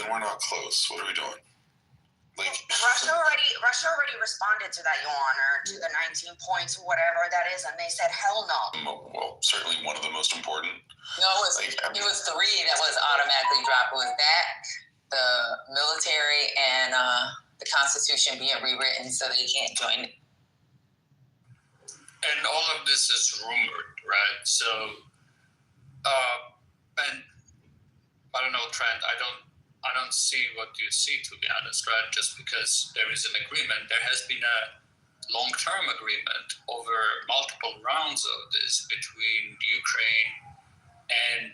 we're not close. What are we doing? Like Russia already responded to that, Your Honor, to the 19 points or whatever that is, and they said hell no. Well, certainly one of the most important. No, it was three that was automatically dropped. It was that, the military, and the Constitution being rewritten so they can't join it. And all of this is rumored, right? So, and I don't know, Trent, I don't see what you see, to be honest, right? Just because there is an agreement, there has been a long-term agreement over multiple rounds of this between Ukraine and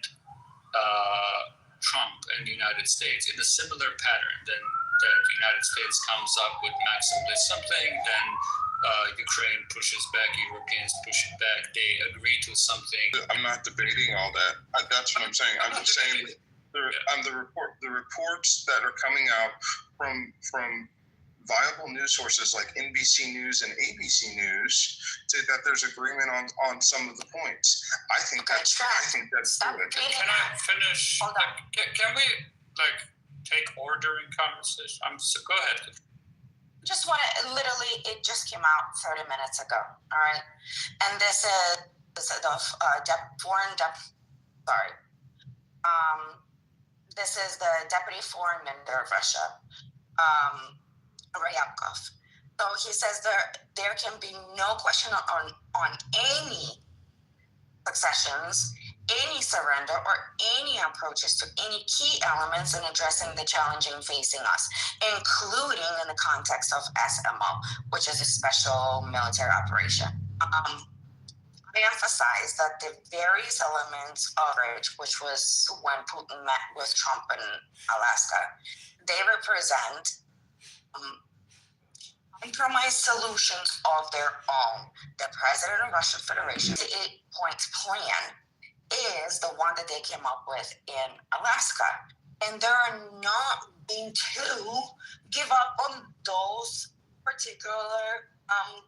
Trump and the United States in a similar pattern. Then the United States comes up with maximally something, then Ukraine pushes back, Europeans push it back, they agree to something. I'm not debating all that. That's what I'm saying. I'm just saying the reports that are coming out from viable news sources like NBC News and ABC News say that there's agreement on some of the points. I think that's good. Can I finish? Hold on. Can we take order in conversation? Go ahead. Just want to, literally, it just came out 30 minutes ago, all right? And this is the this is the Deputy Foreign Minister of Russia, Ryabkov. So he says there can be no question on any successions, any surrender, or any approaches to any key elements in addressing the challenging facing us, including in the context of SMO, which is a special military operation. I emphasize that the various elements of it, which was when Putin met with Trump in Alaska, they represent compromise solutions of their own. The president of Russian Federation, the 8-point plan, is the one that they came up with in Alaska. And they're not going to give up on those particular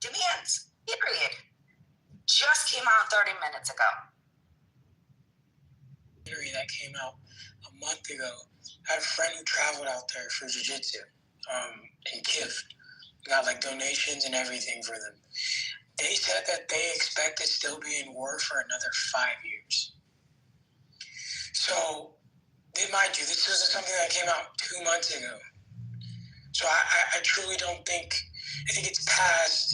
demands, period. Just came out 30 minutes ago. That came out a month ago. I had a friend who traveled out there for jiu-jitsu in Kiev. Got donations and everything for them. They said that they expect to still be in war for another 5 years. So, mind you, this was something that came out 2 months ago. So I truly don't think, I think it's past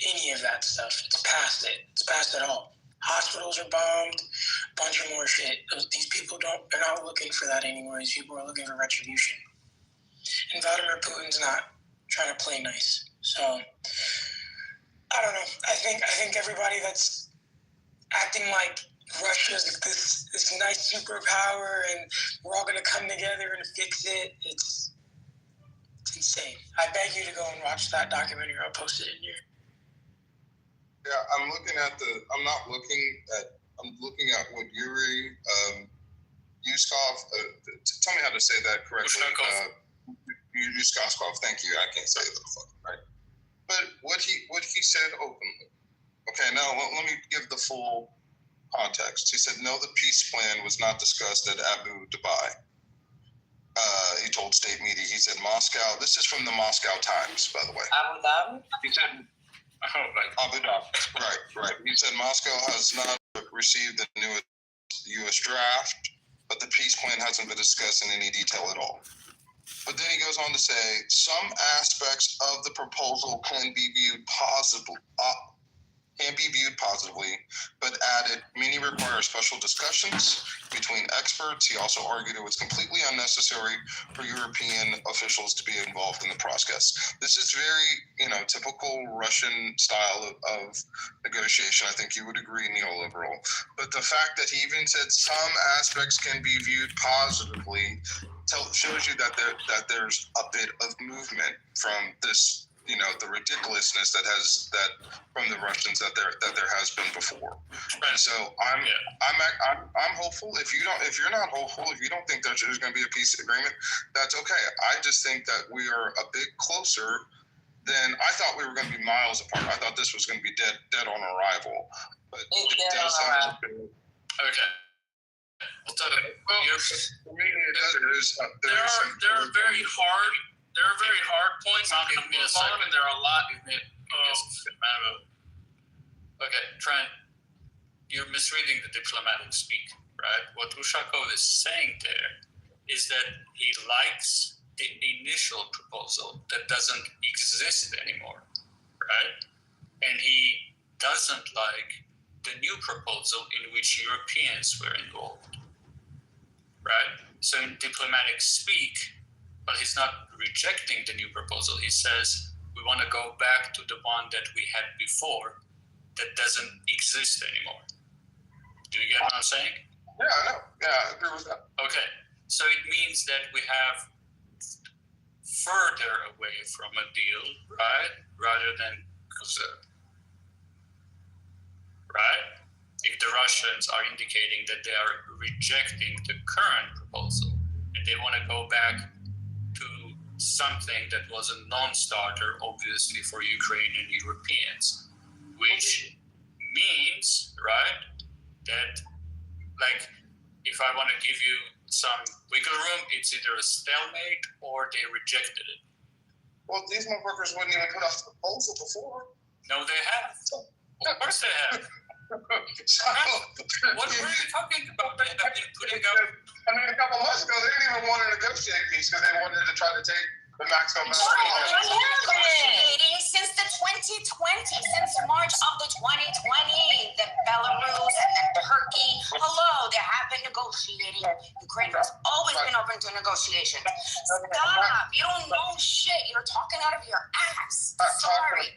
any of that stuff. It's past it. It's past it all. Hospitals are bombed, a bunch of more shit. These people they're not looking for that anymore. These people are looking for retribution. And Vladimir Putin's not trying to play nice. So, I don't know. I think everybody that's acting like Russia's this nice superpower and we're all going to come together and fix it, it's insane. I beg you to go and watch that documentary. I'll post it in here. Yeah, I'm looking at I'm looking at what Yuri Yuskov, tell me how to say that correctly. Yuskov, thank you. I can't say it, right? But what he said openly. Okay, now let me give the full context. He said, no, the peace plan was not discussed at Abu Dhabi. He told state media, he said, Moscow, this is from the Moscow Times, by the way. Abu Dhabi? He said, Abu Dhabi, right. He said Moscow has not received the newest U.S. draft, but the peace plan hasn't been discussed in any detail at all. But then he goes on to say, some aspects of the proposal can be viewed positively, but added, many require special discussions between experts. He also argued it was completely unnecessary for European officials to be involved in the process. This is very, typical Russian style of negotiation. I think you would agree, neoliberal. But the fact that he even said some aspects can be viewed positively shows you that there's a bit of movement from this, the ridiculousness that from the Russians that there has been before. And so I'm hopeful. If you're not hopeful, if you don't think that there's going to be a peace agreement, that's okay. I just think that we are a bit closer than I thought. We were going to be miles apart. I thought this was going to be dead on arrival. But it does sound okay. So Well, you're, for me, there are very hard points. Give me a second. There are a lot. Okay, Trent, you're misreading the diplomatic speak, right? What Ushakov is saying there is that he likes the initial proposal that doesn't exist anymore, right? And he doesn't like the new proposal in which Europeans were involved, right? So in diplomatic speak, but he's not rejecting the new proposal. He says, we want to go back to the one that we had before that doesn't exist anymore. Do you get what I'm saying? Yeah, I know. Yeah, I agree with that. Okay, so it means that we have further away from a deal, right? Rather than closer, right? If the Russians are indicating that they are rejecting the current proposal and they want to go back to something that was a non-starter, obviously, for Ukraine and Europeans, which means, right, that, like, if I want to give you some wiggle room, it's either a stalemate or they rejected it. Well, these motherfuckers wouldn't even put out the proposal before. No, they have. Of course they have. So, What were you talking about? They have been putting up. I mean, a couple months ago, they didn't even want to negotiate peace because they wanted to try to take the maximum amount of Negotiating since the 2020, since March of the 2020, the Belarus and then Turkey. Hello, they have been negotiating. Ukraine has always been open to negotiations. Stop! You don't know shit. You're talking out of your ass. Sorry.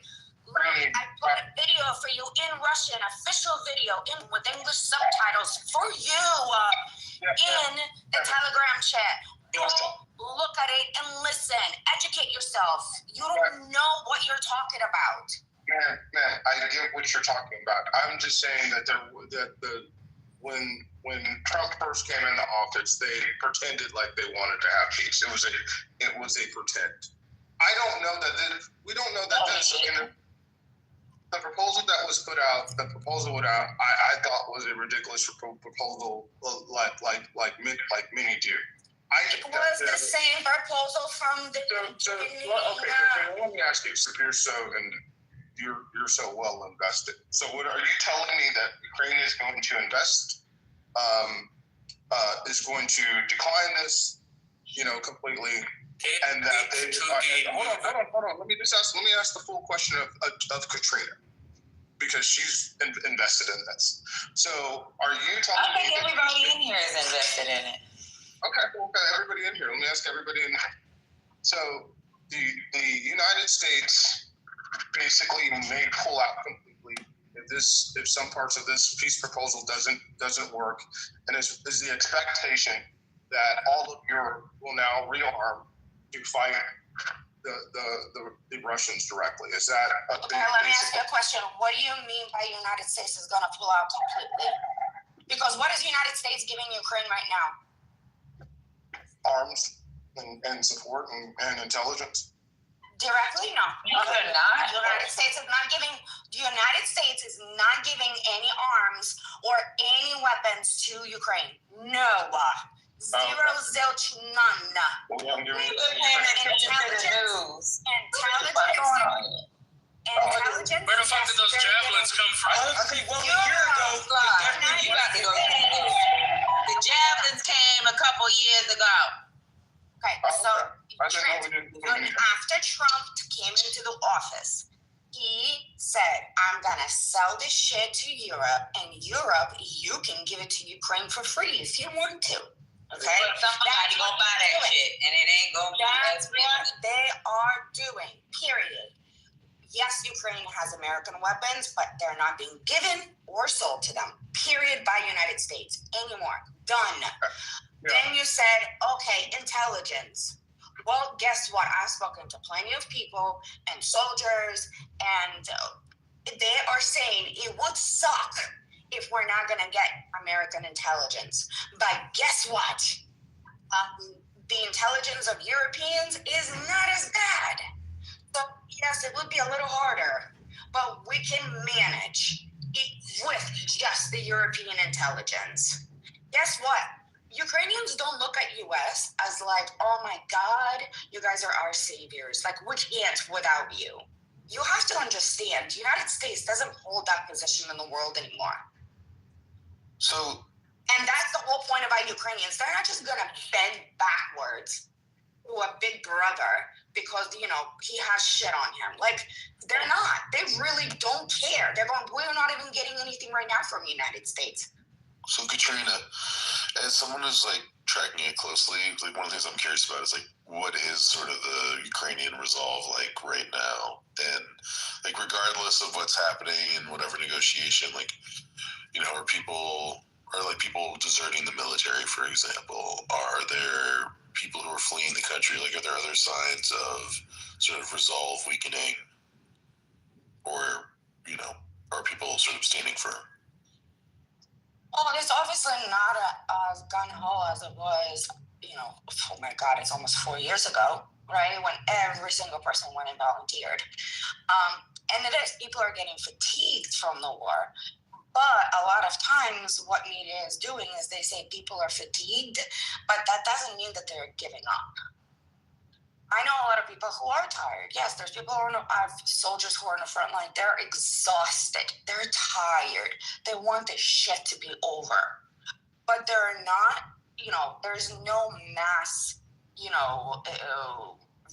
Look, I put a video for you in Russian, official video, with English subtitles for you in the Telegram chat. Go look at it and listen. Educate yourself. You don't know what you're talking about. Man, I get what you're talking about. I'm just saying that when Trump first came into office, they pretended like they wanted to have peace. It was a pretend. I don't know that we don't know that the proposal that was put out, I thought was a ridiculous proposal, like many do. It was the same proposal from the okay, let me ask you, if you're so well invested. So what are you telling me that Ukraine is going to invest, is going to decline this, completely, and that they hold on. Let me ask the full question of Katrina, because she's invested in this. So are you telling me? I think everybody in here is invested in it. Okay, everybody in here. Let me ask everybody in here. So the United States basically may pull out completely if some parts of this peace proposal doesn't work, and is the expectation that all of Europe will now rearm to fight the Russians directly. Is that a big? Let me ask you a question. What do you mean by United States is going to pull out completely? Because what is the United States giving Ukraine right now? Arms and support and intelligence. Directly, no. No, they're not. The United States is not giving any arms or any weapons to Ukraine. No. Zero, zilch, none. Well, I'm giving Intelligence. Where the fuck did those javelins come from? Honestly, a year ago, You got to go see this. The javelins came a couple years ago. Okay, so after Trump came into the office, he said, I'm going to sell this shit to Europe, and Europe, you can give it to Ukraine for free if you want to. Okay? Somebody gonna buy that shit, and it ain't gonna be That's what they are doing, period. Yes, Ukraine has American weapons, but they're not being given or sold to them, period, by United States anymore. Done. Yeah. Then you said, okay, intelligence. Well, guess what? I've spoken to plenty of people and soldiers, and they are saying it would suck if we're not going to get American intelligence. But guess what? The intelligence of Europeans is not as bad. So, yes, it would be a little harder, but we can manage it with just the European intelligence. guess what? Ukrainians don't look at US as like, oh my God, you guys are our saviors. Like, we can't without you. You have to understand, the United States doesn't hold that position in the world anymore. So, And that's the whole point about Ukrainians. They're not just going to bend backwards to a big brother because, you know, he has shit on him. Like, they're not. They really don't care. They're going, we're not even getting anything right now from the United States. so Katrina, as someone who's like tracking it closely, like one of the things I'm curious about is like, what is sort of the Ukrainian resolve like right now? And like, regardless of what's happening in whatever negotiation, like, you know, are people deserting the military, for example? Are there people who are fleeing the country? Like, are there other signs of sort of resolve weakening, or, you know, are people sort of standing firm? Well, it's obviously not as gun-ho as it was, you know, oh my God, it's almost 4 years ago, right? When every single person went and volunteered. And it is, people are getting fatigued from the war. But a lot of times what media is doing is they say people are fatigued, but that doesn't mean that they're giving up. I know a lot of people who are tired. Yes, there's people who are soldiers who are on the front line. They're exhausted. They're tired. They want this shit to be over. But they're not, you know, there's no mass, you know,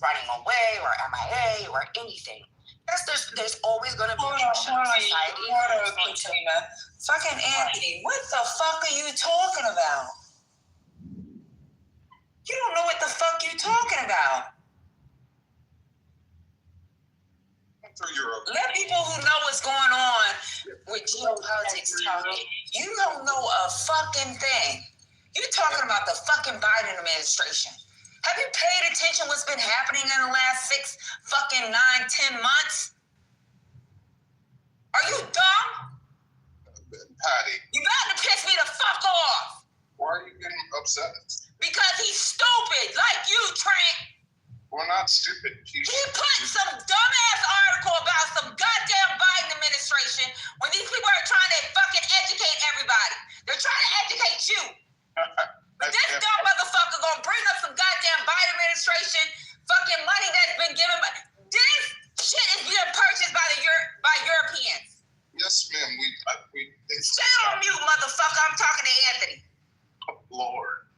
running away or MIA or anything. Yes, there's always going to be pressure in society. Hold on, Katrina. Fucking Anthony, what the fuck are you talking about? You don't know what the fuck you're talking about. For Europe. Let people who know what's going on with geopolitics talk. You don't know a fucking thing. You're talking about the fucking Biden administration. Have you paid attention what's been happening in the last 9, 10 months? Are you dumb? Patty, You about to piss me the fuck off. why are you getting upset? Because he's stupid, like you, Trent. We're not stupid. He put some dumbass article about some goddamn Biden administration when these people are trying to fucking educate everybody. They're trying to educate you. But this dumb motherfucker gonna bring up some goddamn Biden administration fucking money that's been given by this shit is being purchased by Europeans. Yes, ma'am. Stay on mute, motherfucker. I'm talking to Anthony. Lord.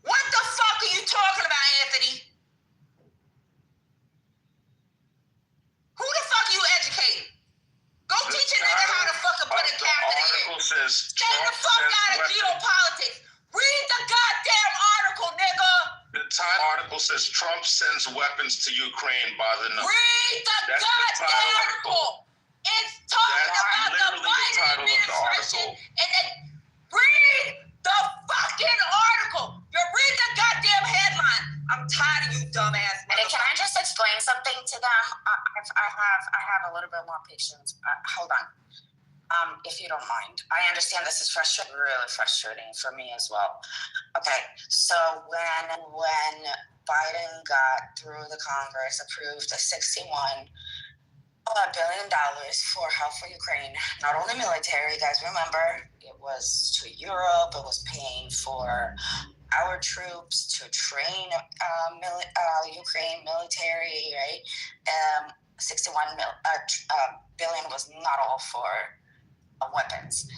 What the fuck are you talking about, Anthony? Who the fuck you educating? Go teach a nigga how to fucking put a captain in. The article says Stay the fuck out of geopolitics. Read the goddamn article, nigga. The Time article says Trump sends weapons to Ukraine by the number. Read the That's goddamn the Time article. It's talking That's about the literally the Biden title of the administration. article. And then read the fucking article. You read the goddamn headline. I'm tired of you dumbass And can I motherfuckers. just explain something to them? I have a little bit more patience. Hold on. If you don't mind. I understand this is really frustrating for me as well. Okay, so when Biden got through the Congress, approved a $61 billion for help for Ukraine, not only military, you guys remember, it was to Europe, it was paying for our troops to train Ukraine military, right? 61 billion was not all for weapons.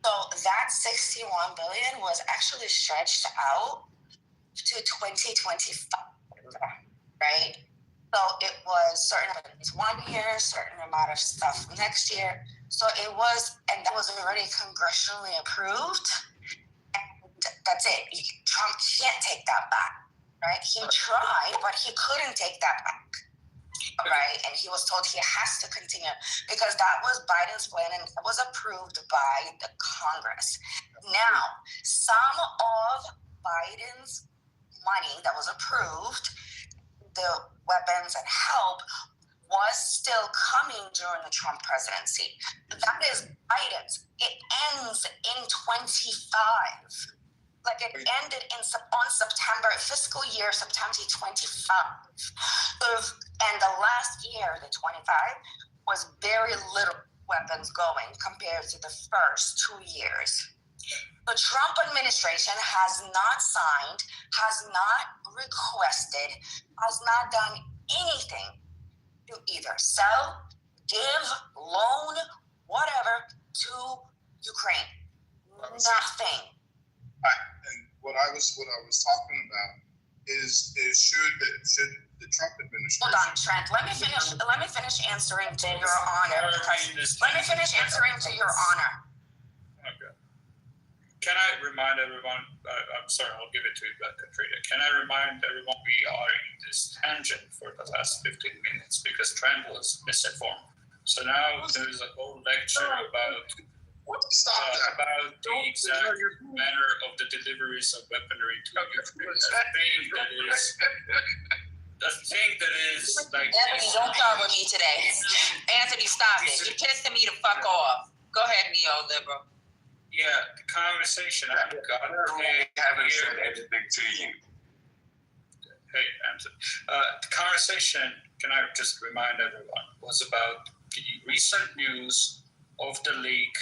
So that 61 billion was actually stretched out to 2025, right? So it was certain things 1 year, certain amount of stuff next year. So it was, and that was already congressionally approved. And that's it. Trump can't take that back, right? He tried, but he couldn't take that back. Right, and he was told he has to continue because that was Biden's plan and it was approved by the Congress. Now, some of Biden's money that was approved, the weapons and help, was still coming during the Trump presidency. That is Biden's. It ends in 25. Like it ended on September, fiscal year September 25. And the last year, the 25, was very little weapons going compared to the first 2 years. The Trump administration has not signed, has not requested, has not done anything to either sell, give, loan, whatever to Ukraine. Nothing. And what I was talking about is should the Trump administration? Hold on, Trent. Let me finish answering to your honor. Let me finish answering to your honor. Okay. Can I remind everyone? I'm sorry, I'll give it to you back, Katrina. Can I remind everyone we are in this tangent for the last 15 minutes because Trent was misinformed. So now there's a whole lecture about the exact manner of the deliveries of weaponry to Ukraine. The thing that is like. Anthony, don't start with me today. Anthony, stop it. You're pissing me to fuck off. Go ahead, neoliberal. Yeah, the conversation I've got. I haven't said anything to you. Hey, Anthony. The conversation, can I just remind everyone, was about the recent news of the leak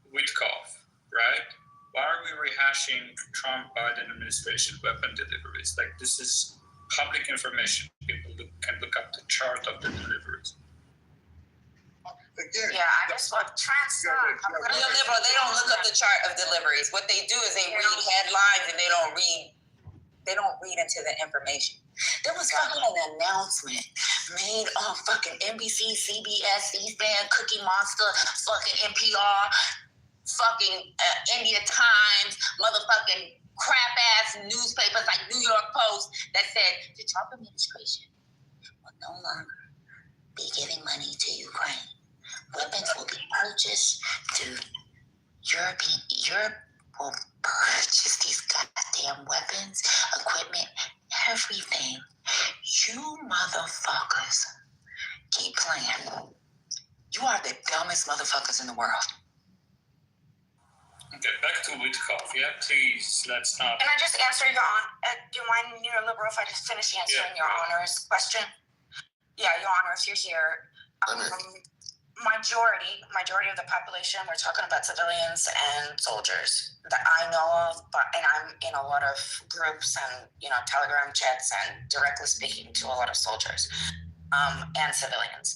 Witkoff, right? Why are we rehashing Trump-Biden administration weapon deliveries? Like, this is public information. People can look up the chart of the deliveries. Again, Yeah, I just want Trent stop. Neoliberal, they don't look up the chart of deliveries. What they do is they read headlines and they don't read into the information. There was fucking an announcement made on fucking NBC, CBS, C-SPAN, Cookie Monster, fucking NPR, fucking India Times, motherfucking crap-ass newspapers like New York Post that said the Trump administration will no longer be giving money to Ukraine. Weapons will be purchased to Europe will purchase these goddamn weapons, equipment, everything. You motherfuckers keep playing. You are the dumbest motherfuckers in the world. Okay, back to Witkoff. Yeah, please, let's not. Can I just answer your do you mind, neoliberal, if I just finish answering your honor's question? Yeah, your honor, if you're here, majority of the population, we're talking about civilians and soldiers that I know of, and I'm in a lot of groups and Telegram chats and directly speaking to a lot of soldiers and civilians.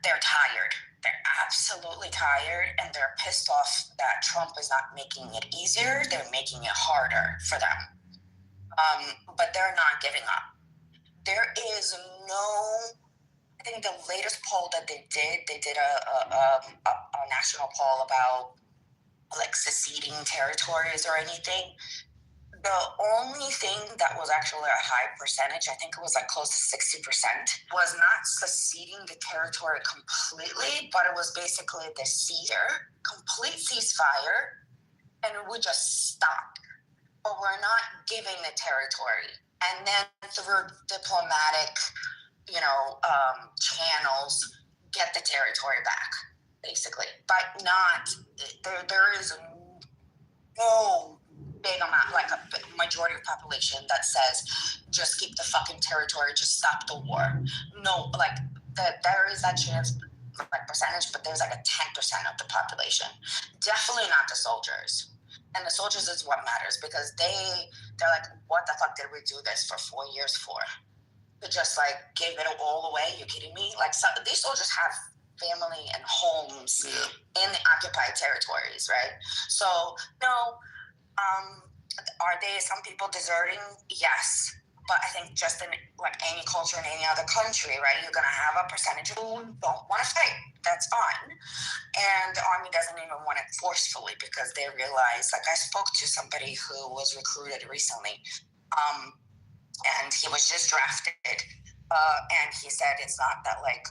They're tired. They're absolutely tired, and they're pissed off that Trump is not making it easier. They're making it harder for them. But they're not giving up. There is I think the latest poll that they did a national poll about like seceding territories or anything. The only thing that was actually a high percentage, I think it was like close to 60%, was not seceding the territory completely, but it was basically the complete ceasefire, and we just stopped. But we're not giving the territory. And then through diplomatic, channels, get the territory back, basically. But there is no big amount, like a majority of population that says, just keep the fucking territory, just stop the war. No, like there is that chance, like percentage, but there's like a 10% of the population. Definitely not the soldiers. And the soldiers is what matters, because they're like, what the fuck did we do this for 4 years for? To just like give it all away? You kidding me? Like these soldiers have family and homes in the occupied territories, right? So no, are some people deserting? Yes. But I think just in like any culture in any other country, right, you're going to have a percentage who don't want to fight. That's fine. And the army doesn't even want it forcefully because they realize, like I spoke to somebody who was recruited recently, and he was just drafted. And he said it's not that like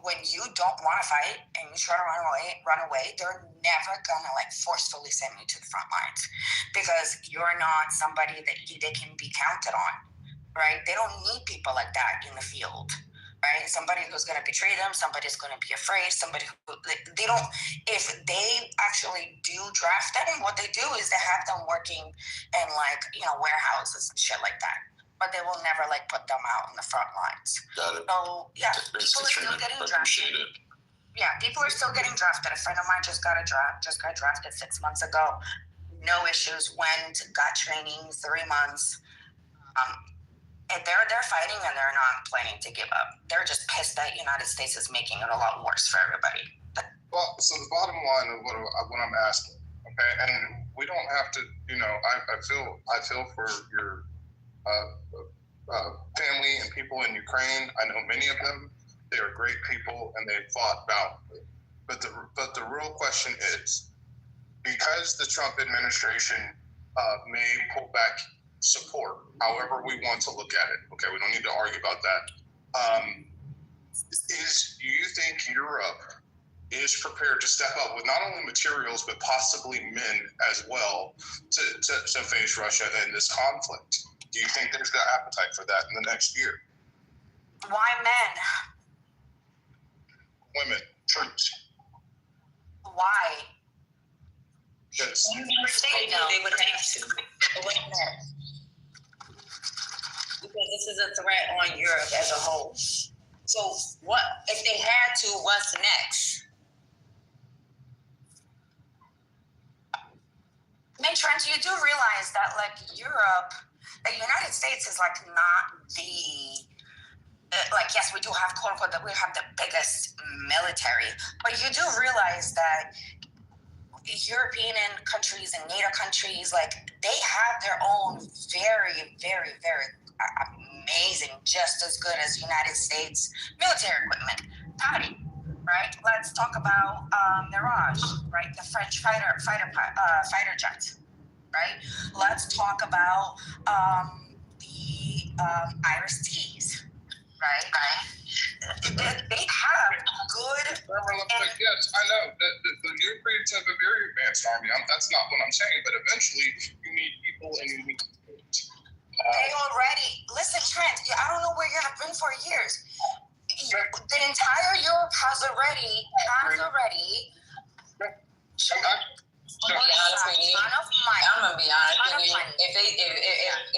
when you don't want to fight and you try to run away, they're never gonna like forcefully send you to the front lines because you're not somebody that they can be counted on, right? They don't need people like that in the field, right? Somebody who's gonna betray them, somebody's gonna be afraid, somebody who they don't. If they actually do draft them, what they do is they have them working in like warehouses and shit like that. but they will never like put them out on the front lines. Got it. So yeah, Thanks people for are still sharing. getting I drafted. appreciate it. Yeah, people are still getting drafted. A friend of mine just got drafted 6 months ago. No issues. Went, got training, 3 months. And they're fighting and they're not planning to give up. They're just pissed that United States is making it a lot worse for everybody. Well, so the bottom line of what I'm asking, okay, and we don't have to, I feel for your family and people in Ukraine. I know many of them. They are great people and they fought valiantly. But the real question is, because the Trump administration may pull back support, however we want to look at it. Okay, we don't need to argue about that. Do you think Europe is prepared to step up with not only materials but possibly men as well to face Russia in this conflict? Do you think there's the appetite for that in the next year? Why men? Women, troops. Why? Yes. They would have to. But wait a minute. Because this is a threat on Europe as a whole. So what if they had to? What's next? Trent, you do realize that like Europe, the United States is like not the yes, we do have quote unquote that we have the biggest military, but you do realize that European countries and NATO countries, like they have their own very, very, very amazing, just as good as United States military equipment. Patty, right? Let's talk about Mirage, right? The French fighter jet, right? Let's talk about the Iris-Ts, right? They have good. Yes, I know. The Ukrainians have a very advanced army. That's not what I'm saying, but eventually you need people and you need. They already listen, Trent. I don't know where you have been for years. The entire Europe has already. I'm gonna be honest with you.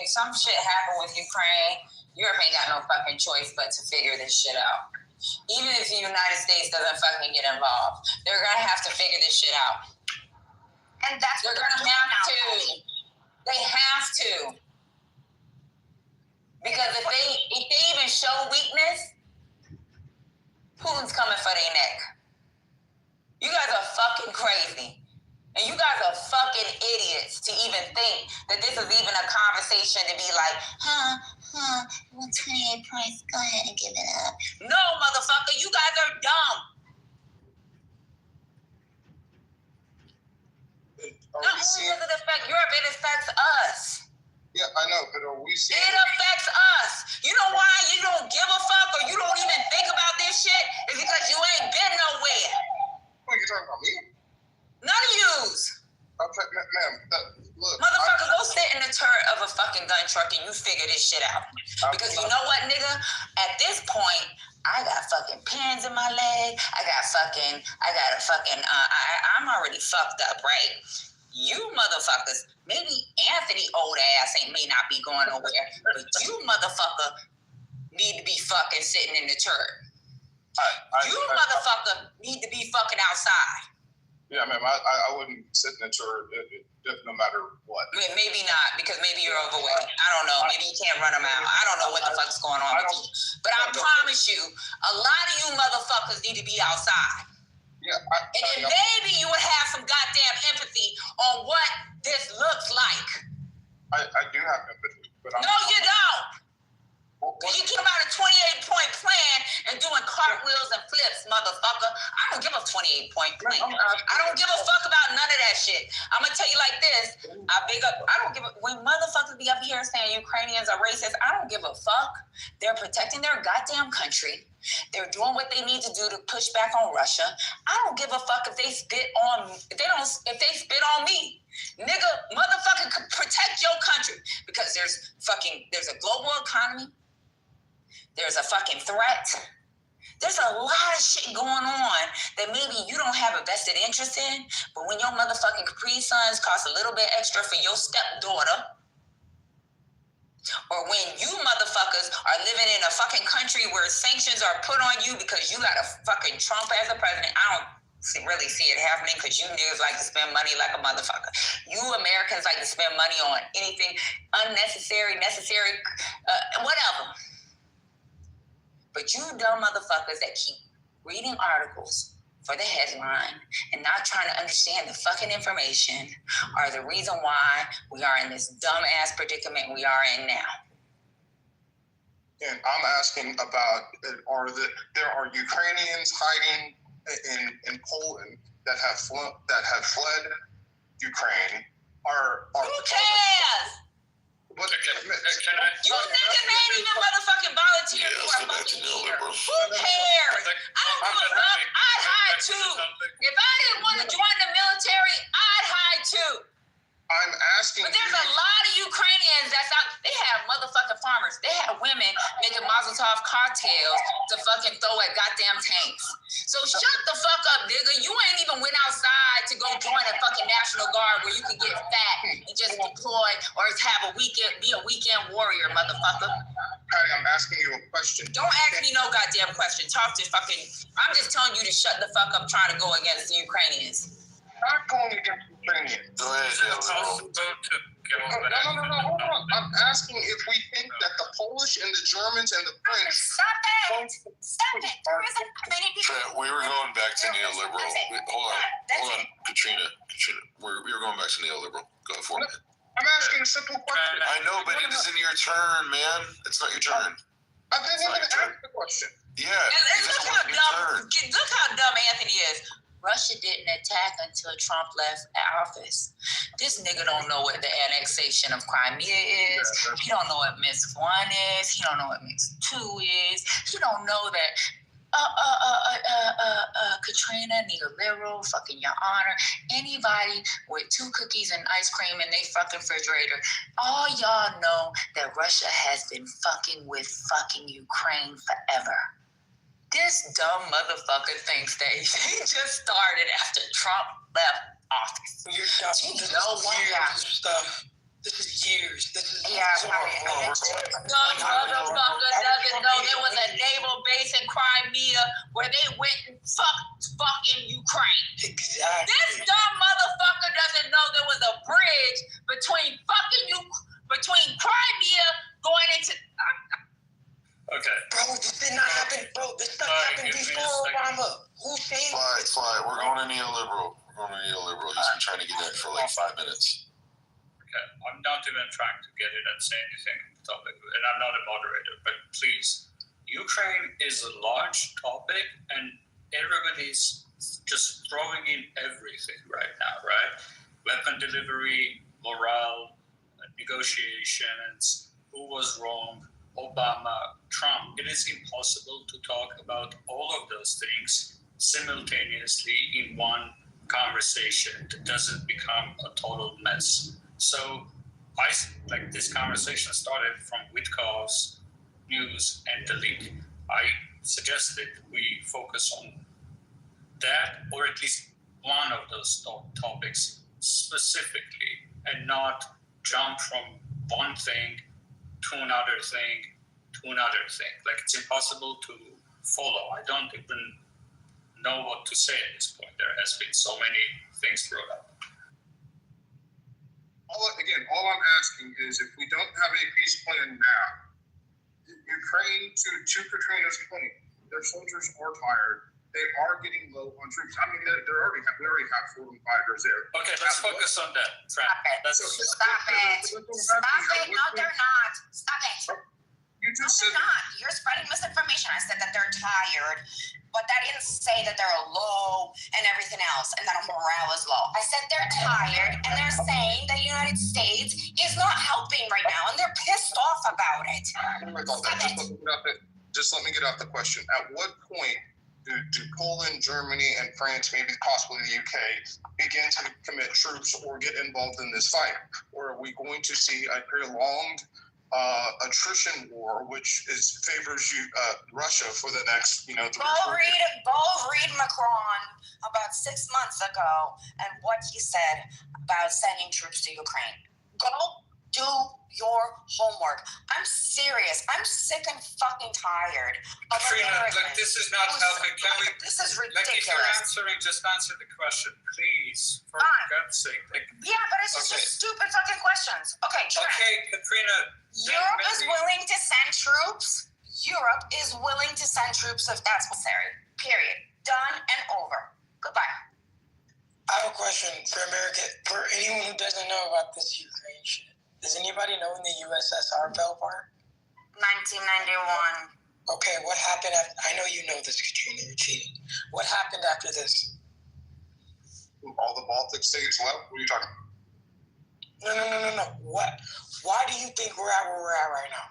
If some shit happened with Ukraine, Europe ain't got no fucking choice but to figure this shit out. Even if the United States doesn't fucking get involved, they're gonna have to figure this shit out. And that's they're gonna have to. They have to. Because if they even show weakness, Putin's coming for their neck. You guys are fucking crazy. And you guys are fucking idiots to even think that this is even a conversation to be like, 28 points, go ahead and give it up. No, motherfucker, you guys are dumb. Not only does it affect Europe, it affects us. Yeah, I know, but are we seeing... It affects us. You know why you don't give a fuck or you don't even think about this shit? It's because you ain't been nowhere. What are you talking about, me? None of yous. Okay, ma'am, look. Motherfucker, go sit in the turret of a fucking gun truck and you figure this shit out. Because you know what, nigga? At this point, I got fucking pins in my leg. I'm already fucked up, right? You motherfuckers, maybe Anthony old ass may not be going nowhere, but you motherfucker need to be fucking sitting in the turret. You motherfucker need to be fucking outside. Yeah, ma'am, I wouldn't sit in a turret no matter what. Maybe not, because maybe you're overweight. I don't know. Maybe you can't run them out. I don't know what the fuck's going on with you. But I promise you, a lot of you motherfuckers need to be outside. Yeah, and then maybe you would have some goddamn empathy on what this looks like. I do have empathy, but no, you don't. Because you keep about a 28-point plan and doing cartwheels and flips, motherfucker. I don't give a 28-point plan. I don't give a fuck about none of that shit. I'm going to tell you like this. When motherfuckers be up here saying Ukrainians are racist, I don't give a fuck. They're protecting their goddamn country. They're doing what they need to do to push back on Russia. I don't give a fuck if they spit on me. Nigga, motherfucker, protect your country. Because there's a global economy. There's a fucking threat. There's a lot of shit going on that maybe you don't have a vested interest in, but when your motherfucking Capri Suns cost a little bit extra for your stepdaughter, or when you motherfuckers are living in a fucking country where sanctions are put on you because you got a fucking Trump as a president. I don't really see it happening because you niggas like to spend money like a motherfucker. You Americans like to spend money on anything unnecessary, necessary, whatever. But you dumb motherfuckers that keep reading articles for the headline and not trying to understand the fucking information are the reason why we are in this dumbass predicament we are in now. And I'm asking about there are Ukrainians hiding in Poland that have fled Ukraine. Who cares? But Can I? You niggas ain't even motherfucking volunteer for a fucking year. Who cares? I don't give a fuck. I'd hide too. If I didn't want to join the military, I'd hide too. I'm asking. But there's a lot of Ukrainians that's out. They have motherfucking farmers. They have women making Mazel Tov cocktails to fucking throw at goddamn tanks. So shut the fuck up, nigga. You ain't even went outside to go join a fucking National Guard where you can get fat and just deploy or have be a weekend warrior, motherfucker. Patty, I'm asking you a question. Don't ask me no goddamn question. Talk to fucking. I'm just telling you to shut the fuck up trying to go against the Ukrainians. Not going against Ukrainians. Go ahead, Hold No. Hold on. I'm asking if we think that the Polish and the Germans and the French. Stop it! There isn't many people. Trent, we were going back to neoliberal. Hold on, Katrina. We were going back to neoliberal. Go for it. I'm asking a simple question. I know, but it isn't your turn, man. It's not your turn. I didn't even ask the question. Yeah. And it look isn't how your dumb. turn. Look how dumb Anthony is. Russia didn't attack until Trump left office. This nigga don't know what the annexation of Crimea is. He don't know what Minsk 1 is. He don't know what Minsk 2 is. He don't know that Katrina, neoliberal, fucking your honor, anybody with 2 cookies and ice cream in their fucking refrigerator, all y'all know that Russia has been fucking with fucking Ukraine forever. This dumb motherfucker thinks that he just started after Trump left office. You're dumb. This is years of stuff. This is years. Dumb motherfucker doesn't know there was a naval base in Crimea where they went and fucked fucking Ukraine. Exactly. This dumb motherfucker doesn't know there was a bridge between Crimea going into. Okay. Bro, this did not happen. Bro, this stuff happened before Obama. Who's saying this? Fly. We're going to neoliberal. He's been trying to get in for like 5 minutes. Okay. I'm not even trying to get in and say anything on the topic, and I'm not a moderator, but please. Ukraine is a large topic, and everybody's just throwing in everything right now, right? Weapon delivery, morale, negotiations, who was wrong, Obama, Trump. It is impossible to talk about all of those things simultaneously in one conversation that doesn't become a total mess. So this conversation started from Witkoff's news and the leak. I suggested we focus on that, or at least one of those topics specifically, and not jump from one thing to another thing. Like, it's impossible to follow. I don't even know what to say at this point. There has been so many things brought up. All I'm asking is if we don't have a peace plan now, Ukraine, to Katrina's point, their soldiers are tired. They are getting low on troops. I mean, we already have foreign fighters there. Okay, let's focus on that. Stop it. No, they're not. Stop it. You just said they're not. You're spreading misinformation. I said that they're tired, but that didn't say that they're low and everything else, and that morale is low. I said they're tired, and they're saying that the United States is not helping right now, and they're pissed off about it. Just let me get out the question. At what point do Poland, Germany, and France, maybe possibly the UK, begin to commit troops or get involved in this fight? Or are we going to see a prolonged attrition war, which favors Russia for the next, 3 or 4 years? Go read Macron about 6 months ago and what he said about sending troops to Ukraine. Go do your homework. I'm serious. I'm sick and fucking tired of Katrina, Americans. like, this is not helping. Can we? This is Like, if you're ridiculous. answering, just answer the question, please. For Fine. God's sake. Like, Yeah, but it's just Okay. stupid fucking questions. Okay, Trent. okay, Katrina. Europe is maybe- willing to send troops. Europe is willing to send troops if that's necessary. Period. Done and over. Goodbye. I have a question for America. For anyone who doesn't know about this Ukraine shit, does anybody know when the USSR fell apart? 1991. Okay, what happened after? I know you know this, Katrina. You're cheating. What happened after this? All the Baltic states left. What are you talking about? No. What? Why do you think we're at where we're at right now?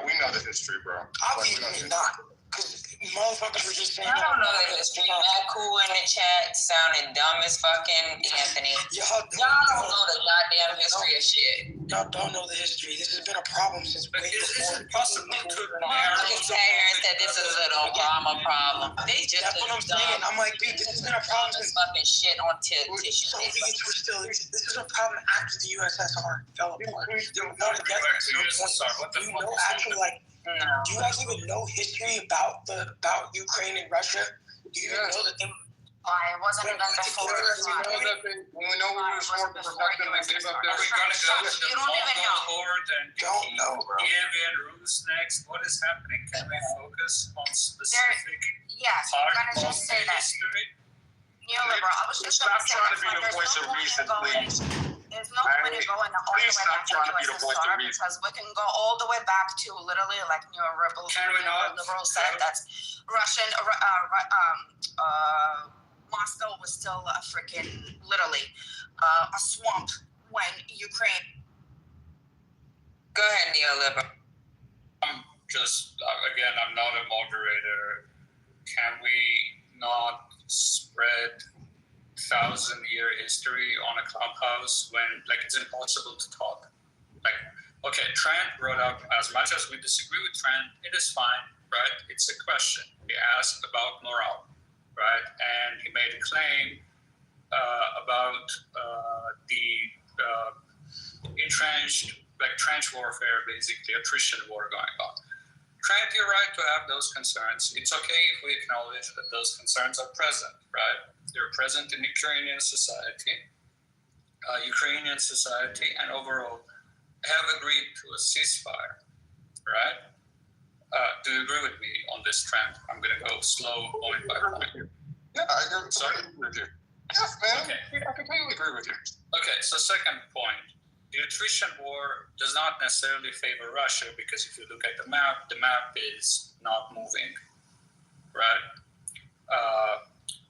We know the history, bro. Obviously not. Because motherfuckers were just saying. I don't know the history. That cool in the chat sounding dumb as fucking Anthony. Y'all Y'all don't know the goddamn history of shit. Y'all don't know the history. This has been a problem since But way is before. it possible to Motherfuckers sat here and said this is an Obama problem. They just That's what I'm saying. I'm like, dude, this has been a problem this since fucking shit on tissue paper. Soviets were still. This was a problem after the USSR fell apart. They were all together. What the You fuck know, is actually, like, No. do you guys even know history about Ukraine and Russia? Do you even know that they? It wasn't even before. We know we were smart to protect them and give up their. Are we gonna go to the You don't even Mongol know. horde and Don't know, bro. Kiev and Rus next? What is happening? Can we focus on specific Yes, part I'm gonna of just say the that. history? Neoliberal. I was just Stop gonna say trying to be that the there's voice no of point in reason, going. please. There's no point in going all the Please way stop back to trying to be the voice of USSR reason. because we can go all the way back to literally like neoliberal. Can we not? Liberal said that's Russian. Moscow was still a freaking literally a swamp when Ukraine. Go ahead, neoliberal. Again, I'm not a moderator. Can we not spread 1,000-year history on a clubhouse when, like, it's impossible to talk? Like, okay, Trent brought up, as much as we disagree with Trent, it is fine, right? It's a question. He asked about morale, right? And he made a claim about the entrenched, like trench warfare, basically, attrition war going on. Trent, you're right to have those concerns. It's okay if we acknowledge that those concerns are present, right? They're present in Ukrainian society. Ukrainian society and overall have agreed to a ceasefire, right? Do you agree with me on this, Trent? I'm going to go slow, point by point. Yeah, I agree. Sorry, I agree with you. Yes, man. Okay. I completely agree with you. Okay, so second point. The attrition war does not necessarily favor Russia because if you look at the map is not moving, right?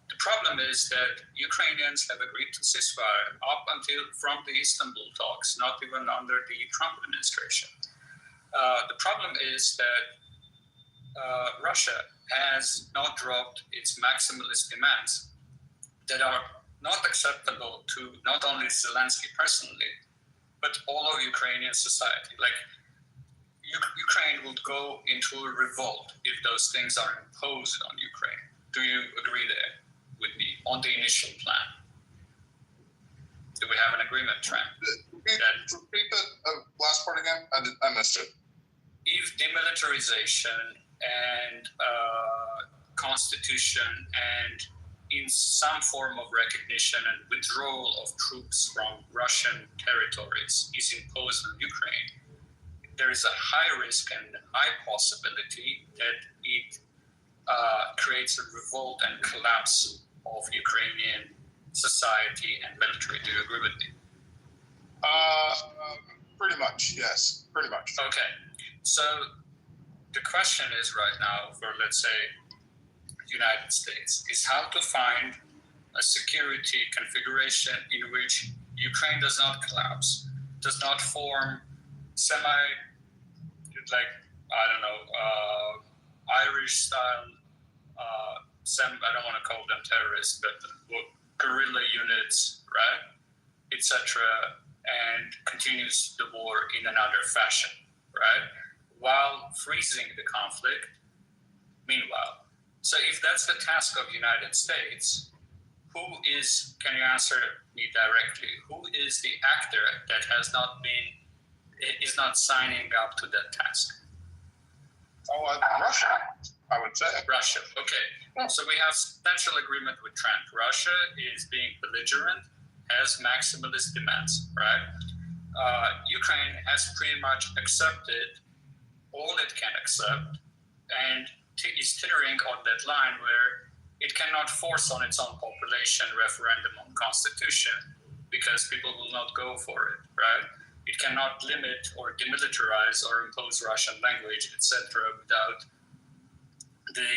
The problem is that Ukrainians have agreed to ceasefire up until from the Istanbul talks, not even under the Trump administration. The problem is that Russia has not dropped its maximalist demands that are not acceptable to not only Zelensky personally, but all of Ukrainian society. Like, Ukraine would go into a revolt if those things are imposed on Ukraine. Do you agree there with me on the initial plan? Do we have an agreement, Trent? Repeat the last part again. I missed it. If demilitarization and constitution and in some form of recognition and withdrawal of troops from Russian territories is imposed on Ukraine, there is a high risk and high possibility that it creates a revolt and collapse of Ukrainian society and military. Do you agree with me? Pretty much, yes. Pretty much. Okay. So the question is right now for, let's say, United States is how to find a security configuration in which Ukraine does not collapse, does not form Irish style, I don't want to call them terrorists, but guerrilla units, right, etc., and continues the war in another fashion, right, while freezing the conflict meanwhile. So if that's the task of the United States, can you answer me directly? Who is the actor that is not signing up to that task? Russia, I would say. Russia, okay. So we have substantial agreement with Trump. Russia is being belligerent, has maximalist demands, right? Ukraine has pretty much accepted all it can accept and is teetering on that line where it cannot force on its own population referendum on constitution because people will not go for it, right? It cannot limit or demilitarize or impose Russian language, etc., without the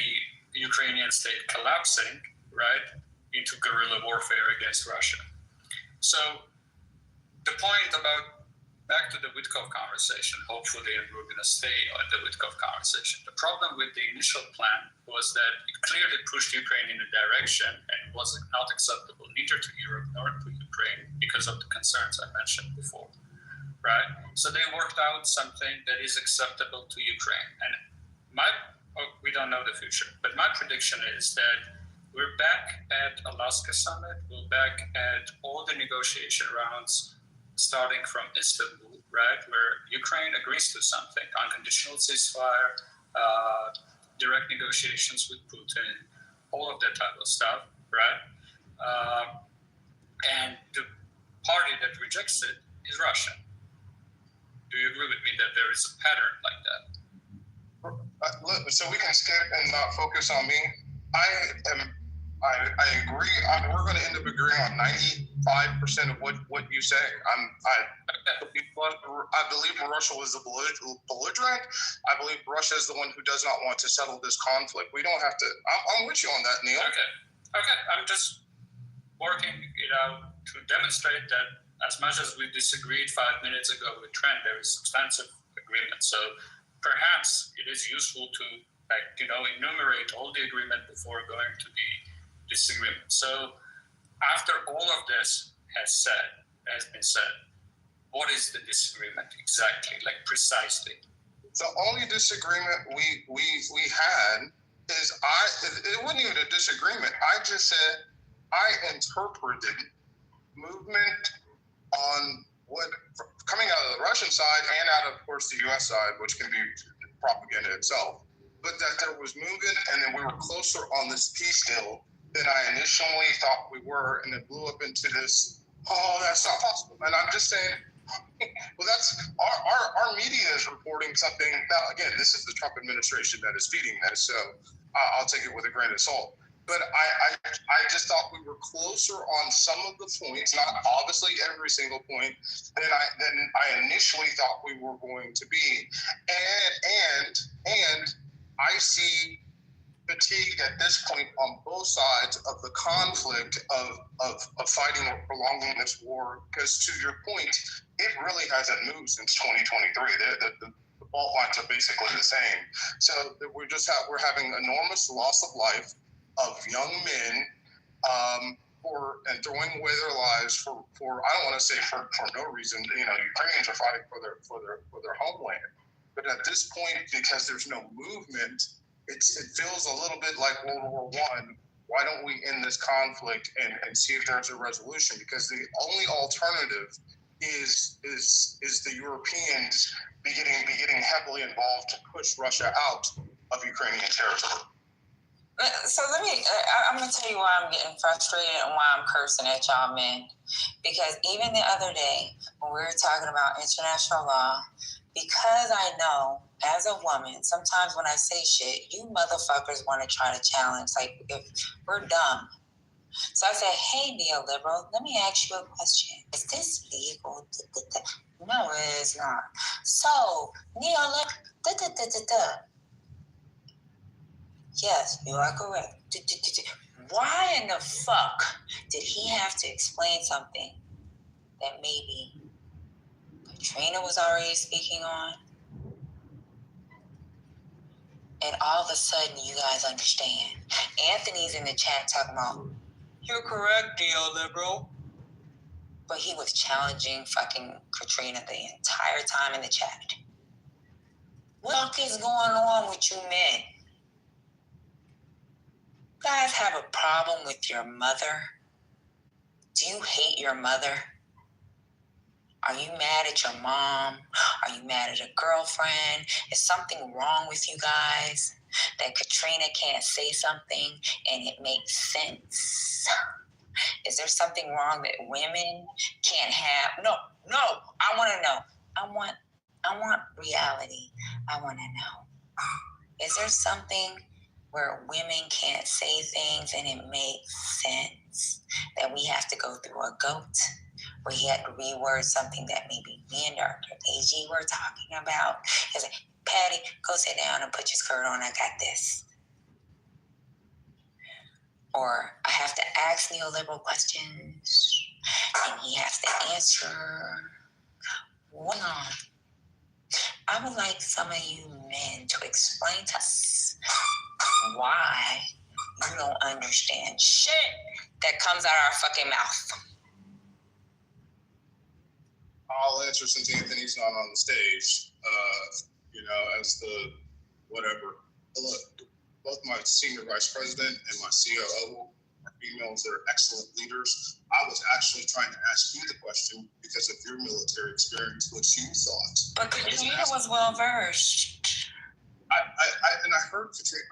Ukrainian state collapsing, right, into guerrilla warfare against Russia. So the point about, back to the Witkoff conversation, hopefully, and we're going to stay on the Witkoff conversation. The problem with the initial plan was that it clearly pushed Ukraine in a direction and it was not acceptable neither to Europe nor to Ukraine because of the concerns I mentioned before, right? So they worked out something that is acceptable to Ukraine. And we don't know the future, but my prediction is that we're back at Alaska Summit, we're back at all the negotiation rounds starting from Istanbul, right, where Ukraine agrees to something, unconditional ceasefire, direct negotiations with Putin, all of that type of stuff, right? And the party that rejects it is Russia. Do you agree with me that there is a pattern like that? So we can skip and not focus on me. I agree. We're going to end up agreeing on 95% of what you say. I believe Russia was a belligerent. I believe Russia is the one who does not want to settle this conflict. We don't have to. I'm with you on that, Neil. Okay. I'm just working it out to demonstrate that as much as we disagreed 5 minutes ago with Trent, there is substantive agreement. So perhaps it is useful to enumerate all the agreement before going to the disagreement. So after all of this has been said, what is the disagreement exactly, like precisely? The only disagreement we had is it wasn't even a disagreement. I just said I interpreted movement on what coming out of the Russian side and out of course the US side, which can be propaganda itself, but that there was movement and then we were closer on this peace deal than I initially thought we were, and it blew up into this, that's not possible. And I'm just saying, well, that's our media is reporting something. Now, again, this is the Trump administration that is feeding this, so I'll take it with a grain of salt. But I just thought we were closer on some of the points, not obviously every single point, than I initially thought we were going to be. And I see fatigued at this point on both sides of the conflict of fighting or prolonging this war, because to your point, it really hasn't moved since 2023. The fault lines are basically the same. So we're having enormous loss of life of young men and throwing away their lives for I don't want to say for no reason. Ukrainians are fighting for their homeland, but at this point, because there's no movement, it feels a little bit like World War I. Why don't we end this conflict and see if there's a resolution? Because the only alternative is the Europeans getting heavily involved to push Russia out of Ukrainian territory. So I'm going to tell you why I'm getting frustrated and why I'm cursing at y'all men. Because even the other day, when we were talking about international law, because I know as a woman, sometimes when I say shit, you motherfuckers want to try to challenge, like if we're dumb. So I said, hey, neoliberal, let me ask you a question. Is this legal? No, it is not. So, neoliberal, yes, you are correct. Why in the fuck did he have to explain something that maybe Katrina was already speaking on? And all of a sudden, you guys understand. Anthony's in the chat talking about, you're correct, neoliberal. But he was challenging fucking Katrina the entire time in the chat. What the fuck is going on with you men? You guys have a problem with your mother Do you hate your mother? Are you mad at your mom? Are you mad at a girlfriend? Is something wrong with you guys? That Katrina can't say something and it makes sense? Is there something wrong that women can't have? No, I want to know. I want reality. I want to know. Is there something where women can't say things and it makes sense? That we have to go through a goat? Where he had to reword something that maybe me and Dr. AG were talking about? He's like, Patty, go sit down and put your skirt on. I got this. Or I have to ask neoliberal questions and he has to answer. What on? I would like some of you men to explain to us why you don't understand shit that comes out our fucking mouth. I'll answer since Anthony's not on the stage. As the whatever. Look, both my senior vice president and my COO are females that are excellent leaders. I was actually trying to ask you the question because of your military experience, what you thought. But Katrina was well versed. I heard Katrina.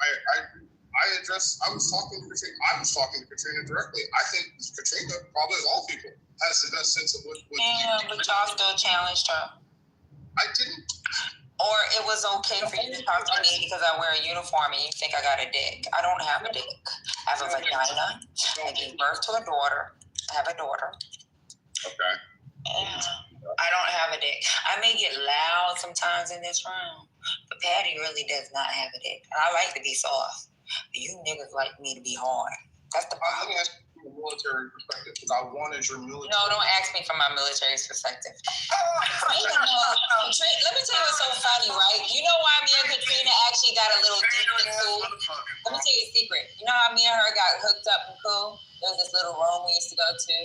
I was talking to Katrina directly. I think Katrina, probably of all people, has the best sense of what yeah, but y'all still challenged her. I didn't. Or it was okay for you to talk to me because I wear a uniform and you think I got a dick. I don't have a dick. I have a vagina. I gave birth to a daughter. I have a daughter. Okay. And I don't have a dick. I may get loud sometimes in this room, but Patty really does not have a dick. And I like to be soft. But you niggas like me to be hard. That's the problem. Let me ask you from a military perspective, because I wanted your military. No, don't ask me from my military perspective. Katrina, let me tell you what's so funny, right? You know why me and Katrina actually got a little deep and cool? Let me tell you a secret. You know how me and her got hooked up and cool? There was this little room we used to go to.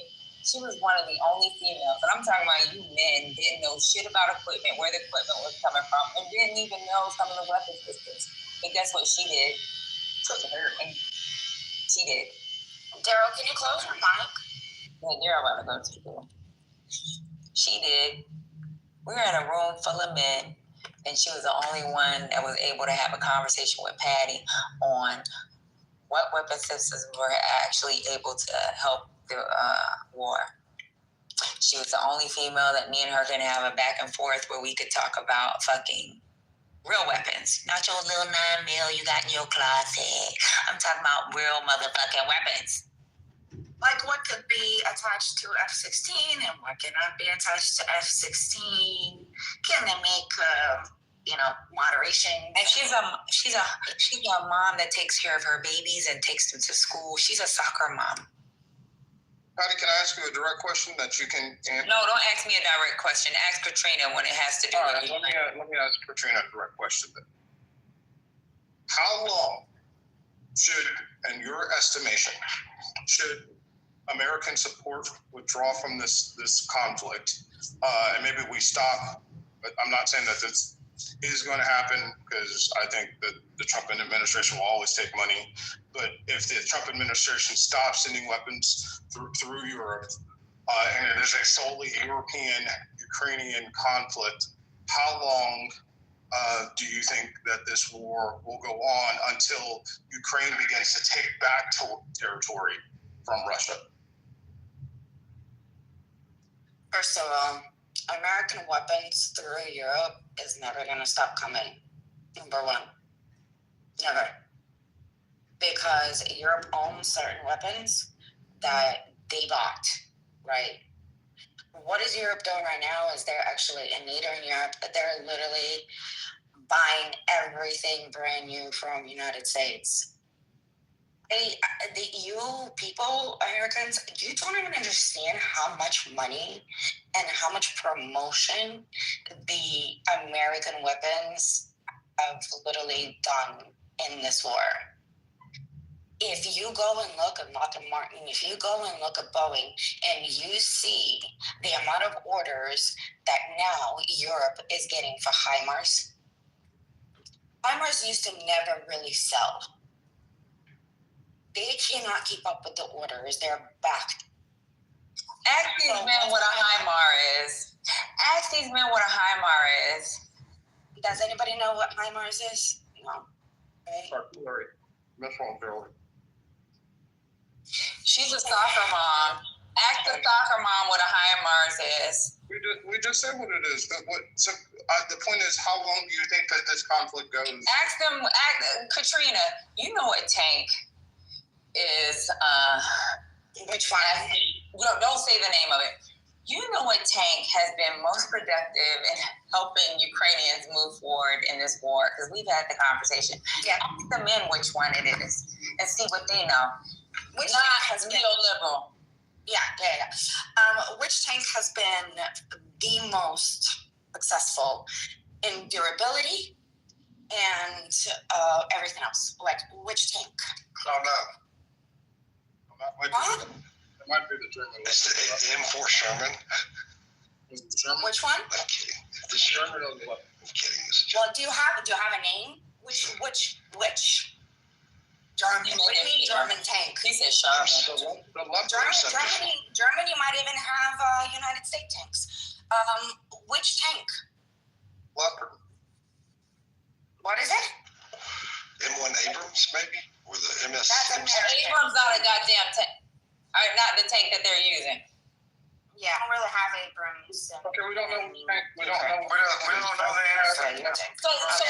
She was one of the only females, and I'm talking about you men didn't know shit about equipment, where the equipment was coming from, and didn't even know some of the weapon systems. But guess what she did? She did. Daryl, can you close your mic? Yeah, Daryl about to go to school. She did. We were in a room full of men, and she was the only one that was able to have a conversation with Patty on what weapon systems were actually able to help the war. She was the only female that me and her can have a back and forth where we could talk about fucking real weapons, not your little 9mm you got in your closet. I'm talking about real motherfucking weapons. Like what could be attached to F-16 and what cannot be attached to F-16? Can they make, moderation? And she's a mom that takes care of her babies and takes them to school. She's a soccer mom. Patty, can I ask you a direct question that you can answer? No, don't ask me a direct question. Ask Katrina when it has to do with let me ask Katrina a direct question then. How long should, in your estimation, should American support withdraw from this conflict? And maybe we stop, but I'm not saying that this is going to happen because I think that the Trump administration will always take money. But if the Trump administration stops sending weapons through Europe, and it is a solely European, Ukrainian conflict, how long do you think that this war will go on until Ukraine begins to take back territory from Russia? First of all, American weapons through Europe is never going to stop coming. Number one. Never. Because Europe owns certain weapons that they bought, right? What is Europe doing right now is they're actually a leader in Europe. They're literally buying everything brand new from the United States. You people, Americans, you don't even understand how much money and how much promotion the American weapons have literally done in this war. If you go and look at Lockheed Martin, if you go and look at Boeing, and you see the amount of orders that now Europe is getting for HIMARS, HIMARS used to never really sell. They cannot keep up with the orders. They're backed. Ask these men what a HIMARS is. Ask these men what a HIMARS is. Does anybody know what HIMARS is? No. Okay. She's a soccer mom. Ask the soccer mom what a HIMARS is. We just said what it is. The point is, how long do you think that this conflict goes? Ask them, Katrina, you know what tank is, Which one? don't say the name of it. You know what tank has been most productive in helping Ukrainians move forward in this war? Because we've had the conversation. Yeah. Ask the men which one it is and see what they know. Which Not tank has been? neoliberal. Yeah. Which tank has been the most successful in durability and everything else? Like, which tank? Huh? It might be the German. It's the M4 Sherman. Which one? I'm kidding. The Sherman. I'm kidding. Well, do you have a name? Which? German. What do you mean German tank? He said Sherman. Germany might even have United States tanks. Which tank? Leopard. What is it? M1 Abrams, maybe? Or the MS. That's Abrams not a goddamn tank. Not the tank that they're using. Yeah, I don't really have Abrams. Okay, we don't know. We don't know. We don't know the answer.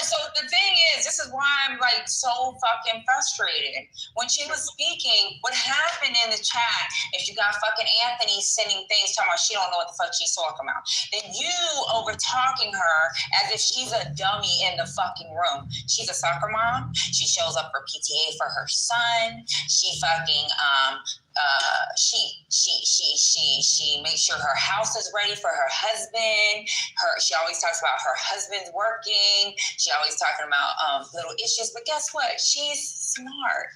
So the thing is, this is why I'm like so fucking frustrated. When she was speaking, what happened in the chat is you got fucking Anthony sending things talking about she don't know what the fuck she's talking about. Then you over talking her as if she's a dummy in the fucking room. She's a soccer mom. She shows up for PTA for her son. She fucking she makes sure her house is ready for her husband. She always talks about her husband's working. She always talking about little issues. But guess what? She's smart.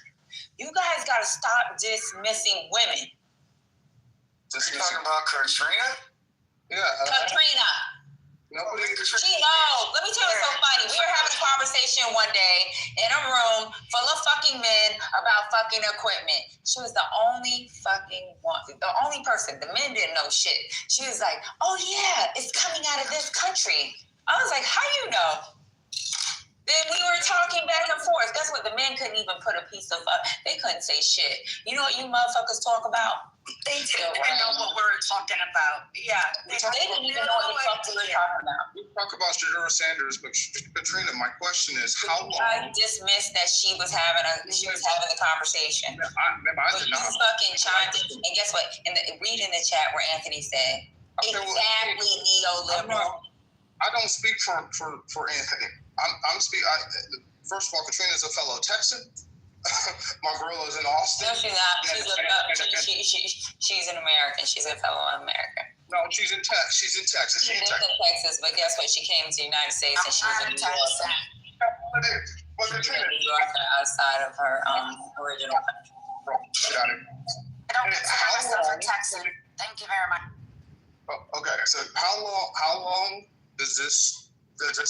You guys got to stop dismissing women. Are you talking about Katrina? Yeah. Katrina. Nobody. She knows. Let me tell you something funny. We were having a conversation one day in a room full of fucking men about fucking equipment. She was the only fucking one, the only person. The men didn't know shit. She was like, "Oh yeah, it's coming out of this country." I was like, "How you know?" Then we were talking back and forth. Guess what? The men couldn't even put a piece of they couldn't say shit. You know what you motherfuckers talk about? They didn't know what we were talking about. Yeah. They didn't even know what the fuck we were talking about. We talk about Shadura Sanders, but Katrina, my question is, how long? I dismissed that she was having the conversation. I But did you not. fucking chimed in. And guess what? Read in the chat where Anthony said, Okay, well, exactly neoliberal. I don't speak for Anthony. First of all, Katrina's a fellow Texan. My girl is in Austin. No, she's not. She's an American. She's a fellow American. No, she's in Texas. She lives in Texas, but guess what? She came to the United States and she was in New York. But Katrina, New York outside of her original country. got it. I don't consider myself a Texan. Thank you very much. Okay, so how long does this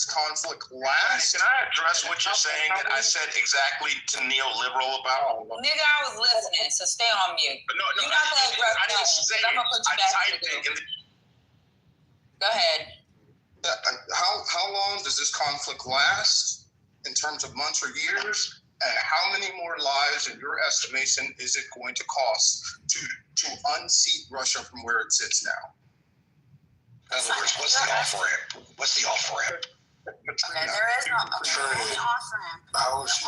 conflict last? Can I address what you're saying that I said exactly to neoliberal about? Nigga, I was listening, so stay on mute. But no, You're not gonna address I didn't nothing, say 'cause I'm gonna put you I back typed to the it in the Go ahead. How long does this conflict last in terms of months or years? And how many more lives, in your estimation, is it going to cost to unseat Russia from where it sits now? In other words, what's the off-ramp? What's the off-ramp? Okay, there is no only off-ramp. How is she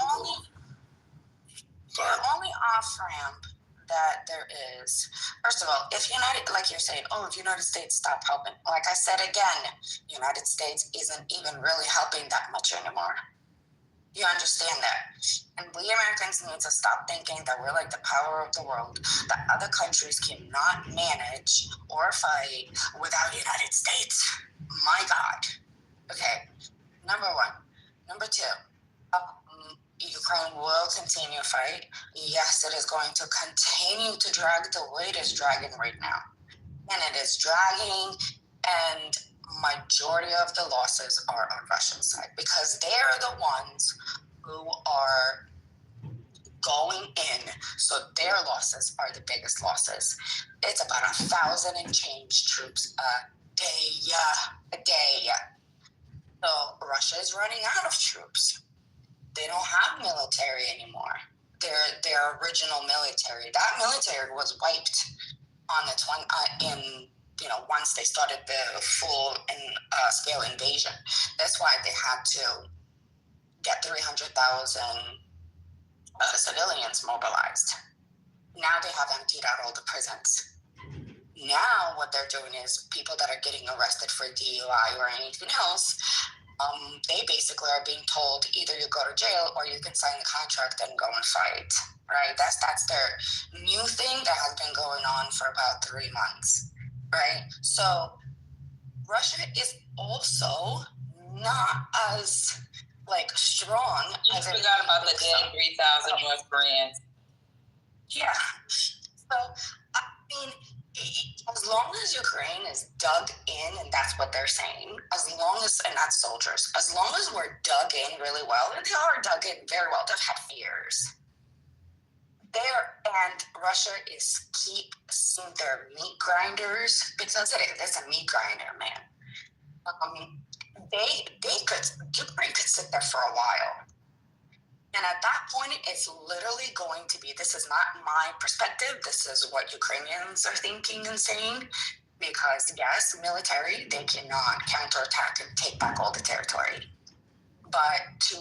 The only off-ramp that there is, first of all, if like you're saying, if United States stop helping, like I said again, United States isn't even really helping that much anymore. You understand that? And we Americans need to stop thinking that we're like the power of the world, that other countries cannot manage or fight without the United States. My God. Okay, number one. Number two, Ukraine will continue to fight. Yes, it is going to continue to drag the way it is dragging right now. And it is dragging, and majority of the losses are on Russian side because they are the ones who are going in, so their losses are the biggest losses. It's about 1,000 and change troops a day. So Russia is running out of troops. They don't have military anymore. Their original military, that military was wiped on the once they started the full scale invasion. That's why they had to get 300,000 civilians mobilized. Now they have emptied out all the prisons. Now what they're doing is people that are getting arrested for DUI or anything else, they basically are being told either you go to jail or you can sign the contract and go and fight. Right? That's their new thing that has been going on for about 3 months. Right? So Russia is also not as strong You as forgot about the dead 3,000 North Koreans. Yeah. So I mean, as long as Ukraine is dug in, and that's what they're saying, and that's soldiers, as long as we're dug in really well, and they are dug in very well, they've had years. And Russia is keep seeing their meat grinders, because it's a meat grinder, man. Ukraine could sit there for a while. And at that point, it's literally going to be, this is not my perspective, this is what Ukrainians are thinking and saying, because yes, military, they cannot counterattack and take back all the territory. But to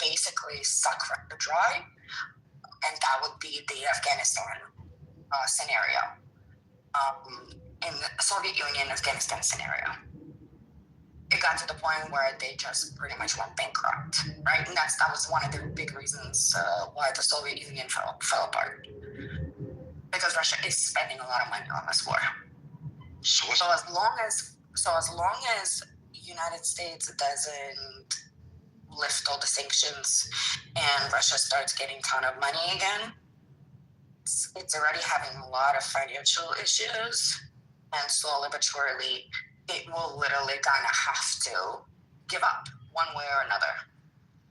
basically suck Russia dry, and that would be the Afghanistan scenario, in the Soviet Union, Afghanistan scenario. It got to the point where they just pretty much went bankrupt, right? And that was one of the big reasons why the Soviet Union fell apart. Because Russia is spending a lot of money on this war. So as long as United States doesn't lift all the sanctions and Russia starts getting a ton of money again, it's already having a lot of financial issues, and slowly but surely it will literally kind of have to give up one way or another.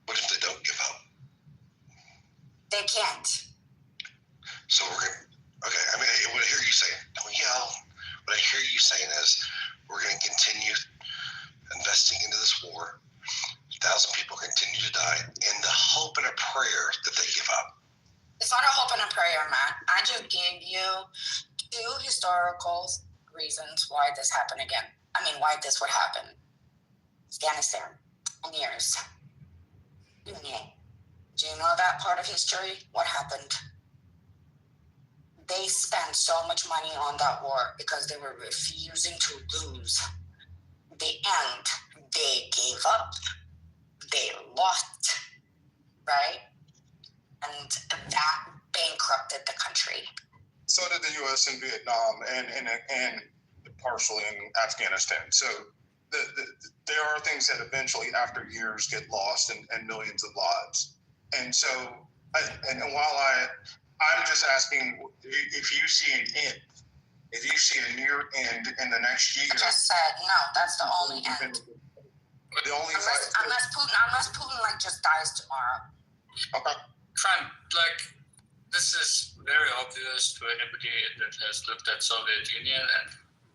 What if they don't give up? They can't. So we're going to, okay, I mean, what I hear you saying, don't yell. What I hear you saying is we're going to continue investing into this war. 1,000 people continue to die in the hope and a prayer that they give up. It's not a hope and a prayer, Matt. I just gave you 2 historical reasons why this happened again. Why this would happen. Afghanistan, 10 years. Do you know that part of history? What happened? They spent so much money on that war because they were refusing to lose. The end, they gave up. They lost, right? And that bankrupted the country. So did the U.S. in Vietnam and partially in Afghanistan. So there are things that eventually, after years, get lost and millions of lives. And so, I'm just asking if you see an end, if you see a near end in the next year. I just said no. That's the only end. The only unless Putin just dies tomorrow. Okay. Trent, this is very obvious to anybody that has looked at Soviet Union and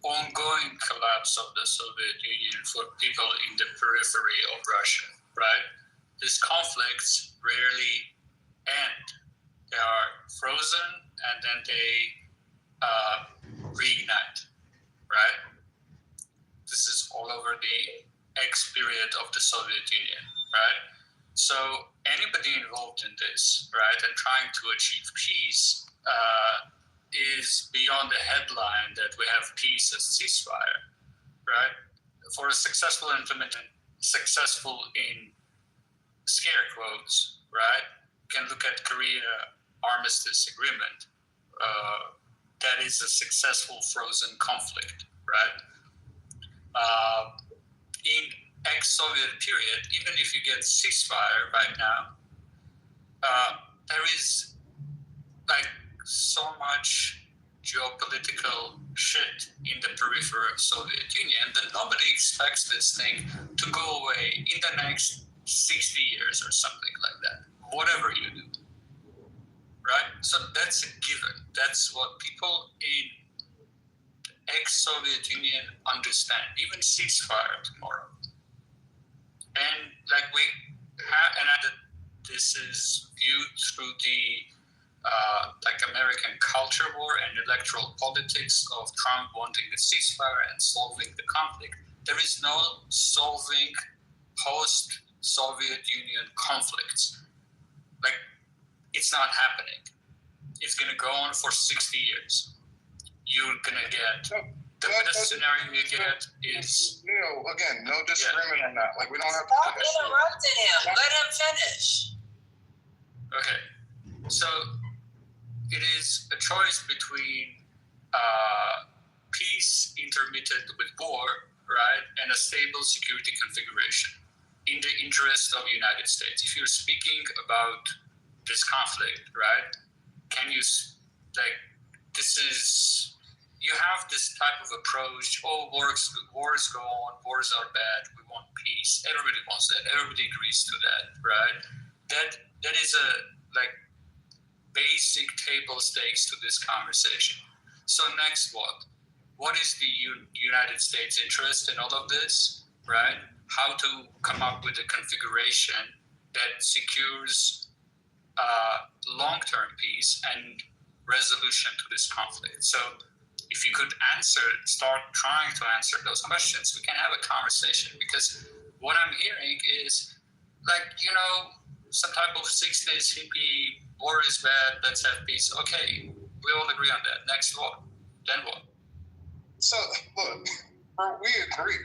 ongoing collapse of the Soviet Union for people in the periphery of Russia, right? These conflicts rarely end. They are frozen and then they reignite, right? This is all over the X period of the Soviet Union, right? So anybody involved in this, right, and trying to achieve peace is beyond the headline that we have peace as ceasefire, right? For a successful implementation, successful in scare quotes, right? You can look at Korea Armistice Agreement. That is a successful frozen conflict, right? In ex-Soviet period, even if you get ceasefire right now, there is so much geopolitical shit in the periphery of Soviet Union that nobody expects this thing to go away in the next 60 years or something like that, whatever you do. right? So that's a given. That's what people in ex-Soviet Union understand. Even ceasefire tomorrow. And like we have, and this is viewed through the like American culture war and electoral politics of Trump wanting a ceasefire and solving the conflict. There is no solving post-Soviet Union conflicts. Like, it's not happening. It's going to go on for 60 years. You're going to get, the best scenario you get is... Neil, again, no disagreement on that. Like, we don't have to... Stop interrupting him. Let him finish. Okay. So, it is a choice between peace intermittent with war, right, and a stable security configuration in the interest of the United States. If you're speaking about this conflict, right, can you, like, this is, you have this type of approach, oh, wars go on, wars are bad, we want peace. Everybody wants that. Everybody agrees to that, right? That is a, like, basic table stakes to this conversation. So next, what is the United States interest in all of this, right? How to come up with a configuration that secures long-term peace and resolution to this conflict. So if you could start trying to answer those questions, we can have a conversation, because what I'm hearing is, like, some type of 60s hippie, war is bad, let's have peace. Okay, we all agree on that. Next, what? Then what? So, look, we agree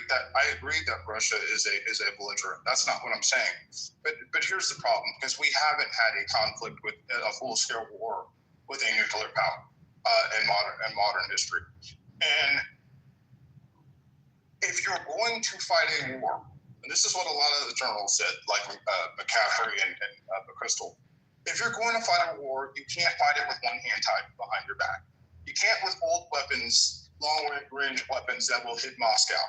that I agree that Russia is a belligerent. That's not what I'm saying. But here's the problem, because we haven't had a conflict with a full-scale war with a nuclear power in modern history. And if you're going to fight a war, and this is what a lot of the journals said, like McCaffrey and McChrystal, if you're going to fight a war, you can't fight it with one hand tied behind your back. You can't withhold weapons, long-range weapons that will hit Moscow,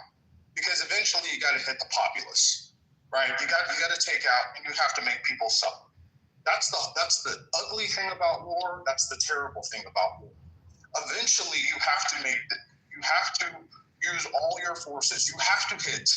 because eventually you got to hit the populace, right? You got to take out, and you have to make people suffer. That's the ugly thing about war. That's the terrible thing about war. Eventually, you have to use all your forces. You have to hit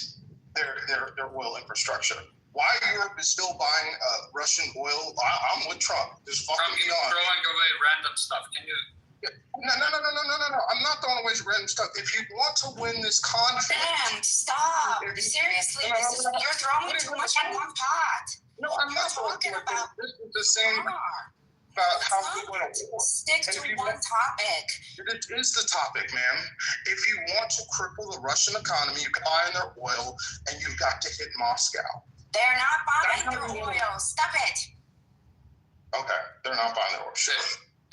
their oil infrastructure. Why Europe is still buying Russian oil? I'm with Trump. Just fucking Trump, you're throwing away random stuff. Can you? No. I'm not throwing away random stuff. If you want to win this conflict, Dan, stop. Seriously, you're throwing too much in one pot. No, I'm not talking about. This is the same about how we win a war. Stick to one topic. It is the topic, ma'am. If you want to cripple the Russian economy, you can buy their oil, and you've got to hit Moscow. They're not buying their oil. Stop it. Okay, they're not buying their oil. Sure.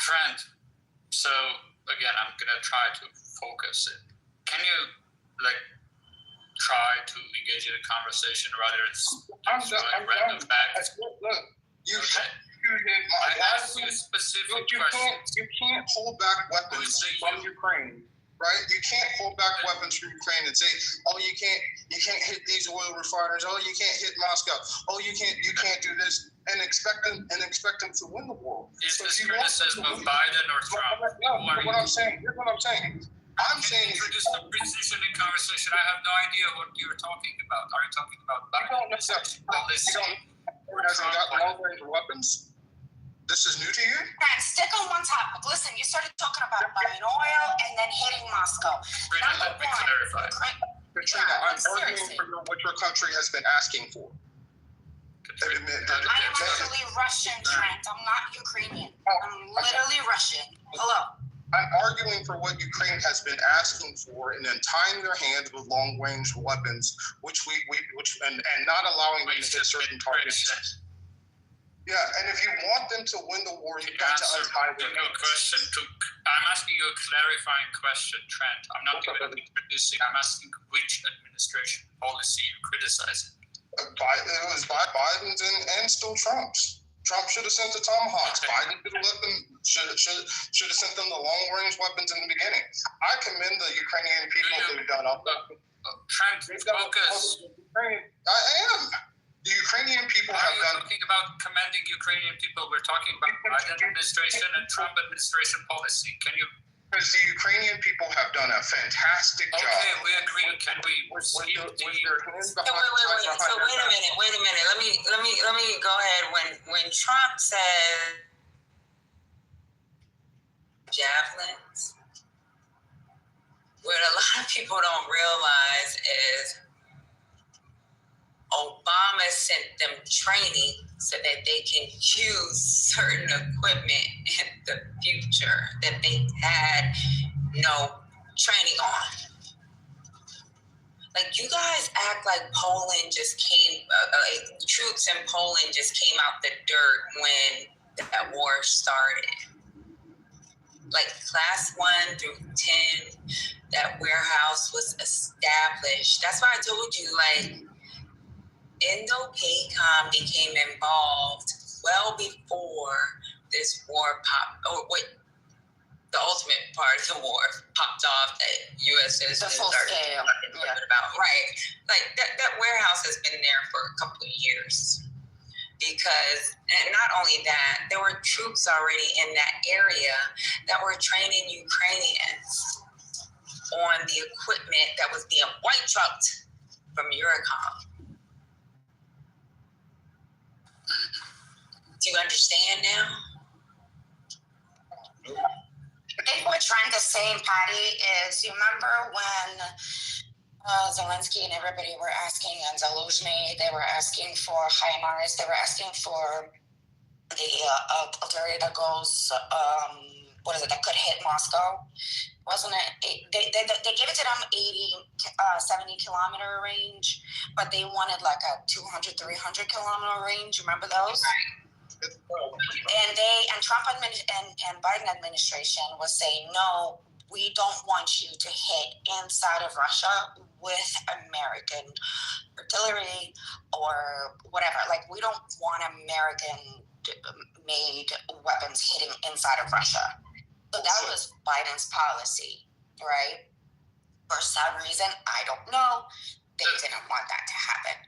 Trent, so again, I'm going to try to focus it. Can you, like, try to engage in a conversation rather than random facts? Look, you okay. I asked you specific questions. You can't hold back weapons from Ukraine. Right? You can't hold back weapons from Ukraine and say, oh, you can't hit these oil refineries. Oh, you can't hit Moscow. Oh, you can't do this, and expect them to win the war. Is this criticism of Biden or Trump? Here's what I'm saying. I'm saying introduce the positioning conversation. I have no idea what you're talking about. Are you talking about Biden? Hasn't got long-range weapons. This is new to you? And stick on one topic. Listen, you started talking about buying oil and then hitting Moscow. Let me clarify. Katrina, I'm arguing for what your country has been asking for. I am actually Russian, Trent. I'm not Ukrainian. I'm literally Russian. Hello. I'm arguing for what Ukraine has been asking for, and then tying their hands with long-range weapons, which and not allowing them to hit certain targets. Yeah, and if you want them to win the war, you've got to untie their hands. I'm asking you a clarifying question, Trent. I'm not introducing. I'm asking which administration policy you're criticizing. It was by Biden's and still Trump's. Trump should have sent the Tomahawks. Okay. Biden should have sent them the long-range weapons in the beginning. I commend the Ukrainian people who've done up. Trent, focus. I am. The Ukrainian people Why have are you done. talking about commending Ukrainian people? We're talking about Biden administration and Trump administration policy. Can you? Because the Ukrainian people have done a fantastic job. Okay, we agree. Can we With skip their the? hands So behind wait a their minute. Let me go ahead. When Trump said javelins, what a lot of people don't realize is Obama sent them training so that they can use certain equipment in the future that they had no training on. Like, you guys act like Poland just came, like troops in Poland just came out the dirt when that war started. Like class 1 through 10, that warehouse was established. That's why I told you, like, Indo-PACOM became involved well before this war popped, or what the ultimate part of the war popped off that U.S. citizens started talking about. Right. Like, that warehouse has been there for a couple of years. Because, and not only that, there were troops already in that area that were training Ukrainians on the equipment that was being white trucked from Eurocom. Do you understand now? I think what Trent is saying, Patty, is you remember when Zelensky and everybody were asking, and Zaluzhny, they were asking for HIMARS, they were asking for the artillery that goes, that could hit Moscow, wasn't it? They gave it to them 70 kilometer range, but they wanted like a 200, 300 kilometer range. Remember those? Right. And Trump and Biden administration was saying, no, we don't want you to hit inside of Russia with American artillery or whatever. Like, we don't want American-made weapons hitting inside of Russia. So that was Biden's policy, right? For some reason, I don't know, they didn't want that to happen.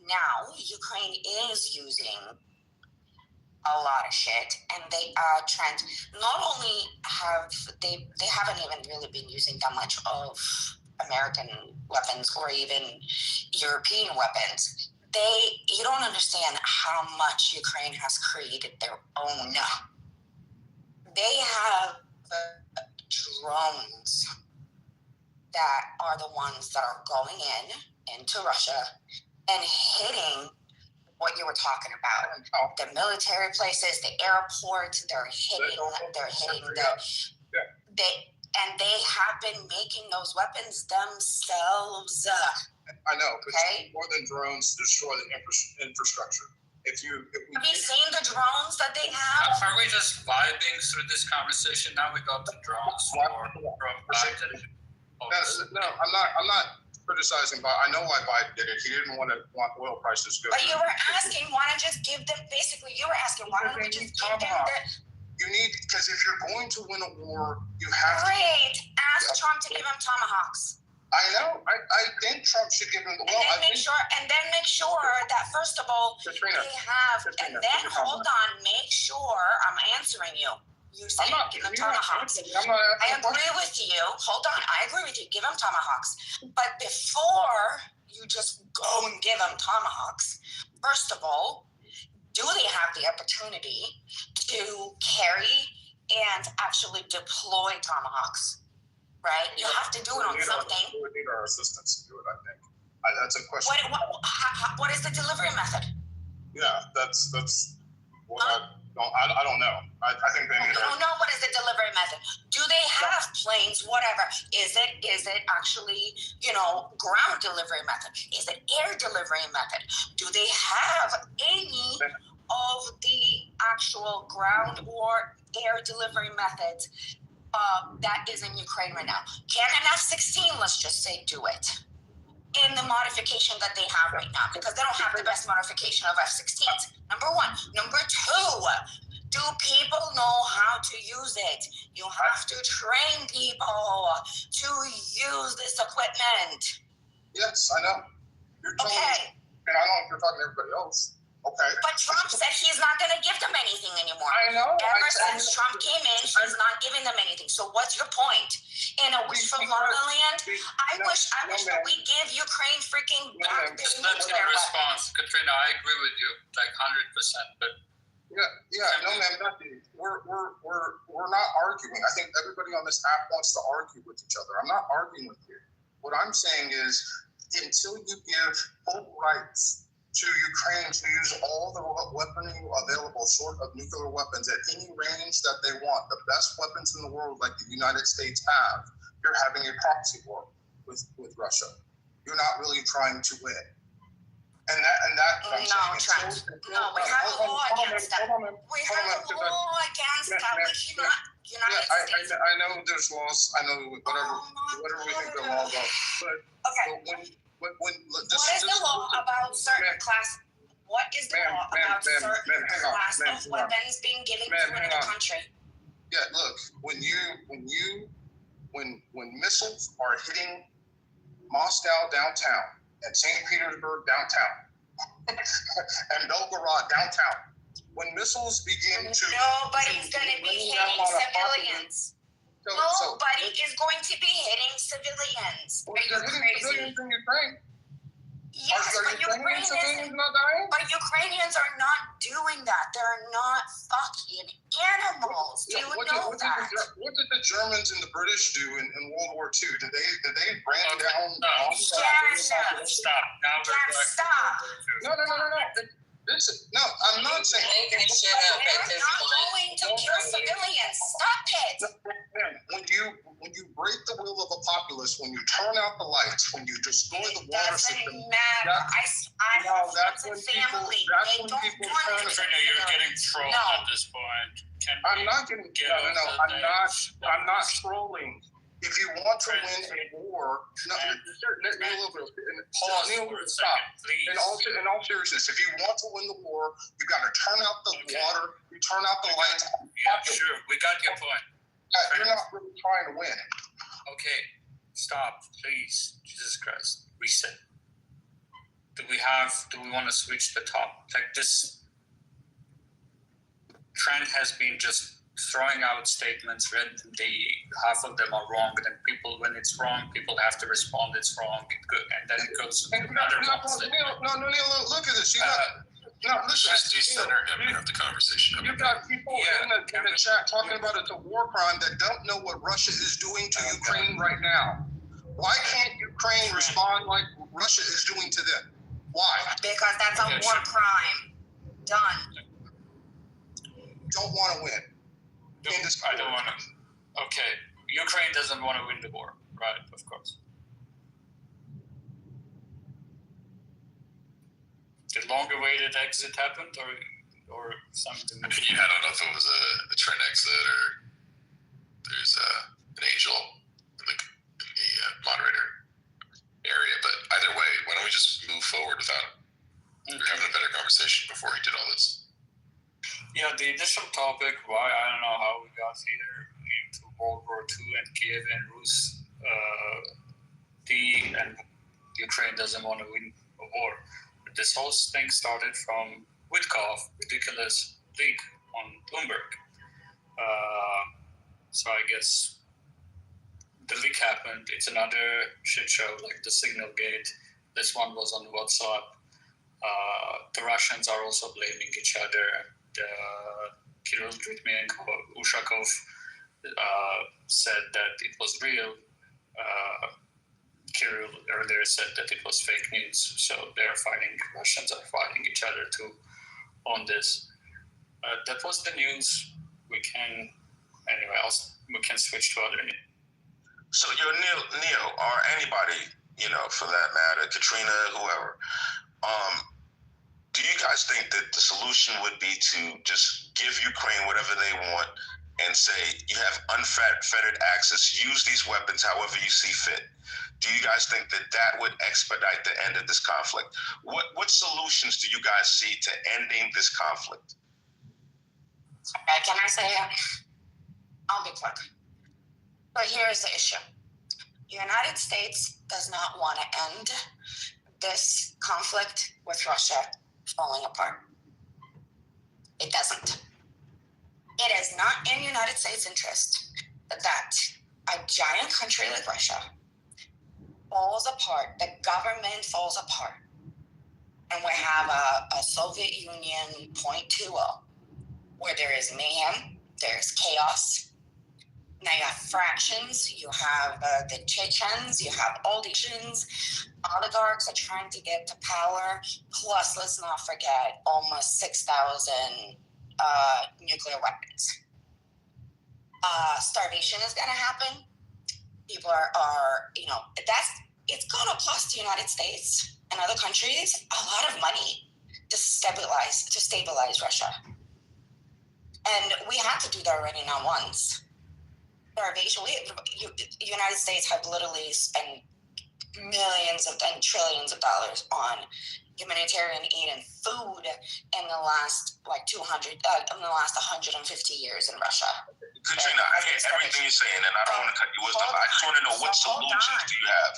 Now Ukraine is using a lot of shit, and they are trying to, not only have they haven't even really been using that much of American weapons or even European weapons. You don't understand how much Ukraine has created their own. They have drones that are the ones that are going into Russia and hitting what you were talking about, the military places, the airports. They're hitting they have been making those weapons themselves. I know, but okay? more than drones destroy the infrastructure. Have you seen the drones that they have? Are we just vibing through this conversation? Now we got the drones from Biden. No, I'm not criticizing Biden. I know why Biden did it. He didn't want oil prices to go. But you were asking, why don't just give them? Basically, you were asking, why don't we just give them that? You need, because if you're going to win a war, you have to. Great. Ask Trump to give him tomahawks. I know. I think Trump should give him. And then make sure that first of all, Katrina, they have. And then hold on, make sure I'm answering you. You said give them tomahawks. I agree with you. Hold on, I agree with you. Give them tomahawks. But before you just go and give them tomahawks, first of all, do they have the opportunity to carry and actually deploy tomahawks? Right? You have to do it on something. We would need our assistants to do it, I think. That's a question. What is the delivery method? Yeah, that's what I don't know. I think they need. I don't know what is the delivery method. Do they have planes? Whatever. Is it actually ground delivery method? Is it air delivery method? Do they have any of the actual ground or air delivery methods that is in Ukraine right now? Can an F-16, let's just say, do it in the modification that they have right now? Because they don't have the best modification of F-16s. Number one. Number two, do people know how to use it? You have to train people to use this equipment. Yes, I know. Okay. and I don't know if you're talking to everybody else. Okay. But Trump said he's not going to give them anything anymore. I know. Ever since Trump came in, he's not giving them anything. So what's your point? In a wish from La La Land, I wish that we give Ukraine freaking back. Just let me respond, Katrina. I agree with you, like 100%. But no, ma'am, nothing. We're not arguing. I think everybody on this app wants to argue with each other. I'm not arguing with you. What I'm saying is, until you give full rights to Ukraine to use all the weaponry available short of nuclear weapons at any range that they want, the best weapons in the world like the United States have, you're having a proxy war with Russia. You're not really trying to win. And that No, Trump. No, we have a law against that. We have a law against that. We cannot. United States. I know there's laws. I know whatever we think the law about. But okay. When what is the law about certain class? What is the law about certain class of weapons being given to another country? Yeah, look, when missiles are hitting Moscow downtown and St. Petersburg downtown and Belgorod downtown, when missiles begin to nobody's going to be hitting civilians. Nobody is going to be hitting civilians. Are you crazy? In Ukraine. Yes, but Ukrainians are not doing that. They're not fucking animals. Do you know that? What did the Germans and the British do in World War II? Did they brand down? Stop. Now stop. No. Listen, no, I'm not saying. They're not going to kill civilians. Stop it. When you break the will of a populace, when you turn out the lights, when you destroy the water system, it doesn't matter. I have friends and family. They don't want to. Katrina, you're getting trolled at this point. I'm not getting. I'm not trolling. If you want to win a war, pause for a second, please. In all seriousness, if you want to win the war, you got to turn out the water, you turn out the lights. Yeah, sure. We got your point. You're not really trying to win. Okay, stop, please. Jesus Christ, reset. Do we want to switch the top? Like this trend has been just throwing out statements, half of them are wrong, and then when it's wrong, people have to respond it's wrong, and then it goes to another No, look at this. Let's just decenter him and have the conversation. You got people in the chat talking about it's a war crime that don't know what Russia is doing to Ukraine right now. Why can't Ukraine respond like Russia is doing to them? Why? Because that's a war crime. Done. Don't want to win. I don't want to. Okay, Ukraine doesn't want to win the war, right? Of course. The longer-awaited exit happened, or something. I don't know if it was a trend exit or there's an angel in the moderator area, but either way, why don't we just move forward without having a better conversation before he did all this? Yeah, the initial topic, why I don't know how we got here into World War II and Kiev and Rus, and Ukraine doesn't want to win a war. But this whole thing started from Witkoff, ridiculous leak on Bloomberg. So I guess the leak happened. It's another shit show like the Signal Gate. This one was on WhatsApp. The Russians are also blaming each other. Kirill Dmitrenko, Ushakov said that it was real. Kirill earlier said that it was fake news. So Russians are fighting each other too on this. That was the news. We can switch to other news. So you're Neil or anybody, for that matter, Katrina, whoever. Do you guys think that the solution would be to just give Ukraine whatever they want and say you have unfettered access, use these weapons however you see fit? Do you guys think that would expedite the end of this conflict? What solutions do you guys see to ending this conflict? Can I say it? I'll be quick. But here's the issue. The United States does not want to end this conflict with Russia falling apart. It doesn't. It is not in the United States' interest that a giant country like Russia falls apart, the government falls apart, and we have a Soviet Union 0.20 where there is mayhem, there's chaos. Now you have fractions, you have the Chechens, you have all these oligarchs are trying to get to power, plus let's not forget almost 6,000 nuclear weapons. Starvation is going to happen. People are, it's going to cost the United States and other countries a lot of money to stabilize Russia. And we had to do that already not once. Starvation, the United States have literally spent millions and trillions of dollars on humanitarian aid and food in the last 150 years in Russia. Katrina, I hear everything you're saying, and I don't want to cut your wisdom. I just want to know what solutions do you have?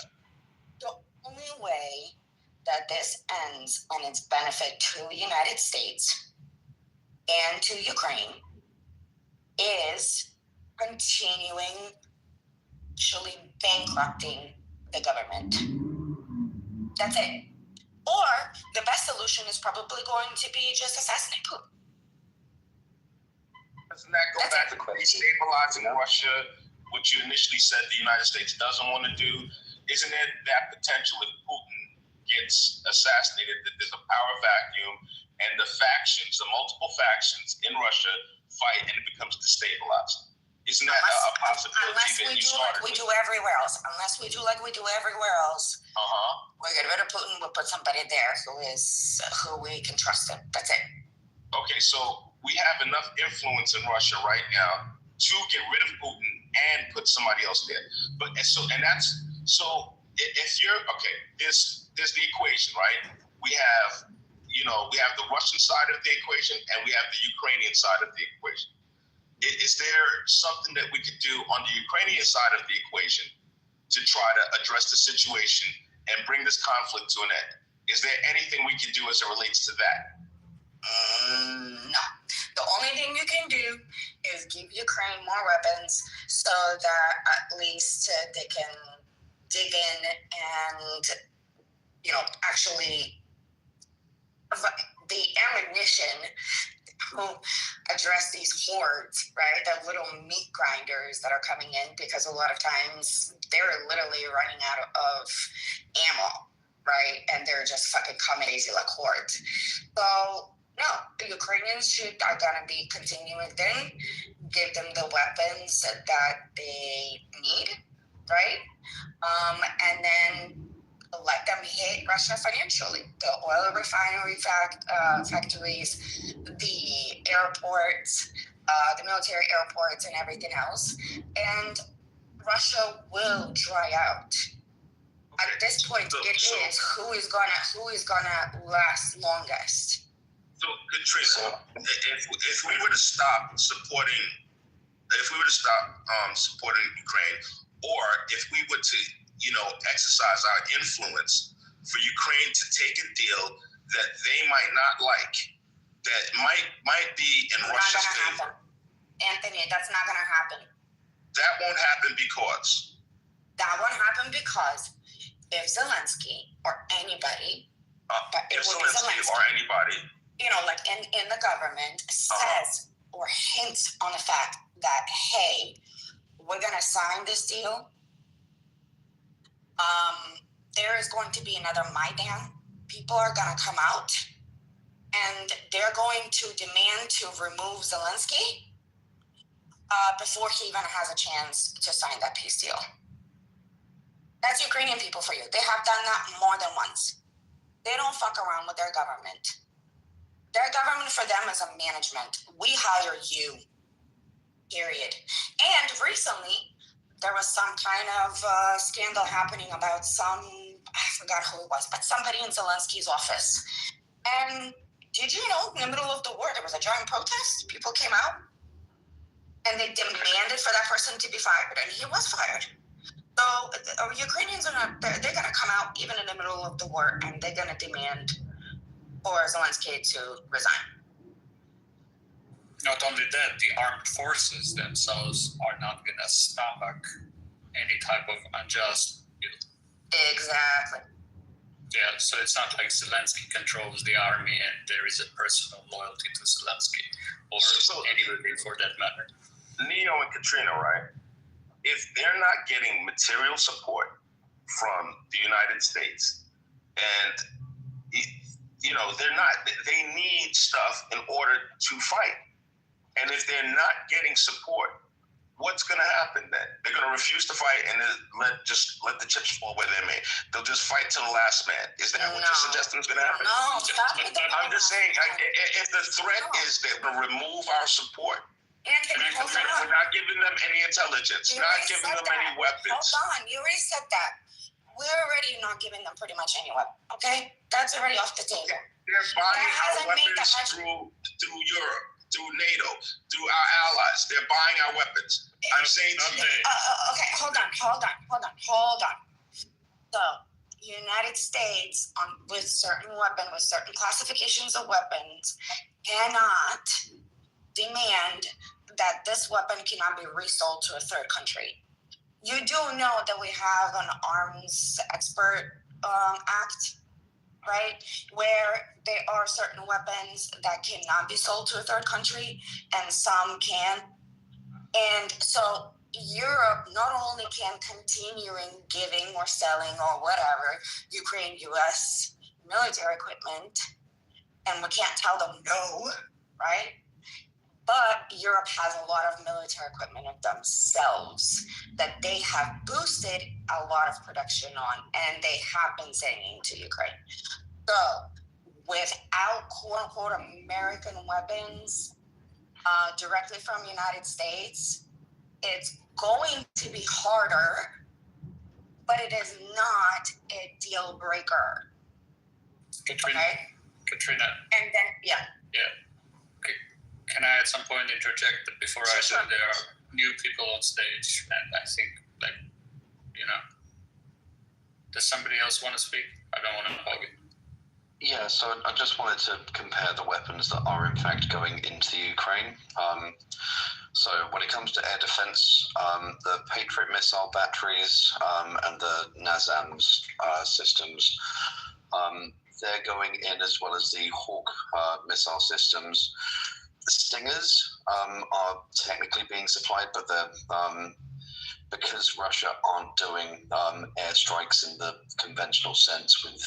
The only way that this ends and its benefit to the United States and to Ukraine is continuing actually bankrupting the government. That's it. Or the best solution is probably going to be just assassinate Putin. Doesn't that go back to destabilizing Russia, which you initially said the United States doesn't want to do? Isn't it that potential if Putin gets assassinated, that there's a power vacuum and the multiple factions in Russia fight and it becomes destabilized? Isn't that a possibility that you started? Unless we do like we do everywhere else. We'll get rid of Putin. We'll put somebody there who we can trust. That's it. Okay, so we have enough influence in Russia right now to get rid of Putin and put somebody else there. If you're okay, there's the equation, right? We have the Russian side of the equation and we have the Ukrainian side of the equation. Is there something that we could do on the Ukrainian side of the equation to try to address the situation and bring this conflict to an end? Is there anything we can do as it relates to that? No. The only thing you can do is give Ukraine more weapons so that at least they can dig in and, actually the ammunition to address these hordes, right? The little meat grinders that are coming in, because a lot of times they're literally running out of ammo, right? And they're just fucking coming crazy like hordes. So no, the Ukrainians are gonna be continuing then, give them the weapons that they need, right? And then let them hit Russia financially. The oil refinery factories, the airports, the military airports, and everything else. And Russia will dry out. At this point, it is who is gonna last longest. So, Katrina, if we were to stop supporting Ukraine, or if we were to exercise our influence for Ukraine to take a deal that they might not like, that might be in Russia's favor. Anthony, that's not going to happen. That won't happen because? That won't happen because if Zelensky or anybody, if Zelensky or anybody, like in the government says or hints on the fact that, hey, we're going to sign this deal, there is going to be another Maidan. People are going to come out and they're going to demand to remove Zelensky before he even has a chance to sign that peace deal. That's Ukrainian people for you. They have done that more than once. They don't fuck around with their government. Their government for them is a management. We hire you, period. And recently, there was some kind of scandal happening about I forgot who it was, but somebody in Zelensky's office. And did you know, in the middle of the war, there was a giant protest? People came out and they demanded for that person to be fired, and he was fired. So Ukrainians are not. They're going to come out even in the middle of the war, and they're going to demand for Zelensky to resign. Not only that, the armed forces themselves are not going to stomach any type of unjust. Exactly. Yeah, so it's not like Zelensky controls the army and there is a personal loyalty to Zelensky or anybody for that matter. Neo and Katrina, right? If they're not getting material support from the United States, and they need stuff in order to fight. And if they're not getting support, what's going to happen then? They're going to refuse to fight and then let the chips fall where they may. They'll just fight to the last man. Is that what you're suggesting is going to happen? No, stop with the I'm just saying, if the threat is that we'll remove our support, Anthony, hold on. we're not giving them any intelligence, not giving them any weapons. Hold on, you already said that. We're already not giving them pretty much any weapon, okay? That's already off the table. They're buying our weapons through Europe, through NATO, through our allies. They're buying our weapons. I'm saying to you. Okay, hold on. So, United States, with certain classifications of weapons, cannot demand that this weapon cannot be resold to a third country. You do know that we have an arms export act, right? Where there are certain weapons that cannot be sold to a third country and some can. And so Europe not only can continue in giving or selling or whatever Ukraine, US military equipment, and we can't tell them no, right? But Europe has a lot of military equipment of themselves that they have boosted a lot of production on, and they have been sending to Ukraine. So without quote-unquote American weapons directly from the United States, it's going to be harder, but it is not a deal breaker. Katrina. Okay? Katrina. And then, yeah. Can I at some point interject before I say there are new people on stage, and I think, does somebody else want to speak? I don't want to hog it. Yeah, so I just wanted to compare the weapons that are in fact going into Ukraine. So when it comes to air defense, the Patriot missile batteries and the NASAMS systems, they're going in, as well as the Hawk missile systems. The Stingers are technically being supplied, but they're because Russia aren't doing airstrikes in the conventional sense with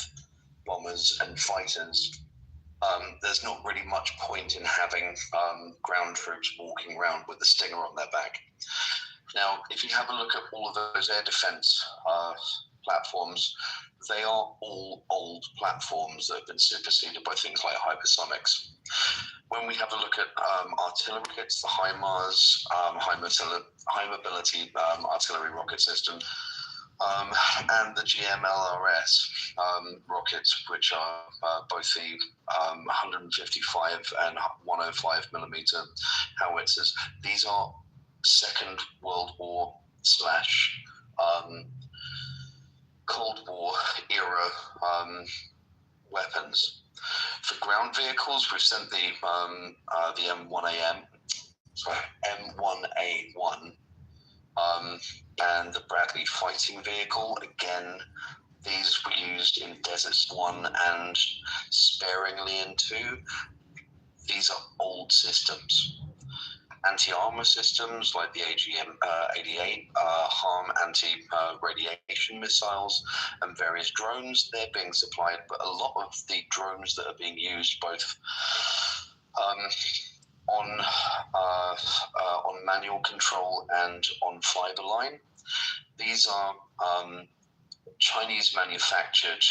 bombers and fighters. There's not really much point in having ground troops walking around with the Stinger on their back. Now, if you have a look at all of those air defense platforms, they are all old platforms that have been superseded by things like hypersonics. When we have a look at artillery kits, the HIMARS, high mobility artillery rocket system, and the GMLRS rockets, which are both the 155 and 105 millimeter howitzers. These are Second World War / Cold War era weapons. For ground vehicles, we've sent the M1A1 and the Bradley fighting vehicle. Again, these were used in Deserts 1 and sparingly in 2. These are old systems. Anti-armor systems like the AGM-88, harm anti-radiation missiles, and various drones, they're being supplied, but a lot of the drones that are being used both on manual control and on fiber line, these are Chinese manufactured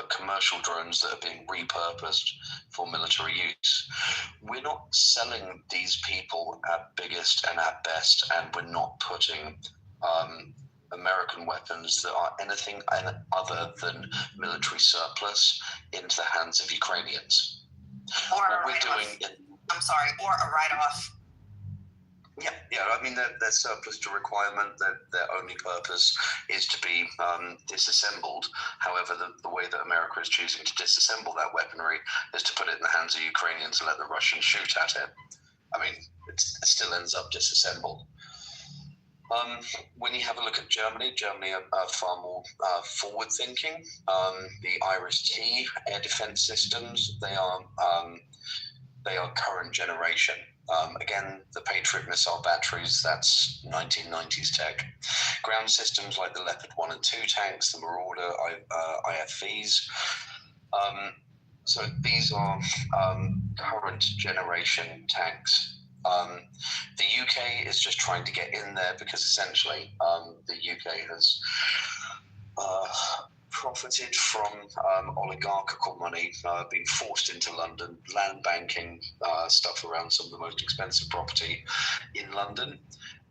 commercial drones that are being repurposed for military use. We're not selling these people at biggest and at best, and we're not putting American weapons that are anything other than military surplus into the hands of Ukrainians. Or what we're doing or a write-off. Yeah. I mean, their surplus to requirement, their only purpose is to be disassembled. However, the way that America is choosing to disassemble that weaponry is to put it in the hands of Ukrainians and let the Russians shoot at it. I mean, it still ends up disassembled. When you have a look at Germany are far more forward-thinking. The Iris-T air defense systems, they are current generation. Again, the Patriot missile batteries, that's 1990s tech. Ground systems like the Leopard 1 and 2 tanks, the Marauder IFVs. So these are current generation tanks. The UK is just trying to get in there because essentially the UK has profited from oligarchical money being forced into London, land banking stuff around some of the most expensive property in London.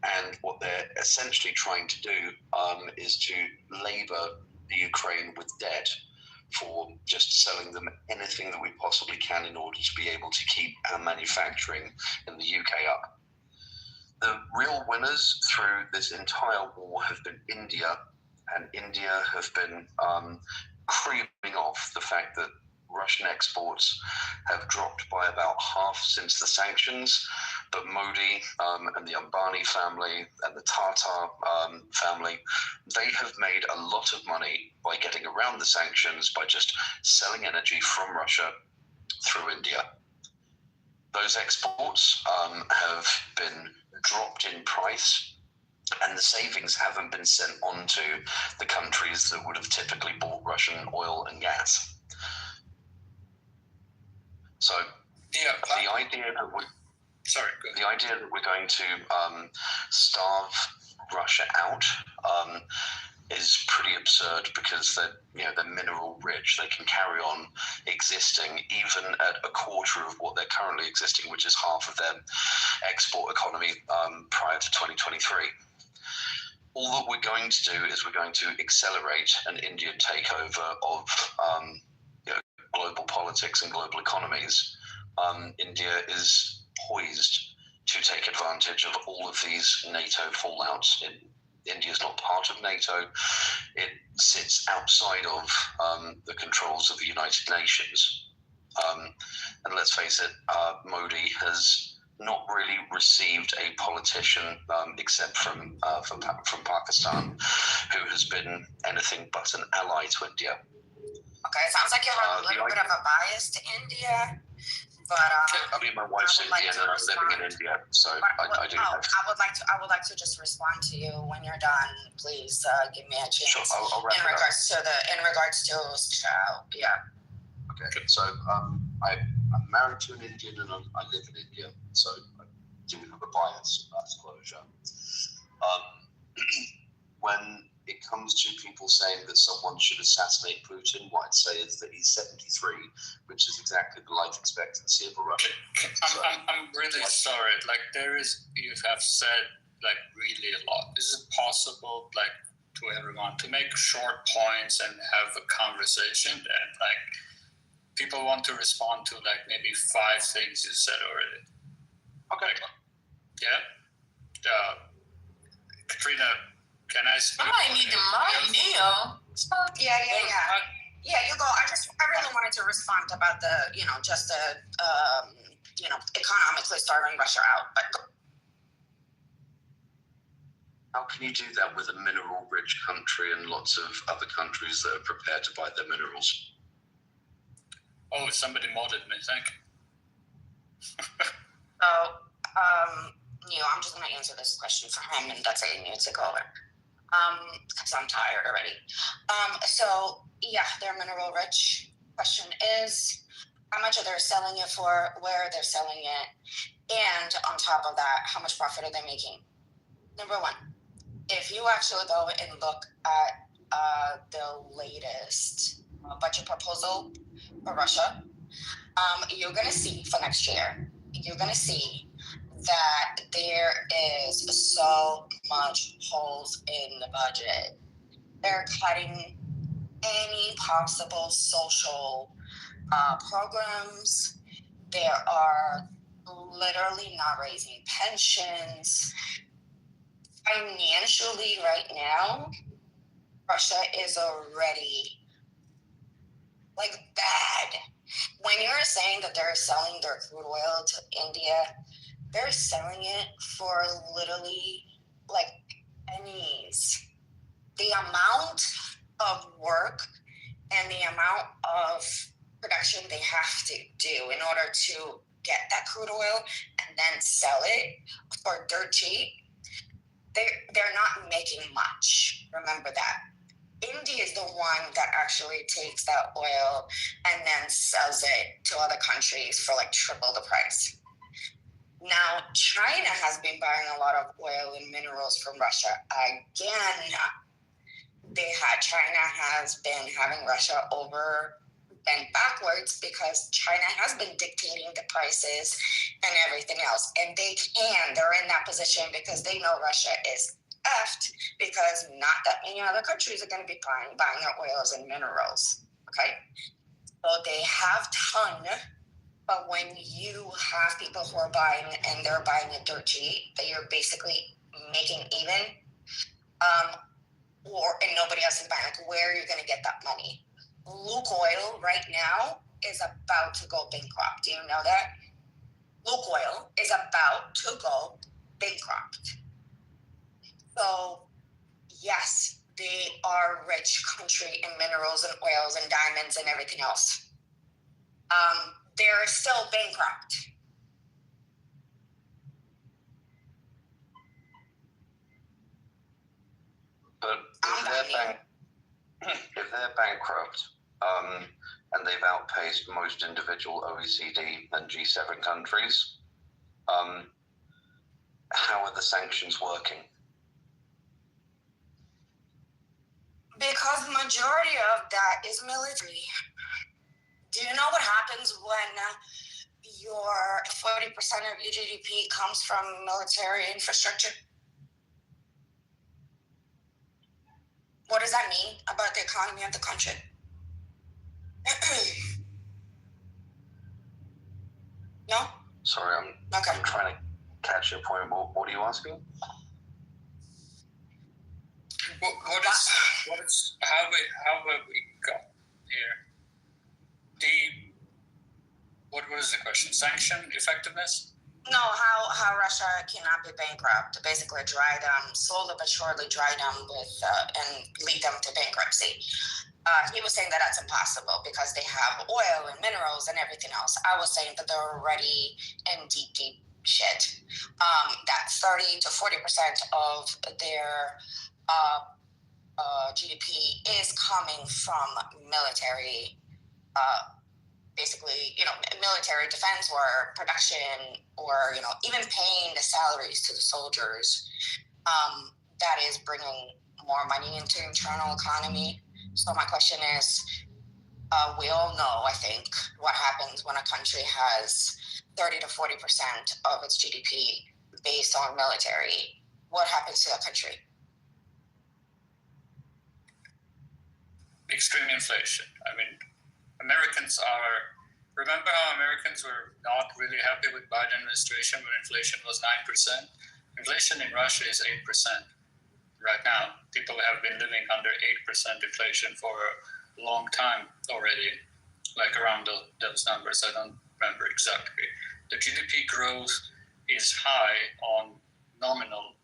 And what they're essentially trying to do is to labour the Ukraine with debt for just selling them anything that we possibly can in order to be able to keep our manufacturing in the UK up. The real winners through this entire war have been India, and India have been creaming off the fact that Russian exports have dropped by about half since the sanctions, but Modi and the Ambani family and the Tata family, they have made a lot of money by getting around the sanctions by just selling energy from Russia through India. Those exports have been dropped in price, and the savings haven't been sent on to the countries that would have typically bought Russian oil and gas. So the idea that we're going to starve Russia out is pretty absurd, because they're mineral rich. They can carry on existing even at a quarter of what they're currently existing, which is half of their export economy prior to 2023. All that we're going to do is we're going to accelerate an Indian takeover of global politics and global economies. India is poised to take advantage of all of these NATO fallouts. India is not part of NATO. It sits outside of the controls of the United Nations. And let's face it, Modi has not really received a politician except from Pakistan, who has been anything but an ally to India. Okay, it sounds like you have a little bit of a bias to India, but I mean, my wife's Indian and I'm living in India, so I do have. I would like to just respond to you when you're done. Please give me a chance. Sure, I'll wrap in it regards up. in regards to yeah. Okay, so I'm married to an Indian and I live in India, so I do have a bias, disclosure. When it comes to people saying that someone should assassinate Putin, what I'd say is that he's 73, which is exactly the life expectancy of a Russian. I'm really sorry. Like, you have said really a lot. Is it possible, to everyone, to make short points and have a conversation and people want to respond to maybe 5 things you said already? Okay. Yeah. Katrina, can I speak? I need the mic, Neil. Yeah, you go. I really wanted to respond about the, economically starving Russia out. But how can you do that with a mineral-rich country and lots of other countries that are prepared to buy their minerals? Oh, somebody modded me. Thank you. So, I'm just going to answer this question for him, and that's it. You need to go over. Because I'm tired already. They're mineral rich. Question is, how much are they selling it for, where they're selling it, and on top of that, how much profit are they making? Number one, if you actually go and look at the latest budget proposal for Russia, you're going to see for next year, that there is so much holes in the budget. They're cutting any possible social programs. There are literally not raising pensions. Financially, right now, Russia is already like bad. When you're saying that they're selling their crude oil to India, they're selling it for literally like pennies. The amount of work and the amount of production they have to do in order to get that crude oil and then sell it for dirt cheap, they're not making much. Remember that. India is the one that actually takes that oil and then sells it to other countries for like triple the price. Now, China has been buying a lot of oil and minerals from Russia. Again, China has been having Russia over and backwards because China has been dictating the prices and everything else. And they're in that position because they know Russia is effed because not that many other countries are going to be buying their oils and minerals. Okay? So they have ton, but when you have people who are buying and they're buying it dirt cheap, that you're basically making even, and nobody else is buying, like where are you going to get that money? Lukoil right now is about to go bankrupt. Do you know that? Lukoil is about to go bankrupt. So, yes, they are a rich country in minerals and oils and diamonds and everything else. They're still bankrupt. But if they're bankrupt, and they've outpaced most individual OECD and G7 countries, how are the sanctions working? Because majority of that is military. Do you know what happens when your 40% of your GDP comes from military infrastructure? What does that mean about the economy of the country? No? Sorry, I'm trying to catch your point. What are you asking? How have we got here? What was the question? Sanction effectiveness? No, how Russia cannot be bankrupt. Basically, dry them, slowly but surely dry them and lead them to bankruptcy. He was saying that that's impossible because they have oil and minerals and everything else. I was saying that they're already in deep shit. That 30 to 40% of their GDP is coming from military, basically, military defense or production or, even paying the salaries to the soldiers. That is bringing more money into internal economy. So my question is, we all know, I think, what happens when a country has 30 to 40% of its GDP based on military. What happens to that country? Extreme inflation. I mean, remember how Americans were not really happy with Biden administration when inflation was 9%? Inflation in Russia is 8%. Right now, people have been living under 8% inflation for a long time already, like around those numbers. I don't remember exactly. The GDP growth is high on nominal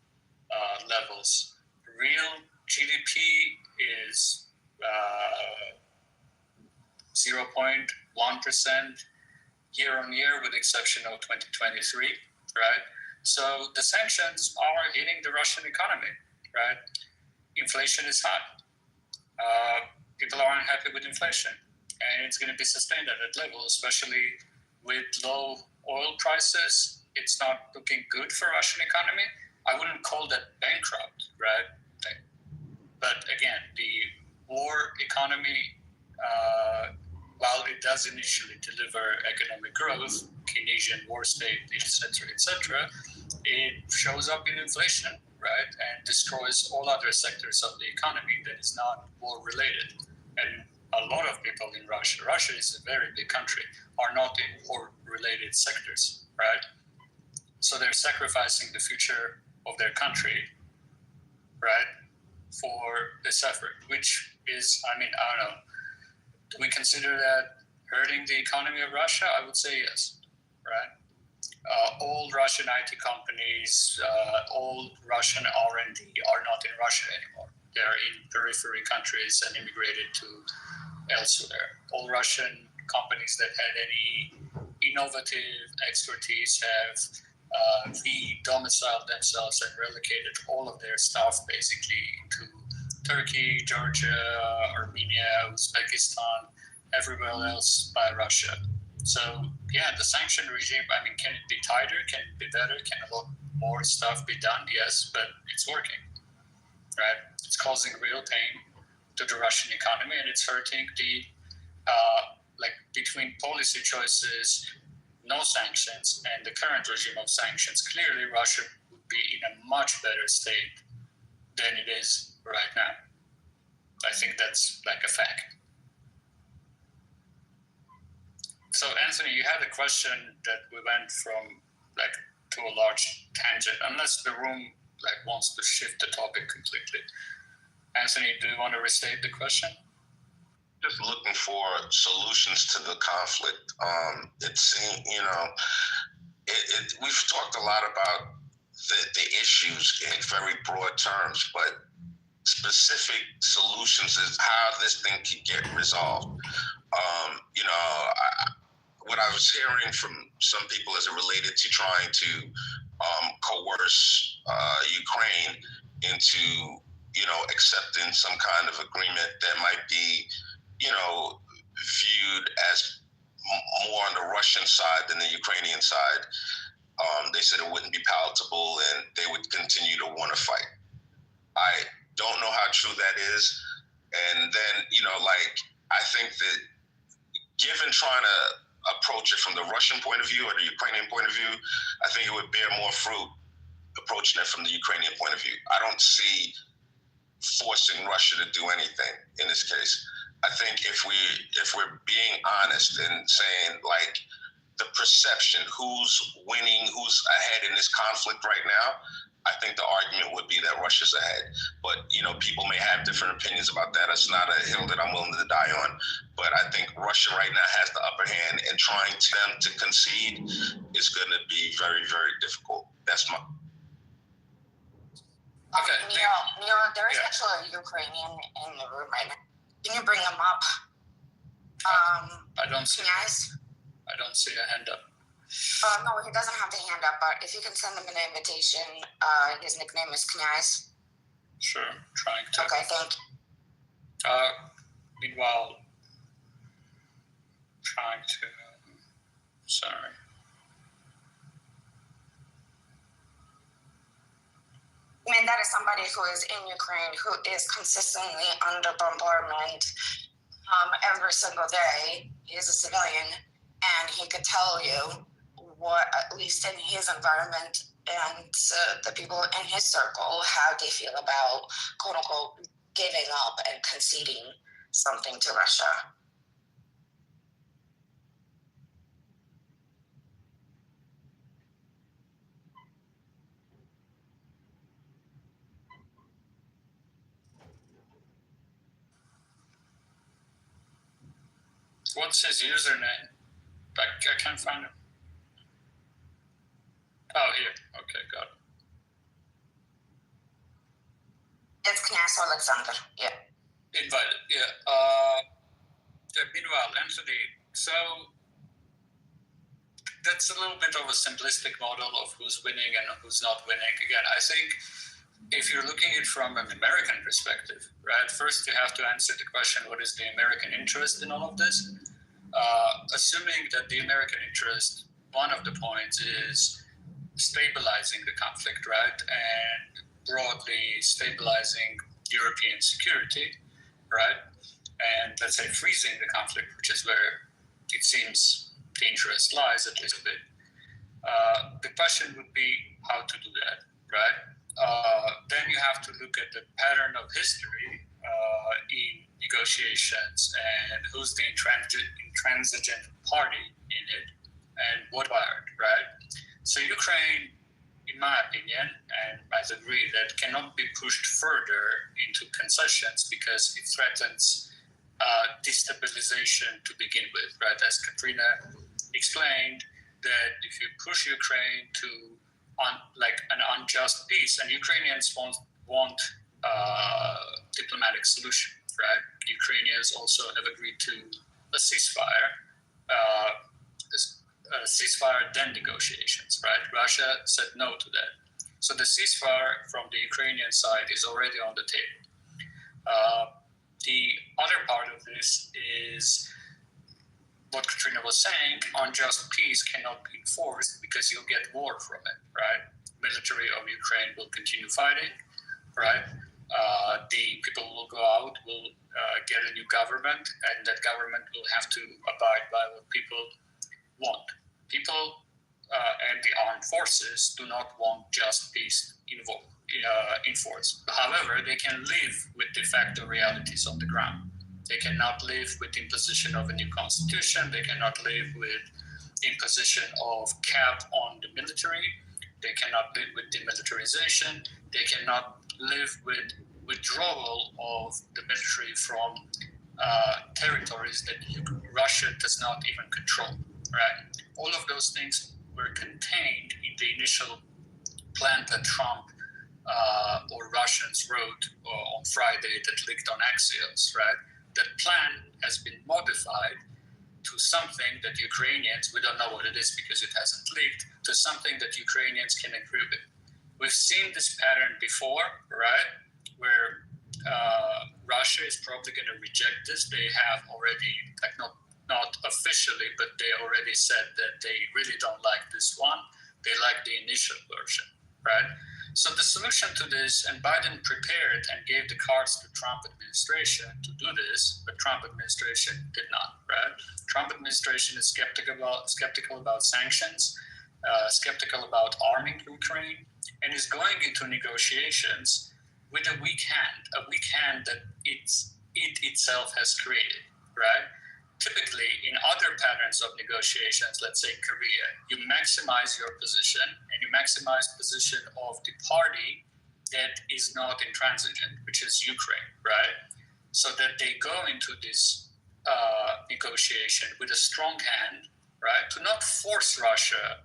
levels. Real GDP is 0.1% year on year, with the exception of 2023, right? So the sanctions are hitting the Russian economy. Right, inflation is high. People are unhappy with inflation, and it's going to be sustained at that level, especially with low oil prices. It's not looking good for Russian economy. I wouldn't call that bankrupt, right? But again, the war economy, while it does initially deliver economic growth, Keynesian war state, etc., it shows up in inflation. Right, and destroys all other sectors of the economy that is not war-related. And a lot of people in Russia is a very big country, are not in war-related sectors. right? So they're sacrificing the future of their country, right, for this effort, which is, I mean, I don't know. Do we consider that hurting the economy of Russia? I would say yes, right? All Russian IT companies, all Russian R&D are not in Russia anymore. They're in periphery countries and immigrated to elsewhere. All Russian companies that had any innovative expertise have re-domiciled themselves and relocated all of their staff basically to Turkey, Georgia, Armenia, Uzbekistan, everywhere else by Russia. So yeah, the sanction regime, I mean, can it be tighter? Can it be better? Can a lot more stuff be done? Yes, but it's working, right? It's causing real pain to the Russian economy, and it's hurting the, like, between policy choices, no sanctions, and the current regime of sanctions. Clearly, Russia would be in a much better state than it is right now. I think that's like a fact. So Anthony, you had a question that we went from like to a large tangent, unless the room like wants to shift the topic completely. Anthony, do you want to restate the question? Just looking for solutions to the conflict. It seems, you know, we've talked a lot about the issues in very broad terms, but specific solutions is how this thing can get resolved. You know, what I was hearing from some people as it related to trying to coerce Ukraine into, you know, accepting some kind of agreement that might be, you know, viewed as more on the Russian side than the Ukrainian side. They said it wouldn't be palatable and they would continue to want to fight. I don't know how true that is. And then, you know, like, I think that given trying to approach it from the Russian point of view or the Ukrainian point of view, I think it would bear more fruit approaching it from the Ukrainian point of view. I don't see forcing Russia to do anything in this case. I think if we're being honest and saying, like, the perception, who's winning, who's ahead in this conflict right now, I think the argument would be that Russia's ahead. But, you know, people may have different opinions about that. It's not a hill that I'm willing to die on. But I think Russia right now has the upper hand, and trying them to concede is going to be very, very difficult. That's my... Okay. Neil, there is actually a Ukrainian in the room right now. Can you bring him up? I don't see. Knyaz? I don't see a hand up. No, he doesn't have the hand up, but if you can send him an invitation, his nickname is Knyaz. Sure, trying to. Okay, thank you. Meanwhile, trying to. Sorry. I mean, that is somebody who is in Ukraine, who is consistently under bombardment every single day. He is a civilian, and he could tell you what, at least in his environment and the people in his circle, how they feel about, quote unquote, giving up and conceding something to Russia. What's his username? I can't find him. Oh, here. Okay, got it. It's Knyaz Alexander, yeah. Invited, yeah. Meanwhile, Anthony, so that's a little bit of a simplistic model of who's winning and who's not winning. Again, I think if you're looking at it from an American perspective, right, first you have to answer the question, what is the American interest in all of this? Assuming that the American interest, one of the points is stabilizing the conflict, right, and broadly stabilizing European security, right, and let's say freezing the conflict, which is where it seems the interest lies, at least a bit. The question would be how to do that, right? Then you have to look at the pattern of history in negotiations and who's the intransigent party in it, and what fired, right? So Ukraine, in my opinion, and I agree, that cannot be pushed further into concessions because it threatens destabilization to begin with, right? As Katrina explained, that if you push Ukraine to like an unjust peace, and Ukrainians want diplomatic solution, right? Ukrainians also have agreed to a ceasefire, ceasefire then negotiations, right? Russia said no to that. So the ceasefire from the Ukrainian side is already on the table. The other part of this is what Katrina was saying, unjust peace cannot be enforced because you'll get war from it, right? Military of Ukraine will continue fighting, right? The people will go out, will get a new government, and that government will have to abide by what people want. People and the armed forces do not want just peace enforced. However, they can live with de facto realities on the ground. They cannot live with imposition of a new constitution. They cannot live with imposition of cap on the military. They cannot live with demilitarization. They cannot live with withdrawal of the military from territories that Russia does not even control, right? All of those things were contained in the initial plan that Trump or Russians wrote on Friday that leaked on Axios, right? That plan has been modified to something that Ukrainians, we don't know what it is because it hasn't leaked, to something that Ukrainians can agree with. We've seen this pattern before, right? Where Russia is probably going to reject this. They have already, like not officially, but they already said that they really don't like this one. They like the initial version, right? So the solution to this, and Biden prepared and gave the cards to Trump administration to do this, but Trump administration did not, right? Trump administration is skeptical about sanctions, skeptical about arming Ukraine, and is going into negotiations with a weak hand that it itself has created, right? Typically, in other patterns of negotiations, let's say Korea, you maximize your position and you maximize position of the party that is not intransigent, which is Ukraine, right? So that they go into this negotiation with a strong hand, right? To not force Russia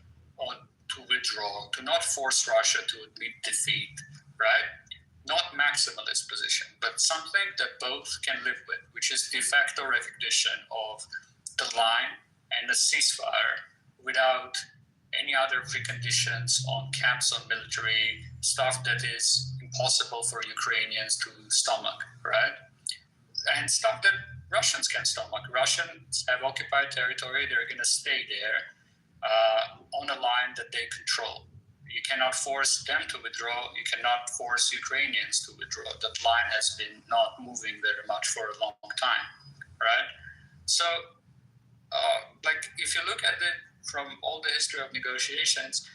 to withdraw, to not force Russia to admit defeat, right? Not maximalist position, but something that both can live with, which is de facto recognition of the line and a ceasefire without any other preconditions on caps on military, stuff that is impossible for Ukrainians to stomach, right? And stuff that Russians can stomach. Russians have occupied territory, they're going to stay there on a line that they control. You cannot force them to withdraw. You cannot force Ukrainians to withdraw. That line has been not moving very much for a long time, right? So, if you look at it from all the history of negotiations,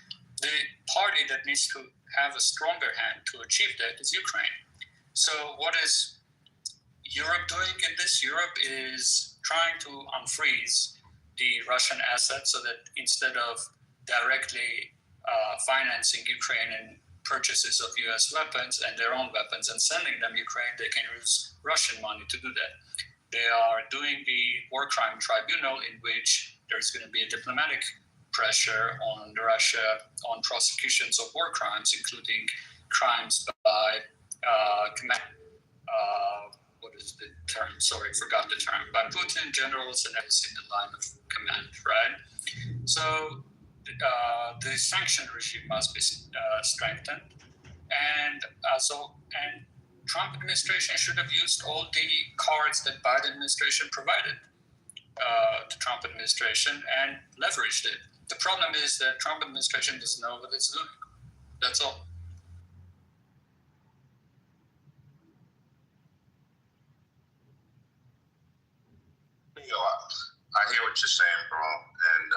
the party that needs to have a stronger hand to achieve that is Ukraine. So what is Europe doing in this? Europe is trying to unfreeze the Russian assets so that instead of directly financing Ukraine in purchases of US weapons and their own weapons and sending them Ukraine, they can use Russian money to do that. They are doing the war crime tribunal in which there's going to be a diplomatic pressure on Russia on prosecutions of war crimes, including crimes by what is the term? Sorry, forgot the term. By Putin, generals, and others in the line of command, right? So the sanction regime must be strengthened, and Trump administration should have used all the cards that Biden administration provided to Trump administration and leveraged it. The problem is that Trump administration doesn't know what it's doing. That's all. I hear what you're saying, bro, and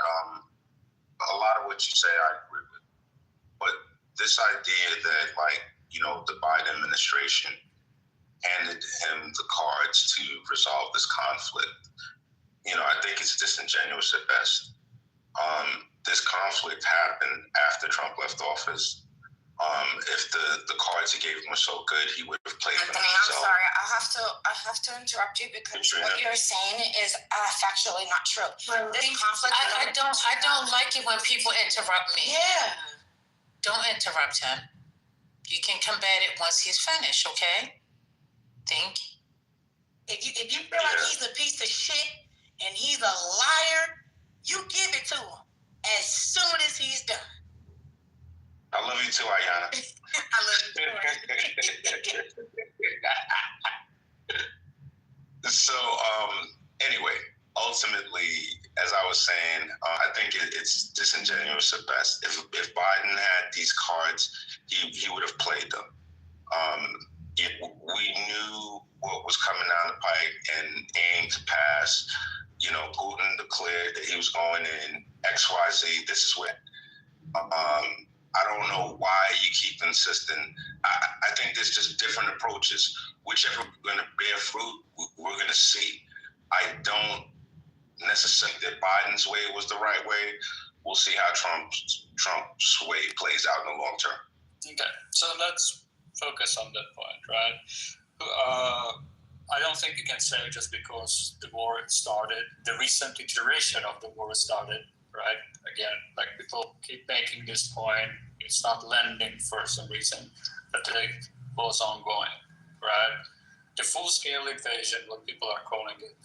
a lot of what you say I agree with. But this idea that, the Biden administration handed him the cards to resolve this conflict, I think it's disingenuous at best. this conflict happened after Trump left office. If the cards he gave him were so good, he would have played them Anthony, I'm himself. sorry. I have to interrupt you because what you're saying is factually not true. This conflict. I don't like it when people interrupt me. Yeah. Don't interrupt him. You can combat it once he's finished, okay? Thank you. If you feel like he's a piece of shit and he's a liar, you give it to him as soon as he's done. I love you too, Ayanna. I love you too. So, anyway, ultimately, as I was saying, I think it's disingenuous at best. If Biden had these cards, he would have played them. We knew what was coming down the pike and aimed to pass. You know, Putin declared that he was going in XYZ. This is what. I don't know why you keep insisting. I think there's just different approaches. Whichever we're going to bear fruit, we're going to see. I don't necessarily that Biden's way was the right way. We'll see how Trump's way plays out in the long term. Okay, so let's focus on that point, right? I don't think you can say just because the war started, the recent iteration of the war started, right? Again, like people keep making this point, it's not landing for some reason, but it was ongoing, right? The full-scale invasion, what people are calling it,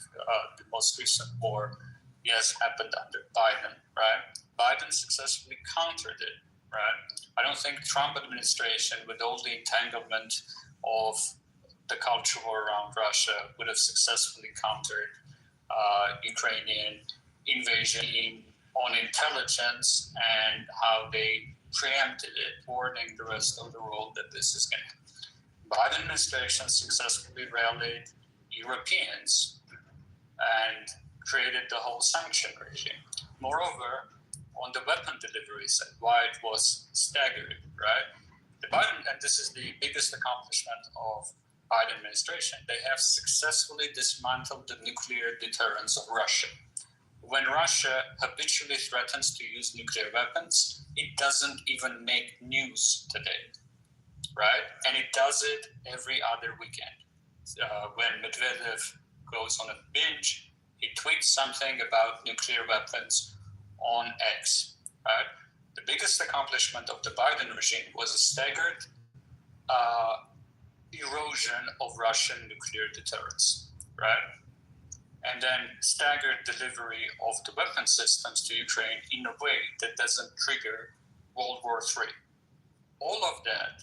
the most recent war, yes, happened under Biden, right? Biden successfully countered it, right? I don't think Trump administration, with all the entanglement of the culture war around Russia, would have successfully countered Ukrainian invasion on intelligence and how they preempted it, warning the rest of the world that this is going to happen. Biden administration successfully rallied Europeans and created the whole sanction regime. Moreover, on the weapon delivery side, why it was staggering, right? The Biden, and this is the biggest accomplishment of Biden administration, they have successfully dismantled the nuclear deterrence of Russia. When Russia habitually threatens to use nuclear weapons, it doesn't even make news today, right? And it does it every other weekend. When Medvedev goes on a binge, he tweets something about nuclear weapons on X, right? The biggest accomplishment of the Biden regime was a staggered erosion of Russian nuclear deterrence, right? And then staggered delivery of the weapon systems to Ukraine in a way that doesn't trigger World War III. All of that,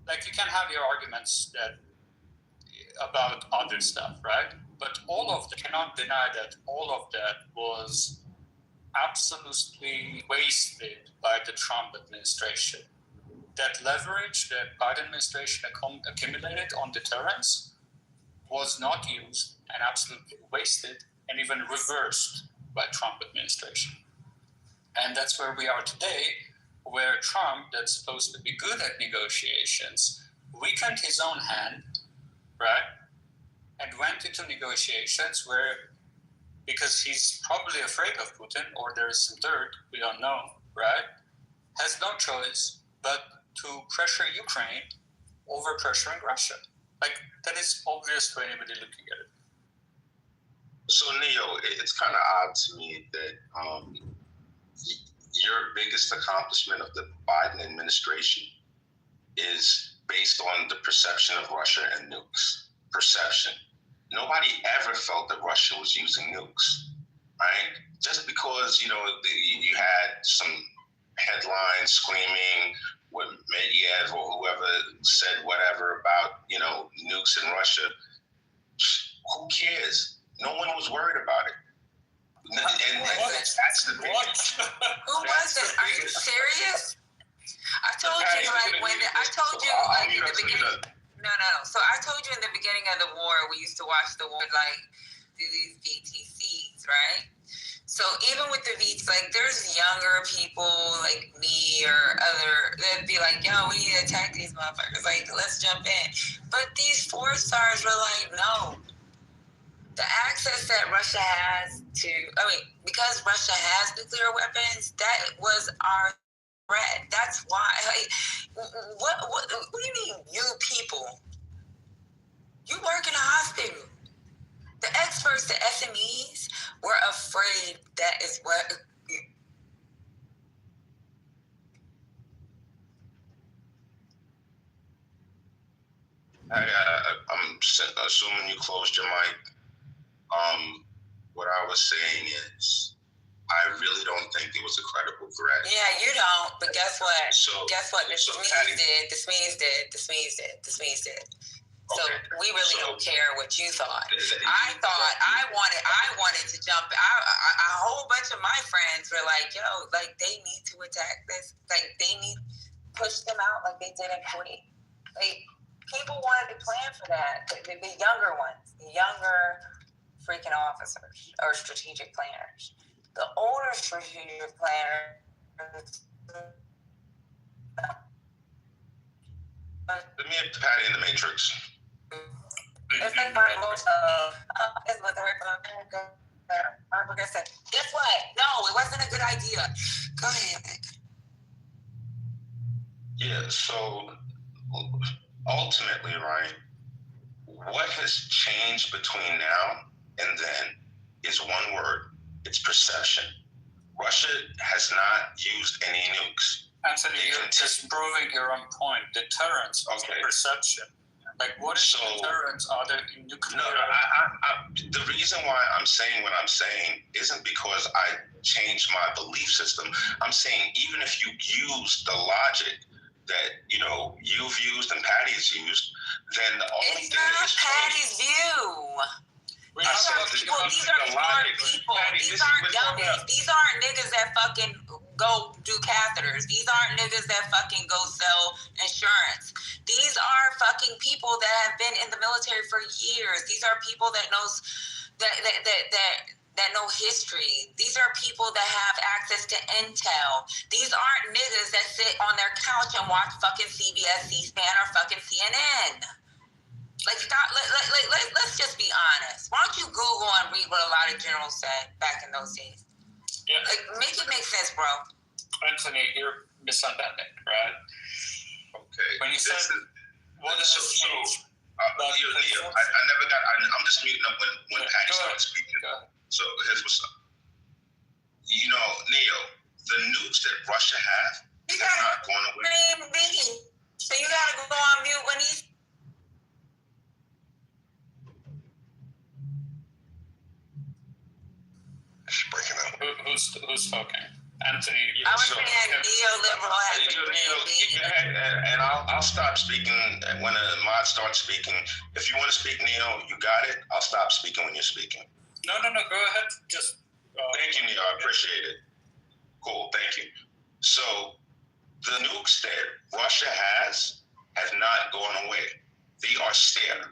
like you can have your arguments that about other stuff, right? But all of that, cannot deny that all of that was absolutely wasted by the Trump administration. That leverage that Biden administration accumulated on deterrence was not used and absolutely wasted and even reversed by Trump administration. And that's where we are today, where Trump, that's supposed to be good at negotiations, weakened his own hand, right? And went into negotiations where, because he's probably afraid of Putin, or there is some dirt, we don't know, right? Has no choice but to pressure Ukraine over pressuring Russia. Like, that is obvious to anybody looking at it. So, Neo, it's kind of odd to me that your biggest accomplishment of the Biden administration is based on the perception of Russia and nukes. Perception. Nobody ever felt that Russia was using nukes, right? Just because, you had some headlines screaming what Medvedev or whoever said whatever about, nukes in Russia, who cares? No one was worried about it. And that's the thing. Who was it? Are you serious? I told you, in the beginning. No. So I told you in the beginning of the war, we used to watch the war like these VTCs, right? So even with the VTCs, like there's younger people like me or other that'd be like, yo, we need to attack these motherfuckers. Like, let's jump in. But these 4 stars were like, no. The access that Russia has to, because Russia has nuclear weapons, that was our threat. That's why. What do you mean, you people? You work in a hospital. The experts, the SMEs, were afraid that is what. I'm assuming you closed your mic. What I was saying is, I really don't think it was a credible threat. Yeah, you don't. But guess what? Guess what? The Patty did. The SMEs did. So we really don't care what you thought. I wanted to jump. A whole bunch of my friends were like, "Yo, like they need to attack this. Like they need push them out like they did in Kuwait." Like people wanted to plan for that. The younger ones, the younger freaking officers or strategic planners. The older strategic planners. Let me have Patty in the Matrix. It's like my most it's with her. Like I said, guess what? No, it wasn't a good idea. Go ahead. Yeah, so ultimately, right, what has changed between now and then is one word. It's perception. Russia has not used any nukes. Anthony, you're just proving your own point. Deterrence is perception. Like, what is deterrence other than nuclear? No, the reason why I'm saying what I'm saying isn't because I changed my belief system. I'm saying even if you use the logic that, you know, you've used and Patty's used, then the only it's thing that not is Patty's view. These are people. These are smart people. These aren't dummies. These aren't niggas that fucking go do catheters. These aren't niggas that fucking go sell insurance. These are fucking people that have been in the military for years. These are people that knows that know history. These are people that have access to intel. These aren't niggas that sit on their couch and watch fucking CBS, C-SPAN, or fucking CNN. Like, stop. Let's just be honest. Why don't you Google and read what a lot of generals said back in those days? Yeah. Like, make it make sense, bro. Anthony, you're misunderstanding, right? okay. When you said what is changed? I never got. I'm just muting up when Patty started speaking. So here's what's up. You know, Neo, the nukes that Russia have, they're not going away. So you gotta go on mute when he's. She's breaking up. Who's talking? Anthony. I was saying neoliberal has and I'll stop speaking when a mod starts speaking. If you want to speak, Neo, you got it. I'll stop speaking when you're speaking. No. Go ahead. Just. Thank you, Neo. I appreciate it. Cool. Thank you. So the nukes that Russia has not gone away. They are there,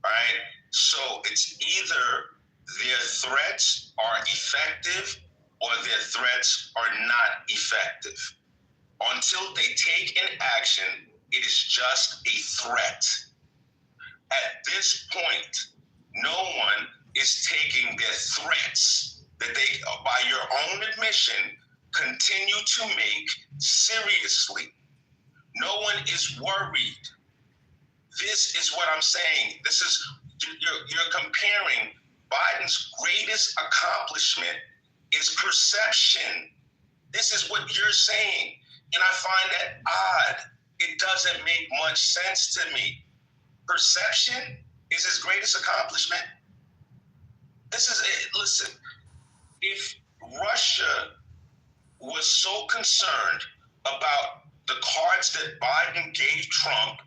right? So it's either their threats are effective or their threats are not effective. Until they take an action, it is just a threat. At this point, no one is taking their threats that they, by your own admission, continue to make seriously. No one is worried. This is what I'm saying. This is, you're comparing Biden's greatest accomplishment is perception. This is what you're saying. And I find that odd. It doesn't make much sense to me. Perception is his greatest accomplishment. This is it. Listen, if Russia was so concerned about the cards that Biden gave Trump,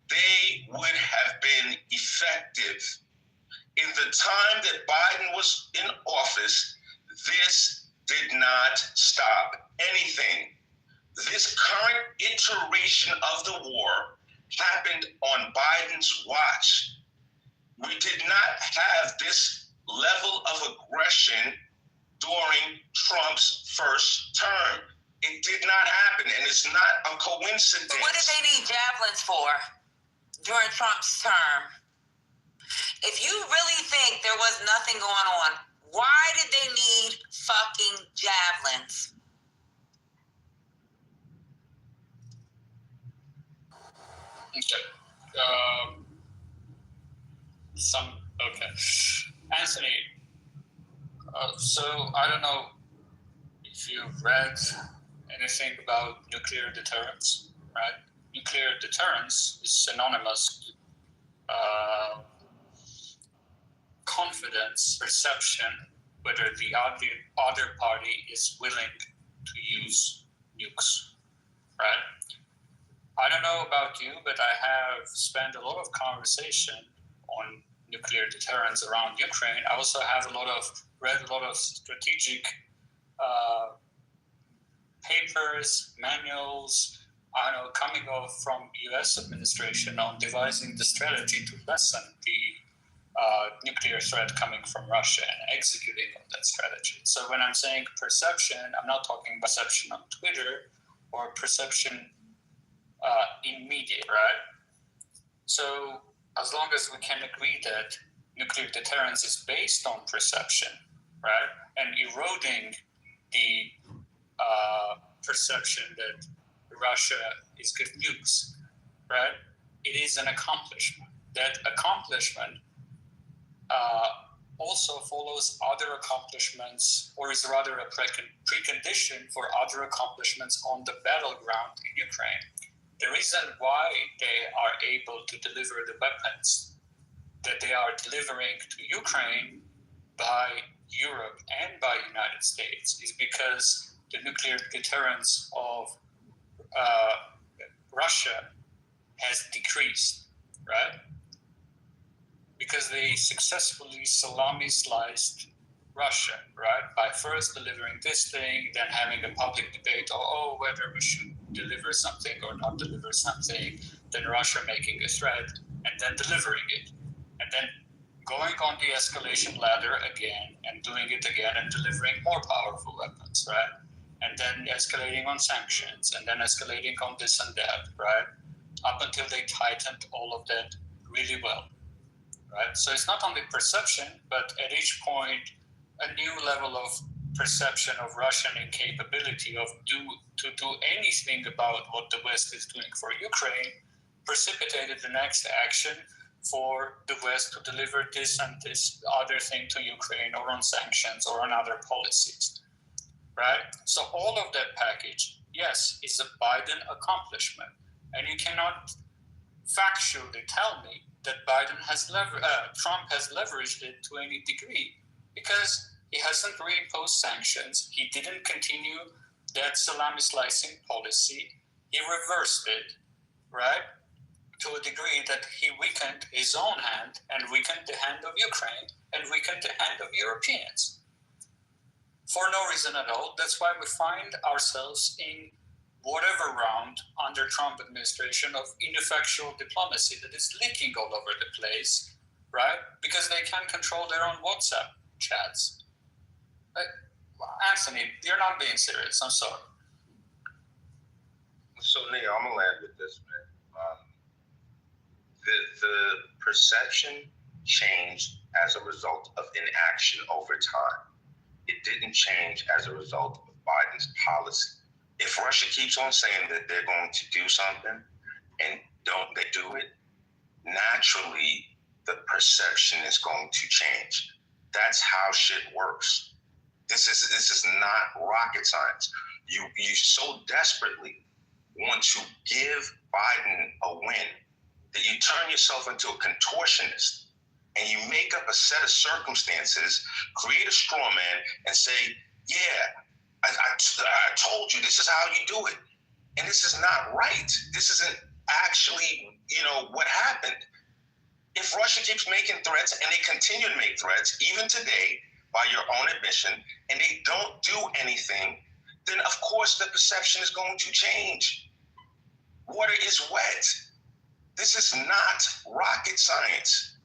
they would have been effective. In the time that Biden was in office, this did not stop anything. This current iteration of the war happened on Biden's watch. We did not have this level of aggression during Trump's first term. It did not happen, and it's not a coincidence. But what did they need javelins for during Trump's term? If you really think there was nothing going on, why did they need fucking javelins? Okay. Okay. Anthony, so I don't know if you've read anything about nuclear deterrence, right? Nuclear deterrence is synonymous confidence, perception, whether the other party is willing to use nukes, right? I don't know about you, but I have spent a lot of conversation on nuclear deterrence around Ukraine. I also have read a lot of strategic papers, manuals, I know, coming off from U.S. administration on devising the strategy to lessen the nuclear threat coming from Russia and executing on that strategy. So when I'm saying perception, I'm not talking about perception on Twitter or perception in media, right? So as long as we can agree that nuclear deterrence is based on perception, right, and eroding the perception that Russia is good nukes, right, it is an accomplishment. That accomplishment also follows other accomplishments, or is rather a precondition for other accomplishments on the battleground in Ukraine. The reason why they are able to deliver the weapons that they are delivering to Ukraine by Europe and by United States is because the nuclear deterrence of Russia has decreased, right? Because they successfully salami sliced Russia, right? By first delivering this thing, then having a public debate, whether we should deliver something or not deliver something, then Russia making a threat, and then delivering it. And then going on the escalation ladder again, and doing it again, and delivering more powerful weapons, right? And then escalating on sanctions, and then escalating on this and that, right? Up until they tightened all of that really well. Right? So it's not only perception, but at each point, a new level of perception of Russian incapability to do anything about what the West is doing for Ukraine precipitated the next action for the West to deliver this and this other thing to Ukraine, or on sanctions, or on other policies. Right? So all of that package, yes, is a Biden accomplishment. And you cannot factually tell me that Trump has leveraged it to any degree, because he hasn't reimposed sanctions. He didn't continue that salami slicing policy. He reversed it, right, to a degree that he weakened his own hand and weakened the hand of Ukraine and weakened the hand of Europeans for no reason at all. That's why we find ourselves in whatever round under Trump administration of ineffectual diplomacy that is leaking all over the place, right? Because they can't control their own WhatsApp chats. Anthony, you're not being serious. I'm sorry. So, Neil, I'm gonna land with this, man. The perception changed as a result of inaction over time. It didn't change as a result of Biden's policy. If Russia keeps on saying that they're going to do something and don't they do it, naturally the perception is going to change. That's how shit works. This is not rocket science. You so desperately want to give Biden a win that you turn yourself into a contortionist and you make up a set of circumstances, create a straw man, and say, yeah, I told you this is how you do it. And this is not right. This isn't actually, what happened. If Russia keeps making threats, and they continue to make threats, even today, by your own admission, and they don't do anything, then of course the perception is going to change. Water is wet. This is not rocket science.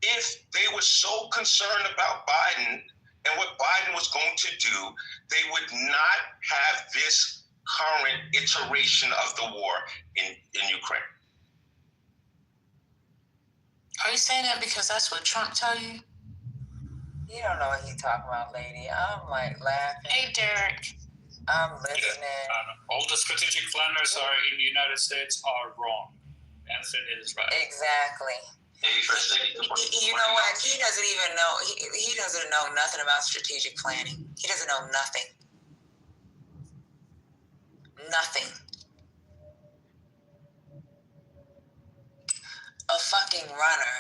If they were so concerned about Biden and what Biden was going to do, they would not have this current iteration of the war in Ukraine. I Are you saying that because that's what Trump tell you? You don't know what he's talking about, lady. I'm like laughing. Hey, Derek. I'm listening. All the strategic planners are in the United States are wrong. Anthony is right. Exactly. You know what? He doesn't even know. He doesn't know nothing about strategic planning. He doesn't know nothing. Nothing. A fucking runner.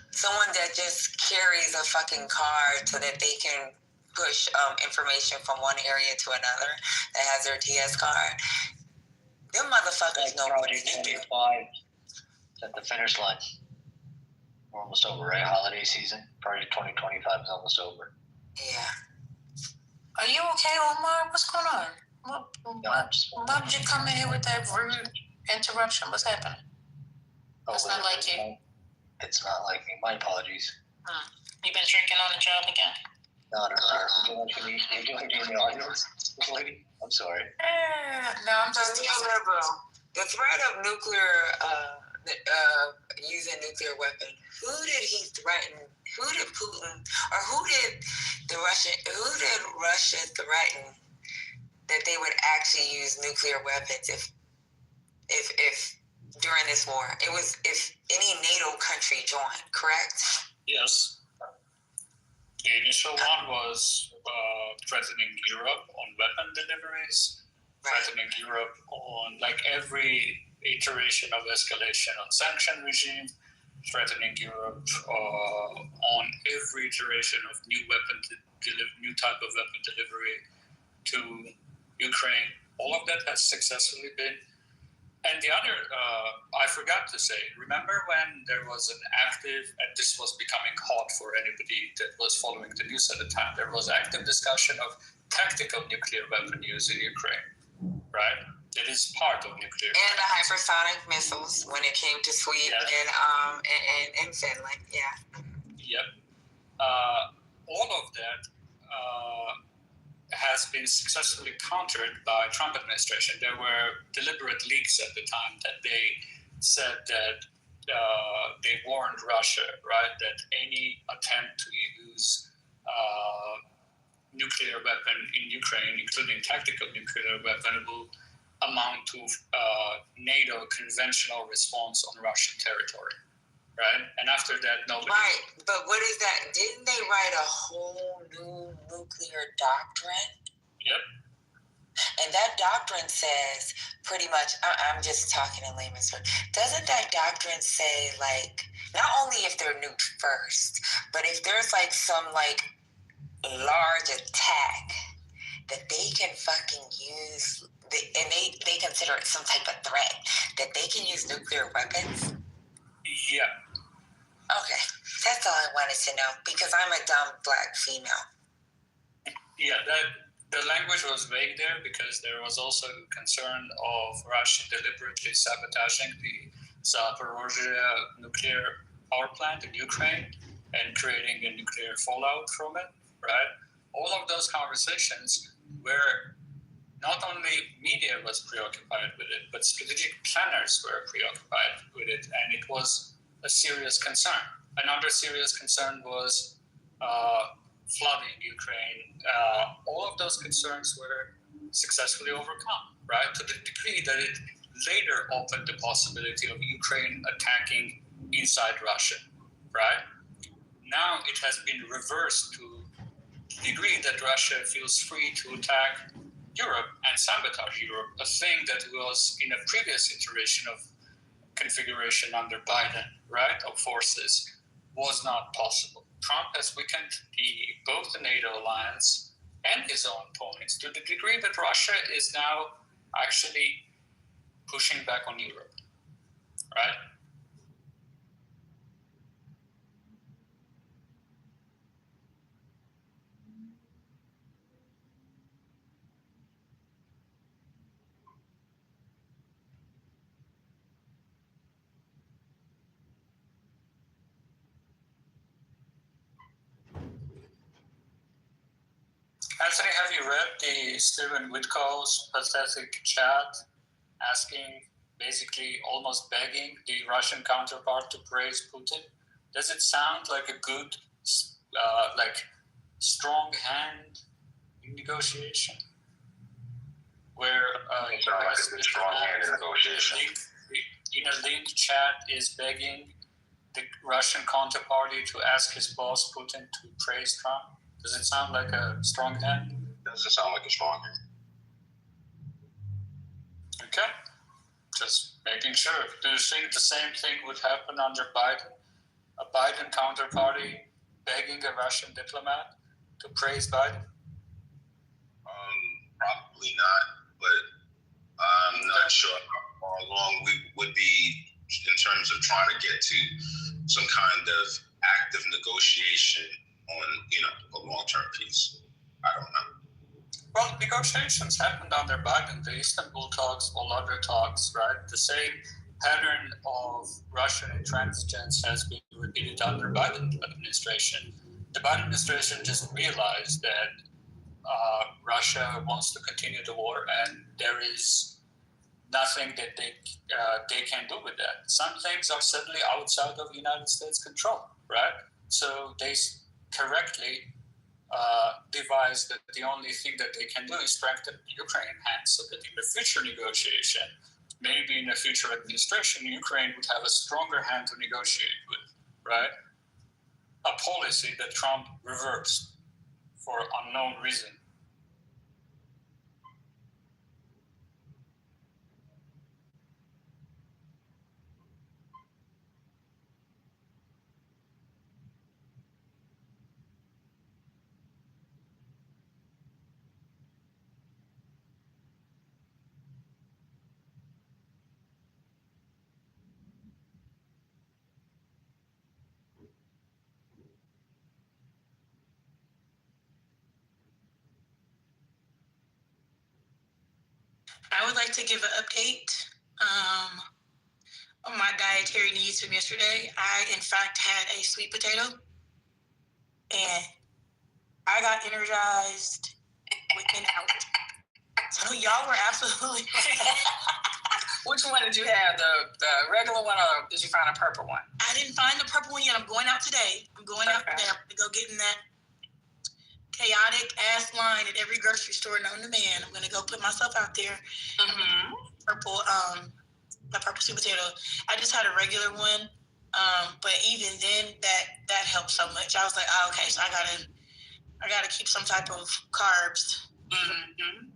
Someone that just carries a fucking card so that they can push information from one area to another that has their TS card. Them motherfuckers know what to do. At the finish line. We're almost over, right? Holiday season. Project 2025 is almost over. Yeah. Are you okay, Omar? What's going on? Why did you come in here with that rude interruption? What's happening? It's not like you. It's not like me. My apologies. You been drinking on the job again? No. You're doing the audience, lady? I'm sorry. No, I'm just The threat of nuclear, using nuclear weapon. Who did he threaten? Who did Putin, or who did Russia threaten that they would actually use nuclear weapons if during this war? It was if any NATO country joined, correct? Yes. The initial one was threatening Europe on weapon deliveries, threatening Europe on like every iteration of escalation on sanction regime, threatening Europe on every iteration of new type of weapon delivery to Ukraine. All of that has successfully been. And the other, I forgot to say, remember when there was an active, and this was becoming hot for anybody that was following the news at the time, there was active discussion of tactical nuclear weapon use in Ukraine, right? It is part of nuclear. And the hypersonic missiles when it came to Sweden and Finland, yeah. Yep. All of that has been successfully countered by Trump administration. There were deliberate leaks at the time that they said that they warned Russia, right, that any attempt to use nuclear weapon in Ukraine, including tactical nuclear weapon, will amount to NATO conventional response on Russian territory, right? And after that, nobody... Right, but what is that? Didn't they write a whole new nuclear doctrine? Yep. And that doctrine says pretty much, I'm just talking in layman's terms, doesn't that doctrine say, like, not only if they're nuked first, but if there's, like, some, like, large attack that they can fucking use... and they consider it some type of threat, that they can use nuclear weapons? Yeah. Okay, that's all I wanted to know, because I'm a dumb black female. Yeah, the language was vague there because there was also concern of Russia deliberately sabotaging the Zaporozhye nuclear power plant in Ukraine and creating a nuclear fallout from it, right? All of those conversations were... Not only media was preoccupied with it, but strategic planners were preoccupied with it, and it was a serious concern. Another serious concern was flooding Ukraine. All of those concerns were successfully overcome, right? To the degree that it later opened the possibility of Ukraine attacking inside Russia, right? Now it has been reversed to the degree that Russia feels free to attack Europe and sabotage Europe, a thing that was in a previous iteration of configuration under Biden, right, of forces, was not possible. Trump has weakened both the NATO alliance and his own points to the degree that Russia is now actually pushing back on Europe, right? Anthony, have you read the Stephen Witko's pathetic chat asking, basically almost begging the Russian counterpart to praise Putin Does it sound like a good, like strong hand in negotiation? Where It sounds like a strong hand in negotiation. In a linked chat is begging the Russian counterparty to ask his boss Putin to praise Trump. Does it sound like a strong hand? Doesn't sound like a strong hand. Okay, just making sure. Do you think the same thing would happen under Biden? A Biden counterparty begging a Russian diplomat to praise Biden? Probably not, but I'm not sure how far along we would be in terms of trying to get to some kind of active negotiation on, a long-term peace. I don't know. Well, negotiations happened under Biden, the Istanbul talks, all other talks, right? The same pattern of Russian intransigence has been repeated under Biden administration. The Biden administration just realized that Russia wants to continue the war, and there is nothing that they can do with that. Some things are suddenly outside of the United States' control, right? So they correctly devised that the only thing that they can do is strengthen Ukraine hands, so that in the future negotiation, maybe in a future administration, Ukraine would have a stronger hand to negotiate with, right? A policy that Trump reversed for unknown reason. I would like to give an update on my dietary needs from yesterday. I, in fact, had a sweet potato, and I got energized within hours. So y'all were absolutely Which one did you have? The regular one, or did you find a purple one? I didn't find the purple one yet. I'm going out today. I'm going out today. I'm going to go get in that chaotic ass line at every grocery store known to man. I'm going to go put myself out there. Mm-hmm. My purple sweet potato. I just had a regular one, but even then, that helped so much. I was like, oh, okay, so I gotta keep some type of carbs. Mm-hmm.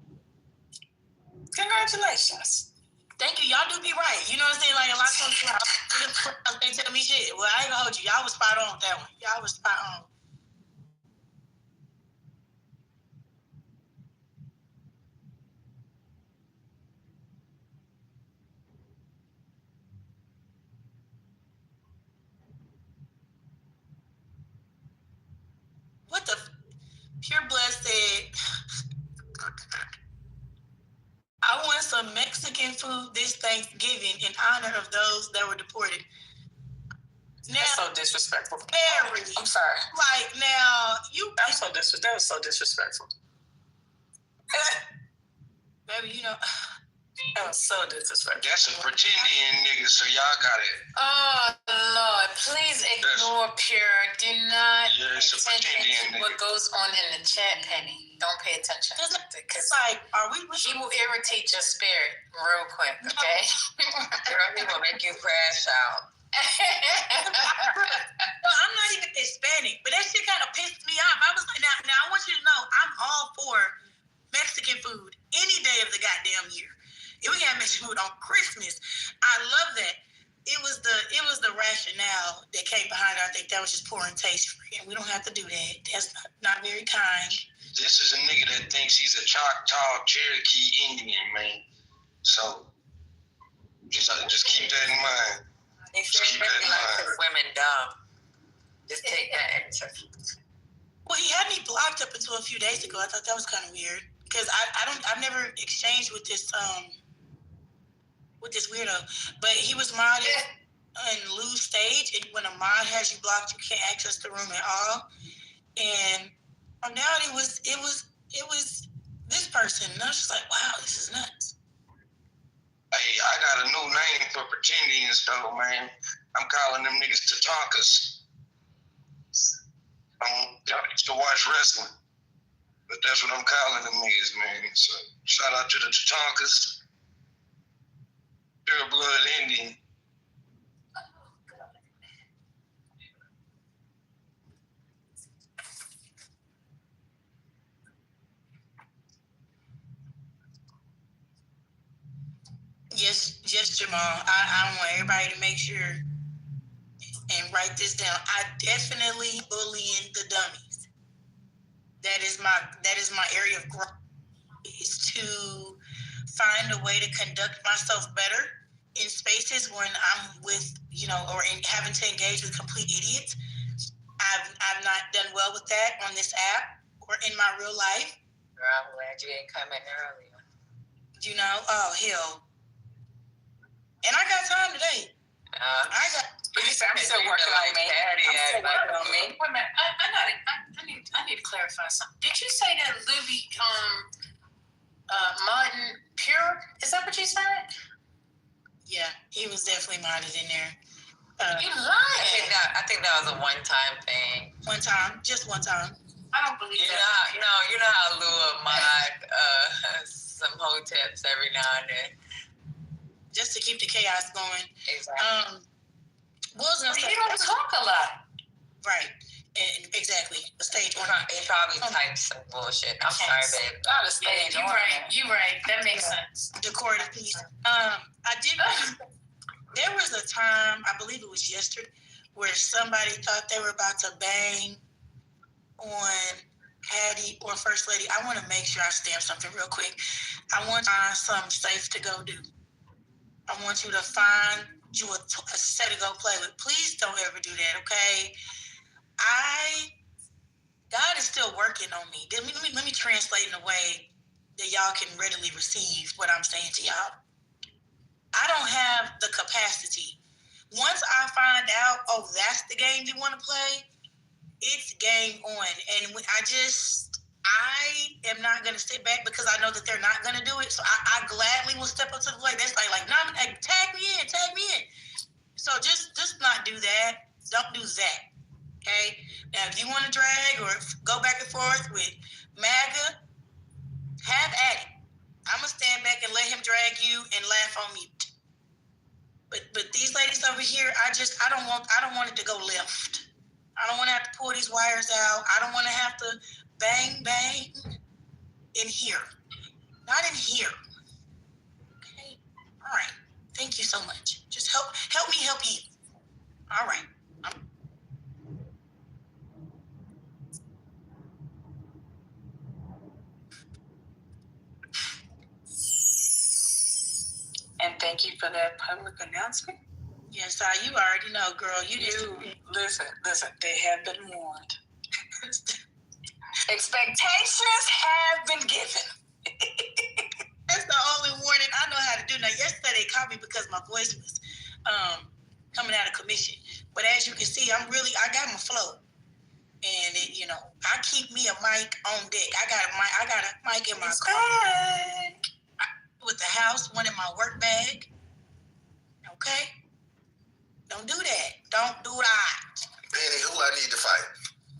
Congratulations. Thank you. Y'all do be right. You know what I'm saying? Like a lot of people they tell me shit. Well, I ain't gonna hold you. Y'all was spot on with that one. Y'all was spot on. What the? Pure Blood said, I want some Mexican food this Thanksgiving in honor of those that were deported. Now, That's so disrespectful. Very. I'm sorry. Like, now, That was so disrespectful. Baby, you know. That was so disrespectful. That's some Virginian niggas, so y'all got it. Oh, Lord, please ignore Pure. Do not pay attention to what goes on in the chat, Penny. Don't pay attention. Because like, he will irritate your spirit real quick, okay? Girl, he will make you crash out. Well, I'm not even Hispanic, but that shit kind of pissed me off. I was like, now I want you to know, I'm all for Mexican food any day of the goddamn year. If we got Mexican food on Christmas, I love that. It was the rationale that came behind it. I think that was just poor and taste-free, and we don't have to do that. That's not very kind. This is a nigga that thinks he's a Choctaw Cherokee Indian, man. So just keep that in mind. If you're like women dumb, just take that. Well, he had me blocked up until a few days ago. I thought that was kind of weird because I've never exchanged with this weirdo, but he was modded in Lou's stage, and when a mod has you blocked, you can't access the room at all. And now it was this person, and I was just like, wow, this is nuts. Hey, I got a new name for Virginians, though, man. I'm calling them niggas Tatankas. Y'all used to watch wrestling, but that's what I'm calling them is, man. So shout out to the Tatankas, Pure Blood Indian. Yes, Jamal. I want everybody to make sure and write this down. I definitely bullying the dummies. That is my area of growth, is to find a way to conduct myself better in spaces when I'm with, or in having to engage with complete idiots. I've not done well with that on this app or in my real life. Girl, I'm glad you didn't come in earlier. Oh hell. And I got time today. I'm still working on me. Wait a minute. I need to clarify something. Did you say that Louis Martin Pure? Is that what you said? Yeah, he was definitely modded in there. You lying. I think that was a one-time thing. Just one time. I don't believe You that. know how Lua mod some hoteps every now and then. Just to keep the chaos going. Exactly. He don't talk a lot. Right. Exactly. The stage one. He probably types some bullshit. I'm sorry, babe. Not a stage. You're right. That makes sense. Decorative piece. There was a time, I believe it was yesterday, where somebody thought they were about to bang on Hattie or First Lady. I want to make sure I stamp something real quick. I want to find something safe to go do. I want you to find you a set to go play with. Please don't ever do that, okay? God is still working on me. Let me translate in a way that y'all can readily receive what I'm saying to y'all. I don't have the capacity. Once I find out, that's the game you want to play, it's game on. And I am not going to sit back because I know that they're not going to do it. So I gladly will step up to the plate. That's like tag me in. So just not do that. Don't do that. Okay? Now, if you want to drag or go back and forth with MAGA, have at it. I'm going to stand back and let him drag you and laugh on mute. But these ladies over here, I don't want it to go left. I don't want to have to pull these wires out. I don't want to have to bang in here. Not in here. Okay? All right. Thank you so much. Just help me help you. All right. And thank you for that public announcement. Yes, you already know, girl. Listen. They have been warned. Expectations have been given. That's the only warning I know how to do. Now, yesterday they caught me because my voice was coming out of commission. But as you can see, I got my flow. And I keep me a mic on deck. I got a mic in my car. With the house, one in my work bag. Okay? Don't do that. Don't do that. Penny, who I need to fight?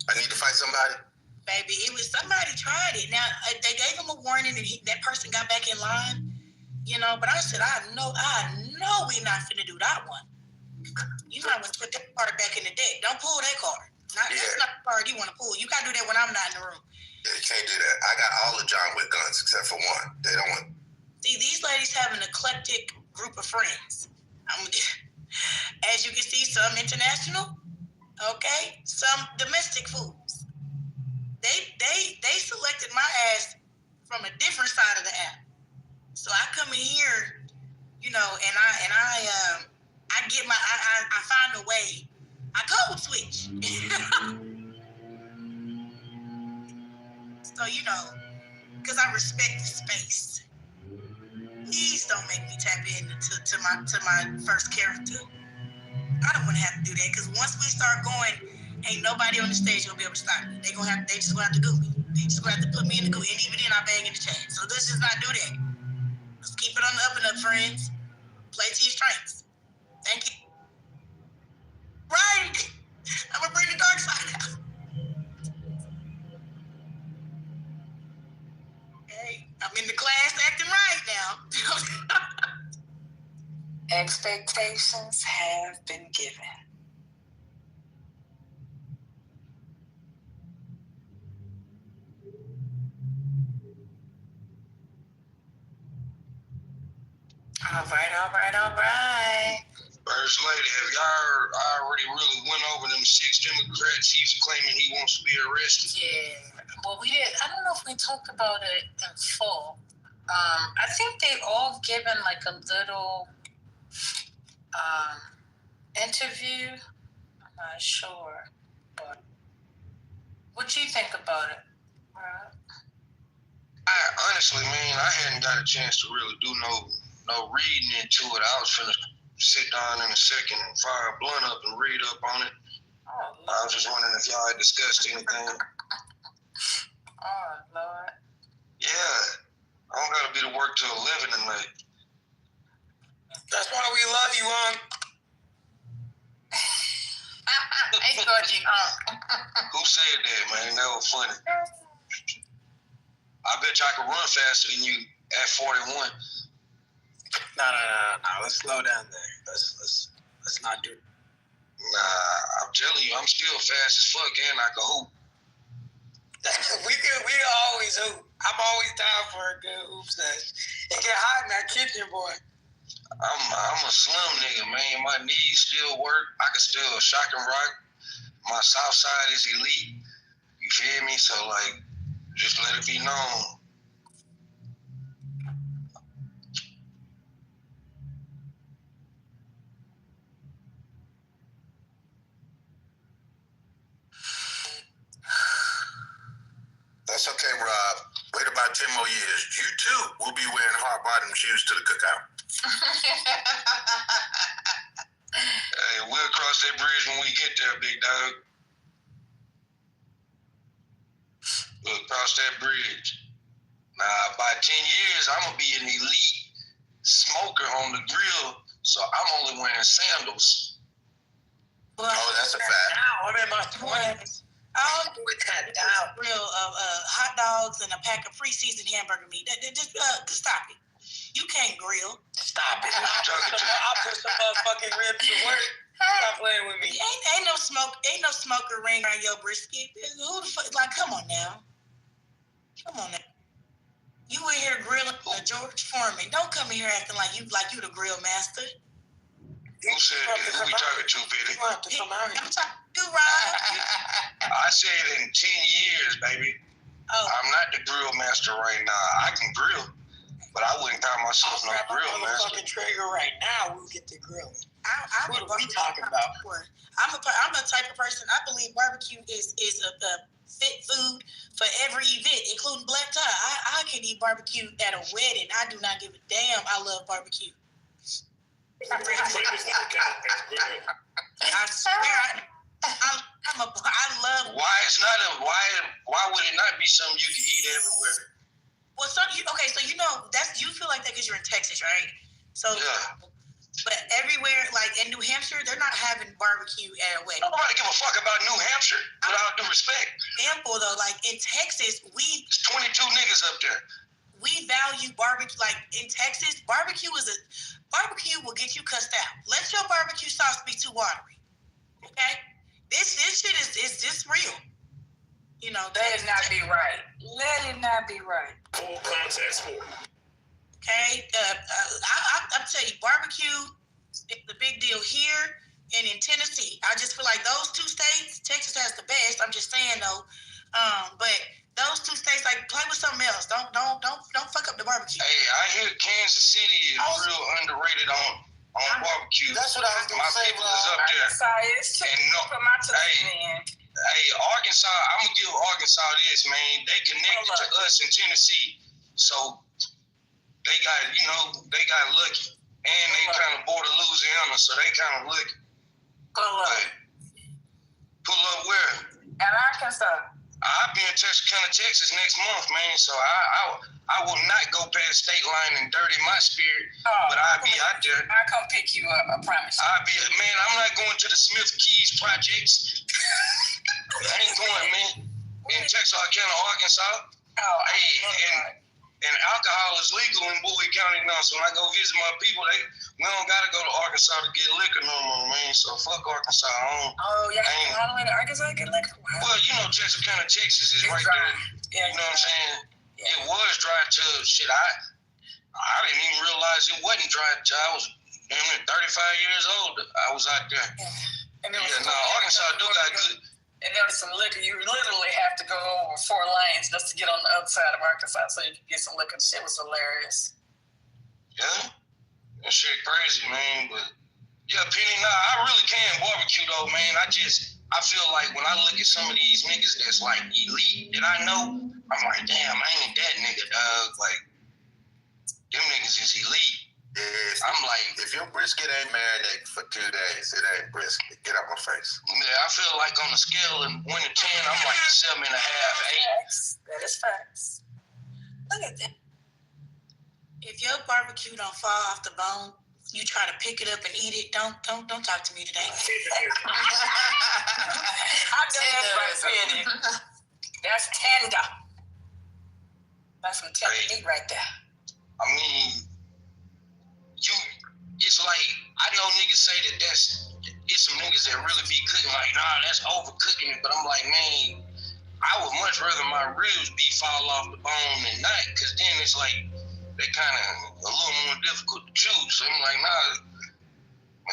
I need to fight somebody? Baby, it was somebody tried it. Now, they gave him a warning and that person got back in line, but I said, I know we're not finna do that one. You might want to put that card back in the deck. Don't pull that card. That's not the card you want to pull. You got to do that when I'm not in the room. Yeah, you can't do that. I got all the John Wick guns except for one. They don't want. See, these ladies have an eclectic group of friends. As you can see, some international, okay, some domestic fools. They selected my ass from a different side of the app. So I come in here, and I find a way. I code switch. So because I respect the space. Please don't make me tap into my first character. I don't want to have to do that because once we start going, ain't nobody on the stage gonna be able to stop me. They just gonna have to goo me. They just gonna have to put me in the goo. And even then, I bang in the chat. So let's just not do that. Let's keep it on the up and up, friends. Play to your strengths. Thank you. Right. I'm gonna bring the dark side out. Expectations have been given. All right. First Lady, have y'all heard, I already really went over them 6 Democrats he's claiming he wants to be arrested? Yeah. Well, we did. I don't know if we talked about it in full. I think they all given like a little interview. I'm not sure. But what you think about it? I honestly, man, I hadn't got a chance to really do no reading into it. I was finna sit down in a second and fire a blunt up and read up on it. Oh, I was just wondering if y'all had discussed anything. oh Lord. Yeah, I don't gotta be to work till 11 tonight. That's why we love you, I thought you Who said that, man? That was funny. I bet you I could run faster than you at 41. No. Let's slow down there. Let's not do it. Nah, I'm telling you, I'm still fast as fuck and I can hoop. We always hoop. I'm always down for a good hoop sesh. It get hot in that kitchen, boy. I'm a slim nigga, man. My knees still work. I can still shock and rock. My south side is elite. You feel me? So like, just let it be known. That's okay, Rob. Wait about 10 more years. You too will be wearing hard bottom shoes to the cookout. Hey, we'll cross that bridge when we get there, big dog. We'll cross that bridge. Nah, by 10 years, I'm going to be an elite smoker on the grill, so I'm only wearing sandals. Well, That's a fact. now I'm in my 20s. I'll do it that down. Real hot dogs and a pack of pre-seasoned hamburger meat. Just stop it. You can't grill. Stop it. I'll put some motherfucking ribs to work. Stop playing with me. Ain't no smoker ring on your brisket. Who the fuck? Like, come on now. You in here grilling George Foreman. Don't come in here acting like you the grill master. Who said that? Who we talking to, Billy? You have to come out here. I'm talking to you, Rob. I said in 10 years, baby. Oh. I'm not the grill master right now. I can grill, but I wouldn't call myself no grill master. Fucking trigger right now. We'll get to grilling. What are we talking about? I'm a type of person. I believe barbecue is a fit food for every event, including black tie. I can eat barbecue at a wedding. I do not give a damn. I love barbecue. I swear, I love. Why would it not be something you can eat everywhere? Well, so you feel like that because you're in Texas, right? So, yeah. But everywhere, like in New Hampshire, they're not having barbecue at a wedding. Nobody give a fuck about New Hampshire, with all due respect. Example though, like in Texas, It's 22 niggas up there. We value barbecue. Like in Texas, barbecue will get you cussed out. Let your barbecue sauce be too watery. Okay? This shit is just real. You know, Let it not be right. Let it not be right. Full contact sport. Okay? I'm telling you, barbecue is a big deal here and in Tennessee. I just feel like those two states, Texas has the best. I'm just saying though. But those two states, like, play with something else. Don't fuck up the barbecue. Hey, I hear Kansas City is real underrated on barbecue. That's what I was gonna say. People is up there. Hey, Arkansas, I'm gonna give Arkansas this, man. They connected to us in Tennessee, so they got lucky, and they kind of border Louisiana, so they kind of lucky. Pull up. Pull up where? At Arkansas. I'll be in Texas next month, man. So I will not go past state line and dirty my spirit, but I'll be out there. I'll come pick you up, I promise you. I'm not going to the Smith Keys projects. I ain't going, man. In Texarkana, Arkansas. Oh, hey, And alcohol is legal in Bowie County now. So when I go visit my people, we don't gotta go to Arkansas to get liquor no more, man. So fuck Arkansas. Oh, yeah, all the way to Arkansas to get liquor? Wow. Well, you know, Texarkana, Texas is right dry. there. Yeah, you know what I'm saying? Yeah. It was dry till shit. I didn't even realize it wasn't dry till I was 35 years old. I was out there. Yeah. And Arkansas do got good. And there was some liquor. You literally have to go over 4 lanes just to get on the other side of Arkansas so you can get some liquor. Shit was hilarious. Yeah, that shit crazy, man. But yeah, Penny, I really can barbecue though, man. I feel like when I look at some of these niggas that's like elite that I know, I'm like, damn, I ain't that nigga, dog. Like, them niggas is elite. Yeah, I'm like, if your brisket ain't marinated for 2 days, it ain't brisket. Get out my face. Yeah, I feel like on the scale of 1 to 10, I'm like a 7.5, 8. That is facts. Look at that. If your barbecue don't fall off the bone, you try to pick it up and eat it. Don't talk to me today. I know that's right, that's tender. That's some tender meat right there. I mean, it's like, I know niggas say that it's some niggas that really be cooking like, nah, that's overcooking it. But I'm like, man, I would much rather my ribs fall off the bone than not, because then it's like, they kind of a little more difficult to chew. So I'm like, nah,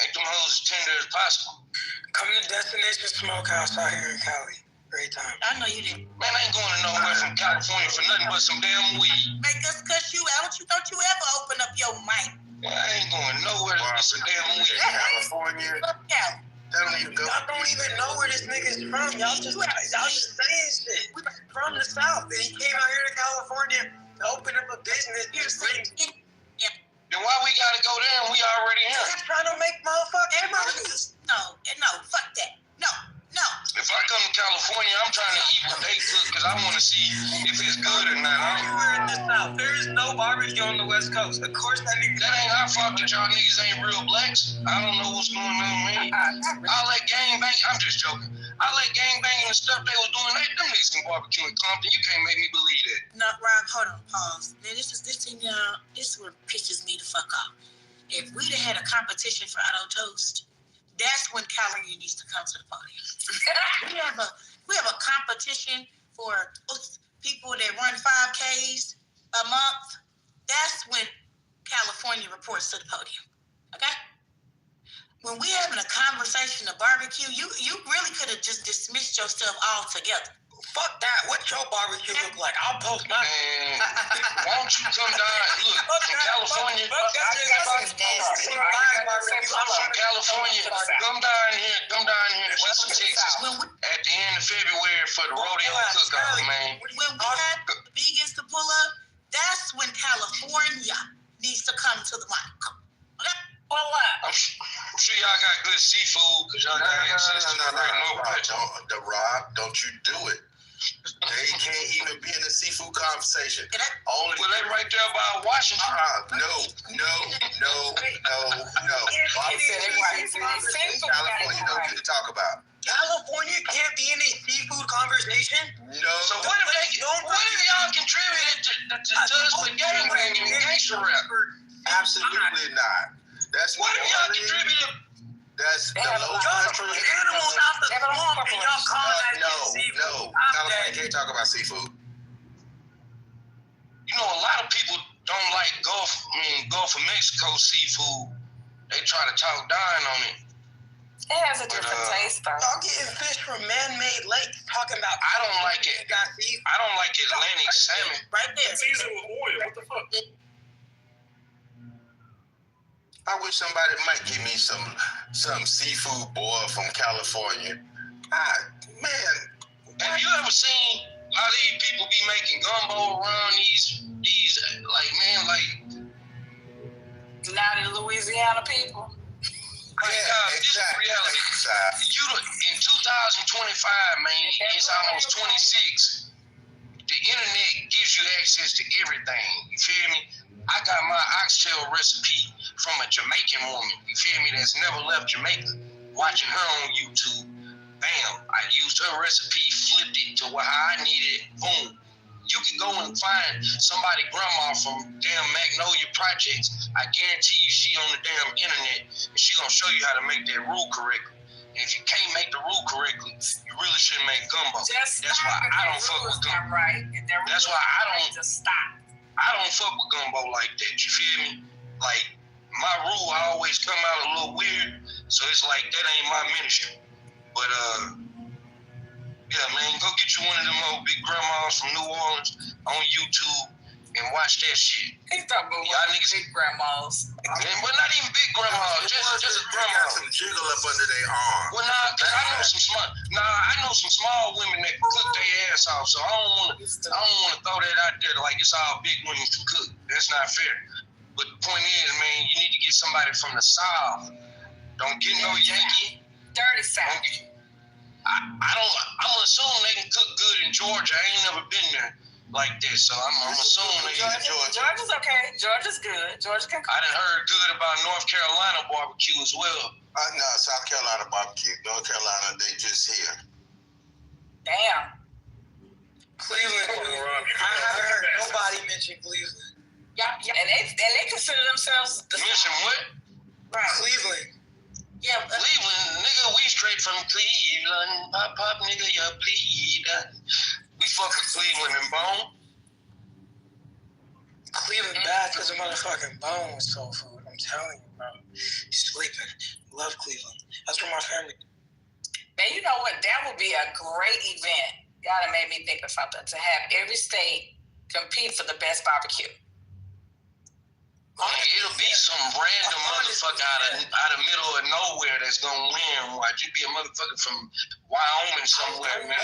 make them hoes as tender as possible. Come to Destination Smokehouse out here in Cali. Great time. I know you did. Man, I ain't going to nowhere from California for nothing but some damn weed. Make us cuss you out. Don't you ever open up your mic. I ain't going nowhere to get some damn weed. California. Yeah. Y'all don't even know where this nigga's from. Y'all just saying shit. We from the South. And he came out here to California to open up a business. Then why we gotta go there and we already here? He's trying to make motherfucking money. No, fuck that. No. If I come to California, I'm trying to eat what they cook because I want to see if it's good or not. Everywhere in the South, there is no barbecue on the West Coast. Of course, that ain't our fault that y'all niggas ain't real blacks. I don't know what's going on, man. All that gangbang, I'm just joking. All that gangbanging and stuff they was doing, them niggas can barbecue in Compton. You can't make me believe that. No, Rob, hold on, pause. Now, this thing, y'all. This is what pisses me the fuck off. If we'd have had a competition for auto toast, that's when Calorie needs to come to the podium. we have a competition for people that run 5Ks a month. That's when California reports to the podium. Okay? When we having a conversation of barbecue, you really could have just dismissed yourself altogether. Fuck that. What your barbecue look like? I'll post mine. Man, why don't you come down? Look, from California. From California, come down here to Houston, Texas at the end of February for the rodeo cookout, man. When we had the vegans to pull up, that's when California needs to come to the mic. Okay? I'm sure y'all got good seafood because y'all got access to the Rob, don't you do it. They can't even be in a seafood conversation. Well, they right there by Washington. No. California don't get to talk about. California can't be in a seafood conversation? No. So what if y'all contributed to us with gangbanging and gangster rap? Absolutely not. That's what if y'all contributed? That's the low country. Animals out the swamp and y'all call that seafood. No. California can't talk about seafood. You know, a lot of people don't like Gulf of Mexico seafood. They try to talk down on it. It has a different taste, though. Y'all getting fish from man-made lakes talking about. I don't like it. I don't like Atlantic salmon. Right there. Season with oil. What the fuck? I wish somebody might give me some seafood boil from California. Man. Have you ever seen how these people be making gumbo around these Not in Louisiana people. This is reality. In 2025, man, it's almost 26. The internet gives you access to everything. You feel me? I got my oxtail recipe from a Jamaican woman, you feel me, that's never left Jamaica, watching her on YouTube. Bam, I used her recipe, flipped it to how I needed it, boom. You can go and find somebody grandma from damn Magnolia Projects. I guarantee you she on the damn internet and she gonna show you how to make that rule correctly. And if you can't make the rule correctly, you really shouldn't make gumbo. Just That's why I don't fuck with gumbo. Right. That's why I don't just stop. I don't fuck with gumbo like that. You feel me? Like my rule always come out a little weird, so it's like that ain't my ministry. But yeah, man, go get you one of them old big grandmas from New Orleans on YouTube and watch that shit. He's talking about y'all niggas, big grandmas. But not even big grandmas, just a grandma. Got some jiggle up under their arm. Well, nah, cause I know some small women that can cook their ass off. So I don't want to throw that out there like it's all big women can cook. That's not fair. But the point is, man, you need to get somebody from the South. Don't get no Yankee. Dirty South. I'm assuming they can cook good in Georgia. I ain't never been there like that, so I'm assuming they can Georgia. Georgia's okay. Georgia's good. Georgia can cook. I done heard good about North Carolina barbecue as well. No, South Carolina barbecue. North Carolina, they just here. Damn. Cleveland. I haven't heard nobody mention Cleveland. Yeah, and they consider themselves the Mention what? Right. Cleveland. Yeah. Cleveland, nigga, we straight from Cleveland. Pop, nigga, you bleed. We fuck with Cleveland and Bone. Cleveland bad because of motherfucking Bone with soul food. I'm telling you, bro. Sleeping. Love Cleveland. That's where my family. Man, you know what? That would be a great event. Y'all done made me think of something to have every state compete for the best barbecue. It'll be some random motherfucker out of middle of nowhere that's gonna win. Watch, you be a motherfucker from Wyoming somewhere, man.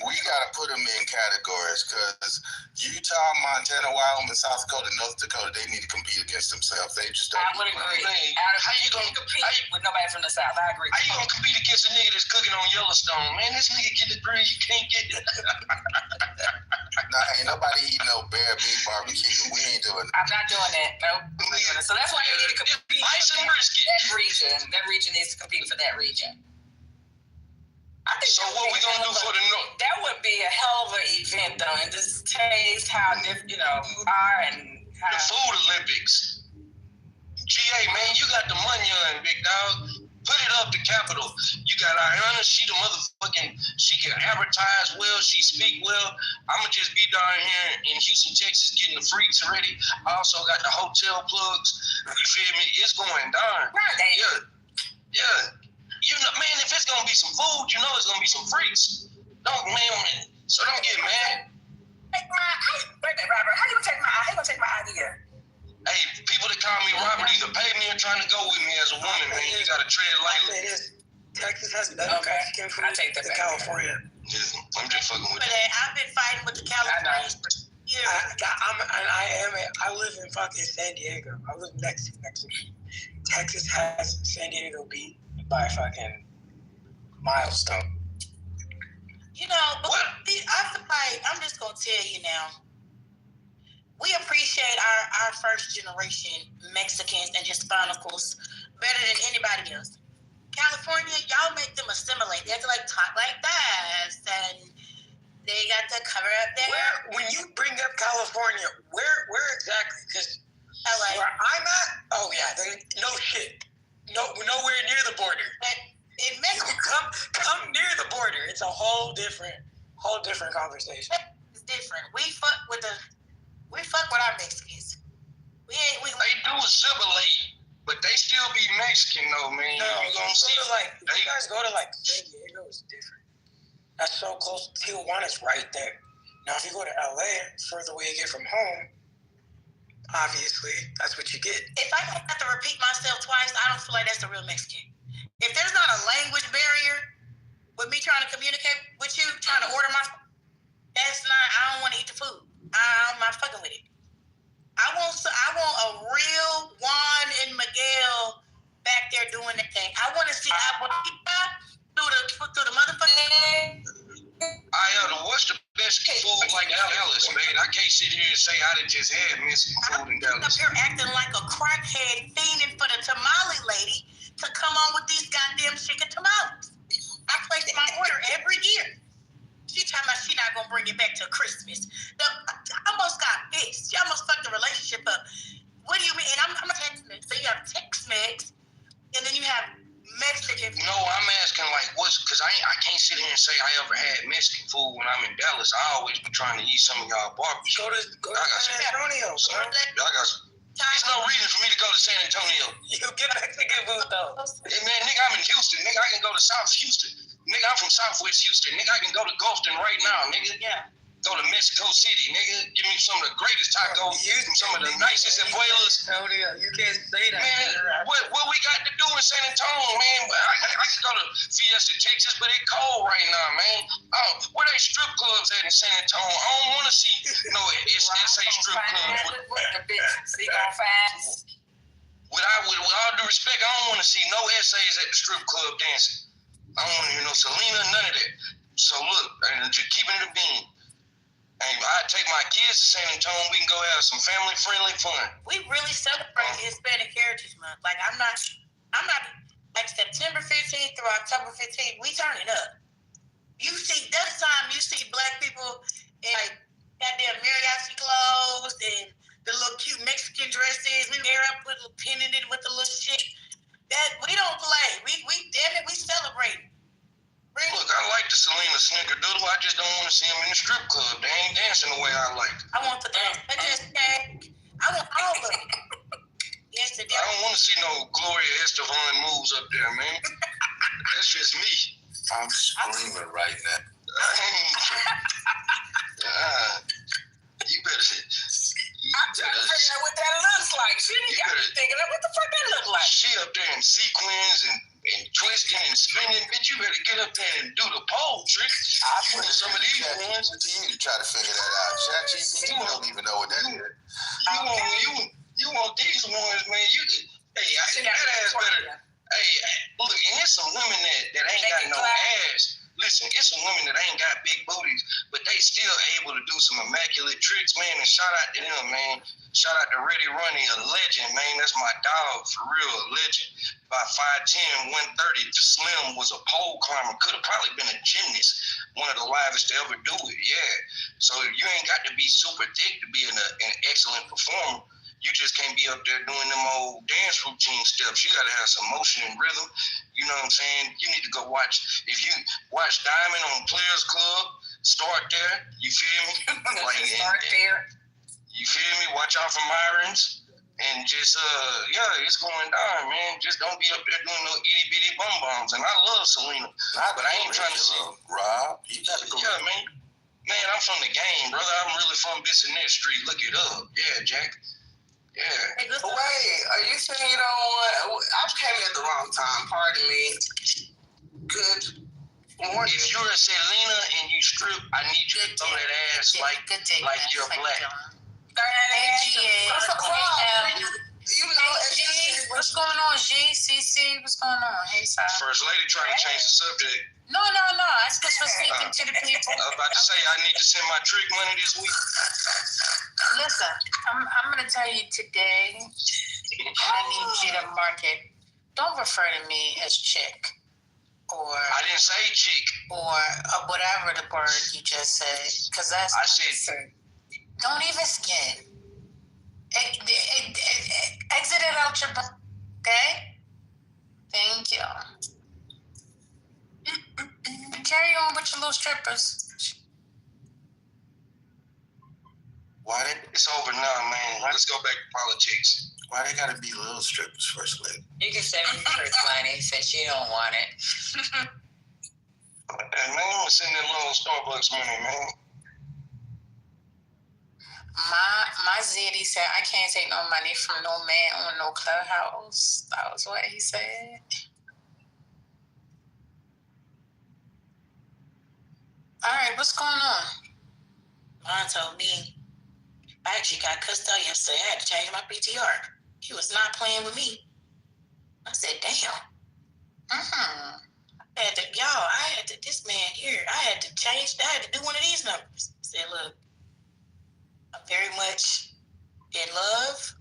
We gotta put them in categories because Utah, Montana, Wyoming, South Dakota, North Dakota, they need to compete against themselves. They just don't. I would agree. How you gonna compete with nobody from the South? I agree. How you gonna compete against a nigga that's cooking on Yellowstone? Man, this nigga get the grill, you can't get it. Nah, ain't nobody eating no bear meat barbecue. We ain't doing it. I'm not doing that. Nope. So that's why you need to compete. Ice and brisket. That region needs to compete for that region. I think so what we gonna do for the North? That would be a hell of an event, though, and just taste how different, are and how. The Food Olympics. GA, man, you got the money on, big dog. Put it up the Capitol. You got Ayana, she can advertise well, she speak well. I'ma just be down here in Houston, Texas, getting the freaks ready. I also got the hotel plugs. You feel me? It's going down. Right. Yeah. You know, man, if it's gonna be some food, you know it's gonna be some freaks. Don't get mad. Wait a minute, Robert. How you gonna take my idea? Hey, people that call me Robert either pay me or trying to go with me as a woman, man. You gotta tread lightly. It is. Texas has better Mexican food than California. I'm just fucking with you. I've been fighting with the Californians for years. I live in fucking San Diego. I live next to Mexico. Texas has San Diego beat by fucking milestone. But I feel like I'm just gonna tell you now. We appreciate our first generation Mexicans and Hispanicals better than anybody else. California, y'all make them assimilate. They have to talk like this, and they got to cover up their. When you bring up California, where exactly? Because LA. Where I'm at, oh yeah, then no shit. Nowhere near the border. But in Mexico, come near the border. It's a whole different conversation. It's different. We fuck with our Mexicans. They do assimilate, but they still be Mexican though, man. No, you gonna see you guys go to San Diego, it's different. That's so close. Tijuana's right there. Now, if you go to LA, further away you get from home, obviously, that's what you get. If I don't have to repeat myself twice, I don't feel like that's the real Mexican. If there's not a language barrier with me trying to communicate with you, trying to order I don't want to eat the food. I'm not fucking with it. I want a real Juan and Miguel back there doing the thing. I want to see through the motherfucking. What's the best food like Dallas, man? I can't sit here and say I done just had Mexican food in Dallas. Up here acting like a crackhead, fiending for the tamale lady to come on with these goddamn chicken tamales. I place my order every year. She talking about she not gonna bring it because I can't sit here and say I ever had Mexican food when I'm in Dallas. I always be trying to eat some of y'all barbecues. Go to San Antonio. There's no reason for me to go to San Antonio. You get Mexican food though. Hey man, nigga, I'm in Houston. Nigga, I can go to South Houston. Nigga, I'm from Southwest Houston. Nigga, I can go to Gulfton right now. Nigga, go to Mexico City. Nigga, give me some of the greatest tacos from some of the nicest abuelas. Antonio, you can't say that. Man, what we got to do in San Antonio, man? I can go to Fiesta, Texas, but it's cold right now, man. Where they strip clubs at in San Antonio? I don't want to see no SA strip clubs. With all due respect, I don't want to see no SAs at the strip club dancing. I don't want to hear no Selena, none of that. So look, just keeping it a bean. And I take my kids to San Antonio. We can go have some family-friendly fun. We really celebrate Hispanic Heritage Month. Like I'm not like September 15th through October 15th. We turn it up. You see, that's the time you see Black people in like goddamn mariachi clothes and the little cute Mexican dresses. We wear up with a pendant with the little shit. That we don't play. We damn it, we celebrate. Really? Look, I like the Selena Snickerdoodle. I just don't want to see them in the strip club. They ain't dancing the way I like. I want the dance. I want all of it. Yes, I don't want to see no Gloria Estefan moves up there, man. That's just me. I'm screaming right now. You better. I'm trying to figure out what that looks like. She got me thinking, what the fuck that look like? She up there in sequins and twisting and spinning. Bitch, you better get up there and do the pole trick. I put some of these ones. You need to try to figure that out. ChatGPT don't even know what that is. You want these ones, man? That ass better. Hey, look, and there's some women that ain't got no ass. Listen, it's some women that ain't got big booties, but they still able to do some immaculate tricks, man. And shout out to them, man. Shout out to Ready Runny, a legend, man. That's my dog, for real, a legend. About 5'10", 130, Slim was a pole climber. Could have probably been a gymnast, one of the livest to ever do it, yeah. So you ain't got to be super thick to be an excellent performer. You just can't be up there doing them old dance routine steps. You got to have some motion and rhythm. You know what I'm saying? You need to go watch. If you watch Diamond on Players Club, start there. You feel me? Start there. You feel me? Watch out for Myrons. And just, it's going down, man. Just don't be up there doing no itty bitty bum bums. And I love Selena, but I ain't trying to see. Rob, you got to go. Yeah, man. Man, I'm from the game, brother. I'm really from Bissonnette Street. Look it up. Yeah, Jack. Yeah. Wait, are you saying you don't want? I came at the wrong time. Pardon me. Good morning. If you're a Selena and you strip, I need you to throw that ass like you're black. You know, what's going on, G? CC, what's going on? Hey, Sal. First lady trying to change the subject. No. That's just for speaking to the people. I was about to say I need to send my trick money this week. Listen, I'm going to tell you today, and I need you to mark it. Don't refer to me as chick. Or I didn't say chick. Or whatever the word you just said. Because that's I said. Don't even skin. Exit it out your book, okay? Thank you. Carry on with your little strippers. It's over now, man. Let's go back to politics. Why they gotta be little strippers, First Lady? You can send me First Lady since you don't want it. And man, I'm sending that little Starbucks money, man. My Zeddy said I can't take no money from no man on no clubhouse. That was what he said. All right, what's going on? Mom told me I actually got cussed out yesterday. I had to change my PTR. He was not playing with me. I said, damn. I had to, this man here, I had to do one of these numbers. I said, look, I'm very much in love.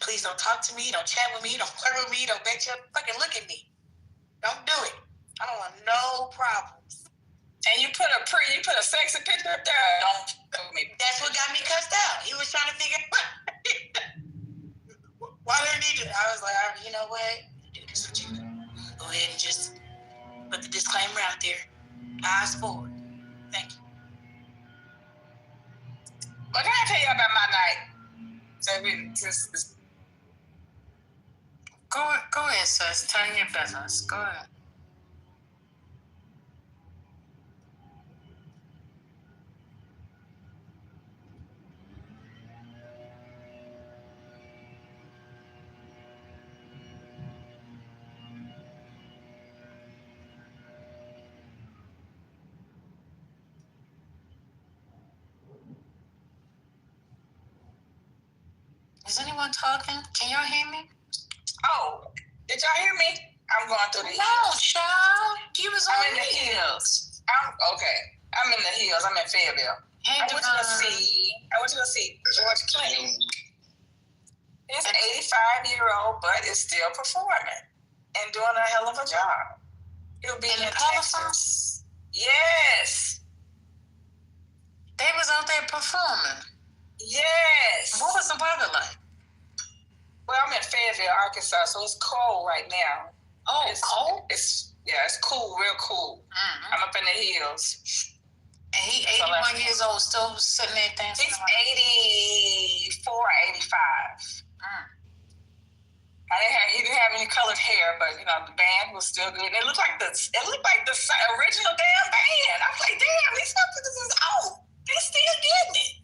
Please don't talk to me. Don't chat with me. Don't flirt with me. Don't bet you fucking look at me. Don't do it. I don't want no problems. And you put a sexy picture up there. Don't me. That's what got me cussed out. He was trying to figure out why do I need to. I was like, you know what? Do this with you. Go ahead and just put the disclaimer out there. Eyes forward. Thank you. But can I tell you about my night? So Go ahead, sis. Tell your business. Go ahead. Is anyone talking? Can y'all hear me? Oh, did y'all hear me? I'm going through the No, hills. child. You was I'm on in the hills. I'm in the hills. I'm in Fayetteville. Hey, I went to go see George Clinton. He's an 85-year-old, but is still performing and doing a hell of a job. He'll be in Texas. Yes. They was out there performing. Yes. What was the weather like? Well, I'm in Fayetteville, Arkansas, so it's cold right now. Oh, it's cold? It's cool, real cool. Mm-hmm. I'm up in the hills. And he 81 years old, still sitting there dancing. He's 84, 85. He didn't have any colored hair, but the band was still good. It looked like the original damn band. I was like, damn, these motherfuckers is old. They still getting it.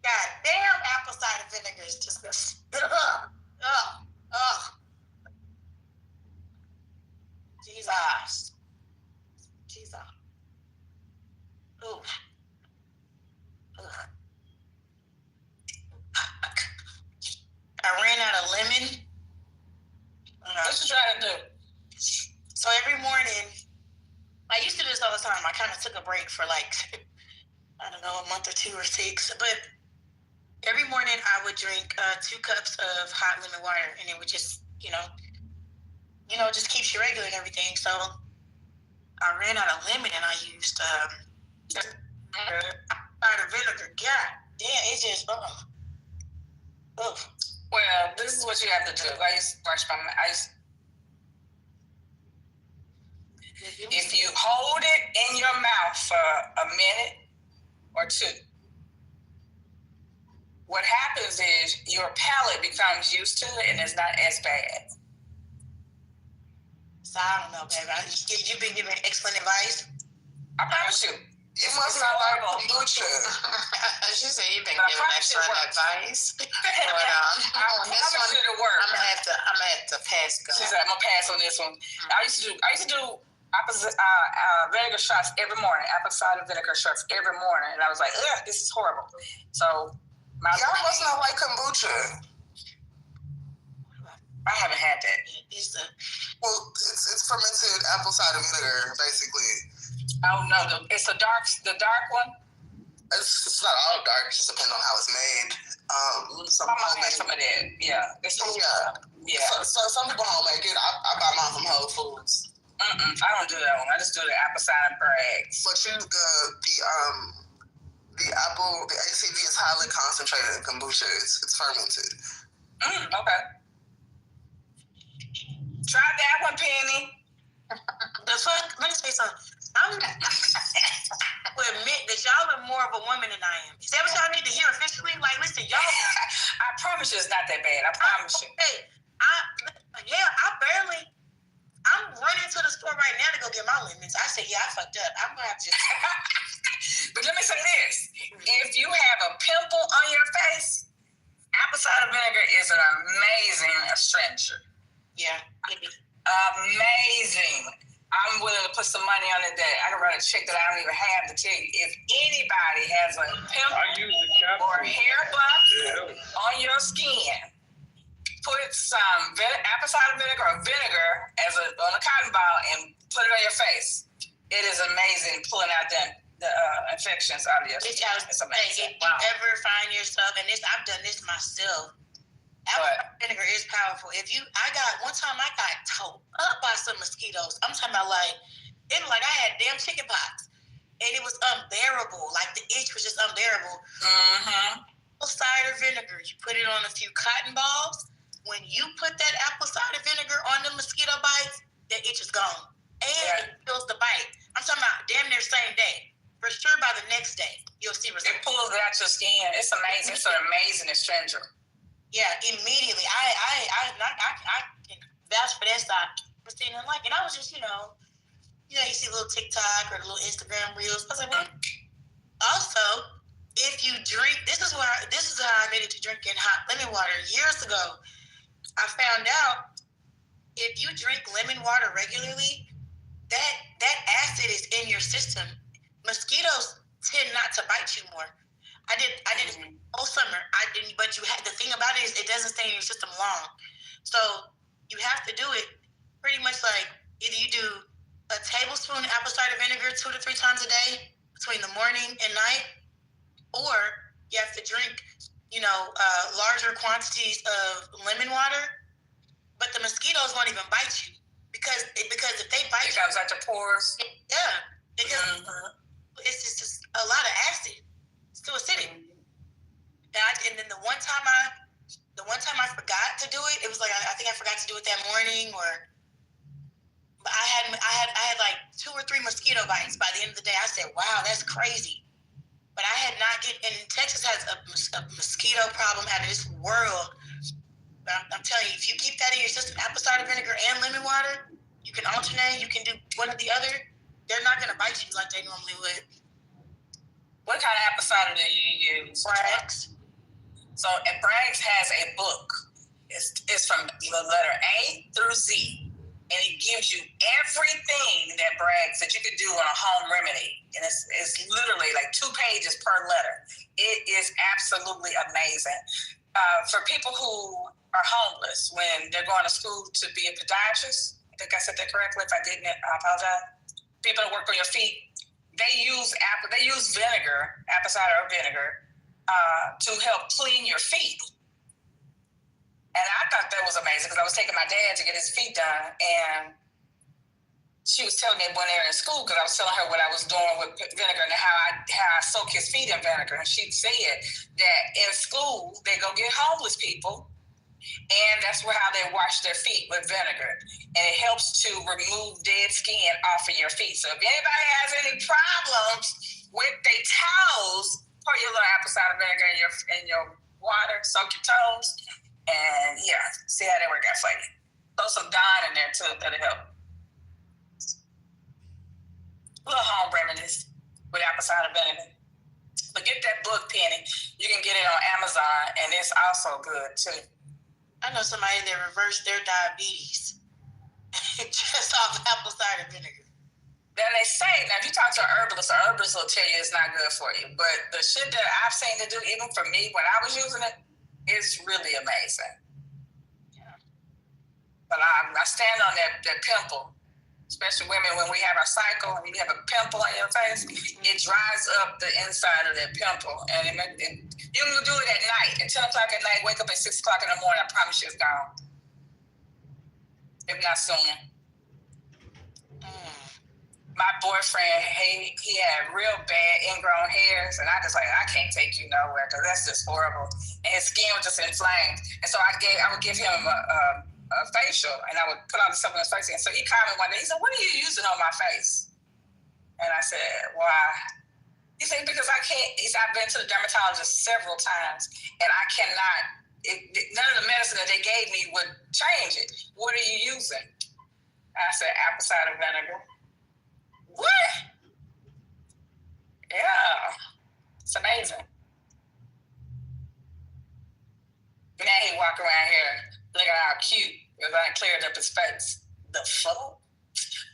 God damn, apple cider vinegar is just Jesus. Ooh. I ran out of lemon. What you trying to do? So every morning, I used to do this all the time. I kind of took a break for I don't know, a month or 2 or 6. But every morning I would drink 2 cups of hot lemon water, and it would just, just keeps you regular and everything. So I ran out of lemon, and I used cider vinegar. God damn, it just Well, this is what you have to do. I used to brush my mouth. If you hold it in your mouth for a minute or 2, what happens is your palate becomes used to it and it's not as bad. So I don't know, baby. You've been giving excellent advice. I promise you. You must not like kombucha. She said you've been giving excellent advice. But this one, it'll work. I'm gonna have to pass go. She said I'm gonna pass on this one. I used to do vinegar shots every morning, apple cider vinegar shots every morning, and I was like, ugh, this is horrible. So y'all must not like kombucha. I haven't had that. It's fermented apple cider vinegar, basically. Oh no, it's the dark one. It's not all dark. It just depends on how it's made. Some of that. Yeah. So some people home make it. I buy mine from Whole Foods. I don't do that one. I just do the apple cider bags. But the ACV is highly concentrated in kombucha. It's fermented. Okay. Try that one, Penny. The fuck? Let me say something. I will admit that y'all are more of a woman than I am. Is that what y'all need to hear officially? Like, listen, y'all. I promise you it's not that bad. I promise you. Hey, I'm running to the store right now to go get my lemons. I said, I fucked up. I'm going to have to just. But let me say this. If you have a pimple on your face, apple cider vinegar is an amazing astringent. Yeah, maybe. Amazing. I'm willing to put some money on it that I can write a check that I don't even have to tell you. If anybody has a pimple or hair bump on your skin, put some apple cider vinegar or vinegar on a cotton ball and put it on your face. It is amazing pulling out the infections out of your skin. It's amazing. If you ever find yourself, and I've done this myself, Apple vinegar is powerful. One time I got towed up by some mosquitoes. I'm talking about like I had damn chicken pox, and it was unbearable. Like the itch was just unbearable. Apple cider vinegar. You put it on a few cotton balls. When you put that apple cider vinegar on the mosquito bites, that itch is gone, and it kills the bite. I'm talking about damn near same day. For sure, by the next day, you'll see results. It pulls it out your skin. It's amazing. It's an amazing astringent. Yeah, immediately. I can vouch for that side. Christina, like, and I was just, you see a little TikTok or a little Instagram reels. I was like, well, also, if you drink, this is how I made it to drinking hot lemon water years ago. I found out if you drink lemon water regularly, that acid is in your system. Mosquitoes tend not to bite you more. I did it all summer. I didn't, but the thing about it is it doesn't stay in your system long. So you have to do it pretty much like either you do a tablespoon of apple cider vinegar 2 to 3 times a day between the morning and night, or you have to drink, larger quantities of lemon water. But the mosquitoes won't even bite you because if they bite you, it comes out your pores. Yeah, because it's just a lot of acid. It's too acidic. And then the one time I forgot to do it, it was like I think I forgot to do it that morning, but I had like 2 or 3 mosquito bites by the end of the day. I said, wow, that's crazy. But I had not and Texas has a mosquito problem out of this world. But I'm telling you, if you keep that in your system, apple cider vinegar and lemon water, you can alternate. You can do one or the other. They're not going to bite you like they normally would. What kind of apple cider do you use? Bragg's. So, Bragg's has a book. It's from the letter A through Z, and it gives you everything that Bragg's that you could do on a home remedy, and it's literally like 2 pages per letter. It is absolutely amazing. For people who are homeless when they're going to school to be a podiatrist, I think I said that correctly. If I didn't, I apologize. People that work on your feet, they use vinegar, apple cider or vinegar, to help clean your feet. And I thought that was amazing because I was taking my dad to get his feet done, and she was telling me when they were in school, because I was telling her what I was doing with vinegar and how I soak his feet in vinegar. And she said that in school they go get homeless people, and that's how they wash their feet with vinegar, and it helps to remove dead skin off of your feet. So if anybody has any problems with their toes, pour your little apple cider vinegar in your water, soak your toes, and see how they work out for you. Throw some Dawn in there too, that'll help. Little home remedies with apple cider vinegar. But get that book, Penny. You can get it on Amazon, and it's also good too. I know somebody that reversed their diabetes just off apple cider vinegar. Then they say, now if you talk to an herbalist will tell you it's not good for you. But the shit that I've seen to do, even for me when I was using it, is really amazing. Yeah. But I stand on that pimple. Especially women, when we have our cycle and you have a pimple on your face, it dries up the inside of that pimple. And you can do it at night. At 10 o'clock at night, wake up at 6 o'clock in the morning, I promise you it's gone. If not sooner. My boyfriend, he had real bad ingrown hairs, and I can't take you nowhere because that's just horrible. And his skin was just inflamed. And so I would give him a facial, and I would put all the stuff on his face. And so he called me one day. He said, "What are you using on my face?" And I said, "Why?" He said, "Because I can't." He said, "I've been to the dermatologist several times, and I cannot. None of the medicine that they gave me would change it. What are you using?" I said, "Apple cider vinegar." What? Yeah, it's amazing. Now he walk around here looking all cute because I cleared up his face. The fuck?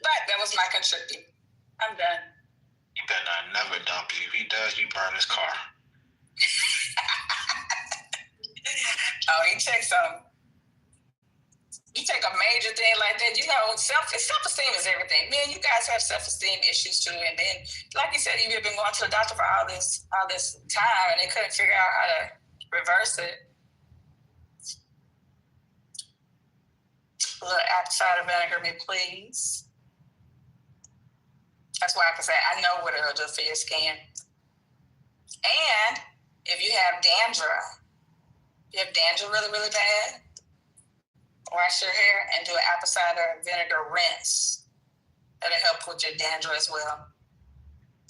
But that was my contribution. I'm done. You better not never dump you. If he does, you burn his car. Oh, he checks on. You take a major thing like that, self-esteem is everything. Man, you guys have self-esteem issues too. And then, like you said, you've been going to the doctor for all this time, and they couldn't figure out how to reverse it. A little apple cider vinegar, me please. That's why I can say I know what it'll do for your skin. And if you have dandruff, really, really bad, wash your hair and do an apple cider vinegar rinse. That'll help with your dandruff as well.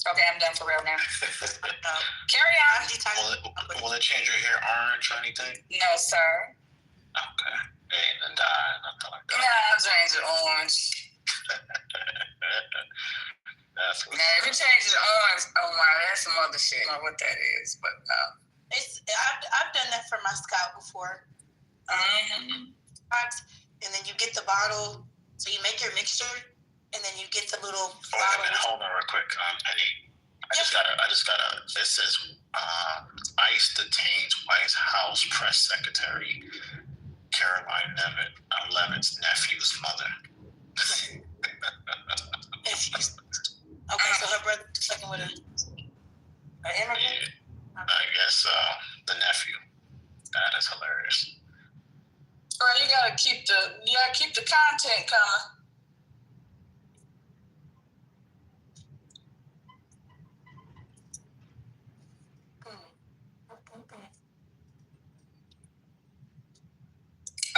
Okay, I'm done for real now. Carry on. Will it change your hair orange or anything? No, sir. Okay. Ain't dye, nothing like that. No, I'll change it orange. That's what. Now, if you change it orange, oh my, that's some other shit. I don't know what that is, but I've done that for my scalp before. Mm-hmm. And then you get the bottle, so you make your mixture, and then you get the little Wait a bottle. minute, hold on real quick, Eddie. I just gotta. It says ICE detains White House press secretary Caroline Levitt's nephew's mother. Okay, so her brother fucking with an immigrant? Yeah, I guess the nephew. That is hilarious. Well, you gotta keep the content coming.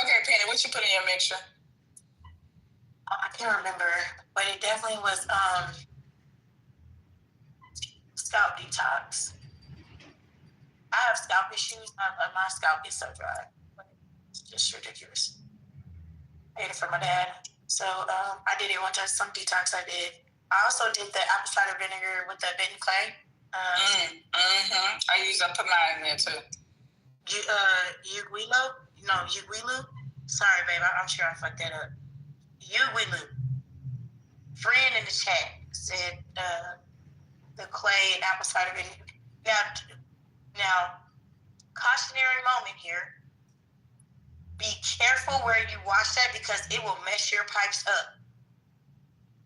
Okay, Penny, what you put in your mixture? I can't remember, but it definitely was scalp detox. I have scalp issues. My scalp is so dry. It's just ridiculous. I ate it for my dad. So I did it one time, some detox I did. I also did the apple cider vinegar with the bitten clay. I put mine in there too. Uguilu? Sorry, babe. I'm sure I fucked that up. Uguilu. Friend in the chat said the clay and apple cider vinegar. Now, cautionary moment here. Be careful where you wash that because it will mess your pipes up.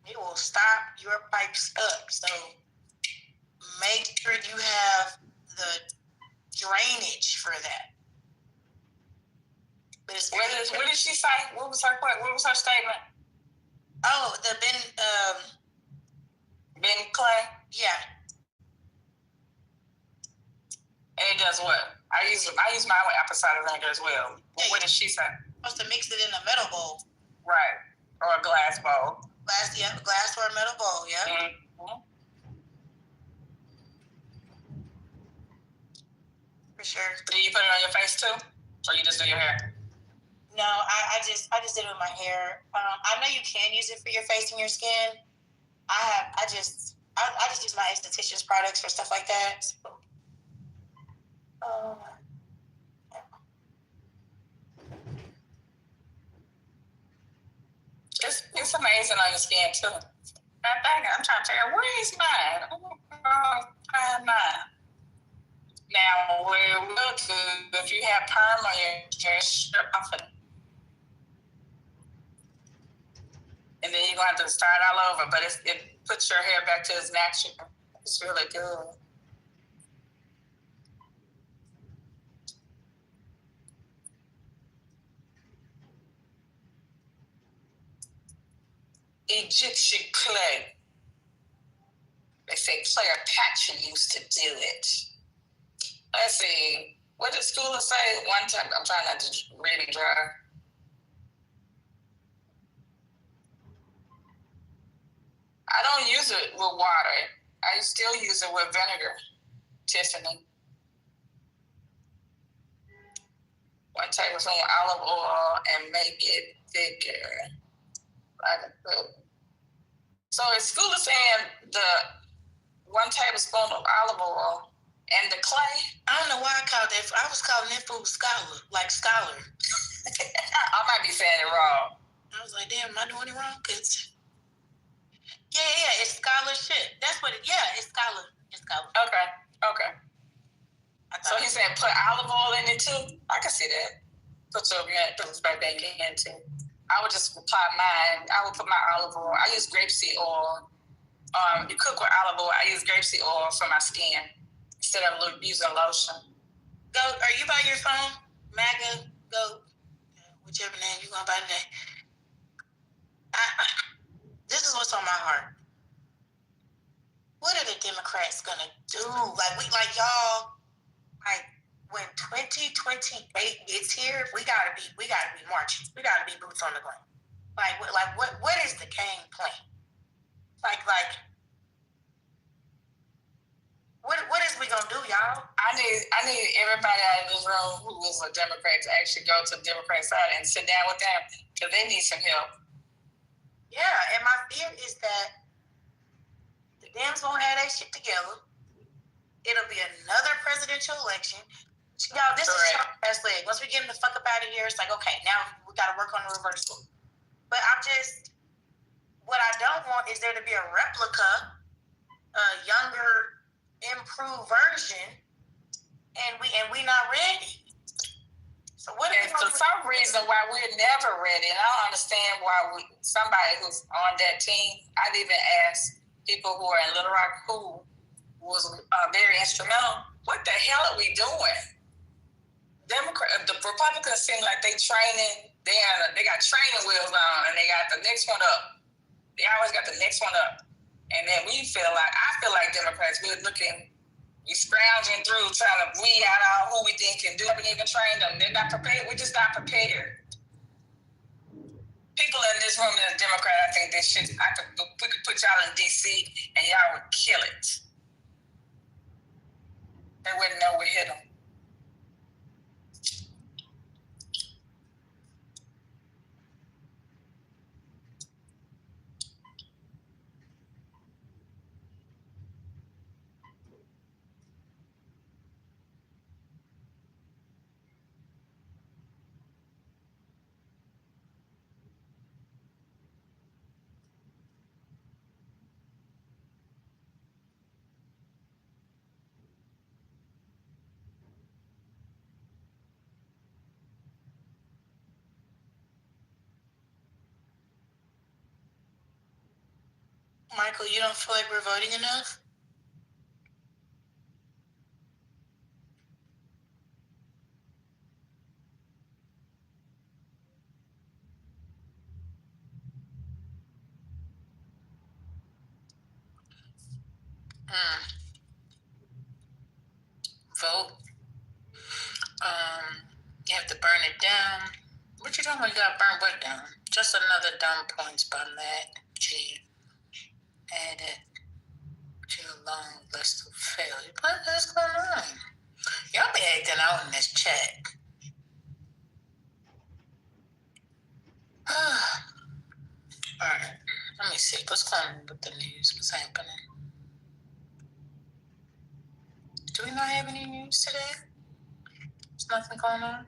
It will stop your pipes up. So make sure you have the drainage for that. What did she say? What was her statement? Oh, the Ben clay? Yeah. And it does what? I use mine with apple cider vinegar as well. Yeah, what did she say? Supposed to mix it in a metal bowl. Right. Or a glass bowl. Glass or a metal bowl, yeah. Mm-hmm. For sure. Do you put it on your face too? Or you just do your hair? No, I just did it with my hair. I know you can use it for your face and your skin. I just use my esthetician's products for stuff like that. So, It's amazing on your skin too. I'm trying to figure out where is mine? I have mine. Now, what it will do, if you have perm on your hair, strip off it. And then you're going to have to start all over, but it puts your hair back to its natural. It's really good. Egyptian clay. They say Cleopatra used to do it. Let's see. What did school say? One time, I'm trying not to really dry. I don't use it with water. I still use it with vinegar, Tiffany. 1 tablespoon of olive oil and make it thicker. So is school is saying the 1 tablespoon of olive oil and the clay? I don't know why I called that. I was calling that food scholar, like scholar. I might be saying it wrong. I was like, damn, am I doing it wrong? Cause yeah, it's scholarship. That's what it. Yeah, it's scholar. It's scholar. Okay. So he said put olive oil in it too. I can see that. Put your right back in too. I would just apply mine. I would put my olive oil. I use grapeseed oil. You cook with olive oil. I use grapeseed oil for my skin instead of using lotion. Go. Are you by your phone? MAGA. Go. Whichever name you going by today. This is what's on my heart. What are the Democrats gonna do? Like y'all, when 2028 gets here, we gotta be marching. We gotta be boots on the ground. What is the game plan? What is we gonna do, y'all? I need everybody out of this room who is a Democrat to actually go to the Democrat side and sit down with them because they need some help. Yeah, and my fear is that the Dems won't have their shit together. It'll be another presidential election. Y'all, this is Trump's best leg. Once we get him the fuck up out of here, it's like, okay, now we gotta work on the reversal. But what I don't want is there to be a replica, a younger, improved version, and we not ready. So for some reason why we're never ready, and I don't understand why somebody who's on that team, I've even asked people who are in Little Rock who was very instrumental, what the hell are we doing? The Republicans seem like they training, they got training wheels on and they got the next one up. They always got the next one up. And then I feel like Democrats, we scrounging through trying to weed out who we think can do it. We haven't even trained them. They're not prepared. We're just not prepared. People in this room that are Democrat, I think we could put y'all in D.C. and y'all would kill it. They wouldn't know we hit them. Michael, you don't feel like we're voting enough? Vote. You have to burn it down. What you talking about? You gotta burn what down? Just another dumb points by Matt G. Added to a long list of failures. What is going on? Y'all be acting out in this chat. Alright, let me see. What's going on with the news? What's happening? Do we not have any news today? There's nothing going on?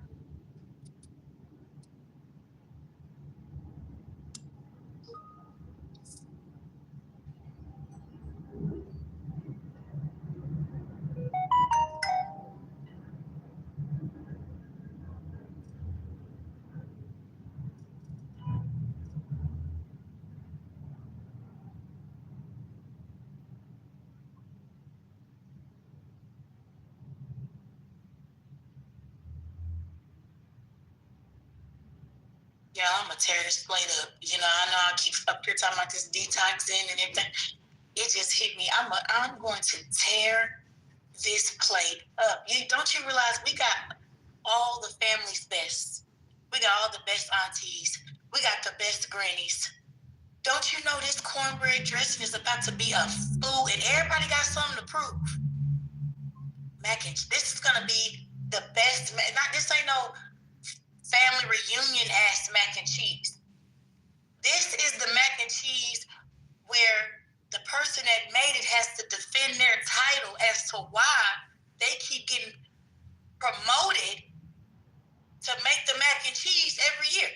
Yeah, I'm gonna tear this plate up. You know I keep up here talking about this detoxing and everything. It just hit me. I'm going to tear this plate up. Don't you realize we got all the family's best? We got all the best aunties. We got the best grannies. Don't you know this cornbread dressing is about to be a food and everybody got something to prove? This is gonna be the best. This ain't no family reunion ass mac and cheese. This is the mac and cheese where the person that made it has to defend their title as to why they keep getting promoted to make the mac and cheese every year.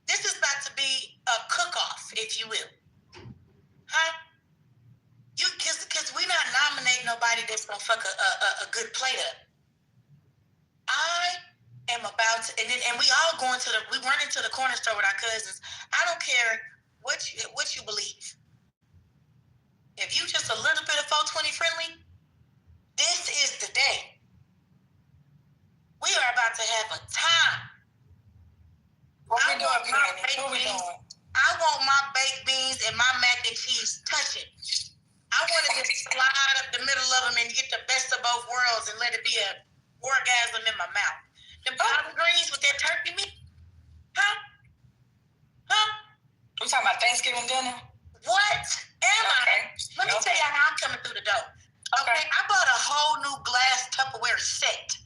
This is about to be a cook-off, if you will. Huh? Because we're not nominating nobody that's gonna fuck a good plate up. I am about to, and we all we run into the corner store with our cousins. I don't care what you believe. If you just a little bit of 420 friendly, this is the day. We are about to have a time. What we doing? I want to get the best of both worlds and let it be an orgasm in my mouth. The collard greens with that turkey meat? Huh? We talking about Thanksgiving dinner? What am I? Let me tell you how I'm coming through the door. Okay, I bought a whole new glass Tupperware set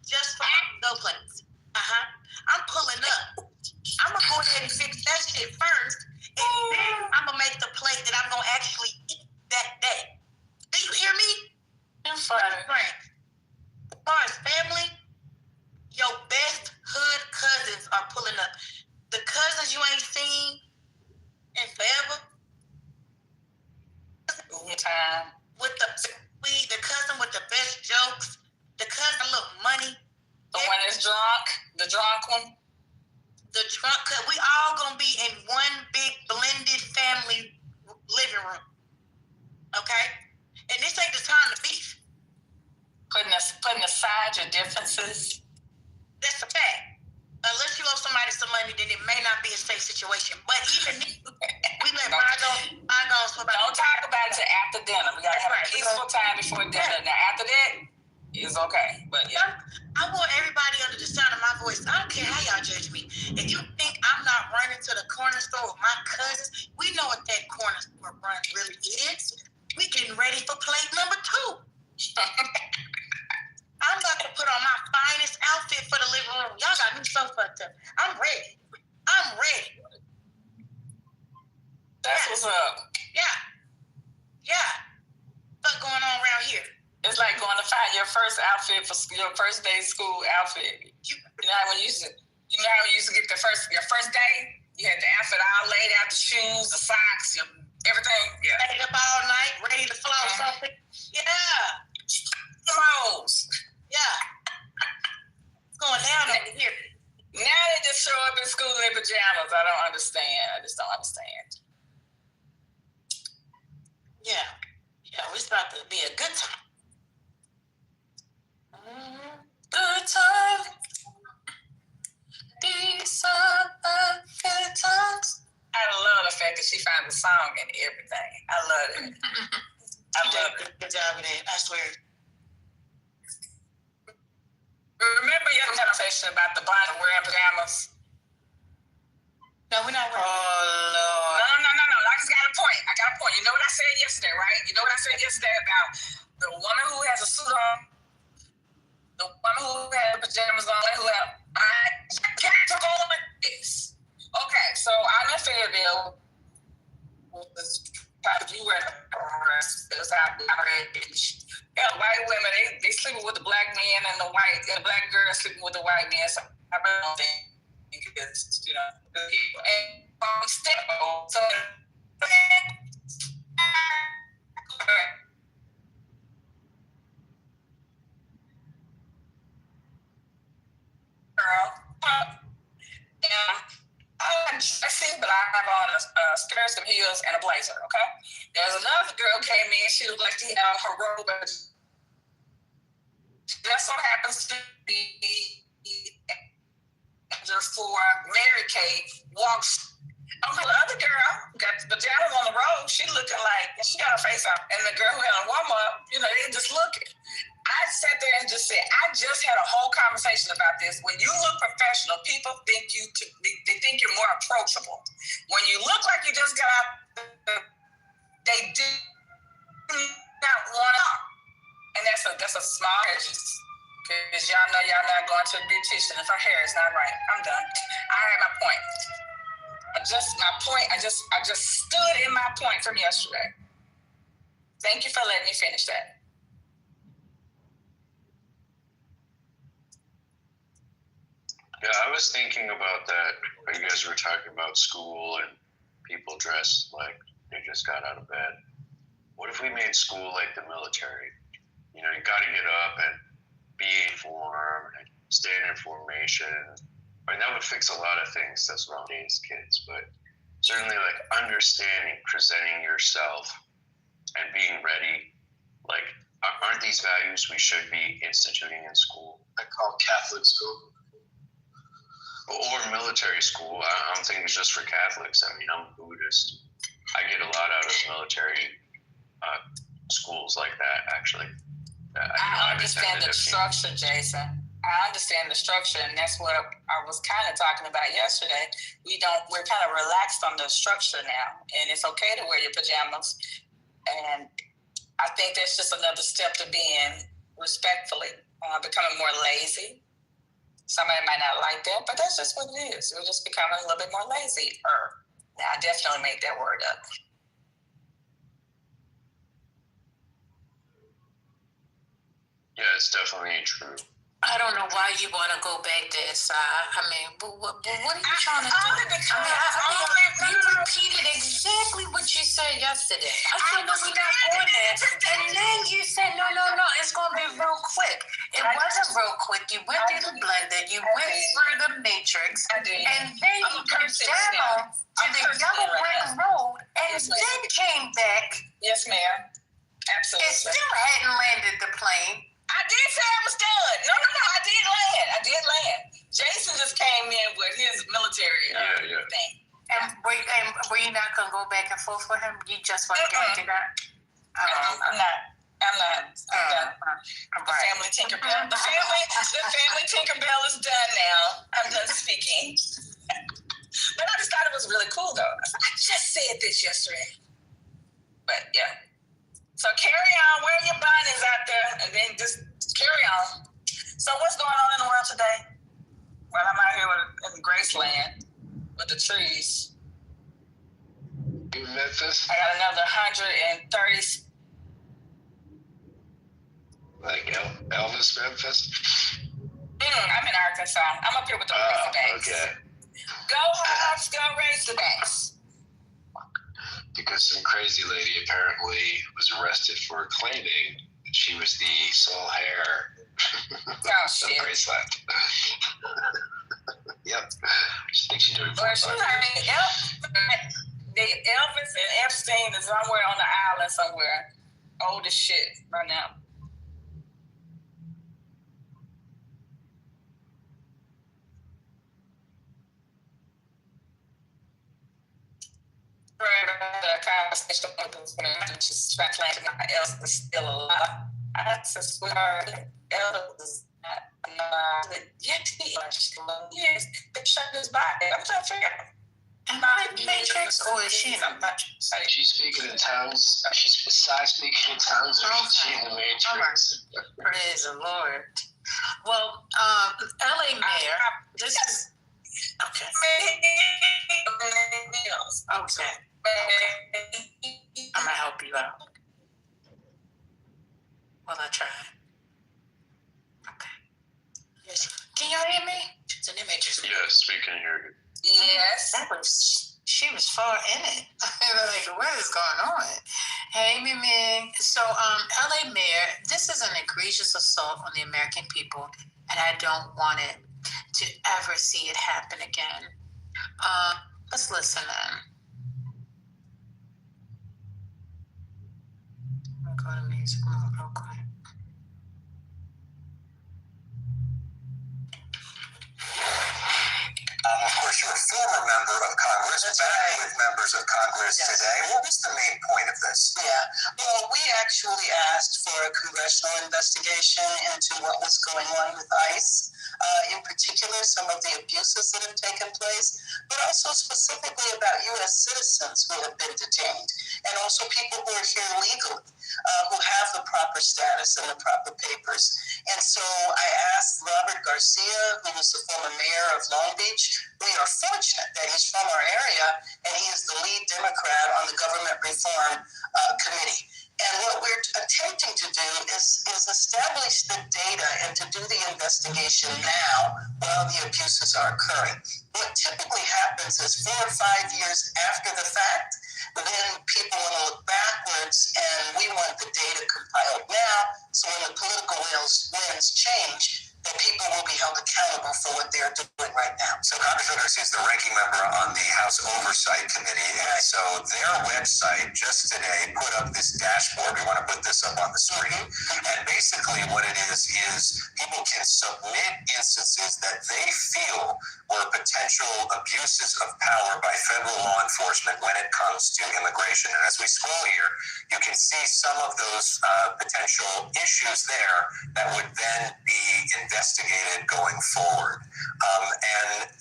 just for my go plates. I'm pulling up. I'm gonna go ahead and fix that shit first, and then I'm gonna make the plate that I'm gonna actually eat that day. Do you hear me? I'm funny. As far as family, your best hood cousins are pulling up. The cousins you ain't seen in forever. Time. With the cousin with the best jokes, the cousin look money. The one that's drunk, the drunk one. The drunk, we all gonna be in one big blended family living room. Okay? And this ain't the time to beef. Putting aside your differences. That's a fact. Unless you owe somebody some money, then it may not be a safe situation. But even we let bygones for about. Don't talk about it till after dinner. We gotta have a peaceful time before dinner. Now after that, it's okay. But yeah. I want everybody under the sound of my voice. I don't care how y'all judge me. If you think I'm not running to the corner store with my cousins, we know what that corner store run really is. We getting ready for plate number 2. I'm about to put on my finest outfit for the living room. Y'all got me so fucked up. I'm ready. That's what's up. Yeah. What's going on around here? It's like going to find your first outfit for your first day school outfit. You know how when you used to get your first day? You had the outfit all laid out, the shoes, the socks, everything. Yeah. Stayed up all night, ready to flow something. Yeah. Clothes. Yeah. It's going down over here. Now they just show up in school in pajamas. I don't understand. I just don't understand. Yeah, it's about to be a good time. Good time. These are the good times. I love the fact that she found the song and everything. I love it. I love it. Good job with it, I swear. Remember your conversation about the bottom wearing pajamas? No, we're not wearing. Oh, Lord. No. I just got a point. You know what I said yesterday, right? You know what I said yesterday about the woman who has a suit on, the woman who had pajamas on, I can't go like this. Okay, so I'm in Fayetteville. You were it was out beach. Yeah, white women, they sleeping with the black man and the black girl sleeping with the white man. So I don't think it's, and so I'm dressing, but I have on a skirt, some heels, and a blazer, okay? There's another girl came in, she looked like she had on her robe. That so happens to be just for Mary Kay walks. The other girl got the pajamas on the road. She looking like she got her face up, and the girl who had a warm up, they just looking. I sat there and just said, I just had a whole conversation about this. When you look professional, people think they think you're more approachable. When you look like you just got out, they do not want to. And that's a small edges. Because y'all know y'all not going to a beautician if her hair is not right. I'm done. I had my point. I just stood in my point from yesterday. Thank you for letting me finish that. Yeah, I was thinking about that when you guys were talking about school and people dressed like they just got out of bed. What if we made school like the military? You got to get up and be informed and stand in formation. I mean, that would fix a lot of things that's wrong with these kids, but certainly like understanding, presenting yourself and being ready. Like, aren't these values we should be instituting in school? I call Catholic school. Or military school. I don't think it's just for Catholics. I mean, I'm Buddhist. I get a lot out of military schools like that, actually. I understand the structure, Jason. I understand the structure, and that's what I was kind of talking about yesterday. We're kind of relaxed on the structure now, and it's okay to wear your pajamas. And I think that's just another step to being respectfully, becoming more lazy. Somebody might not like that, but that's just what it is. We're just becoming a little bit more lazy. Now, I definitely made that word up. Yeah, it's definitely true. I don't know why you want to go back there, Si. I mean, what are you trying to do? You repeated exactly what you said yesterday. I said, no, we're not going there. And then you said, no, it's going to be real quick. It wasn't real quick. You went through the blender. You went through the matrix. And then you come down to the yellow brick road and then came back. Yes, ma'am. Absolutely. And still hadn't landed the plane. I did say I was done. No, I did land. Jason just came in with his military thing. And were you not going to go back and forth with him? You just want to get into that? I'm not. The family Tinkerbell. The family Tinkerbell is done now. I'm done speaking. But I just thought it was really cool, though. I just said this yesterday. But yeah. So carry on, wear your bonnets out there, and then just carry on. So what's going on in the world today? Well, I'm out here in Graceland with the trees. You in Memphis? I got another 130. Like Elvis Memphis? I'm in Arkansas. I'm up here with the Razorbacks. Okay. Go Hawks, go Razorbacks. Because some crazy lady apparently was arrested for claiming that she was the sole heir of the Graceland. Yep. I think she's doing Elvis and Epstein is somewhere on the island somewhere. Old as shit right now. The conversation with she's speculating else is still alive. I said, sweetheart, Elvis is not yet yes, they shut his body. I'm trying to figure out. Am I in the Matrix or is she in the Matrix? She's speaking in tongues. She's besides speaking in tongues, or is she in the Matrix? Praise the Lord. Well, LA Mayor, this is okay. Okay. I'm gonna help you out. Well, I try. Okay. Yes. Can y'all hear me? She's in the Matrix. Yes, we can hear you. Yes. She was far in it. Like, what is going on? Hey, Mimi. So, LA Mayor, this is an egregious assault on the American people, and I don't want it to ever see it happen again. Let's listen in. I'm going to music mode real quick. Of course, you're a former member of Congress, back with members of Congress today. What was the main point of this? Yeah, well, we actually asked for a congressional investigation into what was going on with ICE, in particular, some of the abuses that have taken place, but also specifically about U.S. citizens who have been detained, and also people who are here legally, who have the proper status and the proper papers. And so I asked Robert Garcia, who was the former mayor of Long Beach. We are fortunate that he's from our area, and he is the lead Democrat on the Government Reform Committee. And what we're attempting to do is establish the data and to do the investigation now while the abuses are occurring. What typically happens is 4 or 5 years after the fact, then people want to look backwards, and we want the data compiled now, so when the political winds change, that people will be held accountable for what they're doing right now. So Congressman Garcia is the ranking member on the House Oversight Committee, and so their website just today put up this dashboard. We want to put this up on the screen. And basically what it is people can submit instances that they feel were potential abuses of power by federal law enforcement when it comes to immigration. And as we scroll here, you can see some of those potential issues there that would then be investigated going forward. And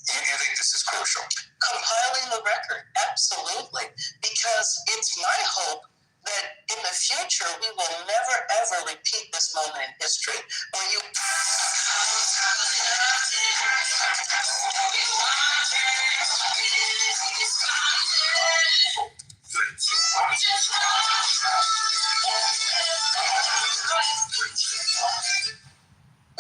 you think this is crucial? Compiling the record, absolutely, because it's my hope that in the future we will never ever repeat this moment in history where you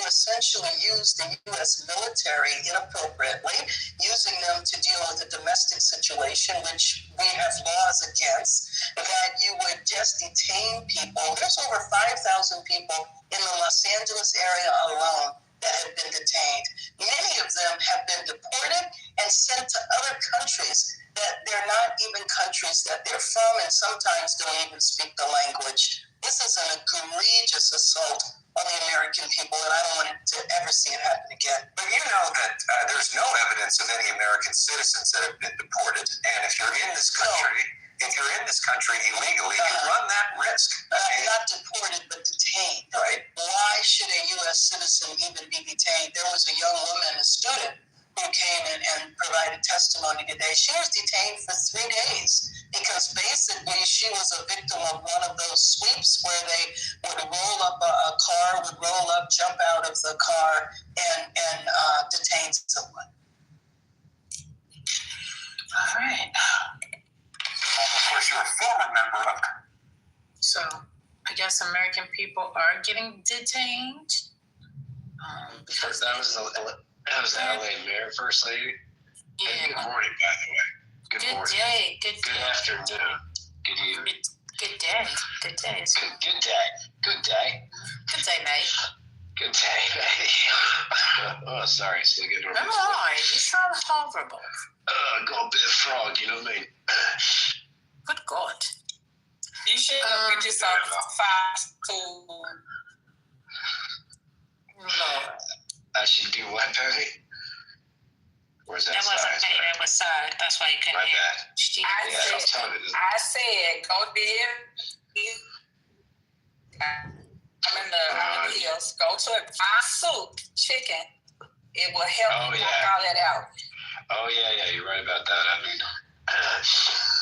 essentially use the U.S. military inappropriately, using them to deal with a domestic situation, which we have laws against, that you would just detain people. There's over 5,000 people in the Los Angeles area alone that have been detained. Many of them have been deported and sent to other countries that they're not even countries that they're from, and sometimes don't even speak the language. This is an egregious assault on the American people, and I don't want to ever see it happen again. But you know that there's no evidence of any American citizens that have been deported. And if you're in this country, illegally, you run that risk. Not deported, but detained. Right. Why should a U.S. citizen even be detained? There was a young woman, a student, who came in and provided testimony today. She was detained for 3 days because basically she was a victim of one of those sweeps where they would roll up a car, would roll up, jump out of the car, and detain someone. All right. Of course, you're a former member of. So I guess American people are getting detained. Because that was the LA mayor, First Lady. Yeah. And good morning, by the way. Good morning. day. Good afternoon. Good evening. Good day. Good day. Good day. Good day. Good day, mate. Good day, mate. Oh, sorry. Still getting over No, you sound horrible. Got a bit of frog, you know what I mean? Good God. You should get yourself fast to. Lord. I should do what, baby? Where's that? That wasn't me. That was side. That's why you couldn't My hear. bad. I said, go there. I'm in the hills. Go to it. Buy soup, chicken. It will help you knock all that out. Oh, yeah. You're right about that.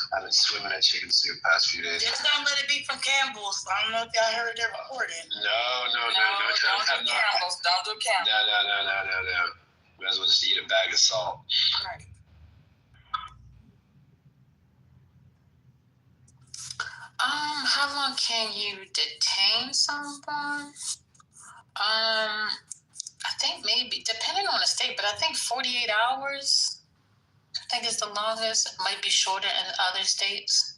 I've been swimming in chicken soup the past few days. Just don't let it be from Campbell's. I don't know if y'all heard that recording. No. Don't do Campbell's. Don't do Campbell's. No. Might as well just eat a bag of salt. Right. How long can you detain someone? I think maybe, depending on the state, but I think 48 hours, I think is the longest. It might be shorter in other states.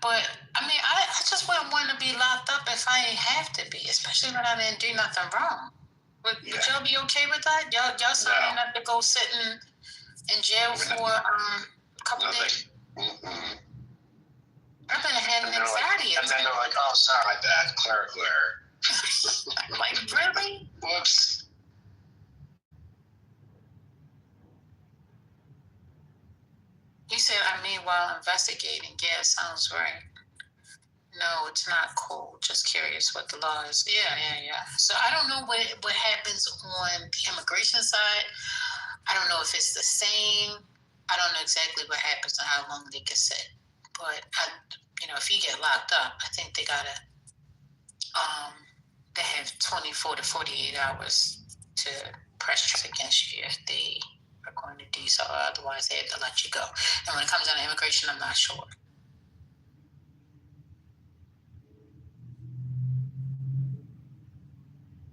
But, I mean, I just wouldn't want to be locked up if I ain't have to be, especially when I didn't do nothing wrong. Would y'all be okay with that? Y'all signing up to go sit in jail for a couple days? Mm-mm. I've been having anxiety. And then they're like, oh, sorry, my bad, clerical error. I'm like, really? Whoops. You said, while investigating. Yeah, sounds right. No, it's not cool. Just curious what the law is. Yeah. So I don't know what happens on the immigration side. I don't know if it's the same. I don't know exactly what happens and how long they can sit. But if you get locked up, I think they gotta they have 24 to 48 hours to press charges against you if they are going to do so. Otherwise, they have to let you go. And when it comes down to immigration, I'm not sure.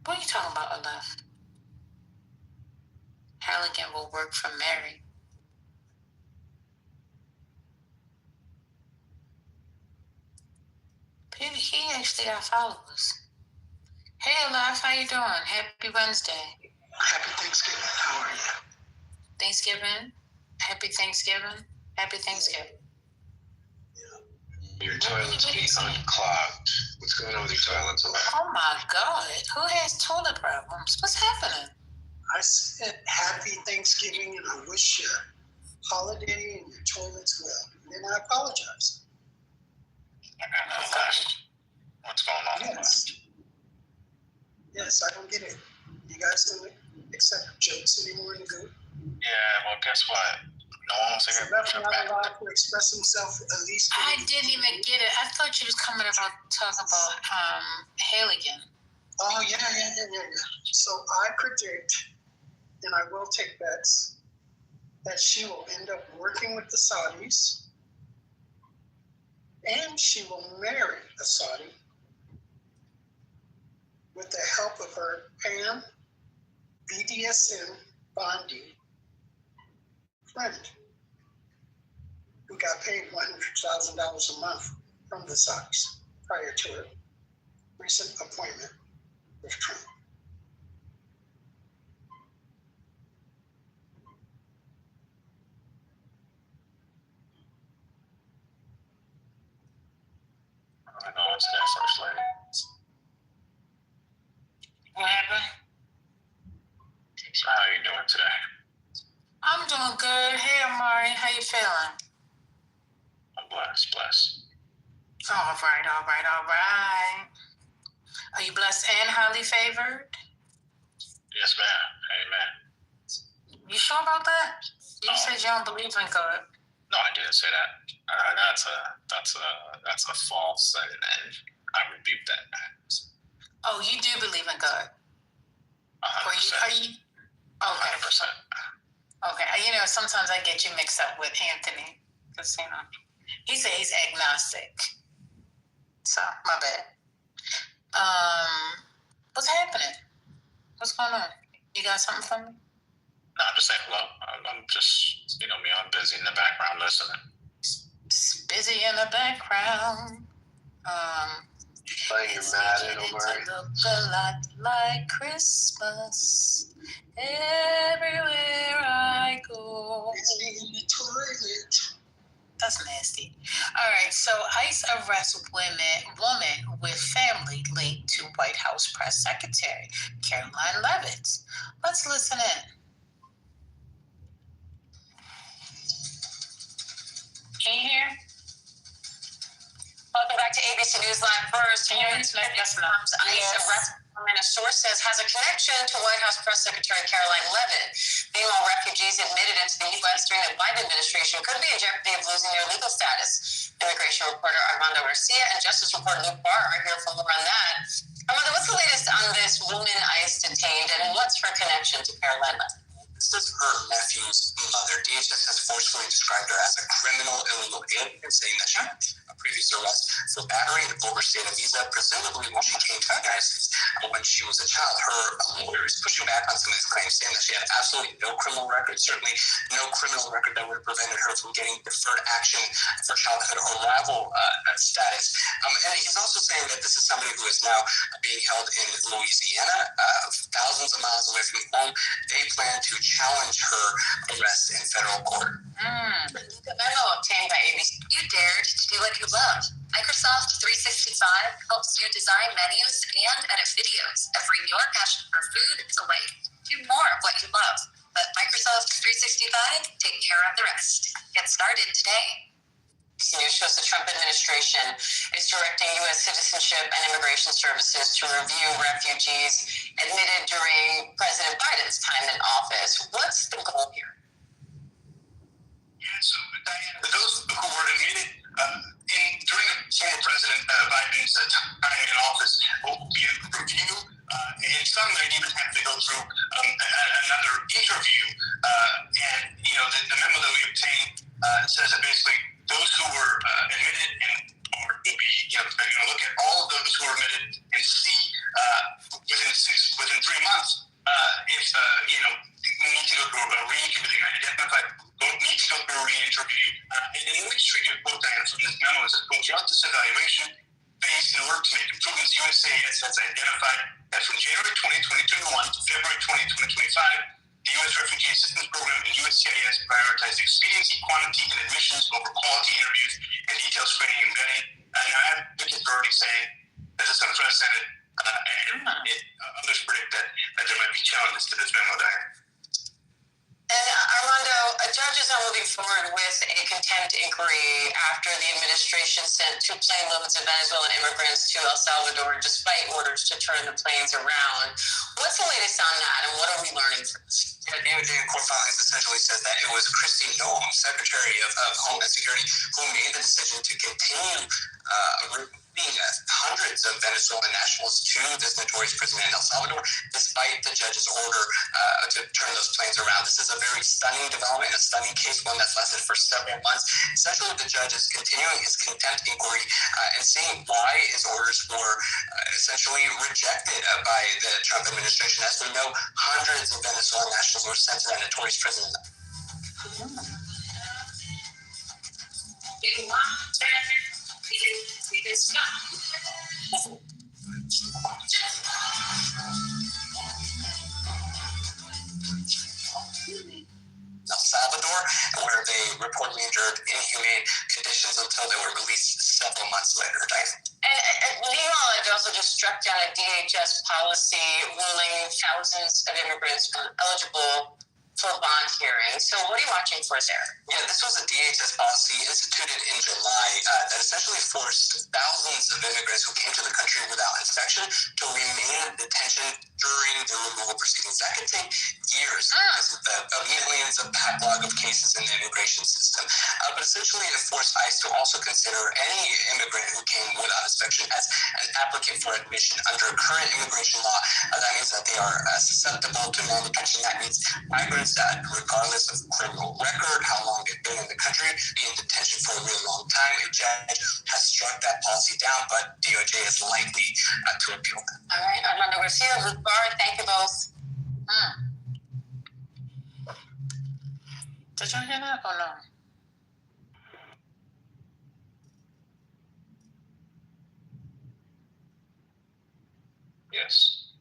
What are you talking about, Aleph? Halligan will work for Mary. Period. he actually got followers. Hey, Love, how you doing? Happy Wednesday. Happy Thanksgiving. How are you? Thanksgiving. Happy Thanksgiving. Happy Thanksgiving. Your toilets being unclogged. What's going on with your toilets? Oh my God. Who has toilet problems? What's happening? I said happy Thanksgiving and I wish you holiday and your toilets well. And then I apologize. What's going on? Yes, I don't get it. You guys don't accept jokes anymore in the group? Yeah, well, guess what? No one wants to So hear that's your not back. allowed to express himself at least. I didn't even get it. I thought you was coming about talking about Halligan. Oh, yeah. So I predict, and I will take bets, that she will end up working with the Saudis and she will marry a Saudi with the help of her Pam BDSM Bondi friend who got paid $100,000 a month from the Saudis prior to her recent appointment with Trump. I know it's that First Lady. What happened? How are you doing today? I'm doing good. Hey, Amari, how you feeling? I'm blessed. All right. Are you blessed and highly favored? Yes, ma'am. Amen. You sure about that? You said you don't believe in God. No, I didn't say that. That's a false statement, and I rebuke that. Oh, you do believe in God? 100%. Are you? Okay. 100%. Okay. You know, sometimes I get you mixed up with Anthony, because he said he's agnostic. So my bad. What's happening? What's going on? You got something for me? No, I'm just saying hello. I'm just, I'm busy in the background listening. Just busy in the background. Playing your Madden, Omari. Look a lot like Christmas everywhere I go. It's in the toilet. That's nasty. All right, so ICE arrests woman with family linked to White House Press Secretary Caroline Levitt. Let's listen in. Can you hear? Welcome back to ABC Newsline First. Can you internet? Yes, no. ICE arrests woman, a source says, has a connection to White House Press Secretary Caroline Levitt. Meanwhile, refugees admitted into the U.S. during the Biden administration could be in jeopardy of losing their legal status. Immigration reporter Armando Garcia and Justice reporter Luke Barr are here for more on that. Armando, what's the latest on this woman ICE detained, and what's her connection to Caroline Levitt? This is her nephew's mother. DHS has forcefully described her as a criminal illegal alien, saying that she had a previous arrest for battery and overstayed a visa, presumably when she came to the United States when she was a child. Her lawyer is pushing back on some of these claims, saying that she had absolutely no criminal record, certainly no criminal record that would have prevented her from getting deferred action for childhood or rival status. And he's also saying that this is somebody who is now being held in Louisiana, thousands of miles away from home. They plan to challenge her arrest in federal court. The memo obtained by ABC. You dared to do what you love. Microsoft 365 helps you design menus and edit videos. Every your passion for food is a way. Do more of what you love. Let Microsoft 365 take care of the rest. Get started today. ABC News shows the Trump administration is directing U.S. Citizenship and Immigration Services to review refugees admitted during President Biden's time in office. What's the goal here? So, Diana, those who were admitted during former President Biden's time in office will be reviewed, and some might even have to go through another interview. And the memo that we obtained says that basically those who were admitted will be they're going to look at all of those who were admitted and see within 3 months if we need to go through a re-interview. They're going to identify don't need to go through a re-interview. And in which we get quote Diana from this memo is that throughout this evaluation, phase in order to make improvements. USAID has identified that from January 2021 to February 2025, the U.S. Refugee Assistance Program and USCIS prioritized expediency, quantity, and admissions over quality interviews and detailed screening and vetting. And I think it's already saying this is unprecedented, and others predict that there might be challenges to this memo there. And Armando, judges are moving forward with a contempt inquiry after the administration sent 2 planeloads of Venezuelan immigrants to El Salvador despite orders to turn the planes around. What's the latest on that, and what are we learning from this? The DOJ court filings essentially says that it was Kristi Noem, Secretary of Homeland Security, who made the decision to continue removing hundreds of Venezuelan nationals to this notorious prison in El Salvador, despite the judge's order to turn those planes around. This is a very stunning development, a stunning case, one that's lasted for several months. Essentially, the judge is continuing his contempt inquiry and seeing why his orders were essentially rejected by the Trump administration. As we know, hundreds of Venezuelan nationals were sent to that notorious prison. El Salvador, where they reportedly endured inhumane conditions until they were released several months later. And meanwhile, it also just struck down a DHS policy ruling thousands of immigrants eligible for bond hearings. So what are you watching for there? Yeah, this was a DHS policy instituted in July that essentially forced thousands of immigrants who came to the country without inspection to remain in detention during the removal proceedings. That could take years because of the millions of backlog of cases in the immigration system. But essentially it forced ICE to also consider any immigrant who came without inspection as an applicant for admission. Under current immigration law, that means that they are susceptible to non-detention. That means migrants that, regardless of criminal record, how long they've been in the country, be in detention for a really long time. A judge has struck that policy down, but DOJ is likely to appeal that. All right, Armando Garcia, Luke Barr, thank you both. Did you hear that or no? Yes.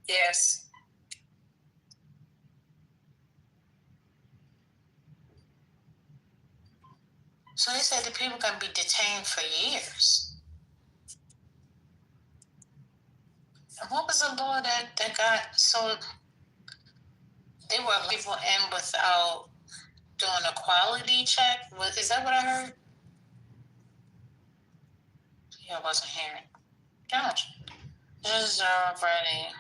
Yes. So they said the people can be detained for years. And what was the law that got so they were people in without doing a quality check? Is that what I heard? Yeah, I wasn't hearing. Gotcha. This is already.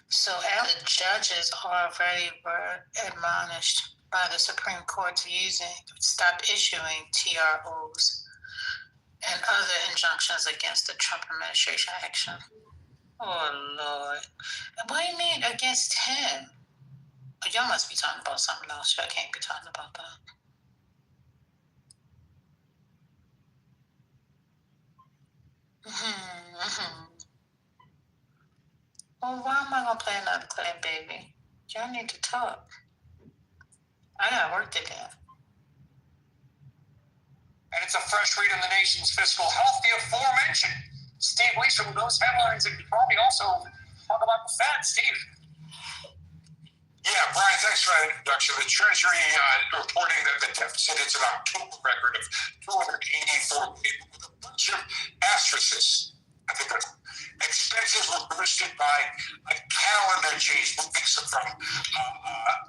So the judges already were admonished by the Supreme Court to stop issuing TROs and other injunctions against the Trump administration action. Oh, Lord. What do you mean against him? Y'all must be talking about something else. Y'all can't be talking about that. Well, why am I going to play another clip, baby? Y'all need to talk. I got work to do. And it's a fresh read on the nation's fiscal health, the aforementioned Steve Leach from those headlines, and probably also talk about the Fed. Steve. Yeah, Brian, thanks for that introduction. The Treasury reporting that the deficit is an October record of $284 billion with a bunch of asterisks. I think that's expenses were boosted by a calendar change moving from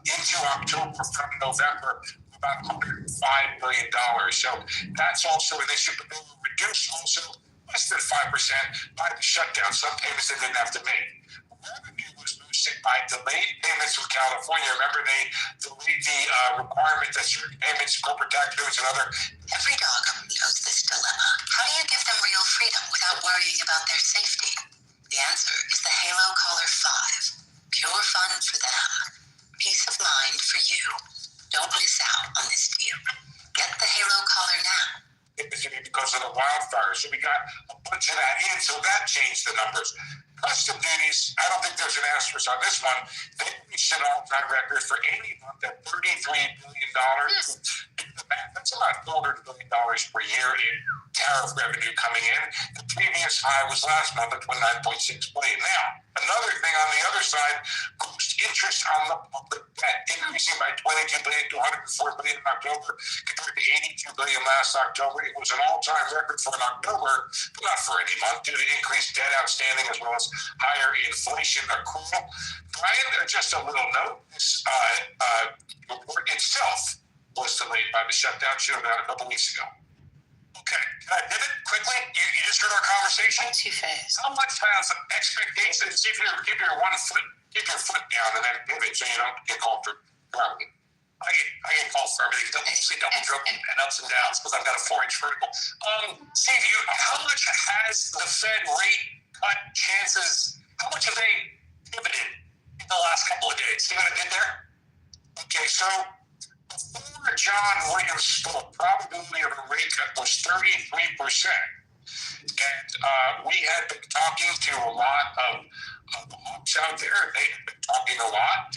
into October from November, about $105 billion. So that's also an issue, but they were reduced also less than 5% by the shutdown. Some payments they didn't have to make. Revenue was boosted by delayed payments from California. Remember, they delayed the requirement that certain payments, corporate tax payments, and other. Every dog knows this dilemma. How do you give them real freedom without worrying about their safety? The answer is the Halo Collar 5. Pure fun for them. Peace of mind for you. Don't miss out on this deal. Get the Halo collar now. Because of the wildfires. So we got a bunch of that in, so that changed the numbers. Custom duties, I don't think there's an asterisk on this one. They reached an all-time record for any month at $33 billion. Do the math, that's about $400 billion per year in tariff revenue coming in. The previous high was last month at $29.6 billion. Now, another thing on the other side, gross interest on the public debt increasing by $22 billion to $104 billion in October, compared to $82 billion last October. It was an all-time record for an October, but not for any month, due to increased debt outstanding as well as higher inflation accrual. Brian, just a little note. This report itself was delayed by the shutdown. Should have been out a couple weeks ago. Okay, can I pivot quickly? You just heard our conversation. Too fast. How much has expectations? Keep your foot down and then pivot so you don't get called for driving. I get called for everything. Mostly double dribbling and ups and downs because I've got a 4-inch vertical. Steve, how much has the Fed rate cut chances? How much have they pivoted in the last couple of days? See what I did there? Okay, so before John Williams spoke, probability of a rate cut was 33%. And we had been talking to a lot of hawks out there. They had been talking a lot.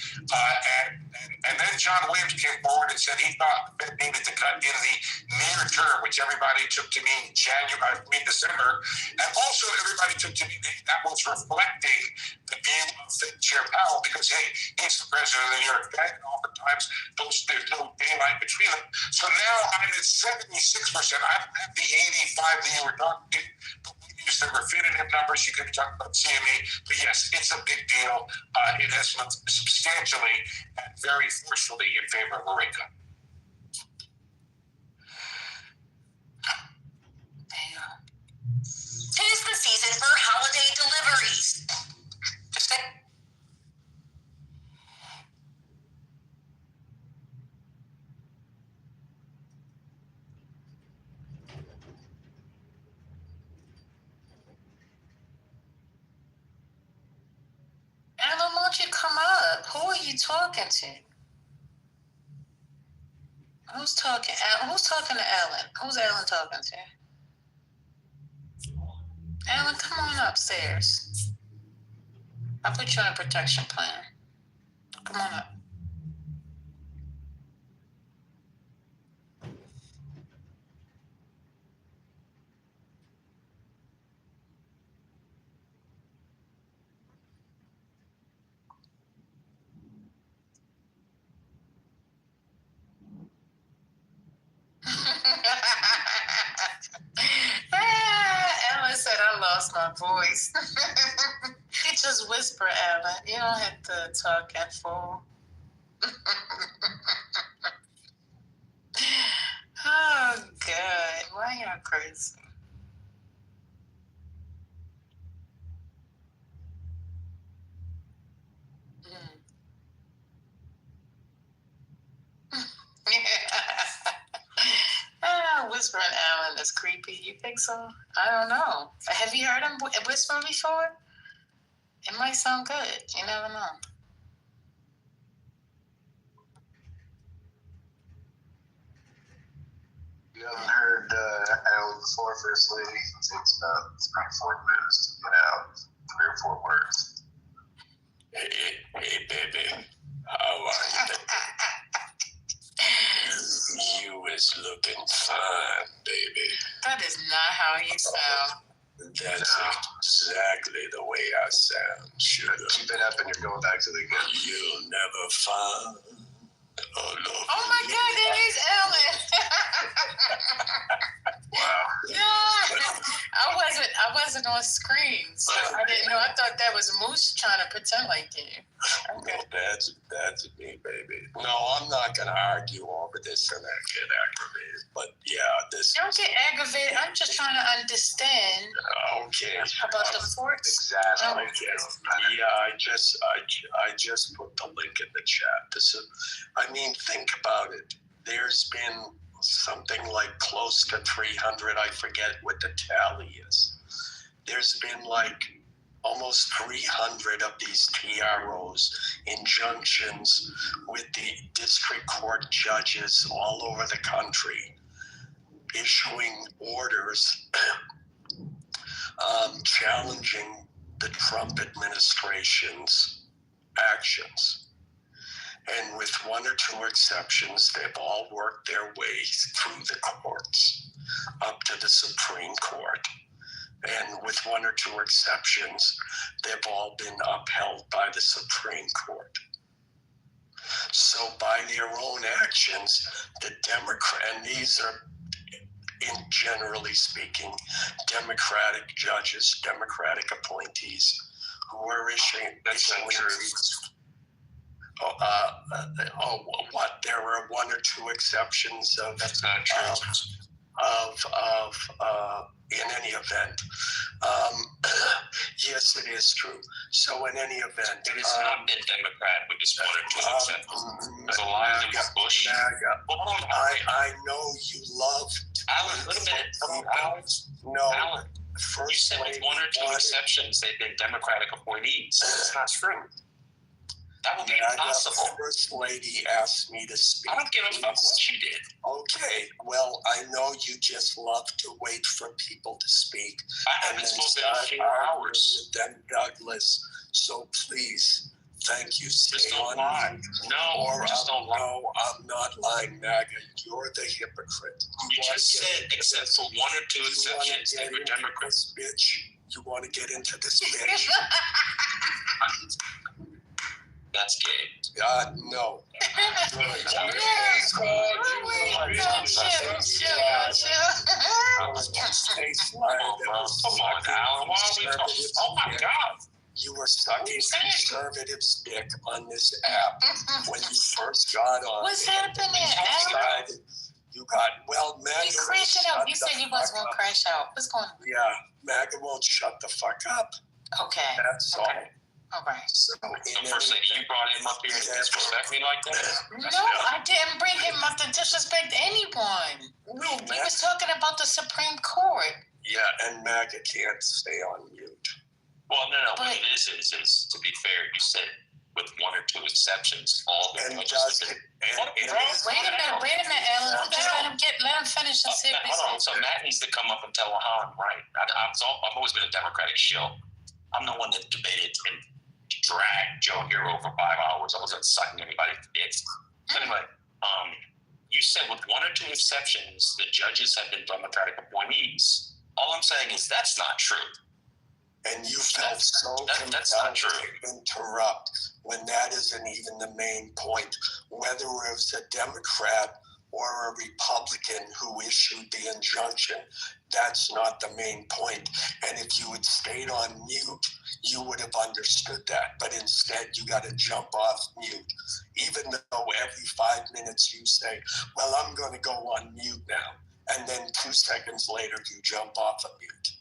And then John Williams came forward and said he thought the Fed needed to cut in the near term, which everybody took to mean December. And also everybody took to mean that was reflecting the view of Fed Chair Powell because, hey, he's the president of the New York Fed, and oftentimes there's no daylight between them. So now I'm at 76%. I'm at the 85 that you were talking to. But we use the Refinitiv numbers. You could talk about CME. But yes, it's a big deal. It has moved substantially and very forcefully in favor of a rate cut. Tis the season for holiday deliveries. Alan, won't you come up? Who are you talking to? Who's talking to Alan? Who's Alan talking to? Alan, come on upstairs. I'll put you on a protection plan. Come on up. Alan said I lost my voice. You just whisper, Alan. You don't have to talk at full. Oh, God. Why y'all crazy? Whispering Alan is creepy. You think so? I don't know. Have you heard him whisper before? It might sound good. You never know. You haven't heard Alan before, First Lady? It takes about 3 or 4 minutes to get out 3 or 4 words. Hey, baby. How are you? You is looking fine, baby. That is not how you sound. That's exactly the way I sound, sugar. Keep it up and you're going back to the good. You'll never find a love. Oh my God, that is Alan. Wow. Yeah. I wasn't on screen, so I didn't know. I thought that was Moose trying to pretend like you. Okay. No, that's me, baby. No, I'm not gonna argue over this and I get aggravated. But yeah, this. Don't get aggravated. I'm just trying to understand. Okay. About the forts. Exactly. Okay. Yeah, I just put the link in the chat. I mean, think about it. There's been something like close to 300. I forget what the tally is. There's been like almost 300 of these TROs, injunctions with the district court judges all over the country, issuing orders challenging the Trump administration's actions. And with one or two exceptions, they've all worked their way through the courts up to the Supreme Court. And with one or two exceptions, they've all been upheld by the Supreme Court. So by their own actions, the Democrat, and these are, in generally speaking, Democratic judges, Democratic appointees who are issuing what? There were one or two exceptions of. That's not true. In any event, yes, it is true. So in any event, it has not been Democrat with just one or two exceptions. There's a lot of them Bush. I know you love. Alan, wait a minute. Alan, no. Alan, you said with one or two exceptions, they've been Democratic appointees. That's not true. That would be impossible. The First Lady asked me to speak. I don't give a fuck what you did. Okay, well, I know you just love to wait for people to speak. I haven't spoken in 4 hours. With them, Douglas. So please, thank you. Just don't lie. No, just don't lie. No, I'm not lying, MAGA. You're the hypocrite. You just said, except for one or two exceptions, they were Democrats. Bitch, you want to get into this bitch? That's gay. No. Come on, Alan. Why are we talking? Oh my God. You were sucking conservatives' dick on this app when you first got on. What's happening, Alan? You got, well, MAGA. You crashed out. You said you wasn't going to crash out. What's going on? Yeah, MAGA won't shut the fuck up. Okay. That's all. All right. So, First Lady, you brought him up here to disrespect me like that? No, I didn't bring him up to disrespect anyone. No, he was talking about the Supreme Court. Yeah, and MAGA can't stay on mute. Well, no. What it is to be fair, you said with one or two exceptions, all the judges have been. Wait a minute, Alan. Just let him finish and see. Hold on. So Matt needs to come up and tell how I'm right. I've always been a Democratic shill. I'm the one that debated and dragged Joe Hero for 5 hours. I wasn't sucking anybody's dicks. So anyway, you said with one or two exceptions, the judges have been Democratic appointees. All I'm saying is that's not true. And you felt that's not true. To interrupt when that isn't even the main point. Whether it was a Democrat or a Republican who issued the injunction, that's not the main point. And if you had stayed on mute, you would have understood that. But instead, you got to jump off mute. Even though every 5 minutes you say, well, I'm going to go on mute now. And then 2 seconds later, you jump off of mute.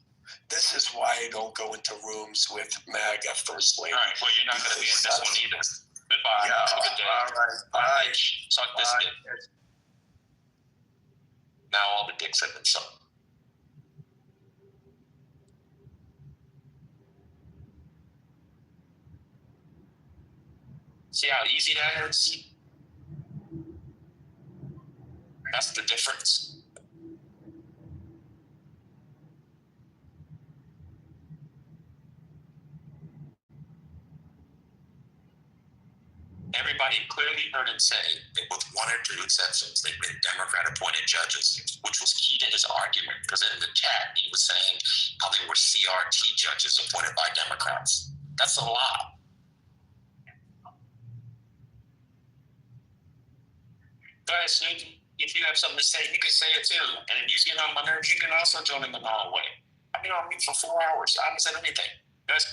This is why I don't go into rooms with MAGA First Lady. All right, well, you're not going to be in this one either. Goodbye. Yeah, Have a good day. all right. Bye. Suck this dick. Now all the dicks have been sucked. See how easy that is? That's the difference. Everybody clearly heard him say that with one or two exceptions, they've been Democrat-appointed judges, which was key to his argument, because in the chat, he was saying how they were CRT judges appointed by Democrats. That's a lie. Go ahead, Snoop. If you have something to say, you can say it too. And if you get on my nerves, you can also join in the hallway. I've been on mute for 4 hours. I haven't said anything. Guys.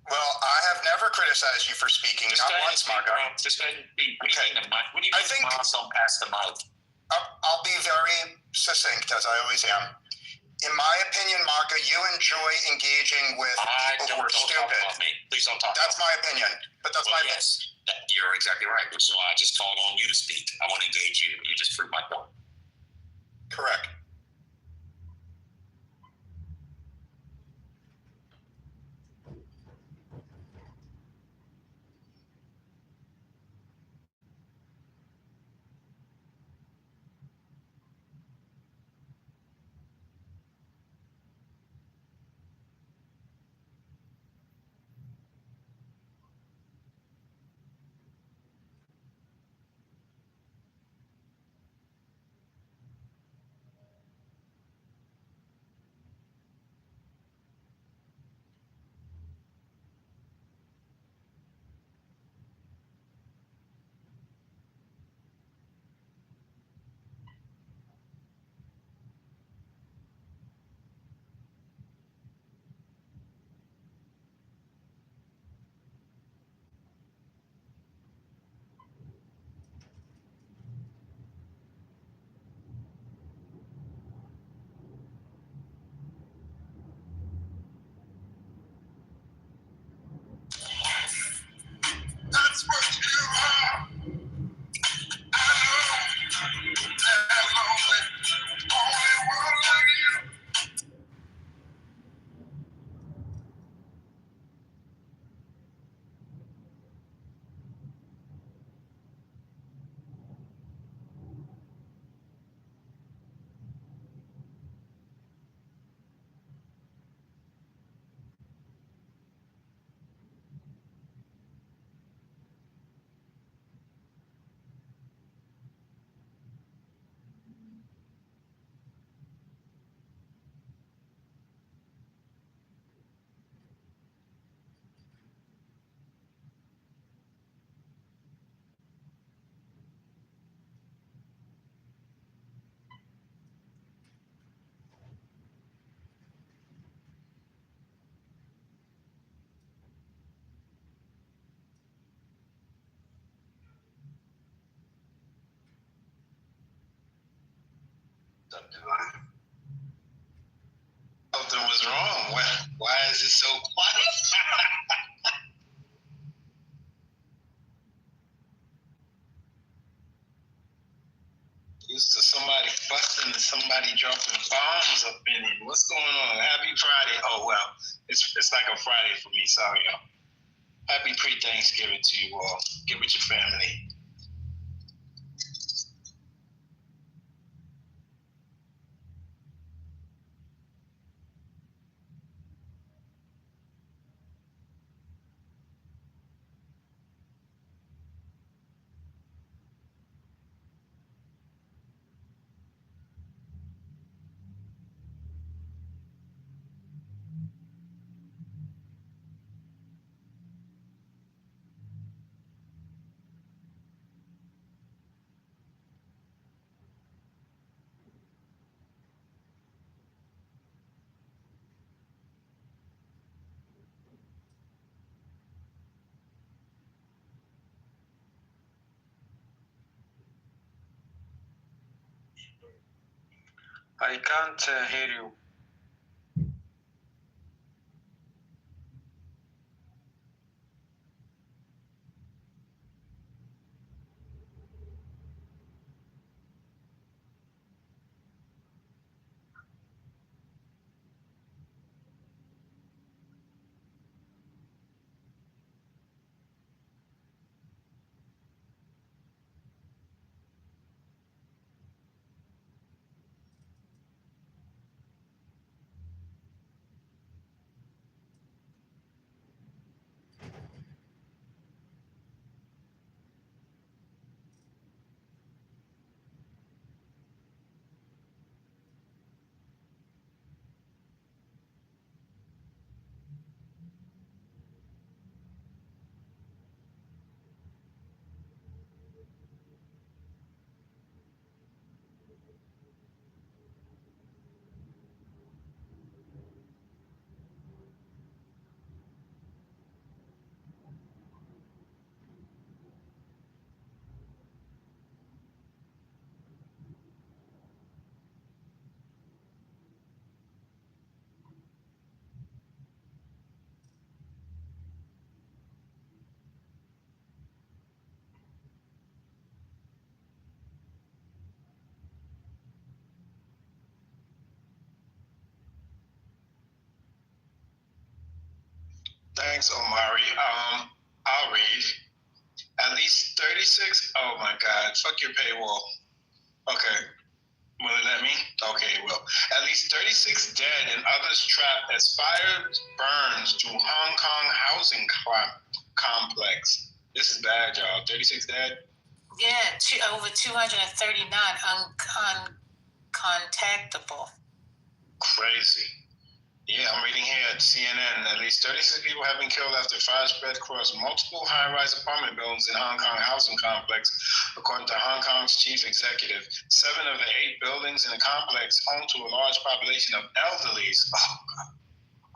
Well, I have never criticized you for speaking. Just not once, Margo. Just go ahead and speak. What do you mean milestone past the mic? I'll be very succinct, as I always am. In my opinion, Margo, you enjoy engaging with people who are stupid. Talk about me. Please don't talk That's about my opinion. But that's my yes. You're exactly right, which is why I just called on you to speak. I want to engage you. You just proved my point. Something was wrong. Why is it so quiet? Used to somebody fussing and somebody dropping bombs up in it. What's going on? Happy Friday. Oh, well, it's like a Friday for me. Sorry, y'all. Happy pre-Thanksgiving to you all. Get with your family. I can't hear you. Thanks, Omari. I'll read. At least 36. Oh my God. Fuck your paywall. Okay. Will it let me? Okay, it will. At least 36 dead and others trapped as fire burns through Hong Kong housing complex. This is bad, y'all. 36 dead? Yeah, over 239 uncontactable. Crazy. Yeah, I'm reading here at CNN. At least 36 people have been killed after fire spread across multiple high-rise apartment buildings in Hong Kong housing complex, according to Hong Kong's chief executive. 7 of the 8 buildings in the complex, home to a large population of elderlies,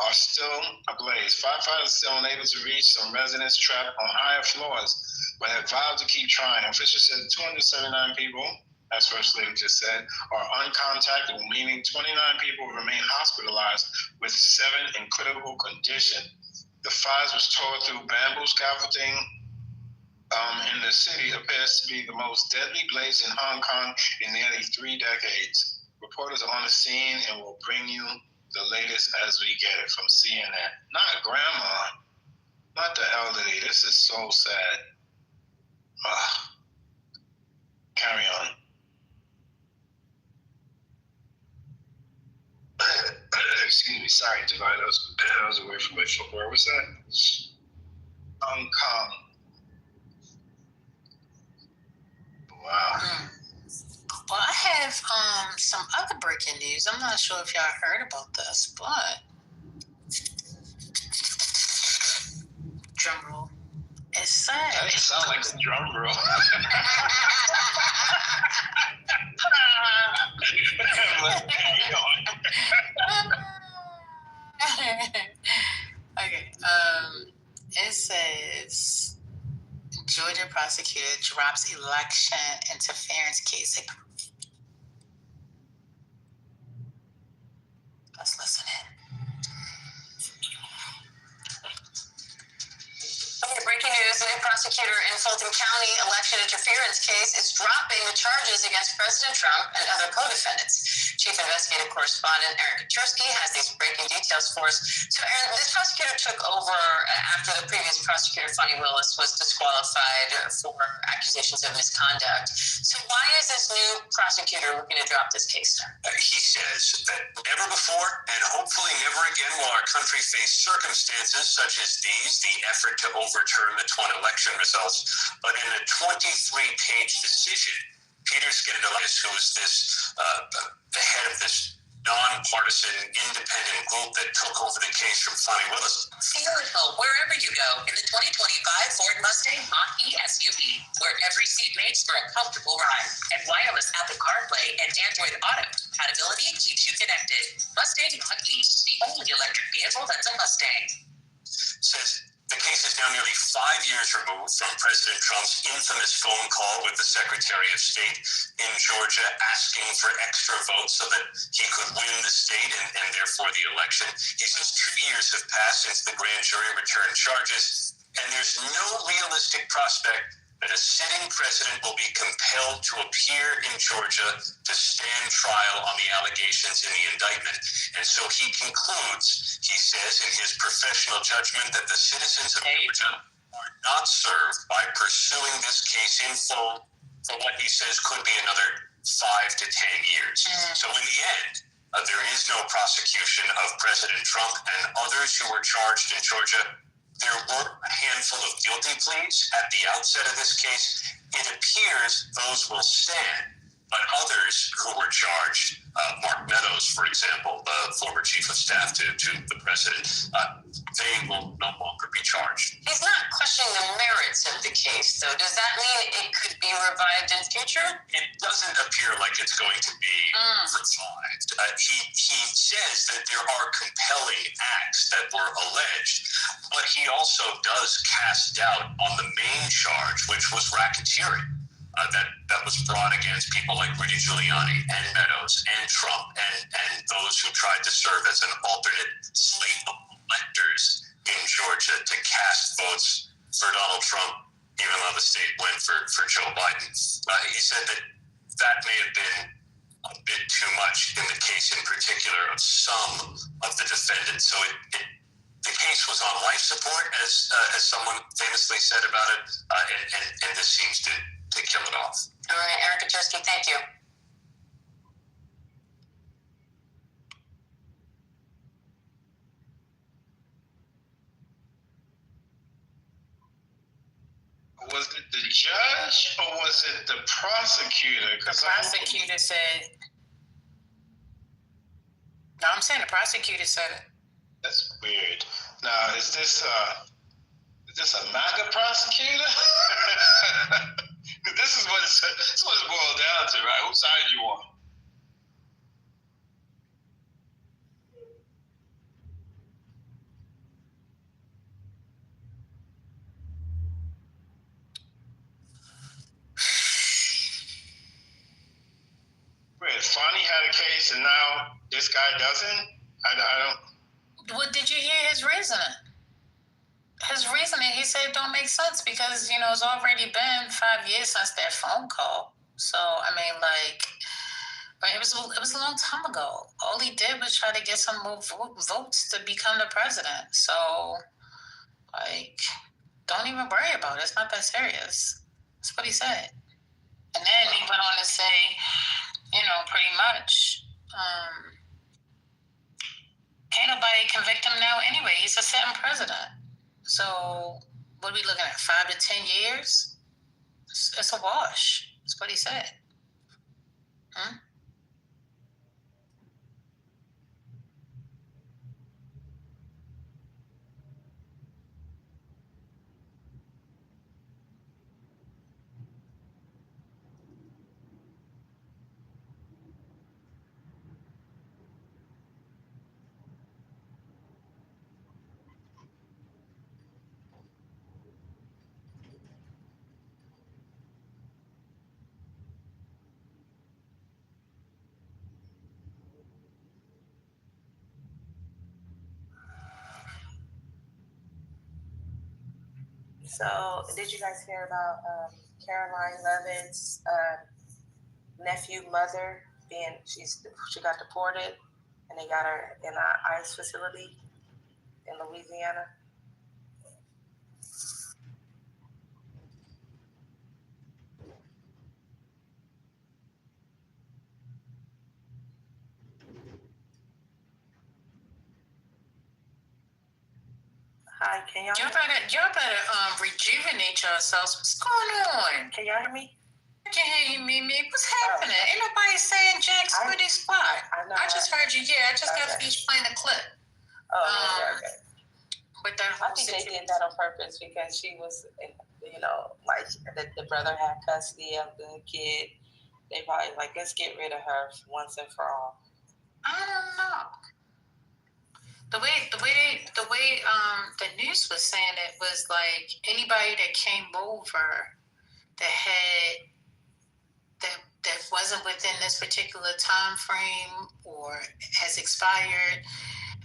are still ablaze. Firefighters are still unable to reach some residents trapped on higher floors, but have vowed to keep trying. Officials said 279 people, as First Lady just said, are uncontactable, meaning 29 people remain hospitalized with 7 in critical condition. The fires was tore through bamboo scaffolding in the city appears to be the most deadly blaze in Hong Kong in nearly 3 decades. Reporters are on the scene and will bring you the latest as we get it from CNN. Not grandma, not the elderly. This is so sad. Carry on. Excuse me, sorry, Divine. I was away from my phone. Where was that? Hong Kong. Wow. Well, I have some other breaking news. I'm not sure if y'all heard about this, but drum roll. It says. That sounds like a drum roll. Okay. It says Georgia prosecutor drops election interference case. County election interference case is dropping the charges against President Trump and other co-defendants. Chief Investigative Correspondent Aaron Katersky has these breaking details for us. So, Aaron, this prosecutor took over after the previous prosecutor, Fonnie Willis, was disqualified for accusations of misconduct. So why is this new prosecutor looking to drop this case? He says that never before and hopefully never again will our country face circumstances such as these, the effort to overturn the 20 election results. But in a 23-page decision, Peter Skendalis, who is the head of this nonpartisan independent group that took over the case from Fonnie Willis. Feel at home wherever you go in the 2025 Ford Mustang Mach-E SUV, where every seat makes for a comfortable ride. And wireless Apple CarPlay and Android Auto compatibility keeps you connected. Mustang Mach-E, the only electric vehicle that's a Mustang. Says the case is now nearly 5 years removed from President Trump's infamous phone call with the Secretary of State in Georgia asking for extra votes so that he could win the state and therefore the election. He says 2 years have passed since the grand jury returned charges, and there's no realistic prospect that a sitting president will be compelled to appear in Georgia to stand trial on the allegations in the indictment. And so he concludes, he says in his professional judgment, that the citizens of Georgia are not served by pursuing this case in full for what he says could be another 5 to 10 years. So in the end, there is no prosecution of President Trump and others who were charged in Georgia. There were a handful of guilty pleas at the outset of this case. It appears those will stand, but others who were charged, Mark Meadows, for example, the former chief of staff to the president, they will no longer be charged. He's not questioning the merits of the case, though. Does that mean it could be revived in future? It doesn't appear like it's going to be revived. He says that there are compelling acts that were alleged, but he also does cast doubt on the main charge, which was racketeering. That was brought against people like Rudy Giuliani and Meadows and Trump and those who tried to serve as an alternate slate of electors in Georgia to cast votes for Donald Trump, even though the state went for Joe Biden. He said that may have been a bit too much in the case in particular of some of the defendants. So the case was on life support, as someone famously said about it, and this seems to kill it off. All right, Aaron Katersky, thank you. Was it the judge or was it the prosecutor? The prosecutor said. No, I'm saying the prosecutor said it. That's weird. Now, is this a MAGA prosecutor? This is what it's boiled down to, right? Whose side you on? Wait, Fonnie had a case and now this guy doesn't? I don't. What did you hear his reasoning? His reasoning, he said, don't make sense because, it's already been 5 years since that phone call. So, it was a long time ago. All he did was try to get some more votes to become the president. So, don't even worry about it. It's not that serious. That's what he said. And then he went on to say, pretty much, can't nobody convict him now anyway. He's a sitting president. So, what are we looking at, 5 to 10 years? It's a wash. That's what he said. So, did you guys hear about Caroline Levitt's nephew mother she got deported and they got her in an ICE facility in Louisiana? Hi, can y'all? Y'all better rejuvenate yourselves. What's going on? Can y'all hear me? I can hear you, Mimi. What's happening? Ain't nobody saying Jack's pretty spot. I just heard you. Yeah, I just got finished playing the clip. Okay. But that I think they did that on purpose because she was, like the brother had custody of the kid. They probably like, let's get rid of her once and for all. I don't know. The way the news was saying it was like anybody that came over that wasn't within this particular time frame or has expired,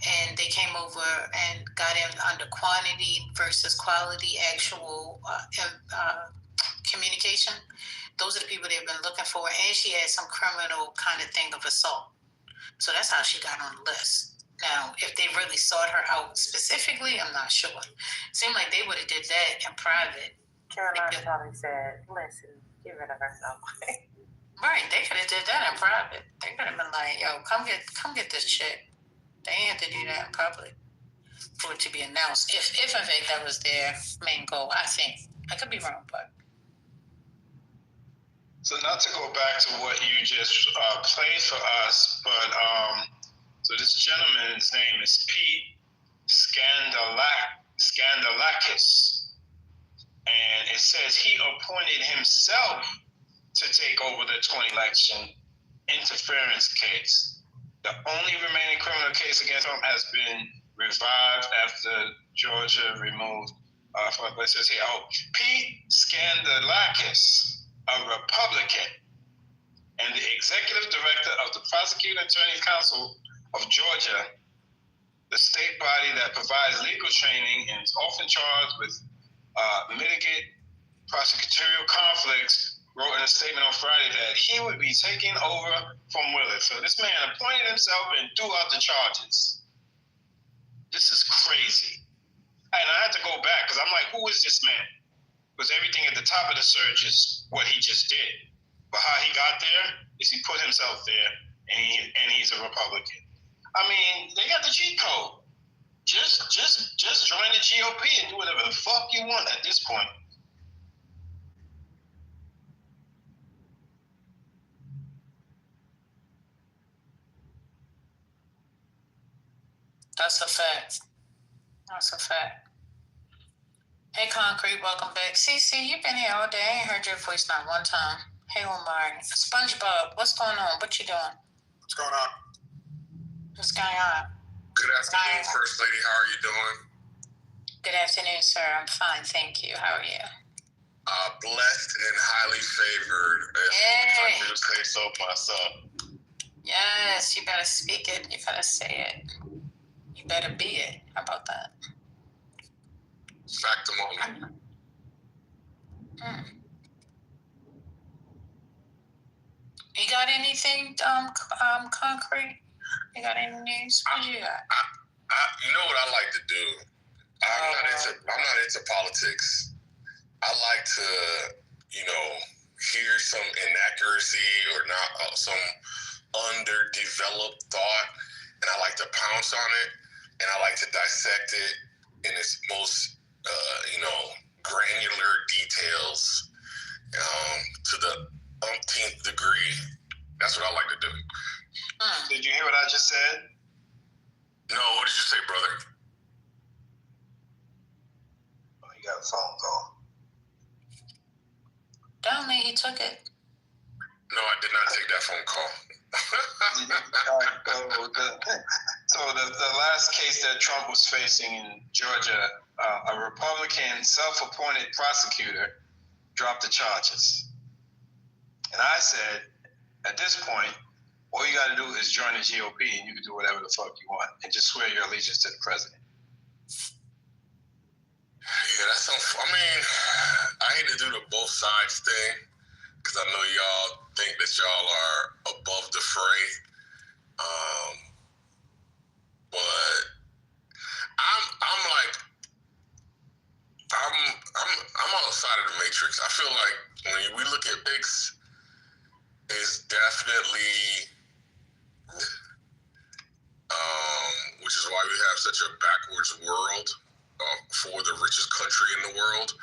and they came over and got in under quantity versus quality actual communication. Those are the people they've been looking for, and she had some criminal kind of thing of assault. So that's how she got on the list. Now, if they really sought her out specifically, I'm not sure. Seemed like they would have did that in private. Caroline probably said, listen, get rid of her now. Right, they could have did that in private. They could have been like, yo, come get this chick. They had to do that in public for it to be announced. If in fact that was their main goal, I think. I could be wrong, but. So not to go back to what you just played for us, but so this gentleman's name is Pete Skandalakis, and it says he appointed himself to take over the 20 election interference case. The only remaining criminal case against him has been revived after Georgia removed, what it says here, Pete Skandalakis, a Republican, and the executive director of the Prosecuting Attorney Council of Georgia, the state body that provides legal training and is often charged with mitigate prosecutorial conflicts, wrote in a statement on Friday that he would be taking over from Willard. So this man appointed himself and threw out the charges. This is crazy. And I had to go back because I'm like, who is this man? Because everything at the top of the search is what he just did. But how he got there is he put himself there, and he's a Republican. I mean, they got the cheat code. Just join the GOP and do whatever the fuck you want at this point. That's a fact. That's a fact. Hey, Concrete, welcome back. CC, you've been here all day. I ain't heard your voice not one time. Hey, Omar. SpongeBob, what's going on? What you doing? What's going on? What's going on? Good afternoon, First Lady. How are you doing? Good afternoon, sir. I'm fine, thank you. How are you? Blessed and highly favored, if I do say so myself. Yes, you better speak it. You better say it. You better be it. How about that? Factimony. You got anything, Concrete? You got any news? What you got? You know what I like to do? I'm not into politics. I like to, hear some inaccuracy or not some underdeveloped thought, and I like to pounce on it, and I like to dissect it in its most, granular details to the umpteenth degree. That's what I like to do. Did you hear what I just said? No, what did you say, brother? Oh, you got a phone call. Don't think he took it. No, I did not take that phone call. So the last case that Trump was facing in Georgia, a Republican self-appointed prosecutor dropped the charges. And I said, at this point, all you got to do is join the GOP and you can do whatever the fuck you want and just swear your allegiance to the president. Yeah, that's I mean, I hate to do the both sides thing because I know y'all think that y'all are above the fray. But I'm like I'm outside of the matrix. I feel like when we look at PICS, it's definitely which is why we have such a backwards world for the richest country in the world.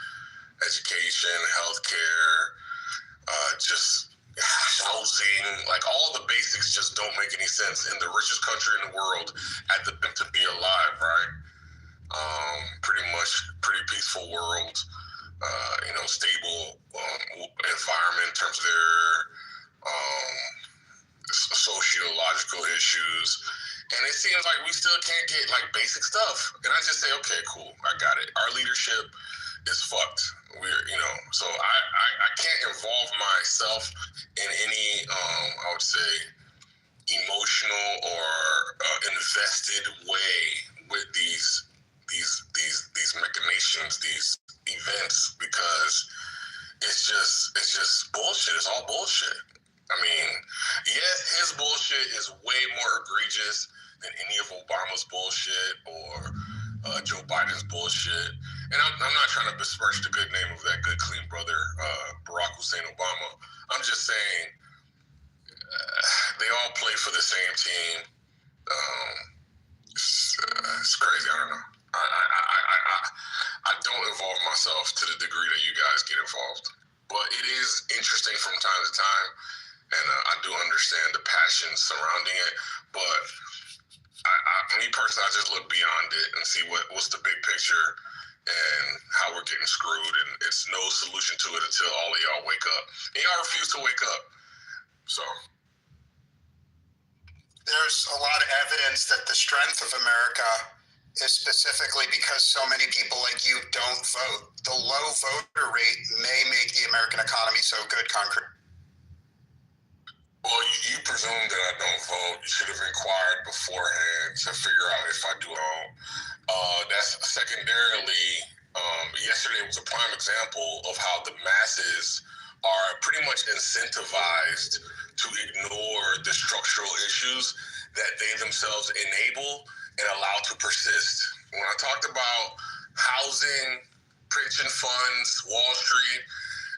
Education, healthcare, just housing, like all the basics just don't make any sense in the richest country in the world at the to be alive, right? Pretty peaceful world, stable environment in terms of their sociological issues. And it seems like we still can't get like basic stuff. And I just say, okay, cool, I got it. Our leadership is fucked. So I can't involve myself in any, I would say, emotional or invested way with these machinations, these events, because it's just bullshit. It's all bullshit. I mean, yes, his bullshit is way more egregious than any of Obama's bullshit or Joe Biden's bullshit. And I'm not trying to besmirch the good name of that good, clean brother, Barack Hussein Obama. I'm just saying they all play for the same team. It's crazy. I don't know. I don't involve myself to the degree that you guys get involved. But it is interesting from time to time, and I do understand the passion surrounding it. But me personally, I just look beyond it and see what's the big picture and how we're getting screwed. And it's no solution to it until all of y'all wake up. And y'all refuse to wake up. So there's a lot of evidence that the strength of America is specifically because so many people like you don't vote. The low voter rate may make the American economy so good, Concrete. Well, you presume that I don't vote. You should have inquired beforehand to figure out if I do vote. That's secondarily, yesterday was a prime example of how the masses are pretty much incentivized to ignore the structural issues that they themselves enable and allow to persist. When I talked about housing, pension funds, Wall Street,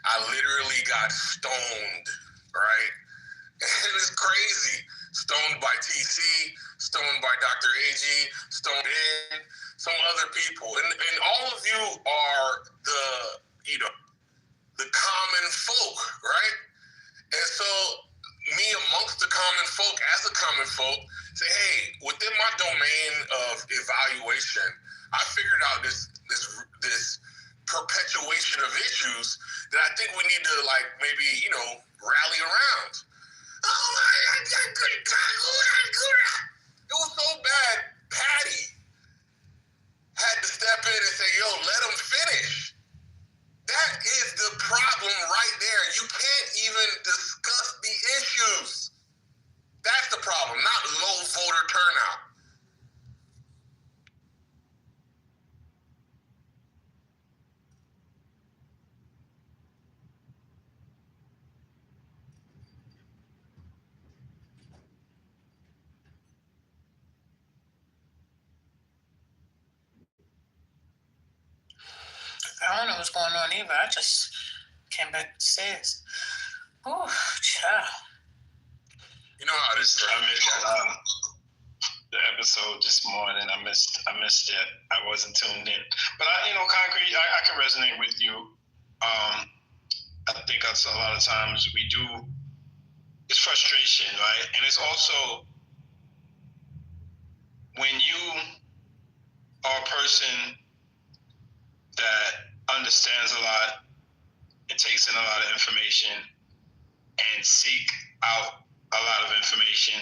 I literally got stoned, right? And it's crazy. Stoned by TC, stoned by Dr. AG, stoned in, some other people. And all of you are the common folk, right? And so me amongst the common folk, as a common folk, say, hey, within my domain of evaluation, I figured out this perpetuation of issues that I think we need to maybe rally around. Oh my God, it was so bad. Patty had to step in and say, yo, let him finish. That is the problem right there. You can't even discuss the issues. That's the problem, not low voter turnout. I don't know what's going on either. I just came back upstairs. Oh, child. You know how this I missed the episode this morning. I missed it. I wasn't tuned in. But Concrete, I can resonate with you. I think that's a lot of times we do. It's frustration, right? And it's also when you are a person that understands a lot and takes in a lot of information and seek out a lot of information,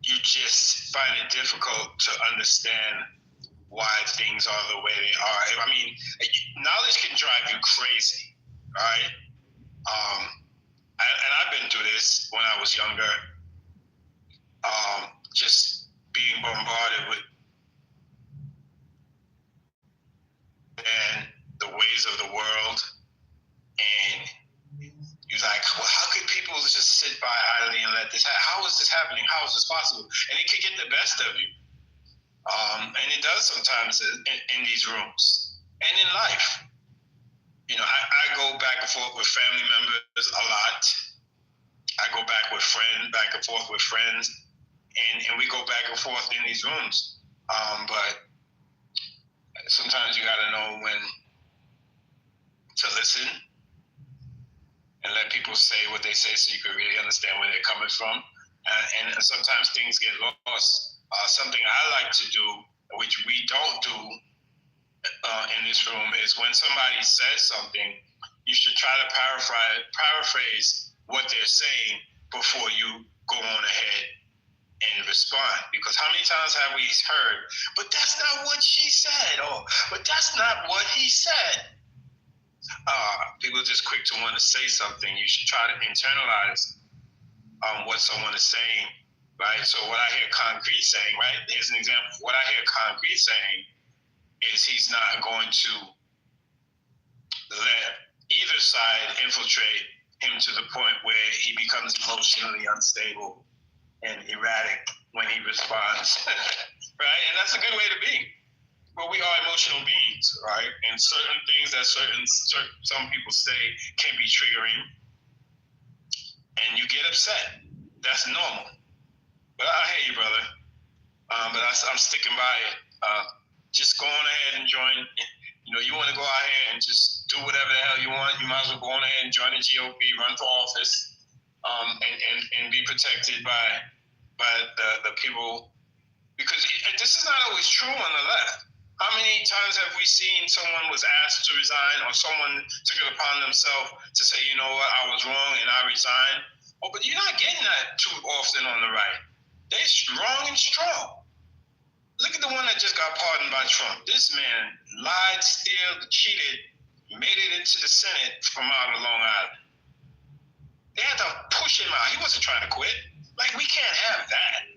you just find it difficult to understand why things are the way they are. I mean, knowledge can drive you crazy, right? And I've been through this when I was younger, just being bombarded with understand the ways of the world, and you're like, well, how could people just sit by idly and let this happen? How is this happening? How is this possible? And it could get the best of you. And it does sometimes in these rooms and in life. You know, I go back and forth with family members a lot. I go back and forth with friends, and we go back and forth in these rooms. But sometimes you got to know when to listen and let people say what they say so you can really understand where they're coming from. And sometimes things get lost. Something I like to do, which we don't do in this room, is when somebody says something, you should try to paraphrase what they're saying before you go on ahead and respond. Because how many times have we heard, but that's not what she said, or but that's not what he said? People are just quick to want to say something. You should try to internalize what someone is saying, right? So what I hear Concrete saying, right? Here's an example. What I hear Concrete saying is he's not going to let either side infiltrate him to the point where he becomes emotionally unstable and erratic when he responds, right? And that's a good way to be. Well, we are emotional beings, right? And certain things that some people say can be triggering, and you get upset. That's normal. But I hear you, brother. But I'm sticking by it. Just go on ahead and join. You know, you want to go out here and just do whatever the hell you want. You might as well go on ahead and join the GOP, run for office, and be protected by the people. Because this is not always true on the left. How many times have we seen someone was asked to resign, or someone took it upon themselves to say, you know what, I was wrong and I resigned? Oh, but you're not getting that too often on the right. They're wrong and strong. Look at the one that just got pardoned by Trump. This man lied, stealed, cheated, made it into the Senate from out of Long Island. They had to push him out. He wasn't trying to quit. Like, we can't have that.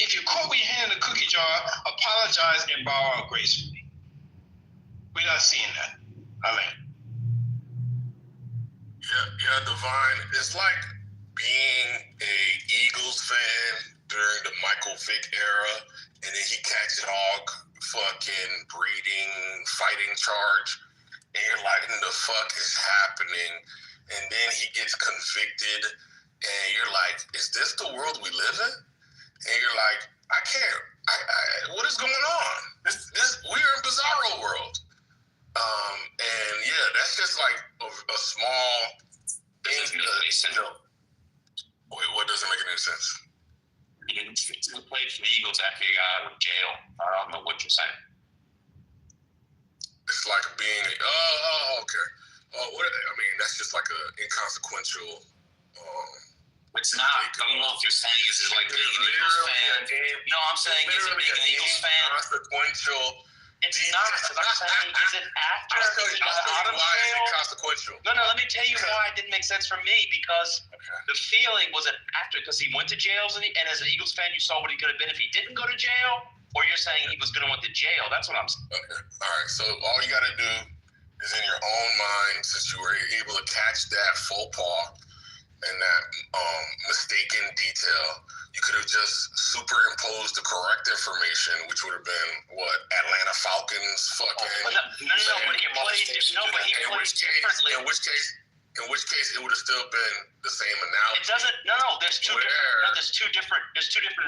If you're caught with your hand in the cookie jar, apologize and bow out gracefully. We're not seeing that. Alain. Yeah, Divine. It's like being a Eagles fan during the Michael Vick era, and then he catches a hog fucking breeding, fighting charge, and you're like, what the fuck is happening? And then he gets convicted, and you're like, is this the world we live in? And you're like, I can't. What is going on? We're in bizarro world. And yeah, that's just like a small thing. Wait, what doesn't make any sense? He didn't play for the Eagles after he got out of jail. I don't know what you're saying. It's like being, okay. I mean, that's just like an inconsequential. It's not. I don't know if you're saying is like being an Eagles fan. No, I'm saying is it being an Eagles fan? Consequential. It's not. I'm saying is it after he got out of jail? Consequential. No, let me tell you why it didn't make sense for me, because the feeling wasn't after, because he went to jail, and as an Eagles fan, you saw what he could have been if he didn't go to jail, or you're saying he was going to went to jail. That's what I'm saying. Okay. All right. So all you got to do is in your own mind, since you were able to catch that faux pas and that mistaken detail, you could have just superimposed the correct information, which would have been what Atlanta Falcons fucking. No, but he played differently. In which case, it would have still been the same analogy. It doesn't. No. There's two different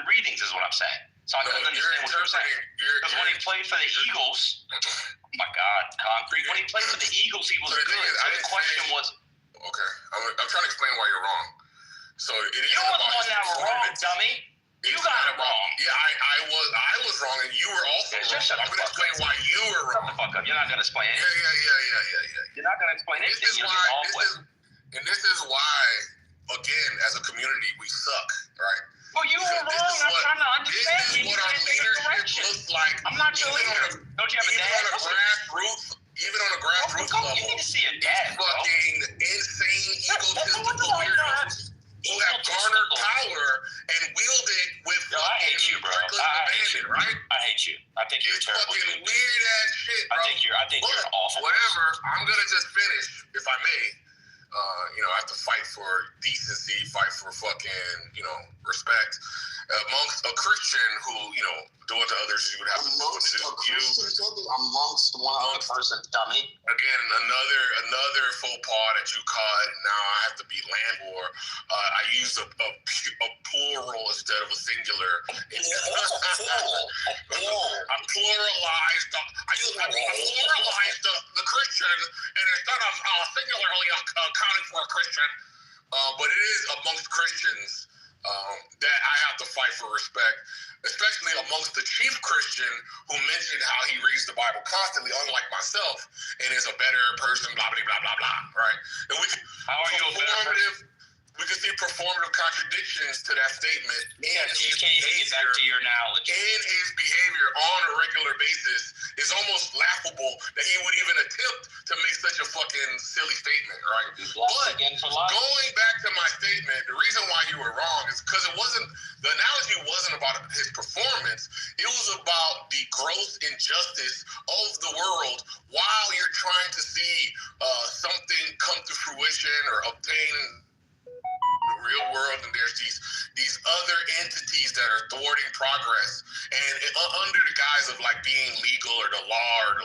readings, is what I'm saying. So I couldn't understand what you're saying. Because when he played for the Eagles, oh my God, Concrete. When he played for the Eagles, he was good. So the question was. Okay, I'm trying to explain why you're wrong. So it is. You're the one that was wrong, dummy. You got it wrong. Yeah, I was wrong, and you were also wrong. I'm going to explain why you were wrong. Shut the fuck up. You're not going to explain anything. Yeah. You're not going to explain anything. This is why, again, as a community, we suck, right? Well, you were wrong. I'm trying to understand. This is what our leadership looks like. I'm not your leader. Don't you have a dad? Even on a grassroots level, you need to see a dad, fucking insane egotistical weirdos who have garnered power and wield it with I hate you, bro. abandon, right? I hate you. I think think you're It's terrible. fucking weird ass shit, bro. I think you're an awful. Whatever. I'm gonna just finish, if I may. I have to fight for decency, fight for fucking, respect. Amongst a Christian who, do unto others you would have to do unto you. Amongst one other person, dummy. Again, another faux pas that you caught. Now I have to be landlord. I use a plural instead of a singular. I pluralized the Christian, and instead of singularly accounting for a Christian, but it is amongst Christians that I have to fight for respect, especially amongst the chief Christian who mentioned how he reads the Bible constantly, unlike myself, and is a better person, blah, blah, blah, blah, blah, right? And how are you a better person? We can see performative contradictions to that statement. Yeah, you can't even get back to your analogy. And his behavior on a regular basis is almost laughable that he would even attempt to make such a fucking silly statement, right? But again for life. Going back to my statement, the reason why you were wrong is because the analogy wasn't about his performance. It was about the gross injustice of the world while you're trying to see something come to fruition or obtain the real world, and there's these other entities that are thwarting progress, and under the guise of like being legal or the law or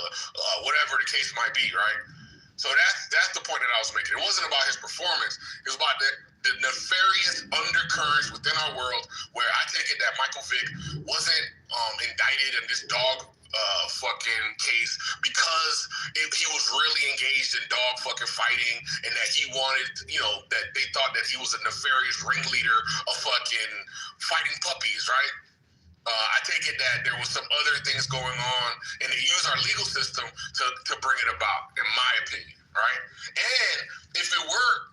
whatever the case might be, right? So that's the point that I was making. It wasn't about his performance. It was about the nefarious undercurrents within our world, where I take it that Michael Vick wasn't indicted in this dog fucking case because he was really engaged in dog fucking fighting, and that he wanted, that they thought that he was a nefarious ringleader of fucking fighting puppies, right? I take it that there was some other things going on, and they use our legal system to bring it about, in my opinion, right? And if it weren't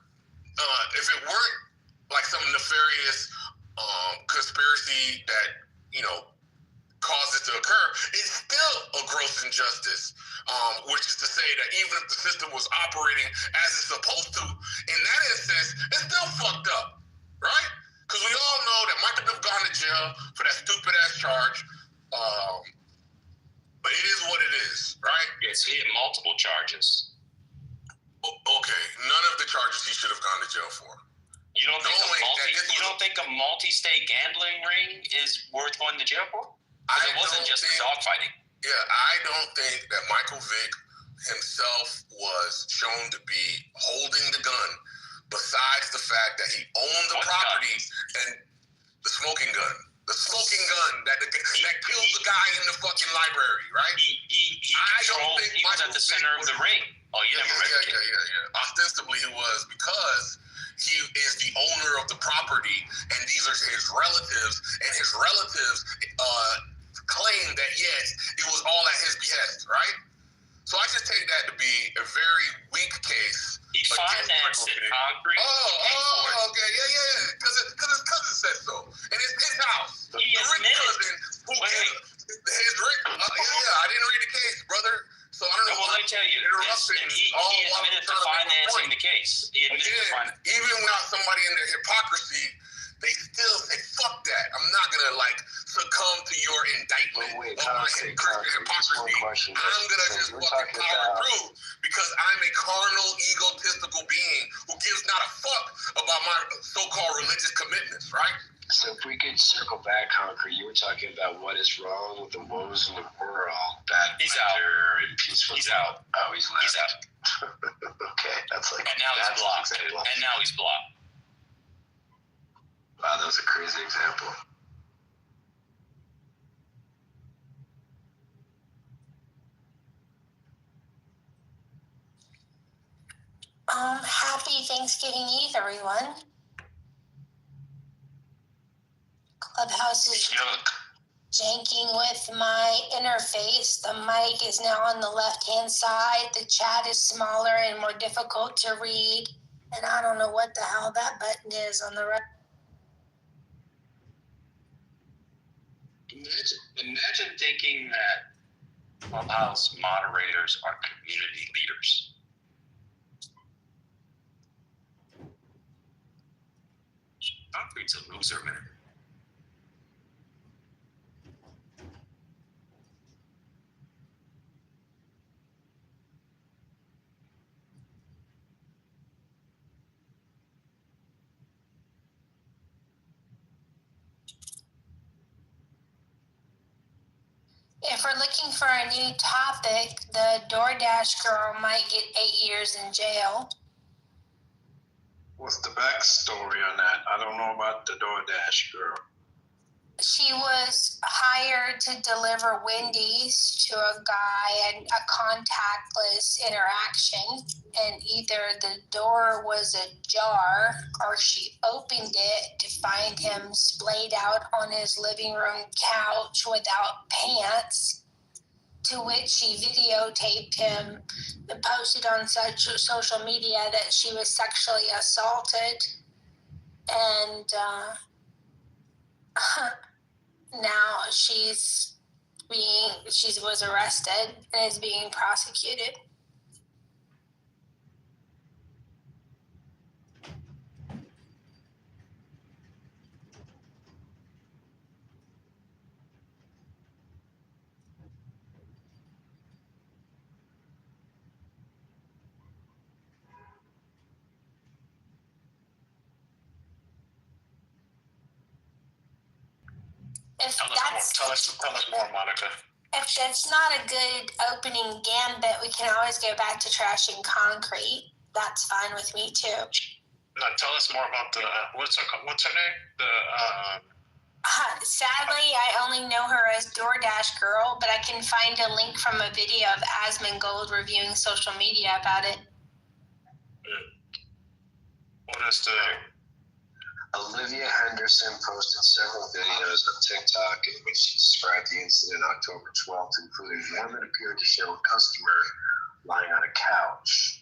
like some nefarious conspiracy that caused it to occur, it's still a gross injustice, which is to say that even if the system was operating as it's supposed to, in that instance, it's still fucked up, right? Because we all know that Michael have gone to jail for that stupid ass charge, but it is what it is, right? Yes, he had multiple charges. Okay, none of the charges he should have gone to jail for. You don't think a multi-state gambling ring is worth going to jail for? Because it wasn't just the dogfighting. Yeah, I don't think that Michael Vick himself was shown to be holding the gun, besides the fact that he owned the property and the smoking gun. The smoking gun that killed the guy in the fucking library, right? He was at the center of the ring. Oh, you never read it. Yeah. Ostensibly he was, because he is the owner of the property, and these are his relatives, and his relatives claim that, yes, it was all at his behest, right? So I just take that to be a very weak case. He financed it, concrete. Oh, okay, yeah. Because his cousin said so. And it's his house. He admitted. I didn't read the case, brother. So I don't know. Well, let me tell you, he admitted to financing the case. Even without somebody in their hypocrisy, they still say, fuck that. I'm not going to succumb to your indictment of my hypocrisy. I'm going to just fucking power through, because I'm a carnal, egotistical being who gives not a fuck about my so-called religious commitments, right? So if we could circle back, Concrete, you were talking about what is wrong with the woes in the world, bad weather and peaceful. He's out. Oh, he's left. He's out. Okay, that's like. And now he's blocked. And now he's blocked. Wow, that was a crazy example. Happy Thanksgiving Eve, everyone. Clubhouse is janking with my interface. The mic is now on the left-hand side. The chat is smaller and more difficult to read. And I don't know what the hell that button is on the right. Imagine thinking that Clubhouse moderators are community leaders. Concrete's a loser, man. If we're looking for a new topic, the DoorDash girl might get 8 years in jail. What's the backstory on that? I don't know about the DoorDash girl. She was hired to deliver Wendy's to a guy and a contactless interaction, and either the door was ajar or she opened it to find him splayed out on his living room couch without pants, to which she videotaped him and posted on social media that she was sexually assaulted, and now she was arrested and is being prosecuted. Tell us more, Monica. If that's not a good opening gambit, we can always go back to trashing concrete. That's fine with me too. No, tell us more about the what's her name? Sadly, I only know her as DoorDash Girl, but I can find a link from a video of Asmongold reviewing social media about it. What is the... Olivia Henderson posted several videos on TikTok in which she described the incident October 12th, including one that appeared to show a customer lying on a couch.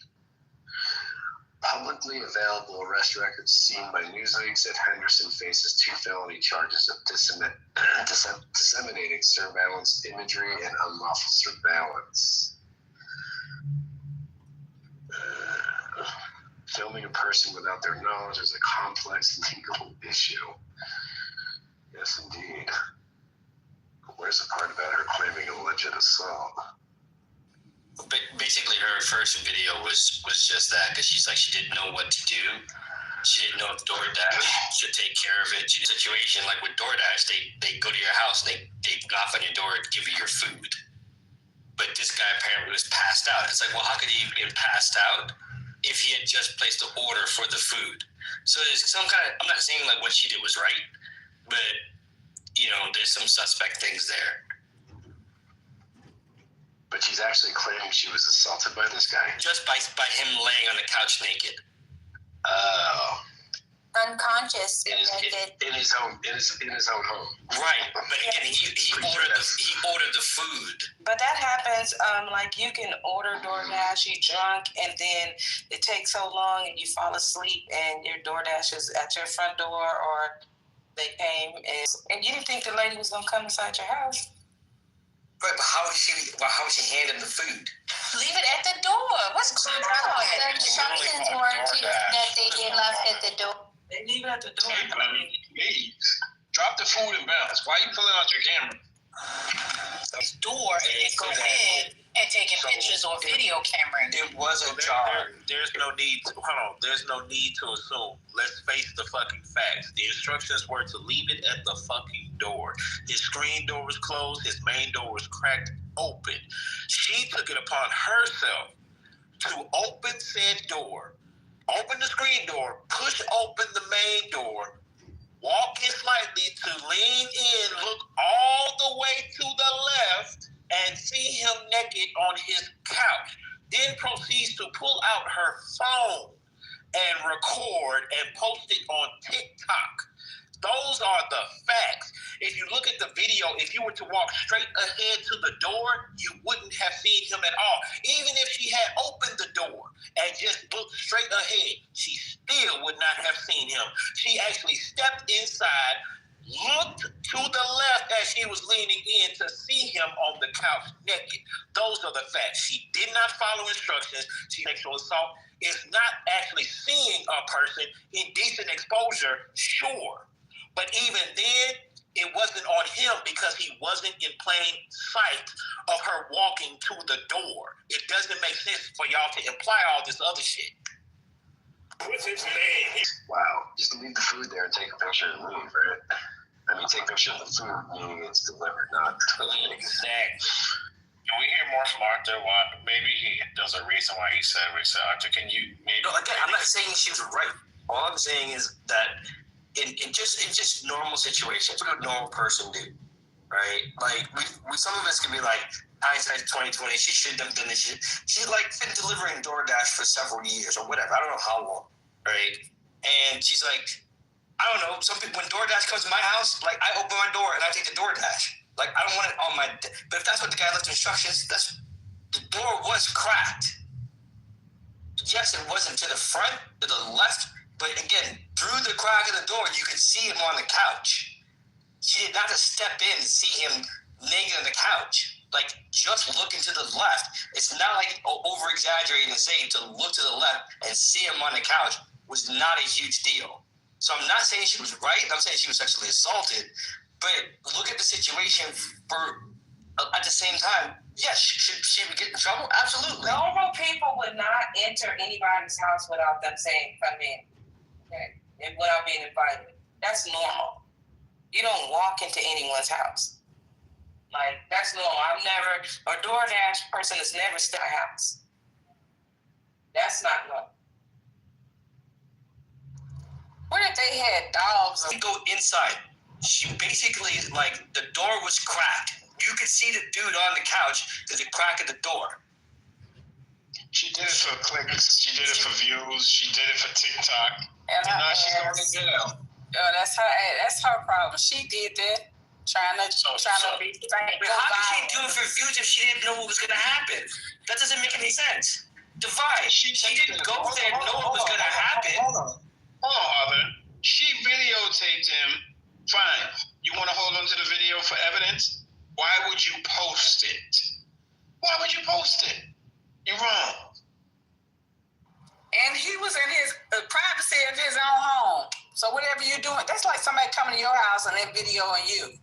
Publicly available arrest records seen by Newsweek said Henderson faces 2 felony charges of disseminating surveillance imagery and unlawful surveillance. Filming a person without their knowledge is a complex legal issue. Yes, indeed. Where's the part about her claiming alleged assault? Basically, her first video was just that, because she's like, she didn't know what to do. She didn't know if DoorDash should take care of it. She had a situation like with DoorDash, they go to your house, they knock on your door and give you your food. But this guy apparently was passed out. It's like, well, how could he even passed out if he had just placed an order for the food? So there's some kind of, I'm not saying like what she did was right, but there's some suspect things there. But she's actually claiming she was assaulted by this guy? Just by him laying on the couch naked. Oh. Unconscious naked. In his own home. Right, but again, he ordered the food. But that happens. Like you can order DoorDash, you drunk, and then it takes so long, and you fall asleep, and your DoorDash is at your front door, or they came and you didn't think the lady was gonna come inside your house. But how is she handing the food? Leave it at the door. What's going on? The instructions were that they get left at the door. They leave it at the door. Please. Drop the food and bounce. Why are you pulling out your camera? His door and then go in and taking pictures or video camera. It was a jar. There's no need to assume. Let's face the fucking facts. The instructions were to leave it at the fucking door. His screen door was closed. His main door was cracked open. She took it upon herself to open said door, open the screen door, push open the main door, walk in slightly to lean in, look all the way to the left, and see him naked on his couch. Then proceeds to pull out her phone and record and post it on TikTok. Those are the facts. If you look at the video, if you were to walk straight ahead to the door, you wouldn't have seen him at all. Even if she had opened the door and just looked straight ahead, she still would not have seen him. She actually stepped inside, looked to the left as she was leaning in to see him on the couch naked. Those are the facts. She did not follow instructions. Sexual assault is not actually seeing a person in decent exposure, sure. But even then, it wasn't on him because he wasn't in plain sight of her walking to the door. It doesn't make sense for y'all to imply all this other shit. What's his name? Wow. Just leave the food there and take a picture and leave, right? I mean, take picture of the food, meaning it's delivered, not exactly. Can we hear more from Arthur? Why? Maybe there's a reason why he said what he said. Arthur, can you maybe? No, again, I'm not saying she was right. All I'm saying is that in just normal situations, what a normal person do, right? Like we some of us can be like, hindsight 2020. She shouldn't have done this. She's like been delivering DoorDash for several years or whatever. I don't know how long, right? And she's like, I don't know. Some people, when DoorDash comes to my house, like I open my door and I take the DoorDash. Like I don't want it on my. But if that's what the guy left instructions, the door was cracked. Yes, it wasn't to the front, to the left, but again, through the crack of the door, you could see him on the couch. She did not just step in and see him naked on the couch. Like just looking to the left. It's not like over exaggerating and saying to look to the left and see him on the couch was not a huge deal. So I'm not saying she was right. I'm saying she was sexually assaulted. But look at the situation for at the same time. Yes, should she get in trouble? Absolutely. Normal people would not enter anybody's house without them saying come in. Okay. And without being invited. That's normal. You don't walk into anyone's house. Like that's normal. A DoorDash person has never stayed at my house. That's not normal. What if they had dogs? You go inside. She basically, like, the door was cracked. You could see the dude on the couch through the crack of the door. She did it for clicks. She did it for views. She did it for TikTok. And now she's going to jail. Oh, that's her problem. She did that. Trying to be. But how could she do it for views if she didn't know what was going to happen? That doesn't make any sense. Divide. She didn't go there and know what was going to happen. Hold on, Arthur. She videotaped him. Fine. You want to hold on to the video for evidence? Why would you post it? Why would you post it? You're wrong. And he was in his privacy of his own home. So whatever you're doing, that's like somebody coming to your house and they're videoing you.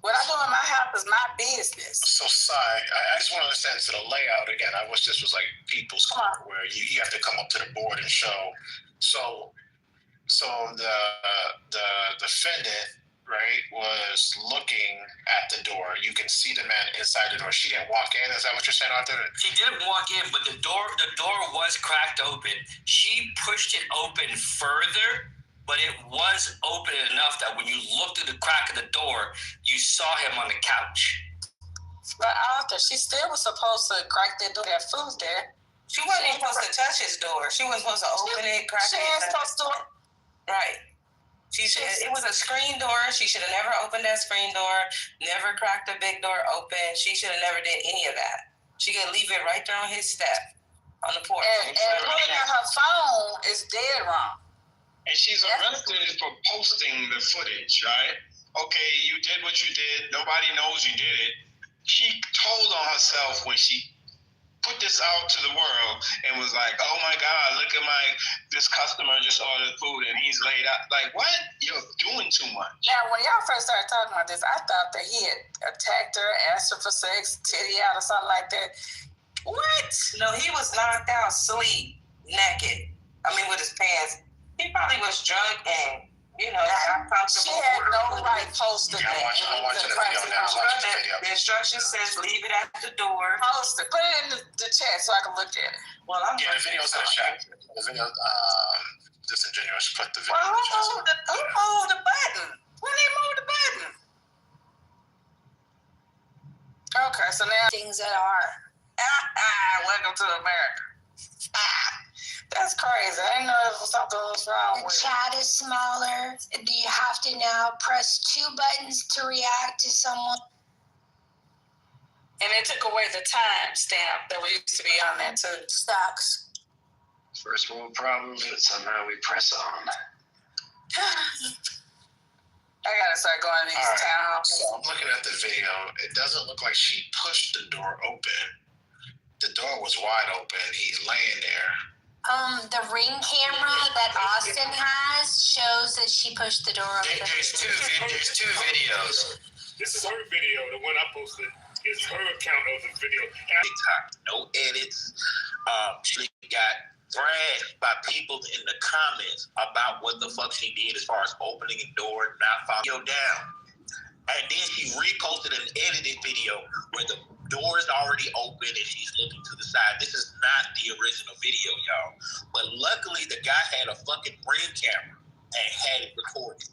What I do in my house is my business. So, Sai, I just want to understand to the layout again. I wish this was like People's Court where you have to come up to the board and show. So the defendant, right, was looking at the door. You can see the man inside the door. She didn't walk in. Is that what you're saying, Arthur? She didn't walk in, but the door was cracked open. She pushed it open further, but it was open enough that when you looked through the crack of the door, you saw him on the couch. But Arthur, she still was supposed to crack that door. That food there. She wasn't even supposed to touch his door. She wasn't supposed to open it, crack it. She ain't supposed to. Right. It was a screen door. She should have never opened that screen door, never cracked the big door open. She should have never did any of that. She could leave it right there on his step on the porch. And pulling out her phone is dead wrong. And she's arrested for posting the footage, right? Okay, you did what you did. Nobody knows you did it. She told on herself when she put this out to the world and was like, oh my God, look at this customer just ordered food and he's laid out. Like, what? You're doing too much. Now, when y'all first started talking about this, I thought that he had attacked her, asked her for sex, titty out or something like that. What? No, he was knocked out, asleep, naked. I mean, with his pants. He probably was drunk and, you know, she had no right posted that. I'm watching the video now. The instruction says leave it at the door. Post it. Put it in the chat so I can look at it. Well, I'm the video's in the chat. The video, disingenuous. Put the video. Well, who moved the button? When they moved the button? Okay, so now things that are. Welcome to America. That's crazy. I didn't know if something was wrong with it. The chat is smaller. Do you have to now press 2 buttons to react to someone? And it took away the time stamp that used to be on there too. Sucks. First world problems, but somehow we press on. I gotta start going to these towns. So I'm looking at the video. It doesn't look like she pushed the door open. The door was wide open. He's laying there. The Ring camera that Austin has shows that she pushed the door open. There's two videos. This is her video. The one I posted is her account of the video. TikTok, no edits. She got thrashed by people in the comments about what the fuck she did as far as opening a door, not following down. And then she reposted an edited video where the door is already open and she's looking to the side. This is not the original video, y'all. But luckily, the guy had a fucking Ring camera and had it recorded.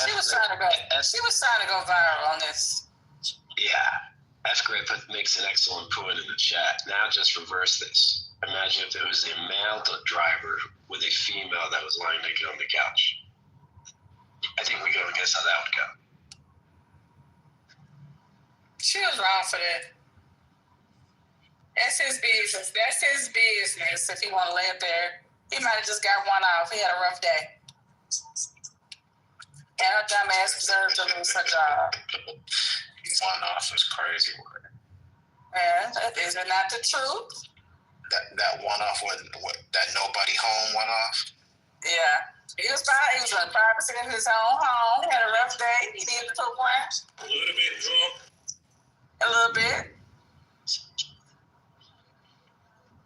She was trying to go viral on this. Yeah. F. Griffith makes an excellent point in the chat. Now just reverse this. Imagine if there was a male driver with a female that was lying naked on the couch. I think we go and guess how that would go. She was wrong for that. That's his business. That's his business. If he want to lay up there, he might have just got one off. He had a rough day. And her dumb ass deserved to lose her job. One off is crazy word. Yeah, is it not the truth? That one off wasn't that nobody home one off. Yeah. He was fine. He was in privacy in his own home. He had a rough day. He needed to put one. A little bit drunk. A little bit.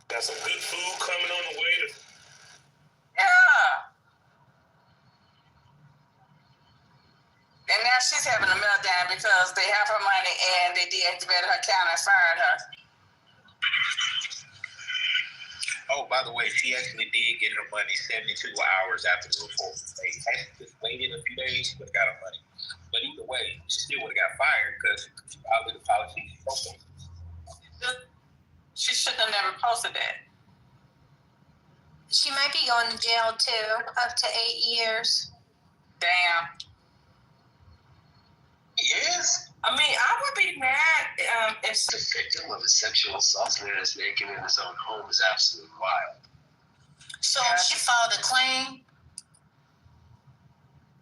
Got some good food coming on the way. Yeah. And now she's having a meltdown because they have her money and they deactivated her account and fired her. Oh, by the way, she actually did get her money 72 hours after the report was made. Had she just waited a few days, she would have got her money. But either way, she still would have got fired because she violated the policy she posted. She should have never posted that. She might be going to jail too, up to 8 years. Damn. Yes. I mean, I would be mad if The victim of a sexual assault man is naked in his own home is absolutely wild. So she filed a claim.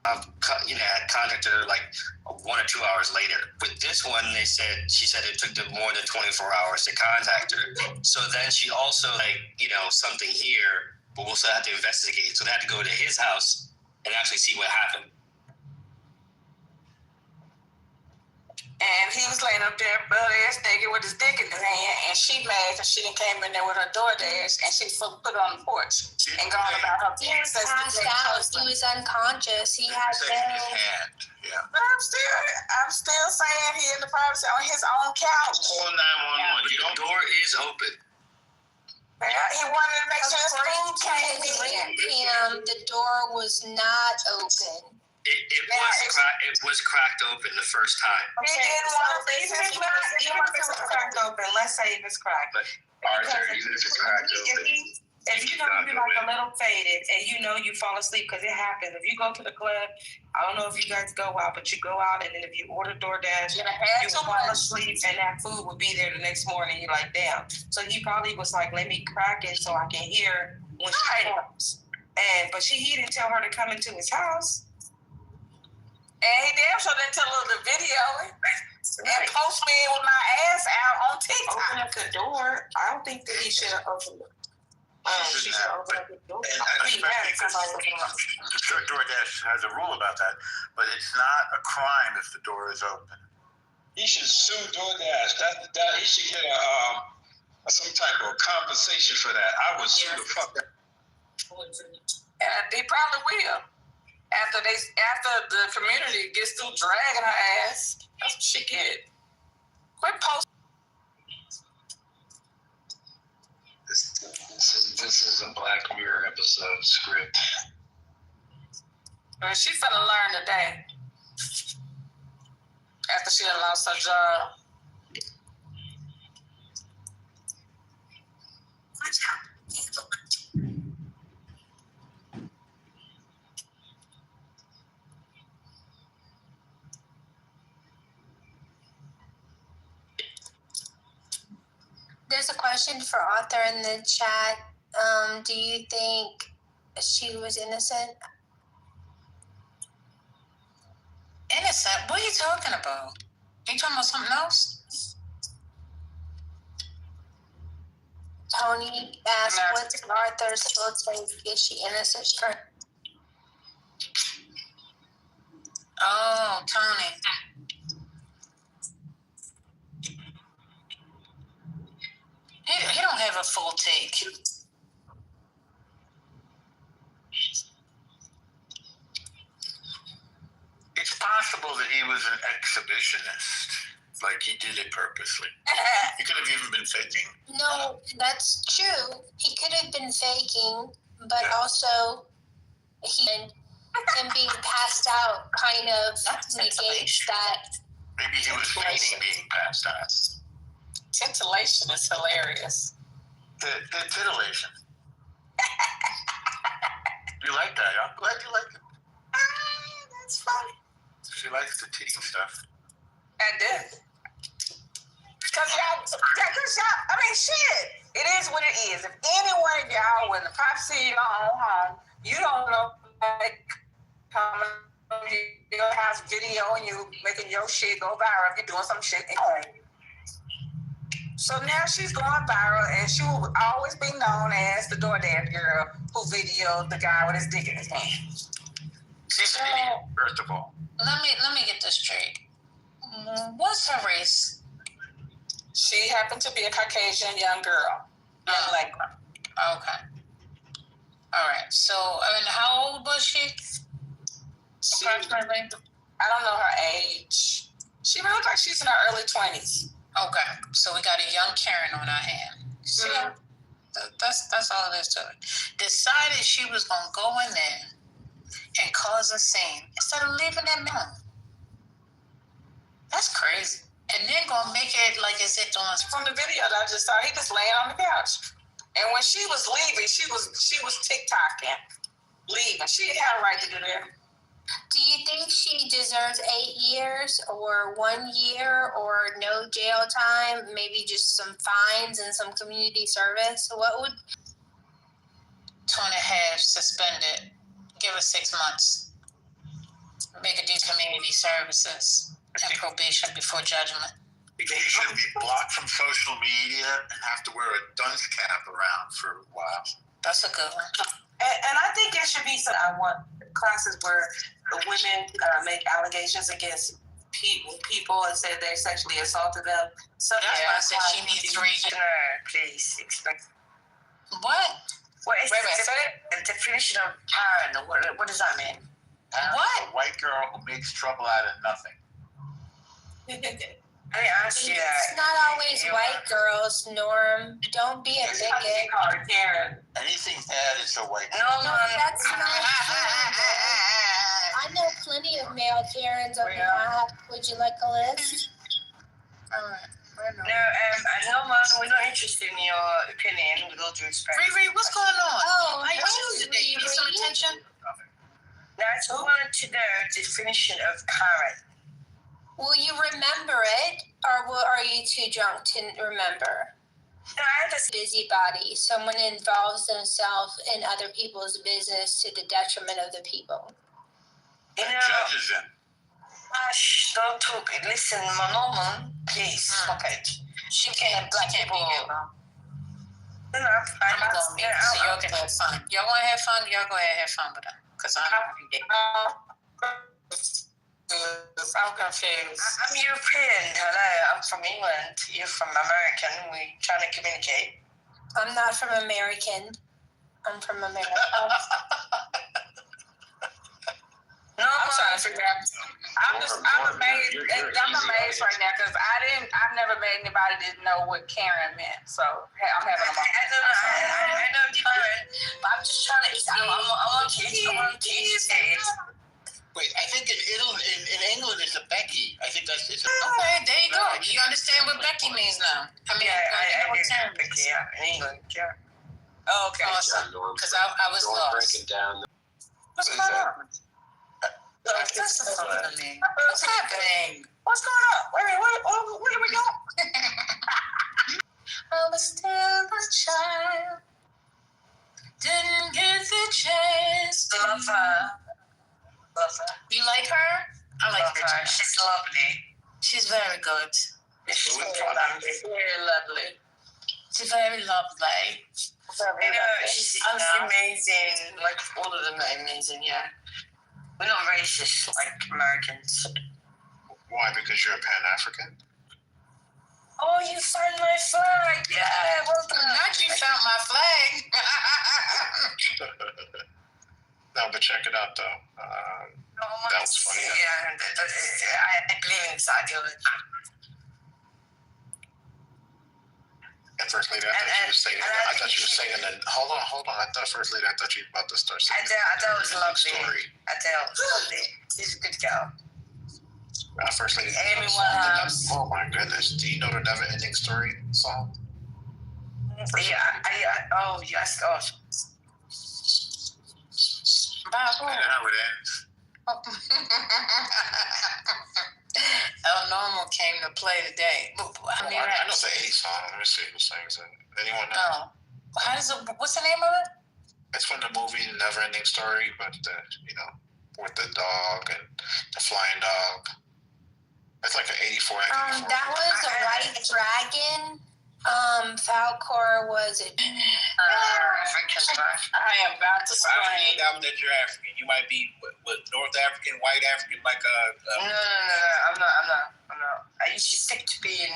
I contacted her like 1 or 2 hours later. With this one, she said it took them more than 24 hours to contact her. So then she also something here, but we'll still have to investigate. So they had to go to his house and actually see what happened. And he was laying up there, butt ass naked with his dick in his hand, and she mad because she didn't came in there with her DoorDash, and she put it on the porch and gone about her business. He was passed out. He was unconscious. He had been. Yeah. But I'm still saying he in the privacy on his own couch. Call 911. The door is open. He wanted to make sure his food came in. The door was not open. It was cracked open the first time. He didn't want to leave his even if it's cracked open, let's say if it's cracked. But Arthur, even if it's cracked open, If you know you're like a little faded and you know you fall asleep, because it happens. If you go to the club, I don't know if you guys go out, but you go out and then if you order DoorDash, you fall asleep and that food will be there the next morning. You're like, damn. So he probably was like, let me crack it so I can hear when she comes. But he didn't tell her to come into his house. And he damn sure didn't tell her the video and post me with my ass out on TikTok. Open up the door. I don't think that he should have opened it. She should open up the door. DoorDash has a rule about that, but it's not a crime if the door is open. He should sue DoorDash. He should get some type of compensation for that. I would sue the fuck out. And he probably will. After the community gets through dragging her ass, that's what she get. Quit posting. This is a Black Mirror episode script. She finna learn today. After she had lost her job. There's a question for Arthur in the chat. Do you think she was innocent? Innocent? What are you talking about? Are you talking about something else? Tony asked, what's Arthur's full take? Is she innocent? Oh, Tony. He don't have a full take. possible that he was an exhibitionist. Like he did it purposely. He could have even been faking. No, that's true. He could have been faking, but also him being passed out kind of negates that. Maybe he was faking being passed out. Titillation is hilarious. The titillation. You like that? I'm glad you like it. That's funny. She likes the titty stuff. I do. Because y'all, I mean, shit. It is what it is. If any one of y'all in the privacy of your own home, you don't know, like, coming to your house video and you making your shit go viral if you're doing some shit at home. So now she's going viral, and she will always be known as the DoorDash girl who videoed the guy with his dick in his hand. She's an idiot, first of all. Let me get this straight. What's her race? She happened to be a Caucasian young girl. Young black girl. Okay. All right. So, I mean, how old was she? Approximately? I don't know her age. She looks like she's in her early 20s. Okay. So we got a young Karen on our hand. See? That's all there is to it. Decided she was going to go in there and cause a scene instead of leaving that man. That's crazy. And then gonna make it like as if on from the video that I just saw, he just laying on the couch. And when she was leaving, she was TikToking, leaving. She didn't have a right to do that. Do you think she deserves 8 years or 1 year or no jail time? Maybe just some fines and some community service? What would 2.5 suspended? Give her 6 months. Make her do community services and probation before judgment. He should be blocked from social media and have to wear a dunce cap around for a while. That's a good one. And I think there should be some. I want classes where the women make allegations against people and say they sexually assaulted them. So that's why I said she needs 3 years. Please explain. What? What is the definition of Karen? What does that mean? What? A white girl who makes trouble out of nothing. I asked you that. It's not always white girls, Norm. Don't be a bigot. Karen. Anything bad is a white girl. No, that's not true. I know plenty of male Karens over here. Would you like a list? All right. No, I know, Mom, we're not interested in your opinion, with all due respect. Riri, what's going on? Oh, I you today. You need some attention? Now, I just wanted to know the definition of Karen. Will you remember it, or are you too drunk to remember? No, I just busybody. Someone involves themselves in other people's business to the detriment of the people. The judges in. Don't talk. Listen, my Norman, please. Okay. She can't be you. No, I'm going to meet so y'all can have fun. Y'all want to have fun? Y'all go ahead and have fun with her. Because I'm confused. I'm European. Hello, I'm from England. You're from American. We're trying to communicate. I'm not from American. I'm from America. No, I'm trying to figure out. I'm amazed. I'm amazed right now because I've never met anybody that didn't know what Karen meant. So I'm having a moment. I know Karen, but I'm just trying to. I'm on teach. Wait, I think in England it's a Becky. I think that's it. Okay, there you go. You understand what Becky means now. I mean, I do. Becky, yeah, in England, yeah. Oh, okay. Awesome. Because I was lost. Breaking down. What's going on? What's happening? What's going on? Where are we going? I was still a child. Didn't get the chance. Love her. You like her? I like her. She's lovely. She's very good. She's very lovely. She's very lovely. She's amazing. Like all of them are amazing, yeah. We're not racist like Americans. Why? Because you're a Pan-African? Oh, you found my flag! Yeah, well done. Not you found my flag. No, but check it out though. That was funny. Yeah, I believe in this idea all the time. And First Lady, I thought you were singing. Hold on. I thought First Lady, I thought you were about to start singing. Adele was lovely. Story. Adele was lovely. She's a good girl. First Lady. Amy Winehouse. Oh my goodness. Do you know the Never Ending Story song? Oh, yes, gosh. El Normal came to play today. I know it's an 80s song. Let me see who sings it. Anyone know? Oh. What's the name of it? It's from the movie Never Ending Story, but with the dog and the flying dog. It's like an 84. That was a White Dragon. Falcor was it? I am about to I scream. doubt that you're African. You might be North African, white African, like No, I'm not. I usually stick to being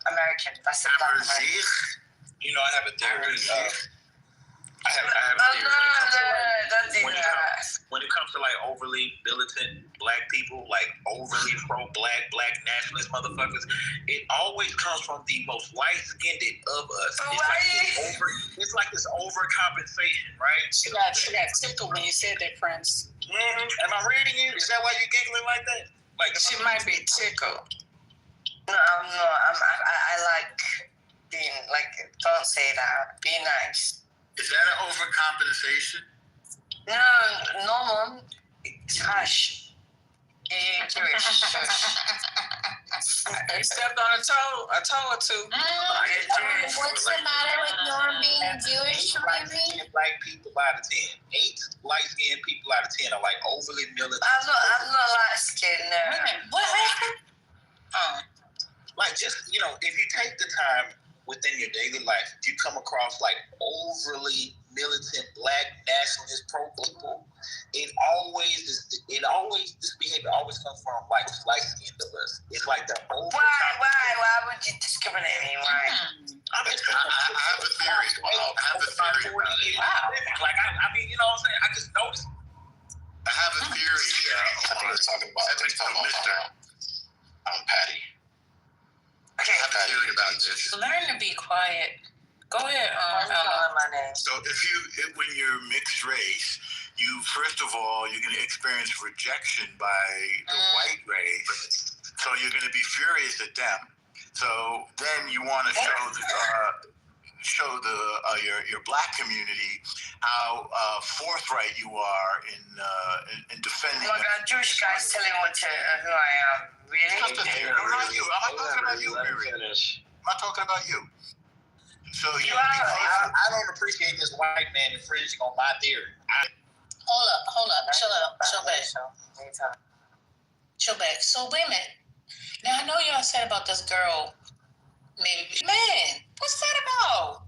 American. That's the plan. You know, I have a theory. I have a theory when it comes to like overly militant black people, like overly pro-black, black nationalist motherfuckers. It always comes from the most light-skinned of us. It's like this overcompensation, right? She got tickled when you said that, Prince. Mm-hmm. Am I reading you? Is that why you're giggling like that? Like she might be tickled. No, I like being like. Don't say that. Be nice. Is that an overcompensation? No, normal. Hush. You stepped on a toe. A toe or two. What's the matter with Norm being Jewish, maybe? Black people out of 10. 8 light-skinned people out of 10 are like overly militant. I'm not light-skinned. What happened? Like just if you take the time within your daily life, if you come across like overly militant black nationalist pro people, this behavior always comes from like light skinned of us. It's like the over. Why would you discriminate me? Why? I have a theory. Wow. Like I mean, you know what I'm saying? I just noticed. I have a theory. I think we're talking about Patty. Okay. I have a theory about this. Learn to be quiet. Go ahead. So when you're mixed race, first of all, you're going to experience rejection by the white race. So you're going to be furious at them. So then you want to show your black community how forthright you are in defending. Oh my God, Jewish guys telling who I am. Really? I'm not talking about you, Mary. I'm not talking about you. So I don't appreciate this white man infringing on my theory. Hold up. Chill back. So wait a minute. Now I know y'all said about this girl. Maybe man, what's that about?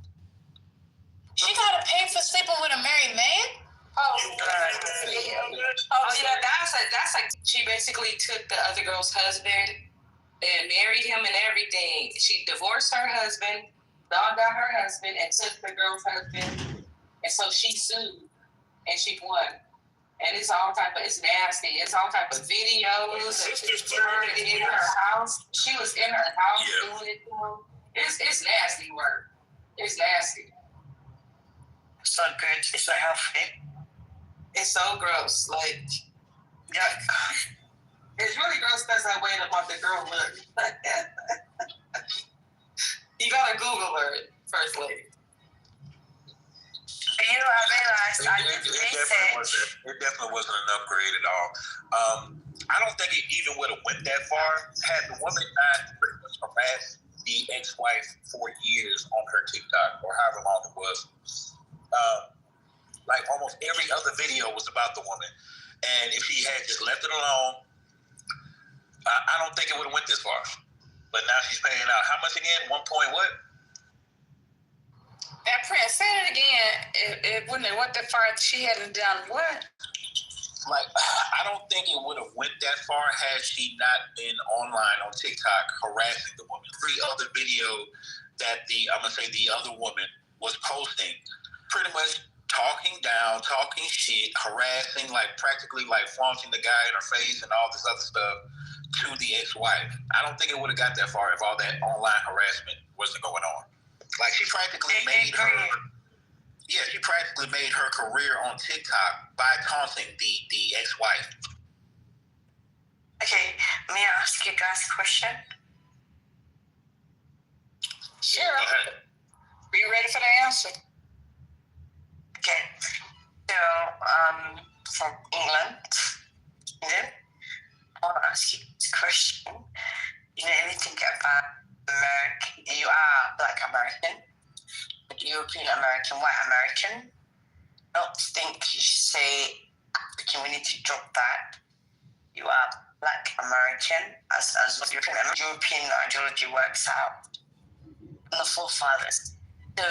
She gotta pay for sleeping with a married man? That's like she basically took the other girl's husband and married him and everything. She divorced her husband, dogged out her husband, and took the girl's husband. And so she sued, and she won. And it's nasty. It's all type of videos of her in her house. She was in her house doing it to him. It's nasty work. It's nasty. It's not good. It's not healthy. It's so gross. Like, yeah. It's really gross because I wait about the girl look. You gotta Google her, First Lady. I realized I did research. It definitely wasn't an upgrade at all. I don't think it even would have went that far had the woman not pretty much harassed the ex-wife for years on her TikTok or however long it was. Like almost every other video was about the woman, and if she had just left it alone, I don't think it would have went this far. But now she's paying out how much again? 1 point what? That Prince, say it again. It wouldn't have went that far. She hadn't done what? Like, I don't think it would have went that far had she not been online on TikTok harassing the woman. Every other video that the other woman was posting pretty much talking down, talking shit, harassing, like practically like flaunting the guy in her face and all this other stuff to the ex-wife. I don't think it would have got that far if all that online harassment wasn't going on. Like she practically made her career on TikTok by taunting the ex-wife. Okay, may I ask you guys a question? Sure. Go ahead. Are you ready for the answer? Okay, so from England, I want to ask you this question. You know anything about American? You are Black American, but European American, White American. I don't think you should say African. We need to drop that. You are Black American, as European ideology works out. And the forefathers. So,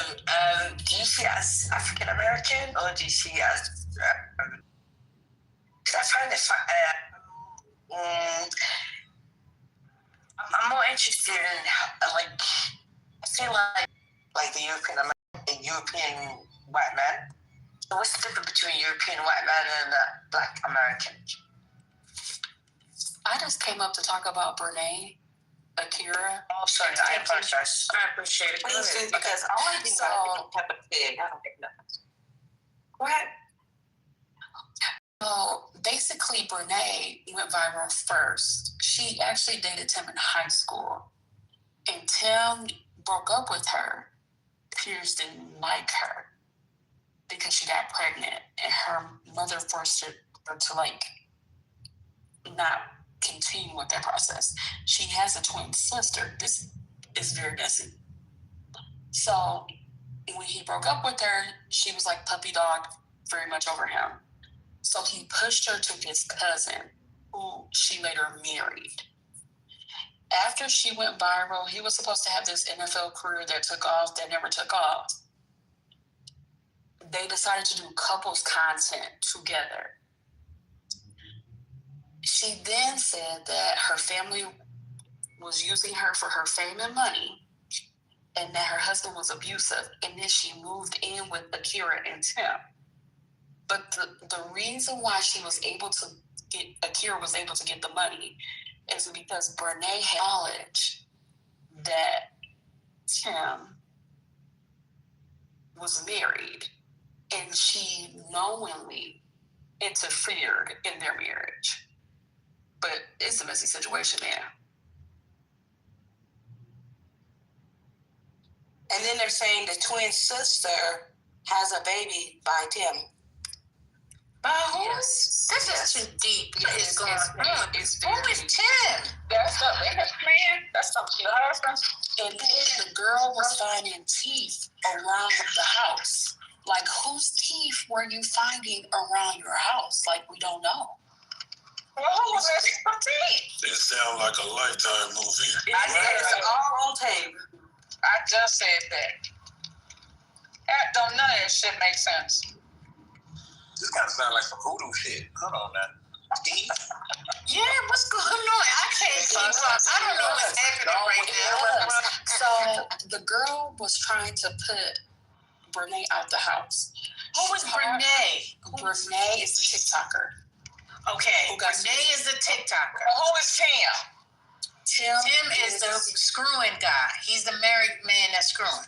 do you see it as African American, or do you see it as? I find it. I'm more interested in how, like, I feel like the European white man. So what's the difference between European white man and Black American? I just came up to talk about Brene, Akira. Oh, sorry, I apologize. I appreciate it. Please do, because I want to be Peppa Pig. I don't think that. Go ahead. So basically, Brene went viral first. She actually dated Tim in high school, and Tim broke up with her. Pierce didn't like her because she got pregnant, and her mother forced her to like not continue with that process. She has a twin sister. This is very messy. So when he broke up with her, she was like puppy dog very much over him. So he pushed her to his cousin, who she later married. After she went viral, he was supposed to have this NFL career that took off, that never took off. They decided to do couples content together. She then said that her family was using her for her fame and money, and that her husband was abusive. And then she moved in with Akira and Tim. But the reason why Akira was able to get the money is because Brene had knowledge that Tim was married, and she knowingly interfered in their marriage. But it's a messy situation there. And then they're saying the twin sister has a baby by Tim. Yes. This is too deep. It's going on. It's Who is Tim? That's the man. That's the husband. And then the girl was finding teeth around the house. Like, whose teeth were you finding around your house? Like, we don't know. Well, who was it? It sounds like a Lifetime movie. It's all on tape. I just said that. None of that shit makes sense. This kind of sounds like some voodoo shit. Hold on now. Yeah, what's going on? I can't keep up. I don't know what's happening right now. So the girl was trying to put Brene out the house. Who is Brene? Brene is the TikToker. Okay, Brene is the TikToker. Who is Tim? Tim is the screwing guy. He's the married man that's screwing.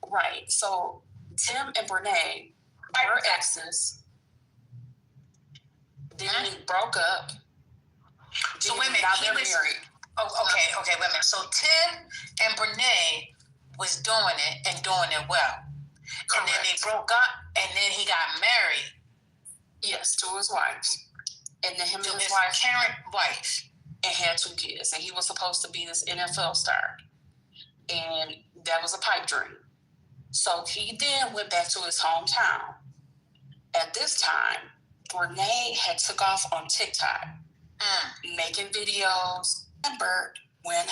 Right. So Tim and Brene were exes. Then they broke up. So wait a minute. Now they're married. Okay, wait a minute. So Tim and Brene was doing it and doing it well. Correct. And then they broke up, and then he got married. Yes, to his wife. And then him and his wife, current wife. And had 2 kids. And he was supposed to be this NFL star. And that was a pipe dream. So he then went back to his hometown. At this time, Brene had took off on TikTok, making videos. Remember when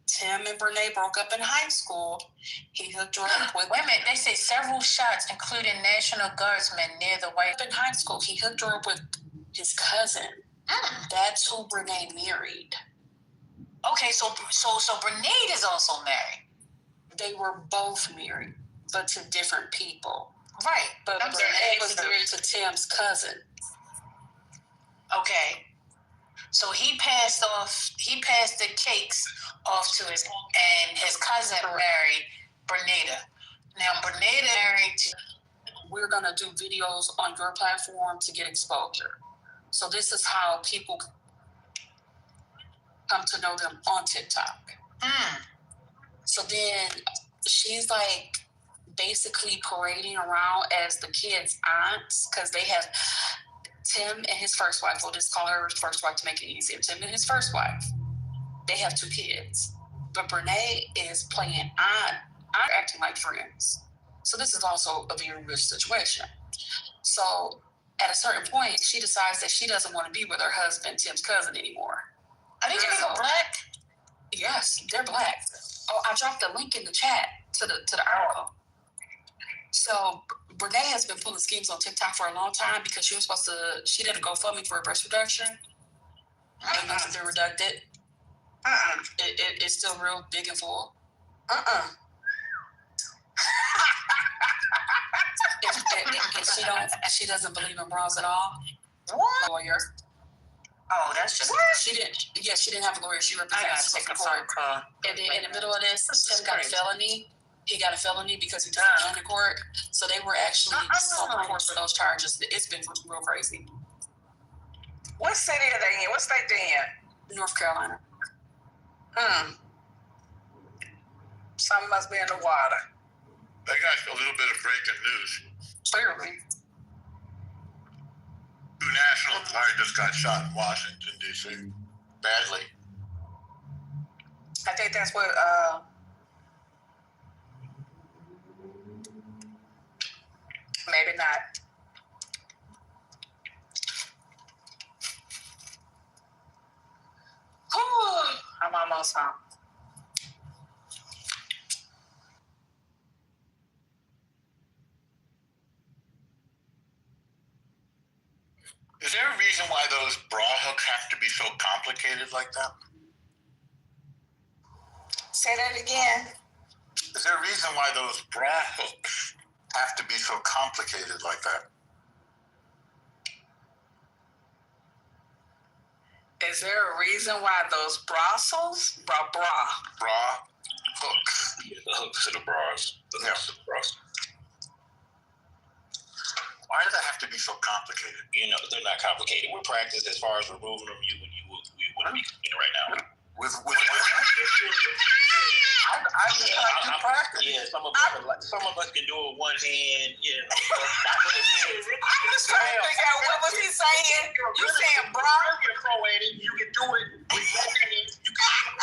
Tim and Brene broke up in high school, he hooked her up with... Wait a minute, they say several shots, including National Guardsmen near the White... In high school, he hooked her up with his cousin. That's who Brene married. Okay, so Brene is also married. They were both married, but to different people. Right, but Brene was married to Tim's cousin. Okay. So he passed the cakes off to his cousin married Bernita. Now Bernita married to. We're gonna do videos on your platform to get exposure. So this is how people come to know them on TikTok. So then she's like basically parading around as the kids' aunts, because they have Tim and his first wife. We'll just call her first wife to make it easier. Tim and his first wife. They have 2 kids. But Brene is playing aunt, acting like friends. So this is also a very rich situation. So at a certain point, she decides that she doesn't want to be with her husband, Tim's cousin, anymore. Are these people black? Yes, they're black. Oh, I dropped a link in the chat to the article. So Brene has been pulling schemes on TikTok for a long time because she did a GoFundMe for a breast reduction. It needs to be reducted. It's still real big and full. If she doesn't believe in bras at all. What? Lawyer. Oh, that's just. She didn't have a lawyer. She represents I gotta take a phone call. In the middle of this, Tim got a felony. He got a felony because he took a gun to court. So they were actually on court for those charges. It's been real crazy. What city are they in? What state they in? North Carolina. Something must be in the water. They got a little bit of breaking news. Clearly. 2 national guards just got shot in Washington, D.C. Badly. I think that's what maybe not. I'm almost home. Is there a reason why those bra hooks have to be so complicated like that? Say that again. Is there a reason why those bra hooks have to be so complicated like that? Is there a reason why those bra hooks? Yeah, the hooks to the bras. The hooks to the bras. Why do they have to be so complicated? You know, they're not complicated. We're practiced as far as removing them. You wouldn't be right now. I practice. Yeah, some of us can do it with one hand. Yeah, that's what it is. I was trying to figure out what was he saying. You saying bra? You can throw at it. You can do it with both hands. You can.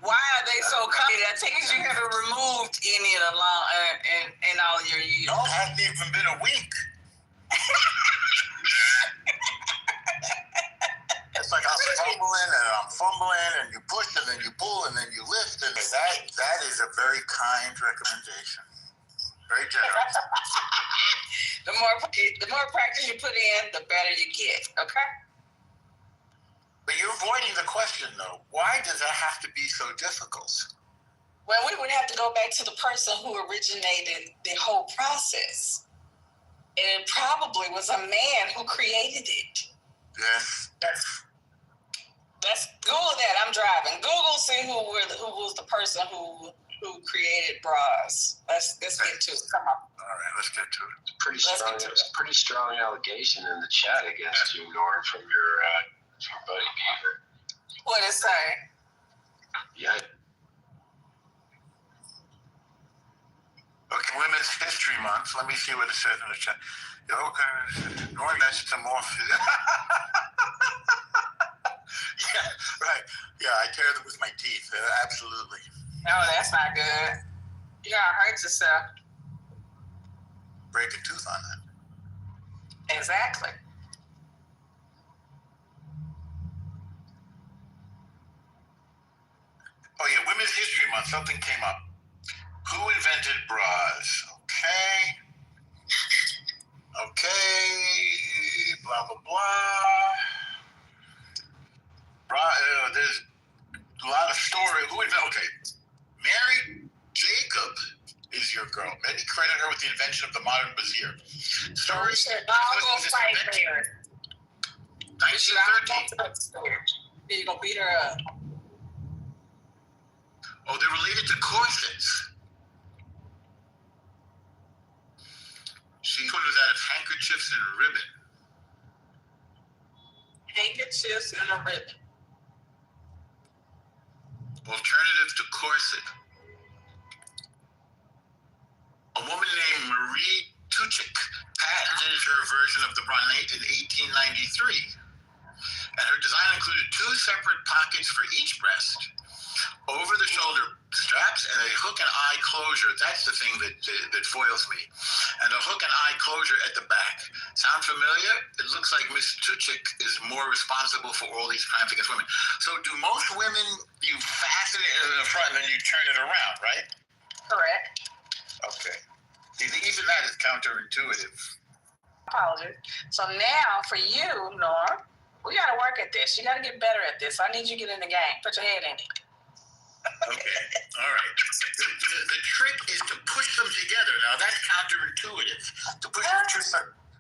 Why are they so complicated? I think you haven't removed any of the long in all your years. No, it hasn't even been a week. It's like I'm fumbling, and you push, and then you pull, and then you lift, and that is a very kind recommendation. Very generous. The more practice you put in, the better you get. Okay. But you're avoiding the question, though. Why does that have to be so difficult? Well, we would have to go back to the person who originated the whole process. And it probably was a man who created it. Yes. Let's Google that. I'm driving. Google, see who was the person who created bras. Let's get to it. Come on. All right, let's get to it. It's a pretty strong allegation in the chat against you, Norm, from your buddy Beaver. What it say? Yeah. Okay, Women's History Month. Let me see what it says in the chat. Okay, Norm, that's some more. Yeah, right. Yeah, I tear them with my teeth. Absolutely. No, that's not good. You gotta hurt yourself. Break a tooth on that. Exactly. Oh yeah, Women's History Month. Something came up. Who invented bras? Okay. Blah blah blah. There's a lot of story. Okay. Mary Jacob Vizier girl. Many credit her with the invention of the modern Vizier. Story I'll go fight there. 1913. You gonna beat her up? Oh, they're related to corsets. She put it out of handkerchiefs and ribbon. Handkerchiefs and a ribbon. Alternative to corset. A woman named Marie Tuchik patented her version of the brunette in 1893. And her design included two separate pockets for each breast, over-the-shoulder straps, and a hook and eye closure. That's the thing that foils me. And a hook and eye closure at the back. Sound familiar? It looks like Miss Tuchik is more responsible for all these crimes against women. So do most women, you fasten it in the front and then you turn it around, right? Correct. Okay. Even that is counterintuitive. Apologies. So now for you, Nora, we got to work at this. You got to get better at this. I need you to get in the game. Put your head in it. Okay, all right. The trick is to push them together. Now that's counterintuitive. To push the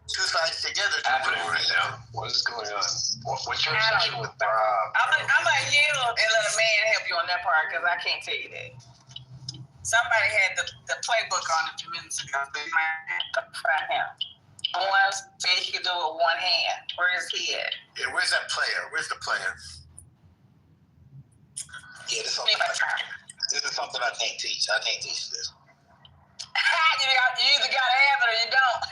two sides together. Happening right now. What is going on? What's your obsession with Bob? I'm like you and let a man help you on that part because I can't tell you that. Somebody had the playbook on it 2 minutes ago. They might have to find him. One said he could do it with one hand. Where is he at? Yeah, where's that player? Where's the player? Yeah, this is something I can't teach. I can't teach this. You either got to have it or you don't.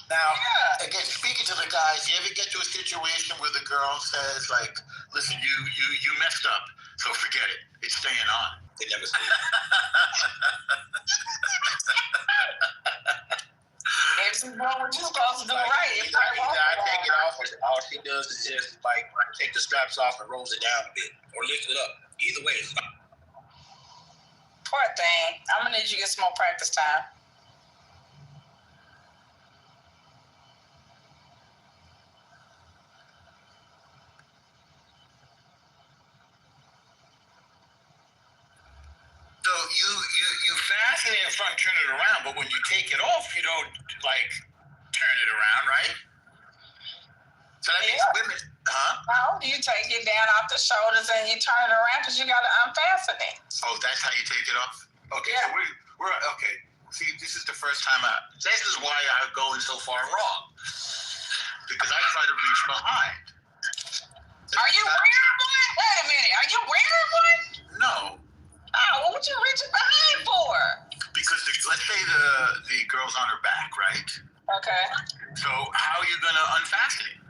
Now, again, speaking to the guys, you ever get to a situation where the girl says, like, listen, you messed up, so forget it. It's staying on. They never say that. If she's doing what you're supposed to do right, I take it off, all she does is just, like, take the straps off and rolls it down a bit, or lift it up. Either way, it's fine. Poor thing. I'm going to need you to get some more practice time. So you fasten it in front, turn it around, but when you take it off, you don't, like, turn it around, right? So that means women, No, you take it down off the shoulders and you turn it around because you got to unfasten it. Oh, that's how you take it off? Okay, Yeah. so we're okay. See, this is the first time this is why I'm going so far wrong. Because I try to reach behind. Are you wearing one? Wait a minute. Are you wearing one? No. Oh, what you reaching behind for? Because let's say the girl's on her back, right? Okay. So how are you going to unfasten it?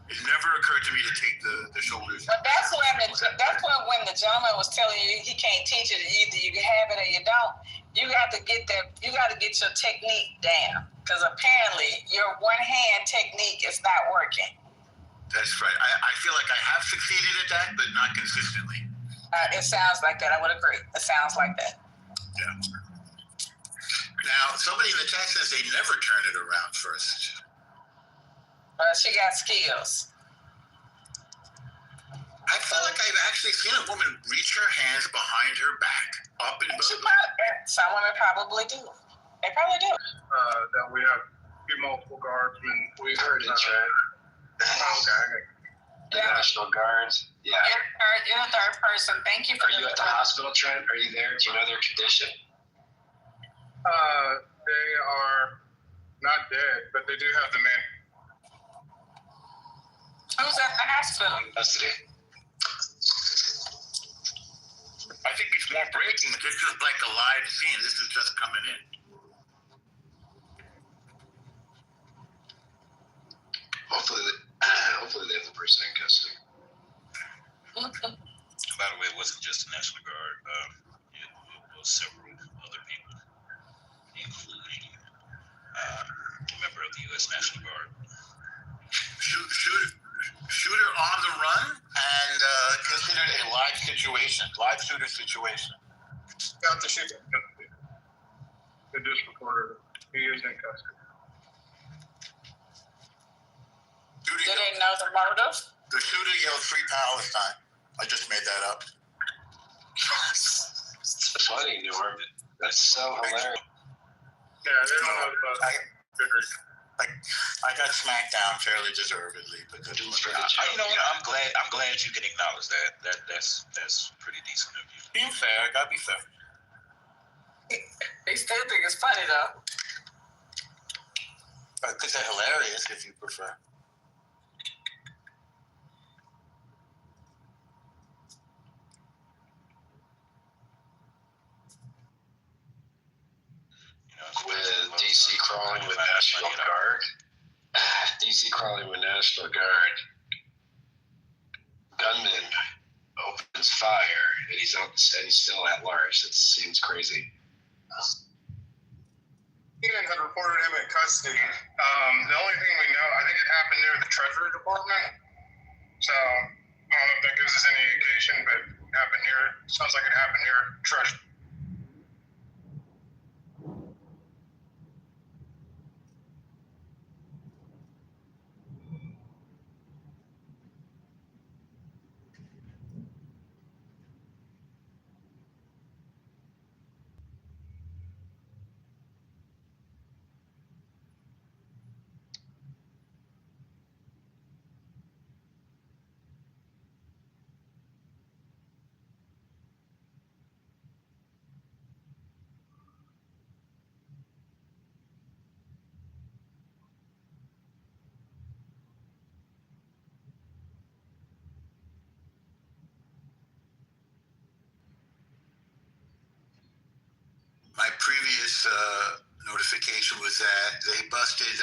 It never occurred to me to take the shoulders. But that's when the gentleman was telling you he can't teach it. Either you can have it or you don't. You got to get that. You got to get your technique down because apparently your one hand technique is not working. That's right. I feel like I have succeeded at that, but not consistently. It sounds like that. I would agree. It sounds like that. Yeah. Now, somebody in the text says they never turn it around first. She got skills. I feel like I've actually seen a woman reach her hands behind her back, up and Some women probably do. They probably do. That we have multiple guardsmen. We've heard it, right? Okay. The National Guards. Yeah. You're the third person. Thank you for Are you at the hospital, Trent? Are you there? Do you know their condition? They are not dead, but they do have the man. Who's at the hospital? Custody. I think it's more breaking. This is like a live scene. This is just coming in. Hopefully they have the person in custody. By the way, it wasn't just the National Guard. It was several other people, including a member of the U.S. National Guard. Shooter on the run and considered a live shooter situation. Got the shooter. They just reported he is in custody. Do they know the motive? The shooter yelled "Free Palestine." I just made that up. It's funny, Norm. That's so hilarious. Yeah, they don't know about I got smacked down fairly deservedly, but good luck. You know what? I'm glad you can acknowledge that. That's pretty decent of you. Being fair, I gotta be fair. They still think it's funny though. Because they're hilarious, if you prefer. With DC crawling with National Guard. DC crawling with National Guard. Gunman opens fire, and he's still at large. That seems crazy. Ian had reported him in custody. The only thing we know, I think it happened near the Treasury Department. So I don't know if that gives us any indication, but sounds like it happened near Treasury. My previous notification was that they busted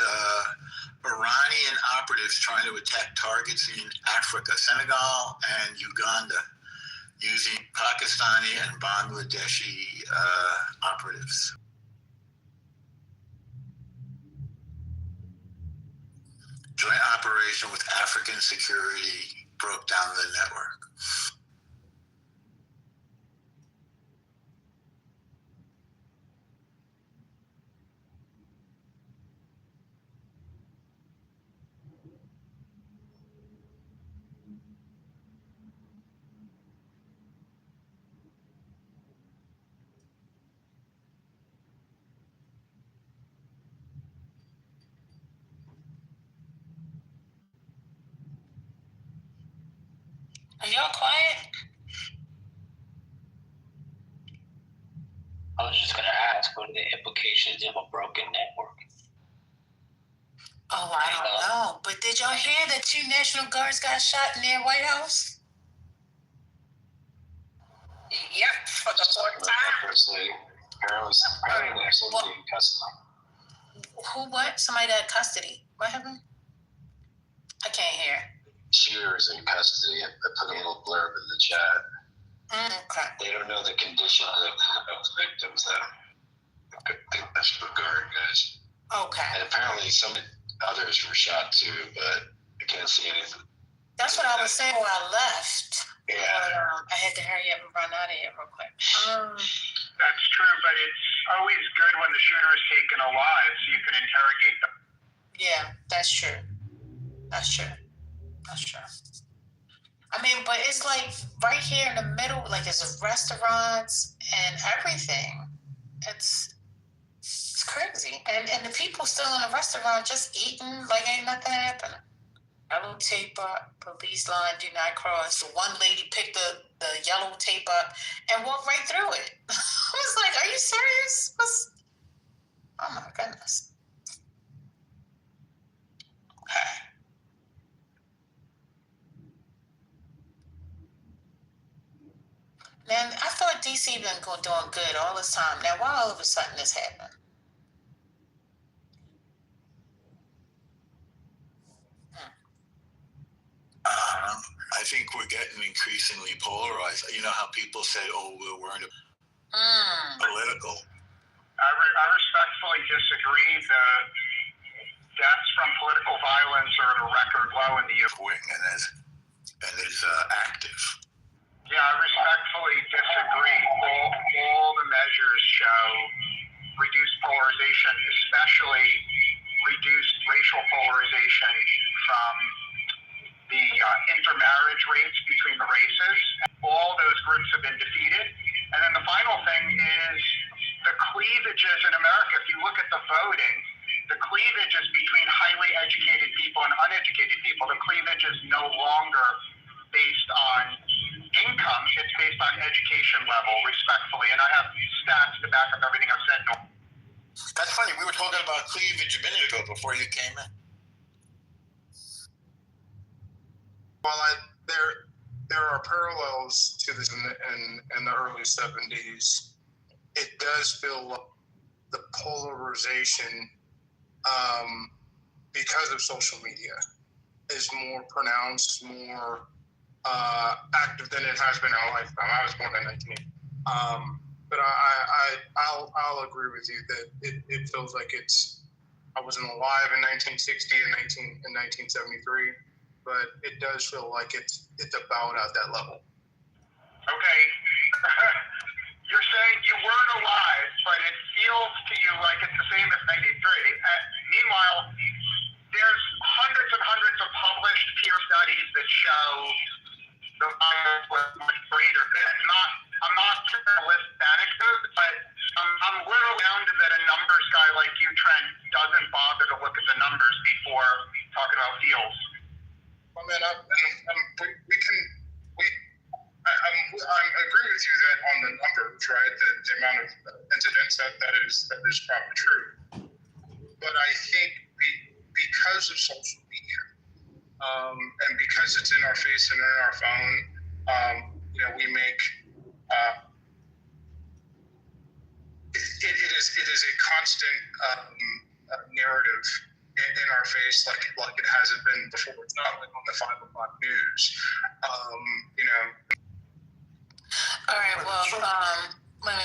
Iranian operatives trying to attack targets in Africa, Senegal, and Uganda, using Pakistani and Bangladeshi operatives. Joint operation with African security broke down the network. Are y'all quiet? I was just going to ask, what are the implications of a broken network? Oh, I don't know. But did y'all hear that 2 National Guards got shot in their White House? Yep, for the 4th time. First lady. Apparently there's somebody in custody. Who, what? Somebody got custody. What happened? I can't hear. Shooter's in custody. I put a little blurb in the chat. Okay. They don't know the condition of the victims, though. The National Guard guys. Okay. And apparently some others were shot too, but I can't see anything. That's what I was saying when I left. Yeah. But, I had to hurry up and run out of here real quick. That's true, but it's always good when the shooter is taken alive so you can interrogate them. Yeah, that's true. That's true. That's true. I mean, but it's like right here in the middle, like it's restaurants and everything. It's crazy. And the people still in the restaurant just eating like ain't nothing happening. Yellow tape up, police line do not cross. The one lady picked the yellow tape up and walked right through it. I was like, are you serious? Oh my goodness. Man, I thought DC been doing good all this time. Now, why all of a sudden this happened? I think we're getting increasingly polarized. You know how people say, "Oh, we're worried about political." I respectfully disagree. The deaths from political violence are at a record low in the U.S. and is active. Yeah, I respectfully disagree. All the measures show reduced polarization, especially reduced racial polarization from the intermarriage rates between the races. All those groups have been defeated. And then the final thing is the cleavages in America. If you look at the voting, the cleavage is between highly educated people and uneducated people. The cleavage is no longer based on income. It's based on education level, respectfully. And I have stats to back up everything I've said. That's funny. We were talking about cleavage a minute ago before you came in. Well, there are parallels to this in the early 70s. It does feel like the polarization, because of social media, is more pronounced, more active than it has been in our lifetime. I was born in 1980. But I'll agree with you that it feels like I wasn't alive in 1960 and 1973, but it does feel like it's about at that level. Okay. You're saying you weren't alive, but it feels to you like it's the same as 93. Meanwhile, there's hundreds and hundreds of published peer studies that show the virus was much greater than. I'm not trying to list anecdotes, but I'm literally astounded that a numbers guy like you, Trent, doesn't bother to look at the numbers before talking about feels. Well, man, I agree with you that on the numbers, right? The amount of incidents that is probably true. But I think because of social media, and because it's in our face and in our phone, we make it is a constant narrative in our face, like it hasn't been before. It's not like on the 5 o'clock news, All right. Well,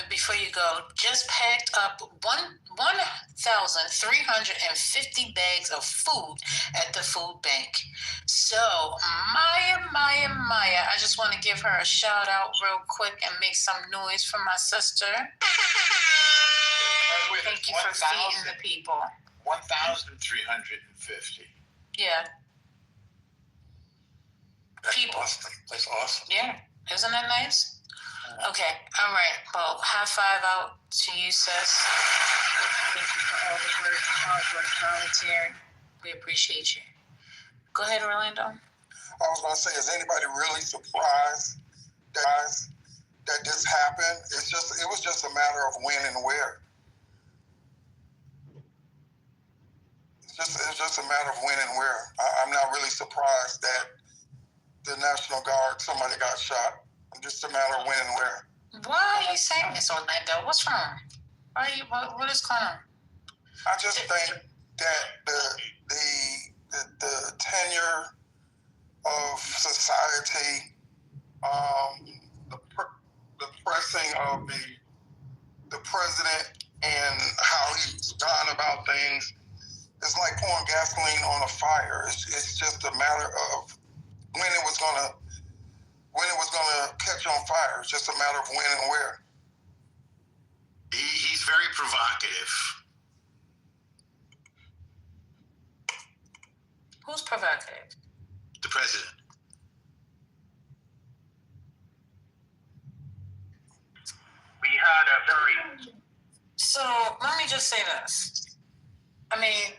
before you go, just packed up 1,350 bags of food at the food bank. So Maya, I just want to give her a shout out real quick and make some noise for my sister. Thank you for feeding the people. 1,350. Yeah. That's people. Awesome. That's awesome. Yeah. Isn't that nice? Okay. All right. Well, high five out to you, sis. Thank you for all the work, hard work, volunteering. We appreciate you. Go ahead, Orlando. I was going to say, is anybody really surprised that this happened? It was just a matter of when and where. It's just a matter of when and where. I'm not really surprised that the National Guard, somebody got shot. Just a matter of when and where. Why are you saying this, Orlando? What's wrong? What is going on? I just think that the tenure of society, the pressing of the president and how he's gone about things, it's like pouring gasoline on a fire. It's just a matter of when it was gonna catch on fire. It's just a matter of when and where. He's very provocative. Who's provocative? The president. We had a very... So let me just say this. I mean,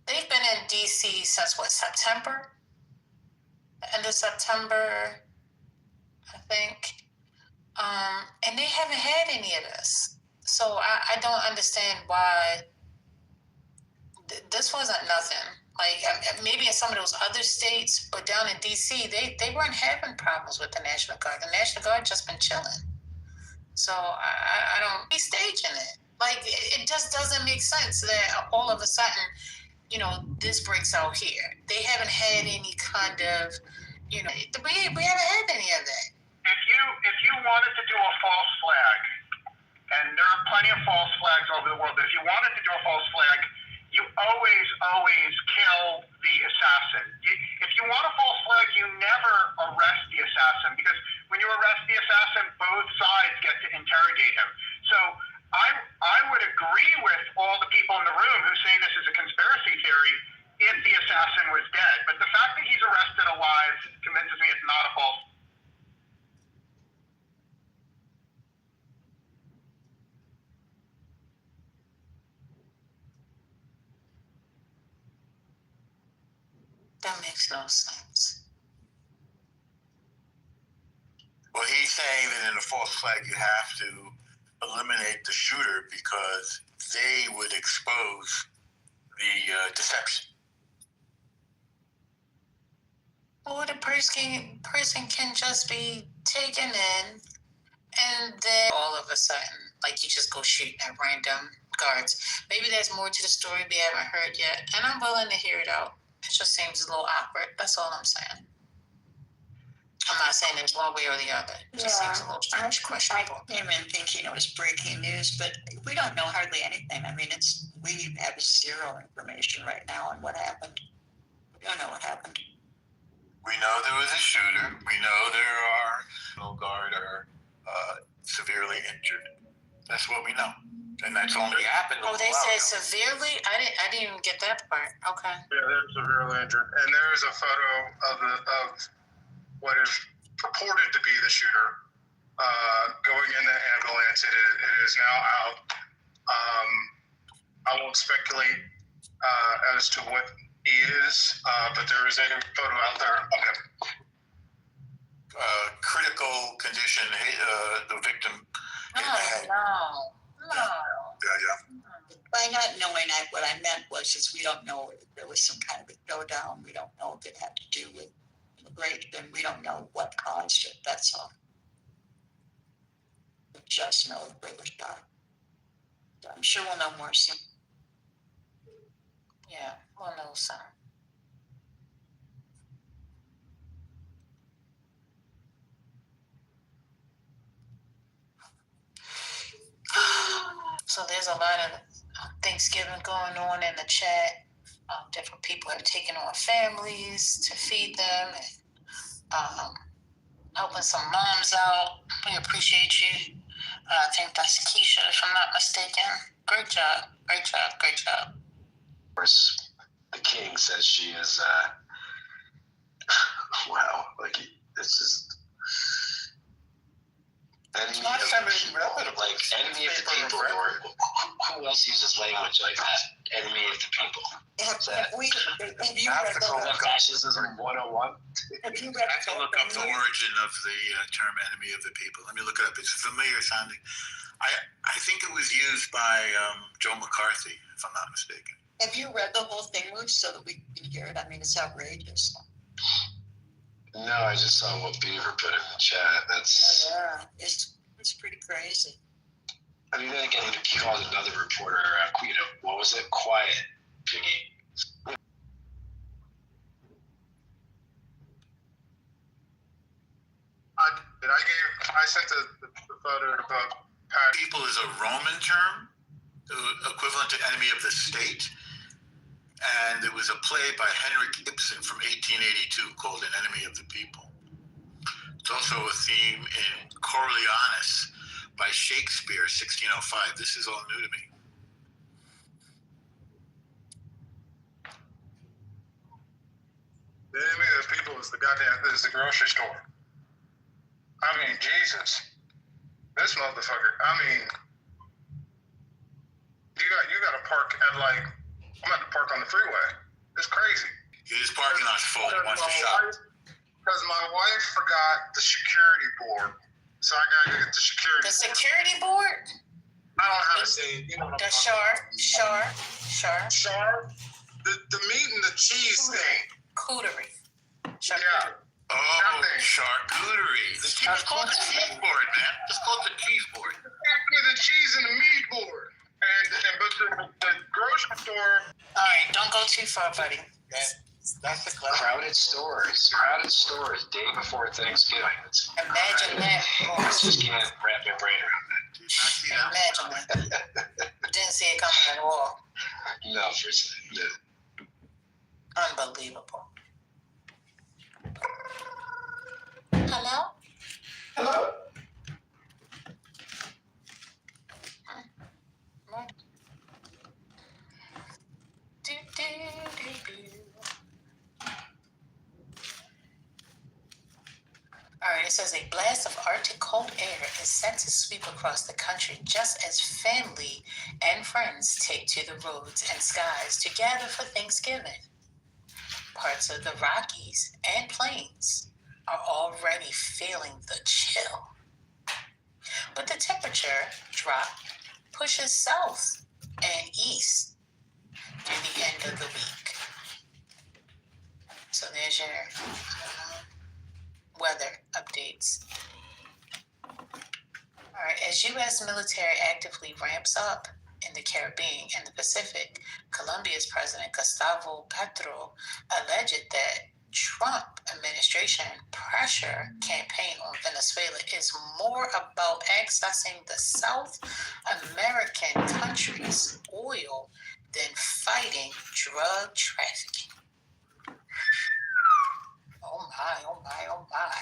they've been in D.C. since September? End of September, I think. And they haven't had any of this. So I don't understand why this wasn't nothing. Like, maybe in some of those other states, but down in D.C., they weren't having problems with the National Guard. The National Guard just been chilling. So I don't be staging it. Like, it just doesn't make sense that all of a sudden, this breaks out here. They haven't had any kind of, we haven't had any of that. If you wanted to do a false flag, and there are plenty of false flags over the world, but if you wanted to do a false flag, you always kill the assassin. If you want a false flag, you never arrest the assassin, because when you arrest the assassin, both sides get to interrogate him. So I would agree with all the people in the room who say this is a conspiracy theory. if the assassin was dead. But the fact that he's arrested alive convinces me it's not a false. That makes no sense. Well, he's saying that in a false flag, you have to eliminate the shooter because they would expose the deception. Or the person can just be taken in and then all of a sudden, like you just go shooting at random guards. Maybe there's more to the story we haven't heard yet, and I'm willing to hear it out. It just seems a little awkward. That's all I'm saying. I'm not saying there's one way or the other. It just seems a little strange, questionable. I came in thinking it was breaking news, but we don't know hardly anything. I mean, we have zero information right now on what happened. We don't know what happened. We know there was a shooter. We know there are no guard or severely injured. That's what we know, and that's only happened. Oh, they said severely. I didn't even get that part. Okay. Yeah, they're severely injured, and there is a photo of what is purported to be the shooter going in the ambulance. It is now out. I won't speculate as to what he is, but there is a photo out there of him. Critical condition. The victim. No. Yeah. By not knowing what I meant was we don't know if there was some kind of a showdown. We don't know if it had to do with immigration. We don't know what caused it. That's all. We just know they were shot. So I'm sure we'll know more soon. Yeah, we'll know some. So there's a lot of Thanksgiving going on in the chat. Different people have taken on families to feed them, and helping some moms out. We appreciate you. I think that's Keisha, if I'm not mistaken. Great job. Of course, the king says she is, wow, like, this is enemy Not somebody relative. like enemy of the people, or who else uses language like that? Enemy of the people. Have you read Fascism 101? Have you read I have to look up the origin of the term enemy of the people. Let me look it up. It's familiar sounding. I think it was used by Joe McCarthy, if I'm not mistaken. Have you read the whole thing, Ruth, so that we can hear it? I mean, it's outrageous. No, I just saw what Beaver put in the chat. That's. Oh, yeah, it's pretty crazy. I mean, then again, he called another reporter, what was it? Quiet, Piggy. I sent the photo to both. People is a Roman term, equivalent to enemy of the state. And there was a play by Henrik Ibsen from 1882 called An Enemy of the People. It's also a theme in Coriolanus by Shakespeare, 1605. This is all new to me. The enemy of the people is the grocery store. I mean, Jesus. This motherfucker. I mean, you got to park at I'm at the park on the freeway. It's crazy. His parking lot's full. He wants to shop. Because my wife forgot the security board, so I gotta get the security. The security board? I don't know how to say it. You know what I'm Sure. The meat and the cheese thing. Cootery. Yeah. Oh, charcuterie. It's called the cheese board, man. It's called the cheese board. The cheese and the meat board. But the grocery store. All right, don't go too far, buddy. That's the crowded stores. Day before Thanksgiving. Imagine that. I just can't wrap my brain around that. Imagine that. Didn't see it coming at all. No, for sure. No. Unbelievable. Hello? It says a blast of Arctic cold air is set to sweep across the country just as family and friends take to the roads and skies to gather for Thanksgiving. Parts of the Rockies and Plains are already feeling the chill. But the temperature drop pushes south and east through the end of the week. So there's your weather updates. All right, as U.S. military actively ramps up in the Caribbean and the Pacific, Colombia's President Gustavo Petro alleged that Trump administration pressure campaign on Venezuela is more about accessing the South American country's oil than fighting drug trafficking. Oh my, oh my, oh my.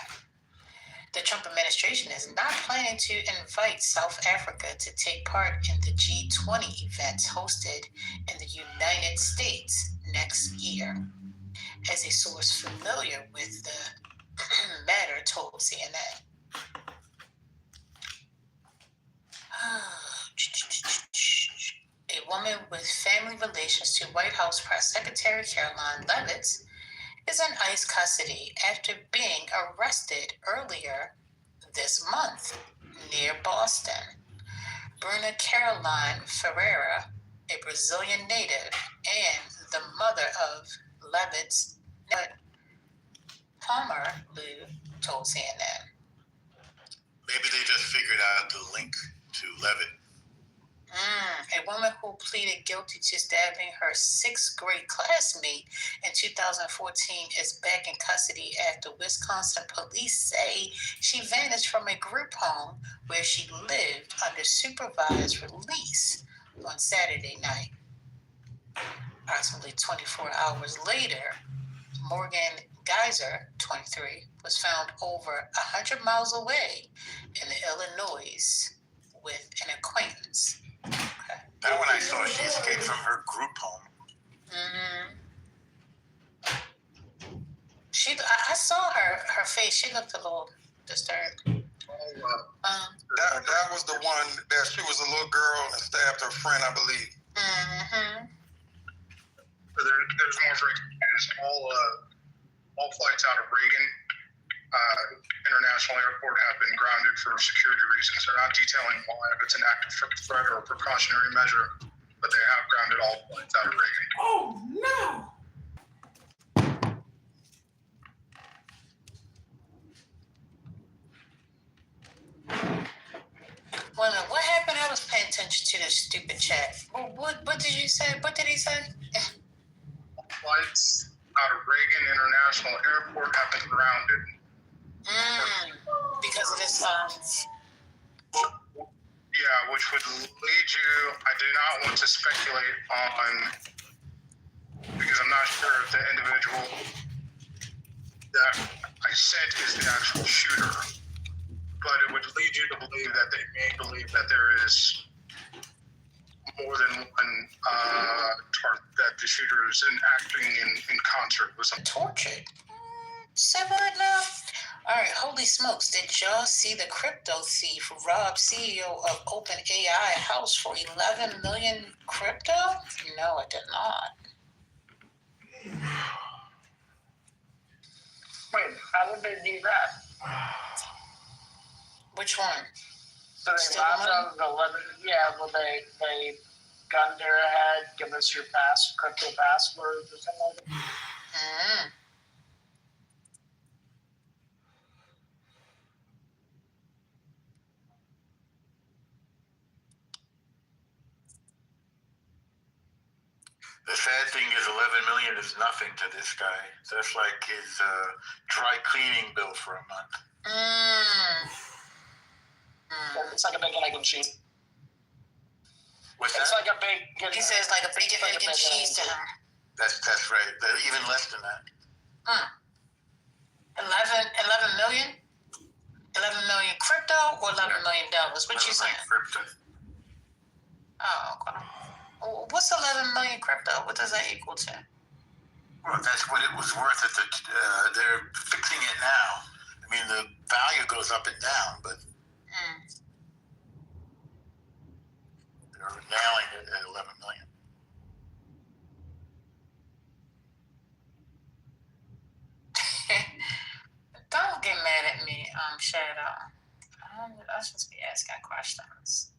The Trump administration is not planning to invite South Africa to take part in the G20 events hosted in the United States next year, as a source familiar with the matter told CNN. A woman with family relations to White House Press Secretary Caroline Leavitt is in ICE custody after being arrested earlier this month near Boston. Bruna Caroline Ferreira, a Brazilian native and the mother of Leavitt's Palmer Lou told CNN. Maybe they just figured out the link to Levitt. A woman who pleaded guilty to stabbing her 6th grade classmate in 2014 is back in custody after Wisconsin police say she vanished from a group home where she lived under supervised release on Saturday night. Approximately 24 hours later, Morgan Geyser, 23, was found over 100 miles away in Illinois with an acquaintance. Okay. That one I saw, she escaped from her group home. I saw her face. She looked a little disturbed. That was the one that she was a little girl and stabbed her friend, I believe. There's more breaking news. All flights out of Reagan International Airport have been grounded for security reasons. They're not detailing why, if it's an active threat or a precautionary measure, but they have grounded all flights out of Reagan. Oh, no! Wait a minute, what happened? I was paying attention to this stupid chat. What did you say? What did he say? Flights out of Reagan International Airport have been grounded. Because of this Yeah, which would lead you, I do not want to speculate on, because I'm not sure if the individual that I sent is the actual shooter, but it would lead you to believe that they may believe that there is more than one that the shooter is acting in concert with some tortured. Seven now. All right, holy smokes. Did y'all see the crypto thief rob CEO of OpenAI house for 11 million crypto? No, I did not. Wait, how did they do that? Which one? So they robbed out of 11. Yeah, well, they gunned their head, give us your crypto passwords or something like that. The sad thing is 11 million is nothing to this guy. That's like his dry cleaning bill for a month. It's like a bacon, egg, and cheese. What's it's that? Like a bacon. He says like a bacon, egg, and cheese to him. That's right. Even less than that. 11 million? 11 million crypto or $11 million? What you saying? Crypto. Oh, okay. What's 11 million crypto? What does that equal to? Well, that's what it was worth. They're fixing it now. I mean, the value goes up and down, but they're nailing it at $11 million. Don't get mad at me, Shadow. I should be asking questions.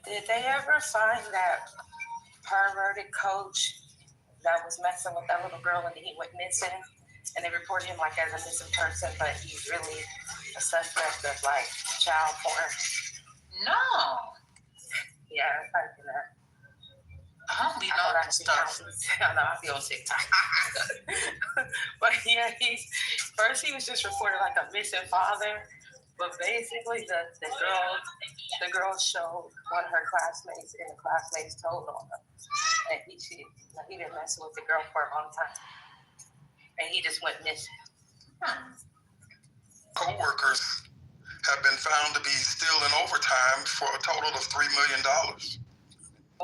Did they ever find that perverted coach that was messing with that little girl and he went missing? And they reported him like as a missing person, but he's really a suspect of like child porn. No. Yeah, I think that. I don't be knowing that stuff. I know, I be on TikTok. But yeah, first he was just reported like a missing father, but basically the girl showed one of her classmates, and the classmates told on him, and he didn't mess with the girl for a long time, and he just went missing. Co-workers have been found to be stealing overtime for a total of $3 million.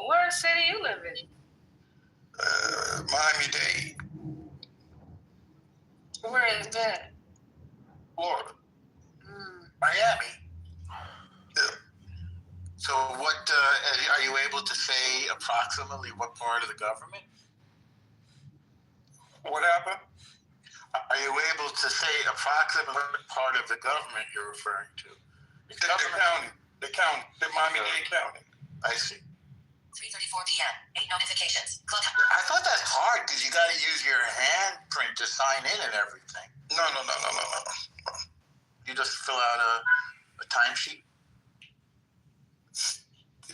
Where city you live in? Miami-Dade. Where is that? Florida. Miami. Yeah. So what, are you able to say approximately what part of the government? What happened? Are you able to say approximately what part of the government you're referring to? The county, the Miami-Dade County. I see. 3:34 p.m. 8 notifications. I thought that's hard because you got to use your handprint to sign in and everything. No. You just fill out a timesheet.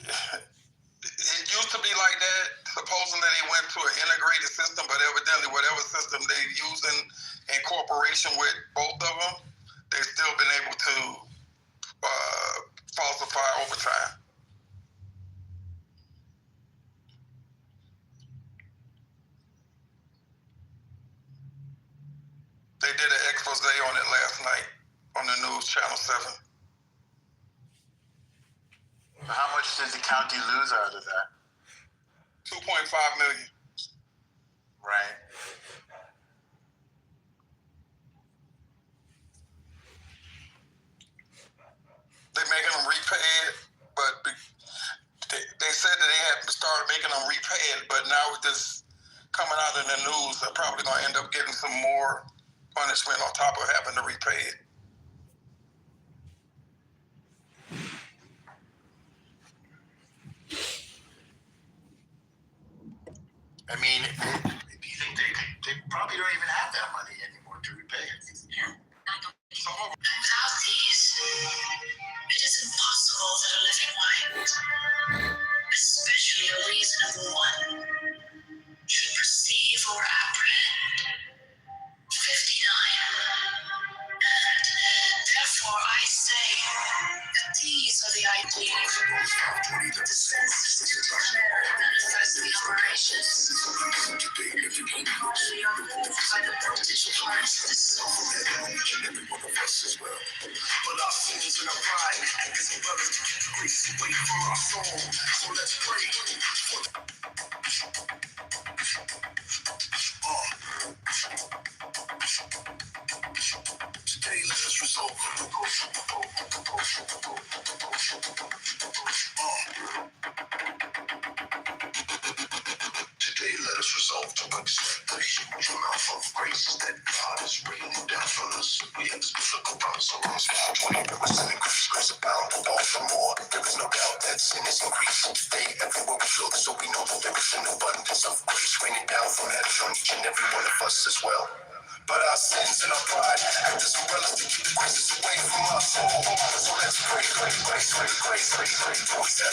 It used to be like that. Supposedly they went to an integrated system, but evidently whatever system they're using in cooperation with both of them, they've still been able to falsify overtime. They did an expose on it last night on the news, Channel 7. How much did the county lose out of that? $2.5 million. Right. They're making them repay it, but they said that they had started making them repay it, but now with this coming out in the news, they're probably going to end up getting some more punishment on top of having to repay it. I mean, do you think they probably don't even have that money anymore to repay it? Yeah. Without these, it is impossible that a living white, especially a reasonable one, should perceive or apprehend 59. And therefore I say that these are the ideas manifest the operations partially influenced by the political parts of the soul. But our souls in a pride, and as well as the grace wait for our soul. So let's pray. Today let us resolve. Today let us resolve to accept the huge amount of grace that God is raining down on us. We have this biblical promise on Romans 5:20 that sin increase, grace abound, all for more. There is no doubt that sin is increasing today everywhere we look, so we know that there is an abundance of grace raining down from heaven on each and every one of us as well. But our sins and our pride act as umbrellas to keep the graces away from us. So let's pray, grace.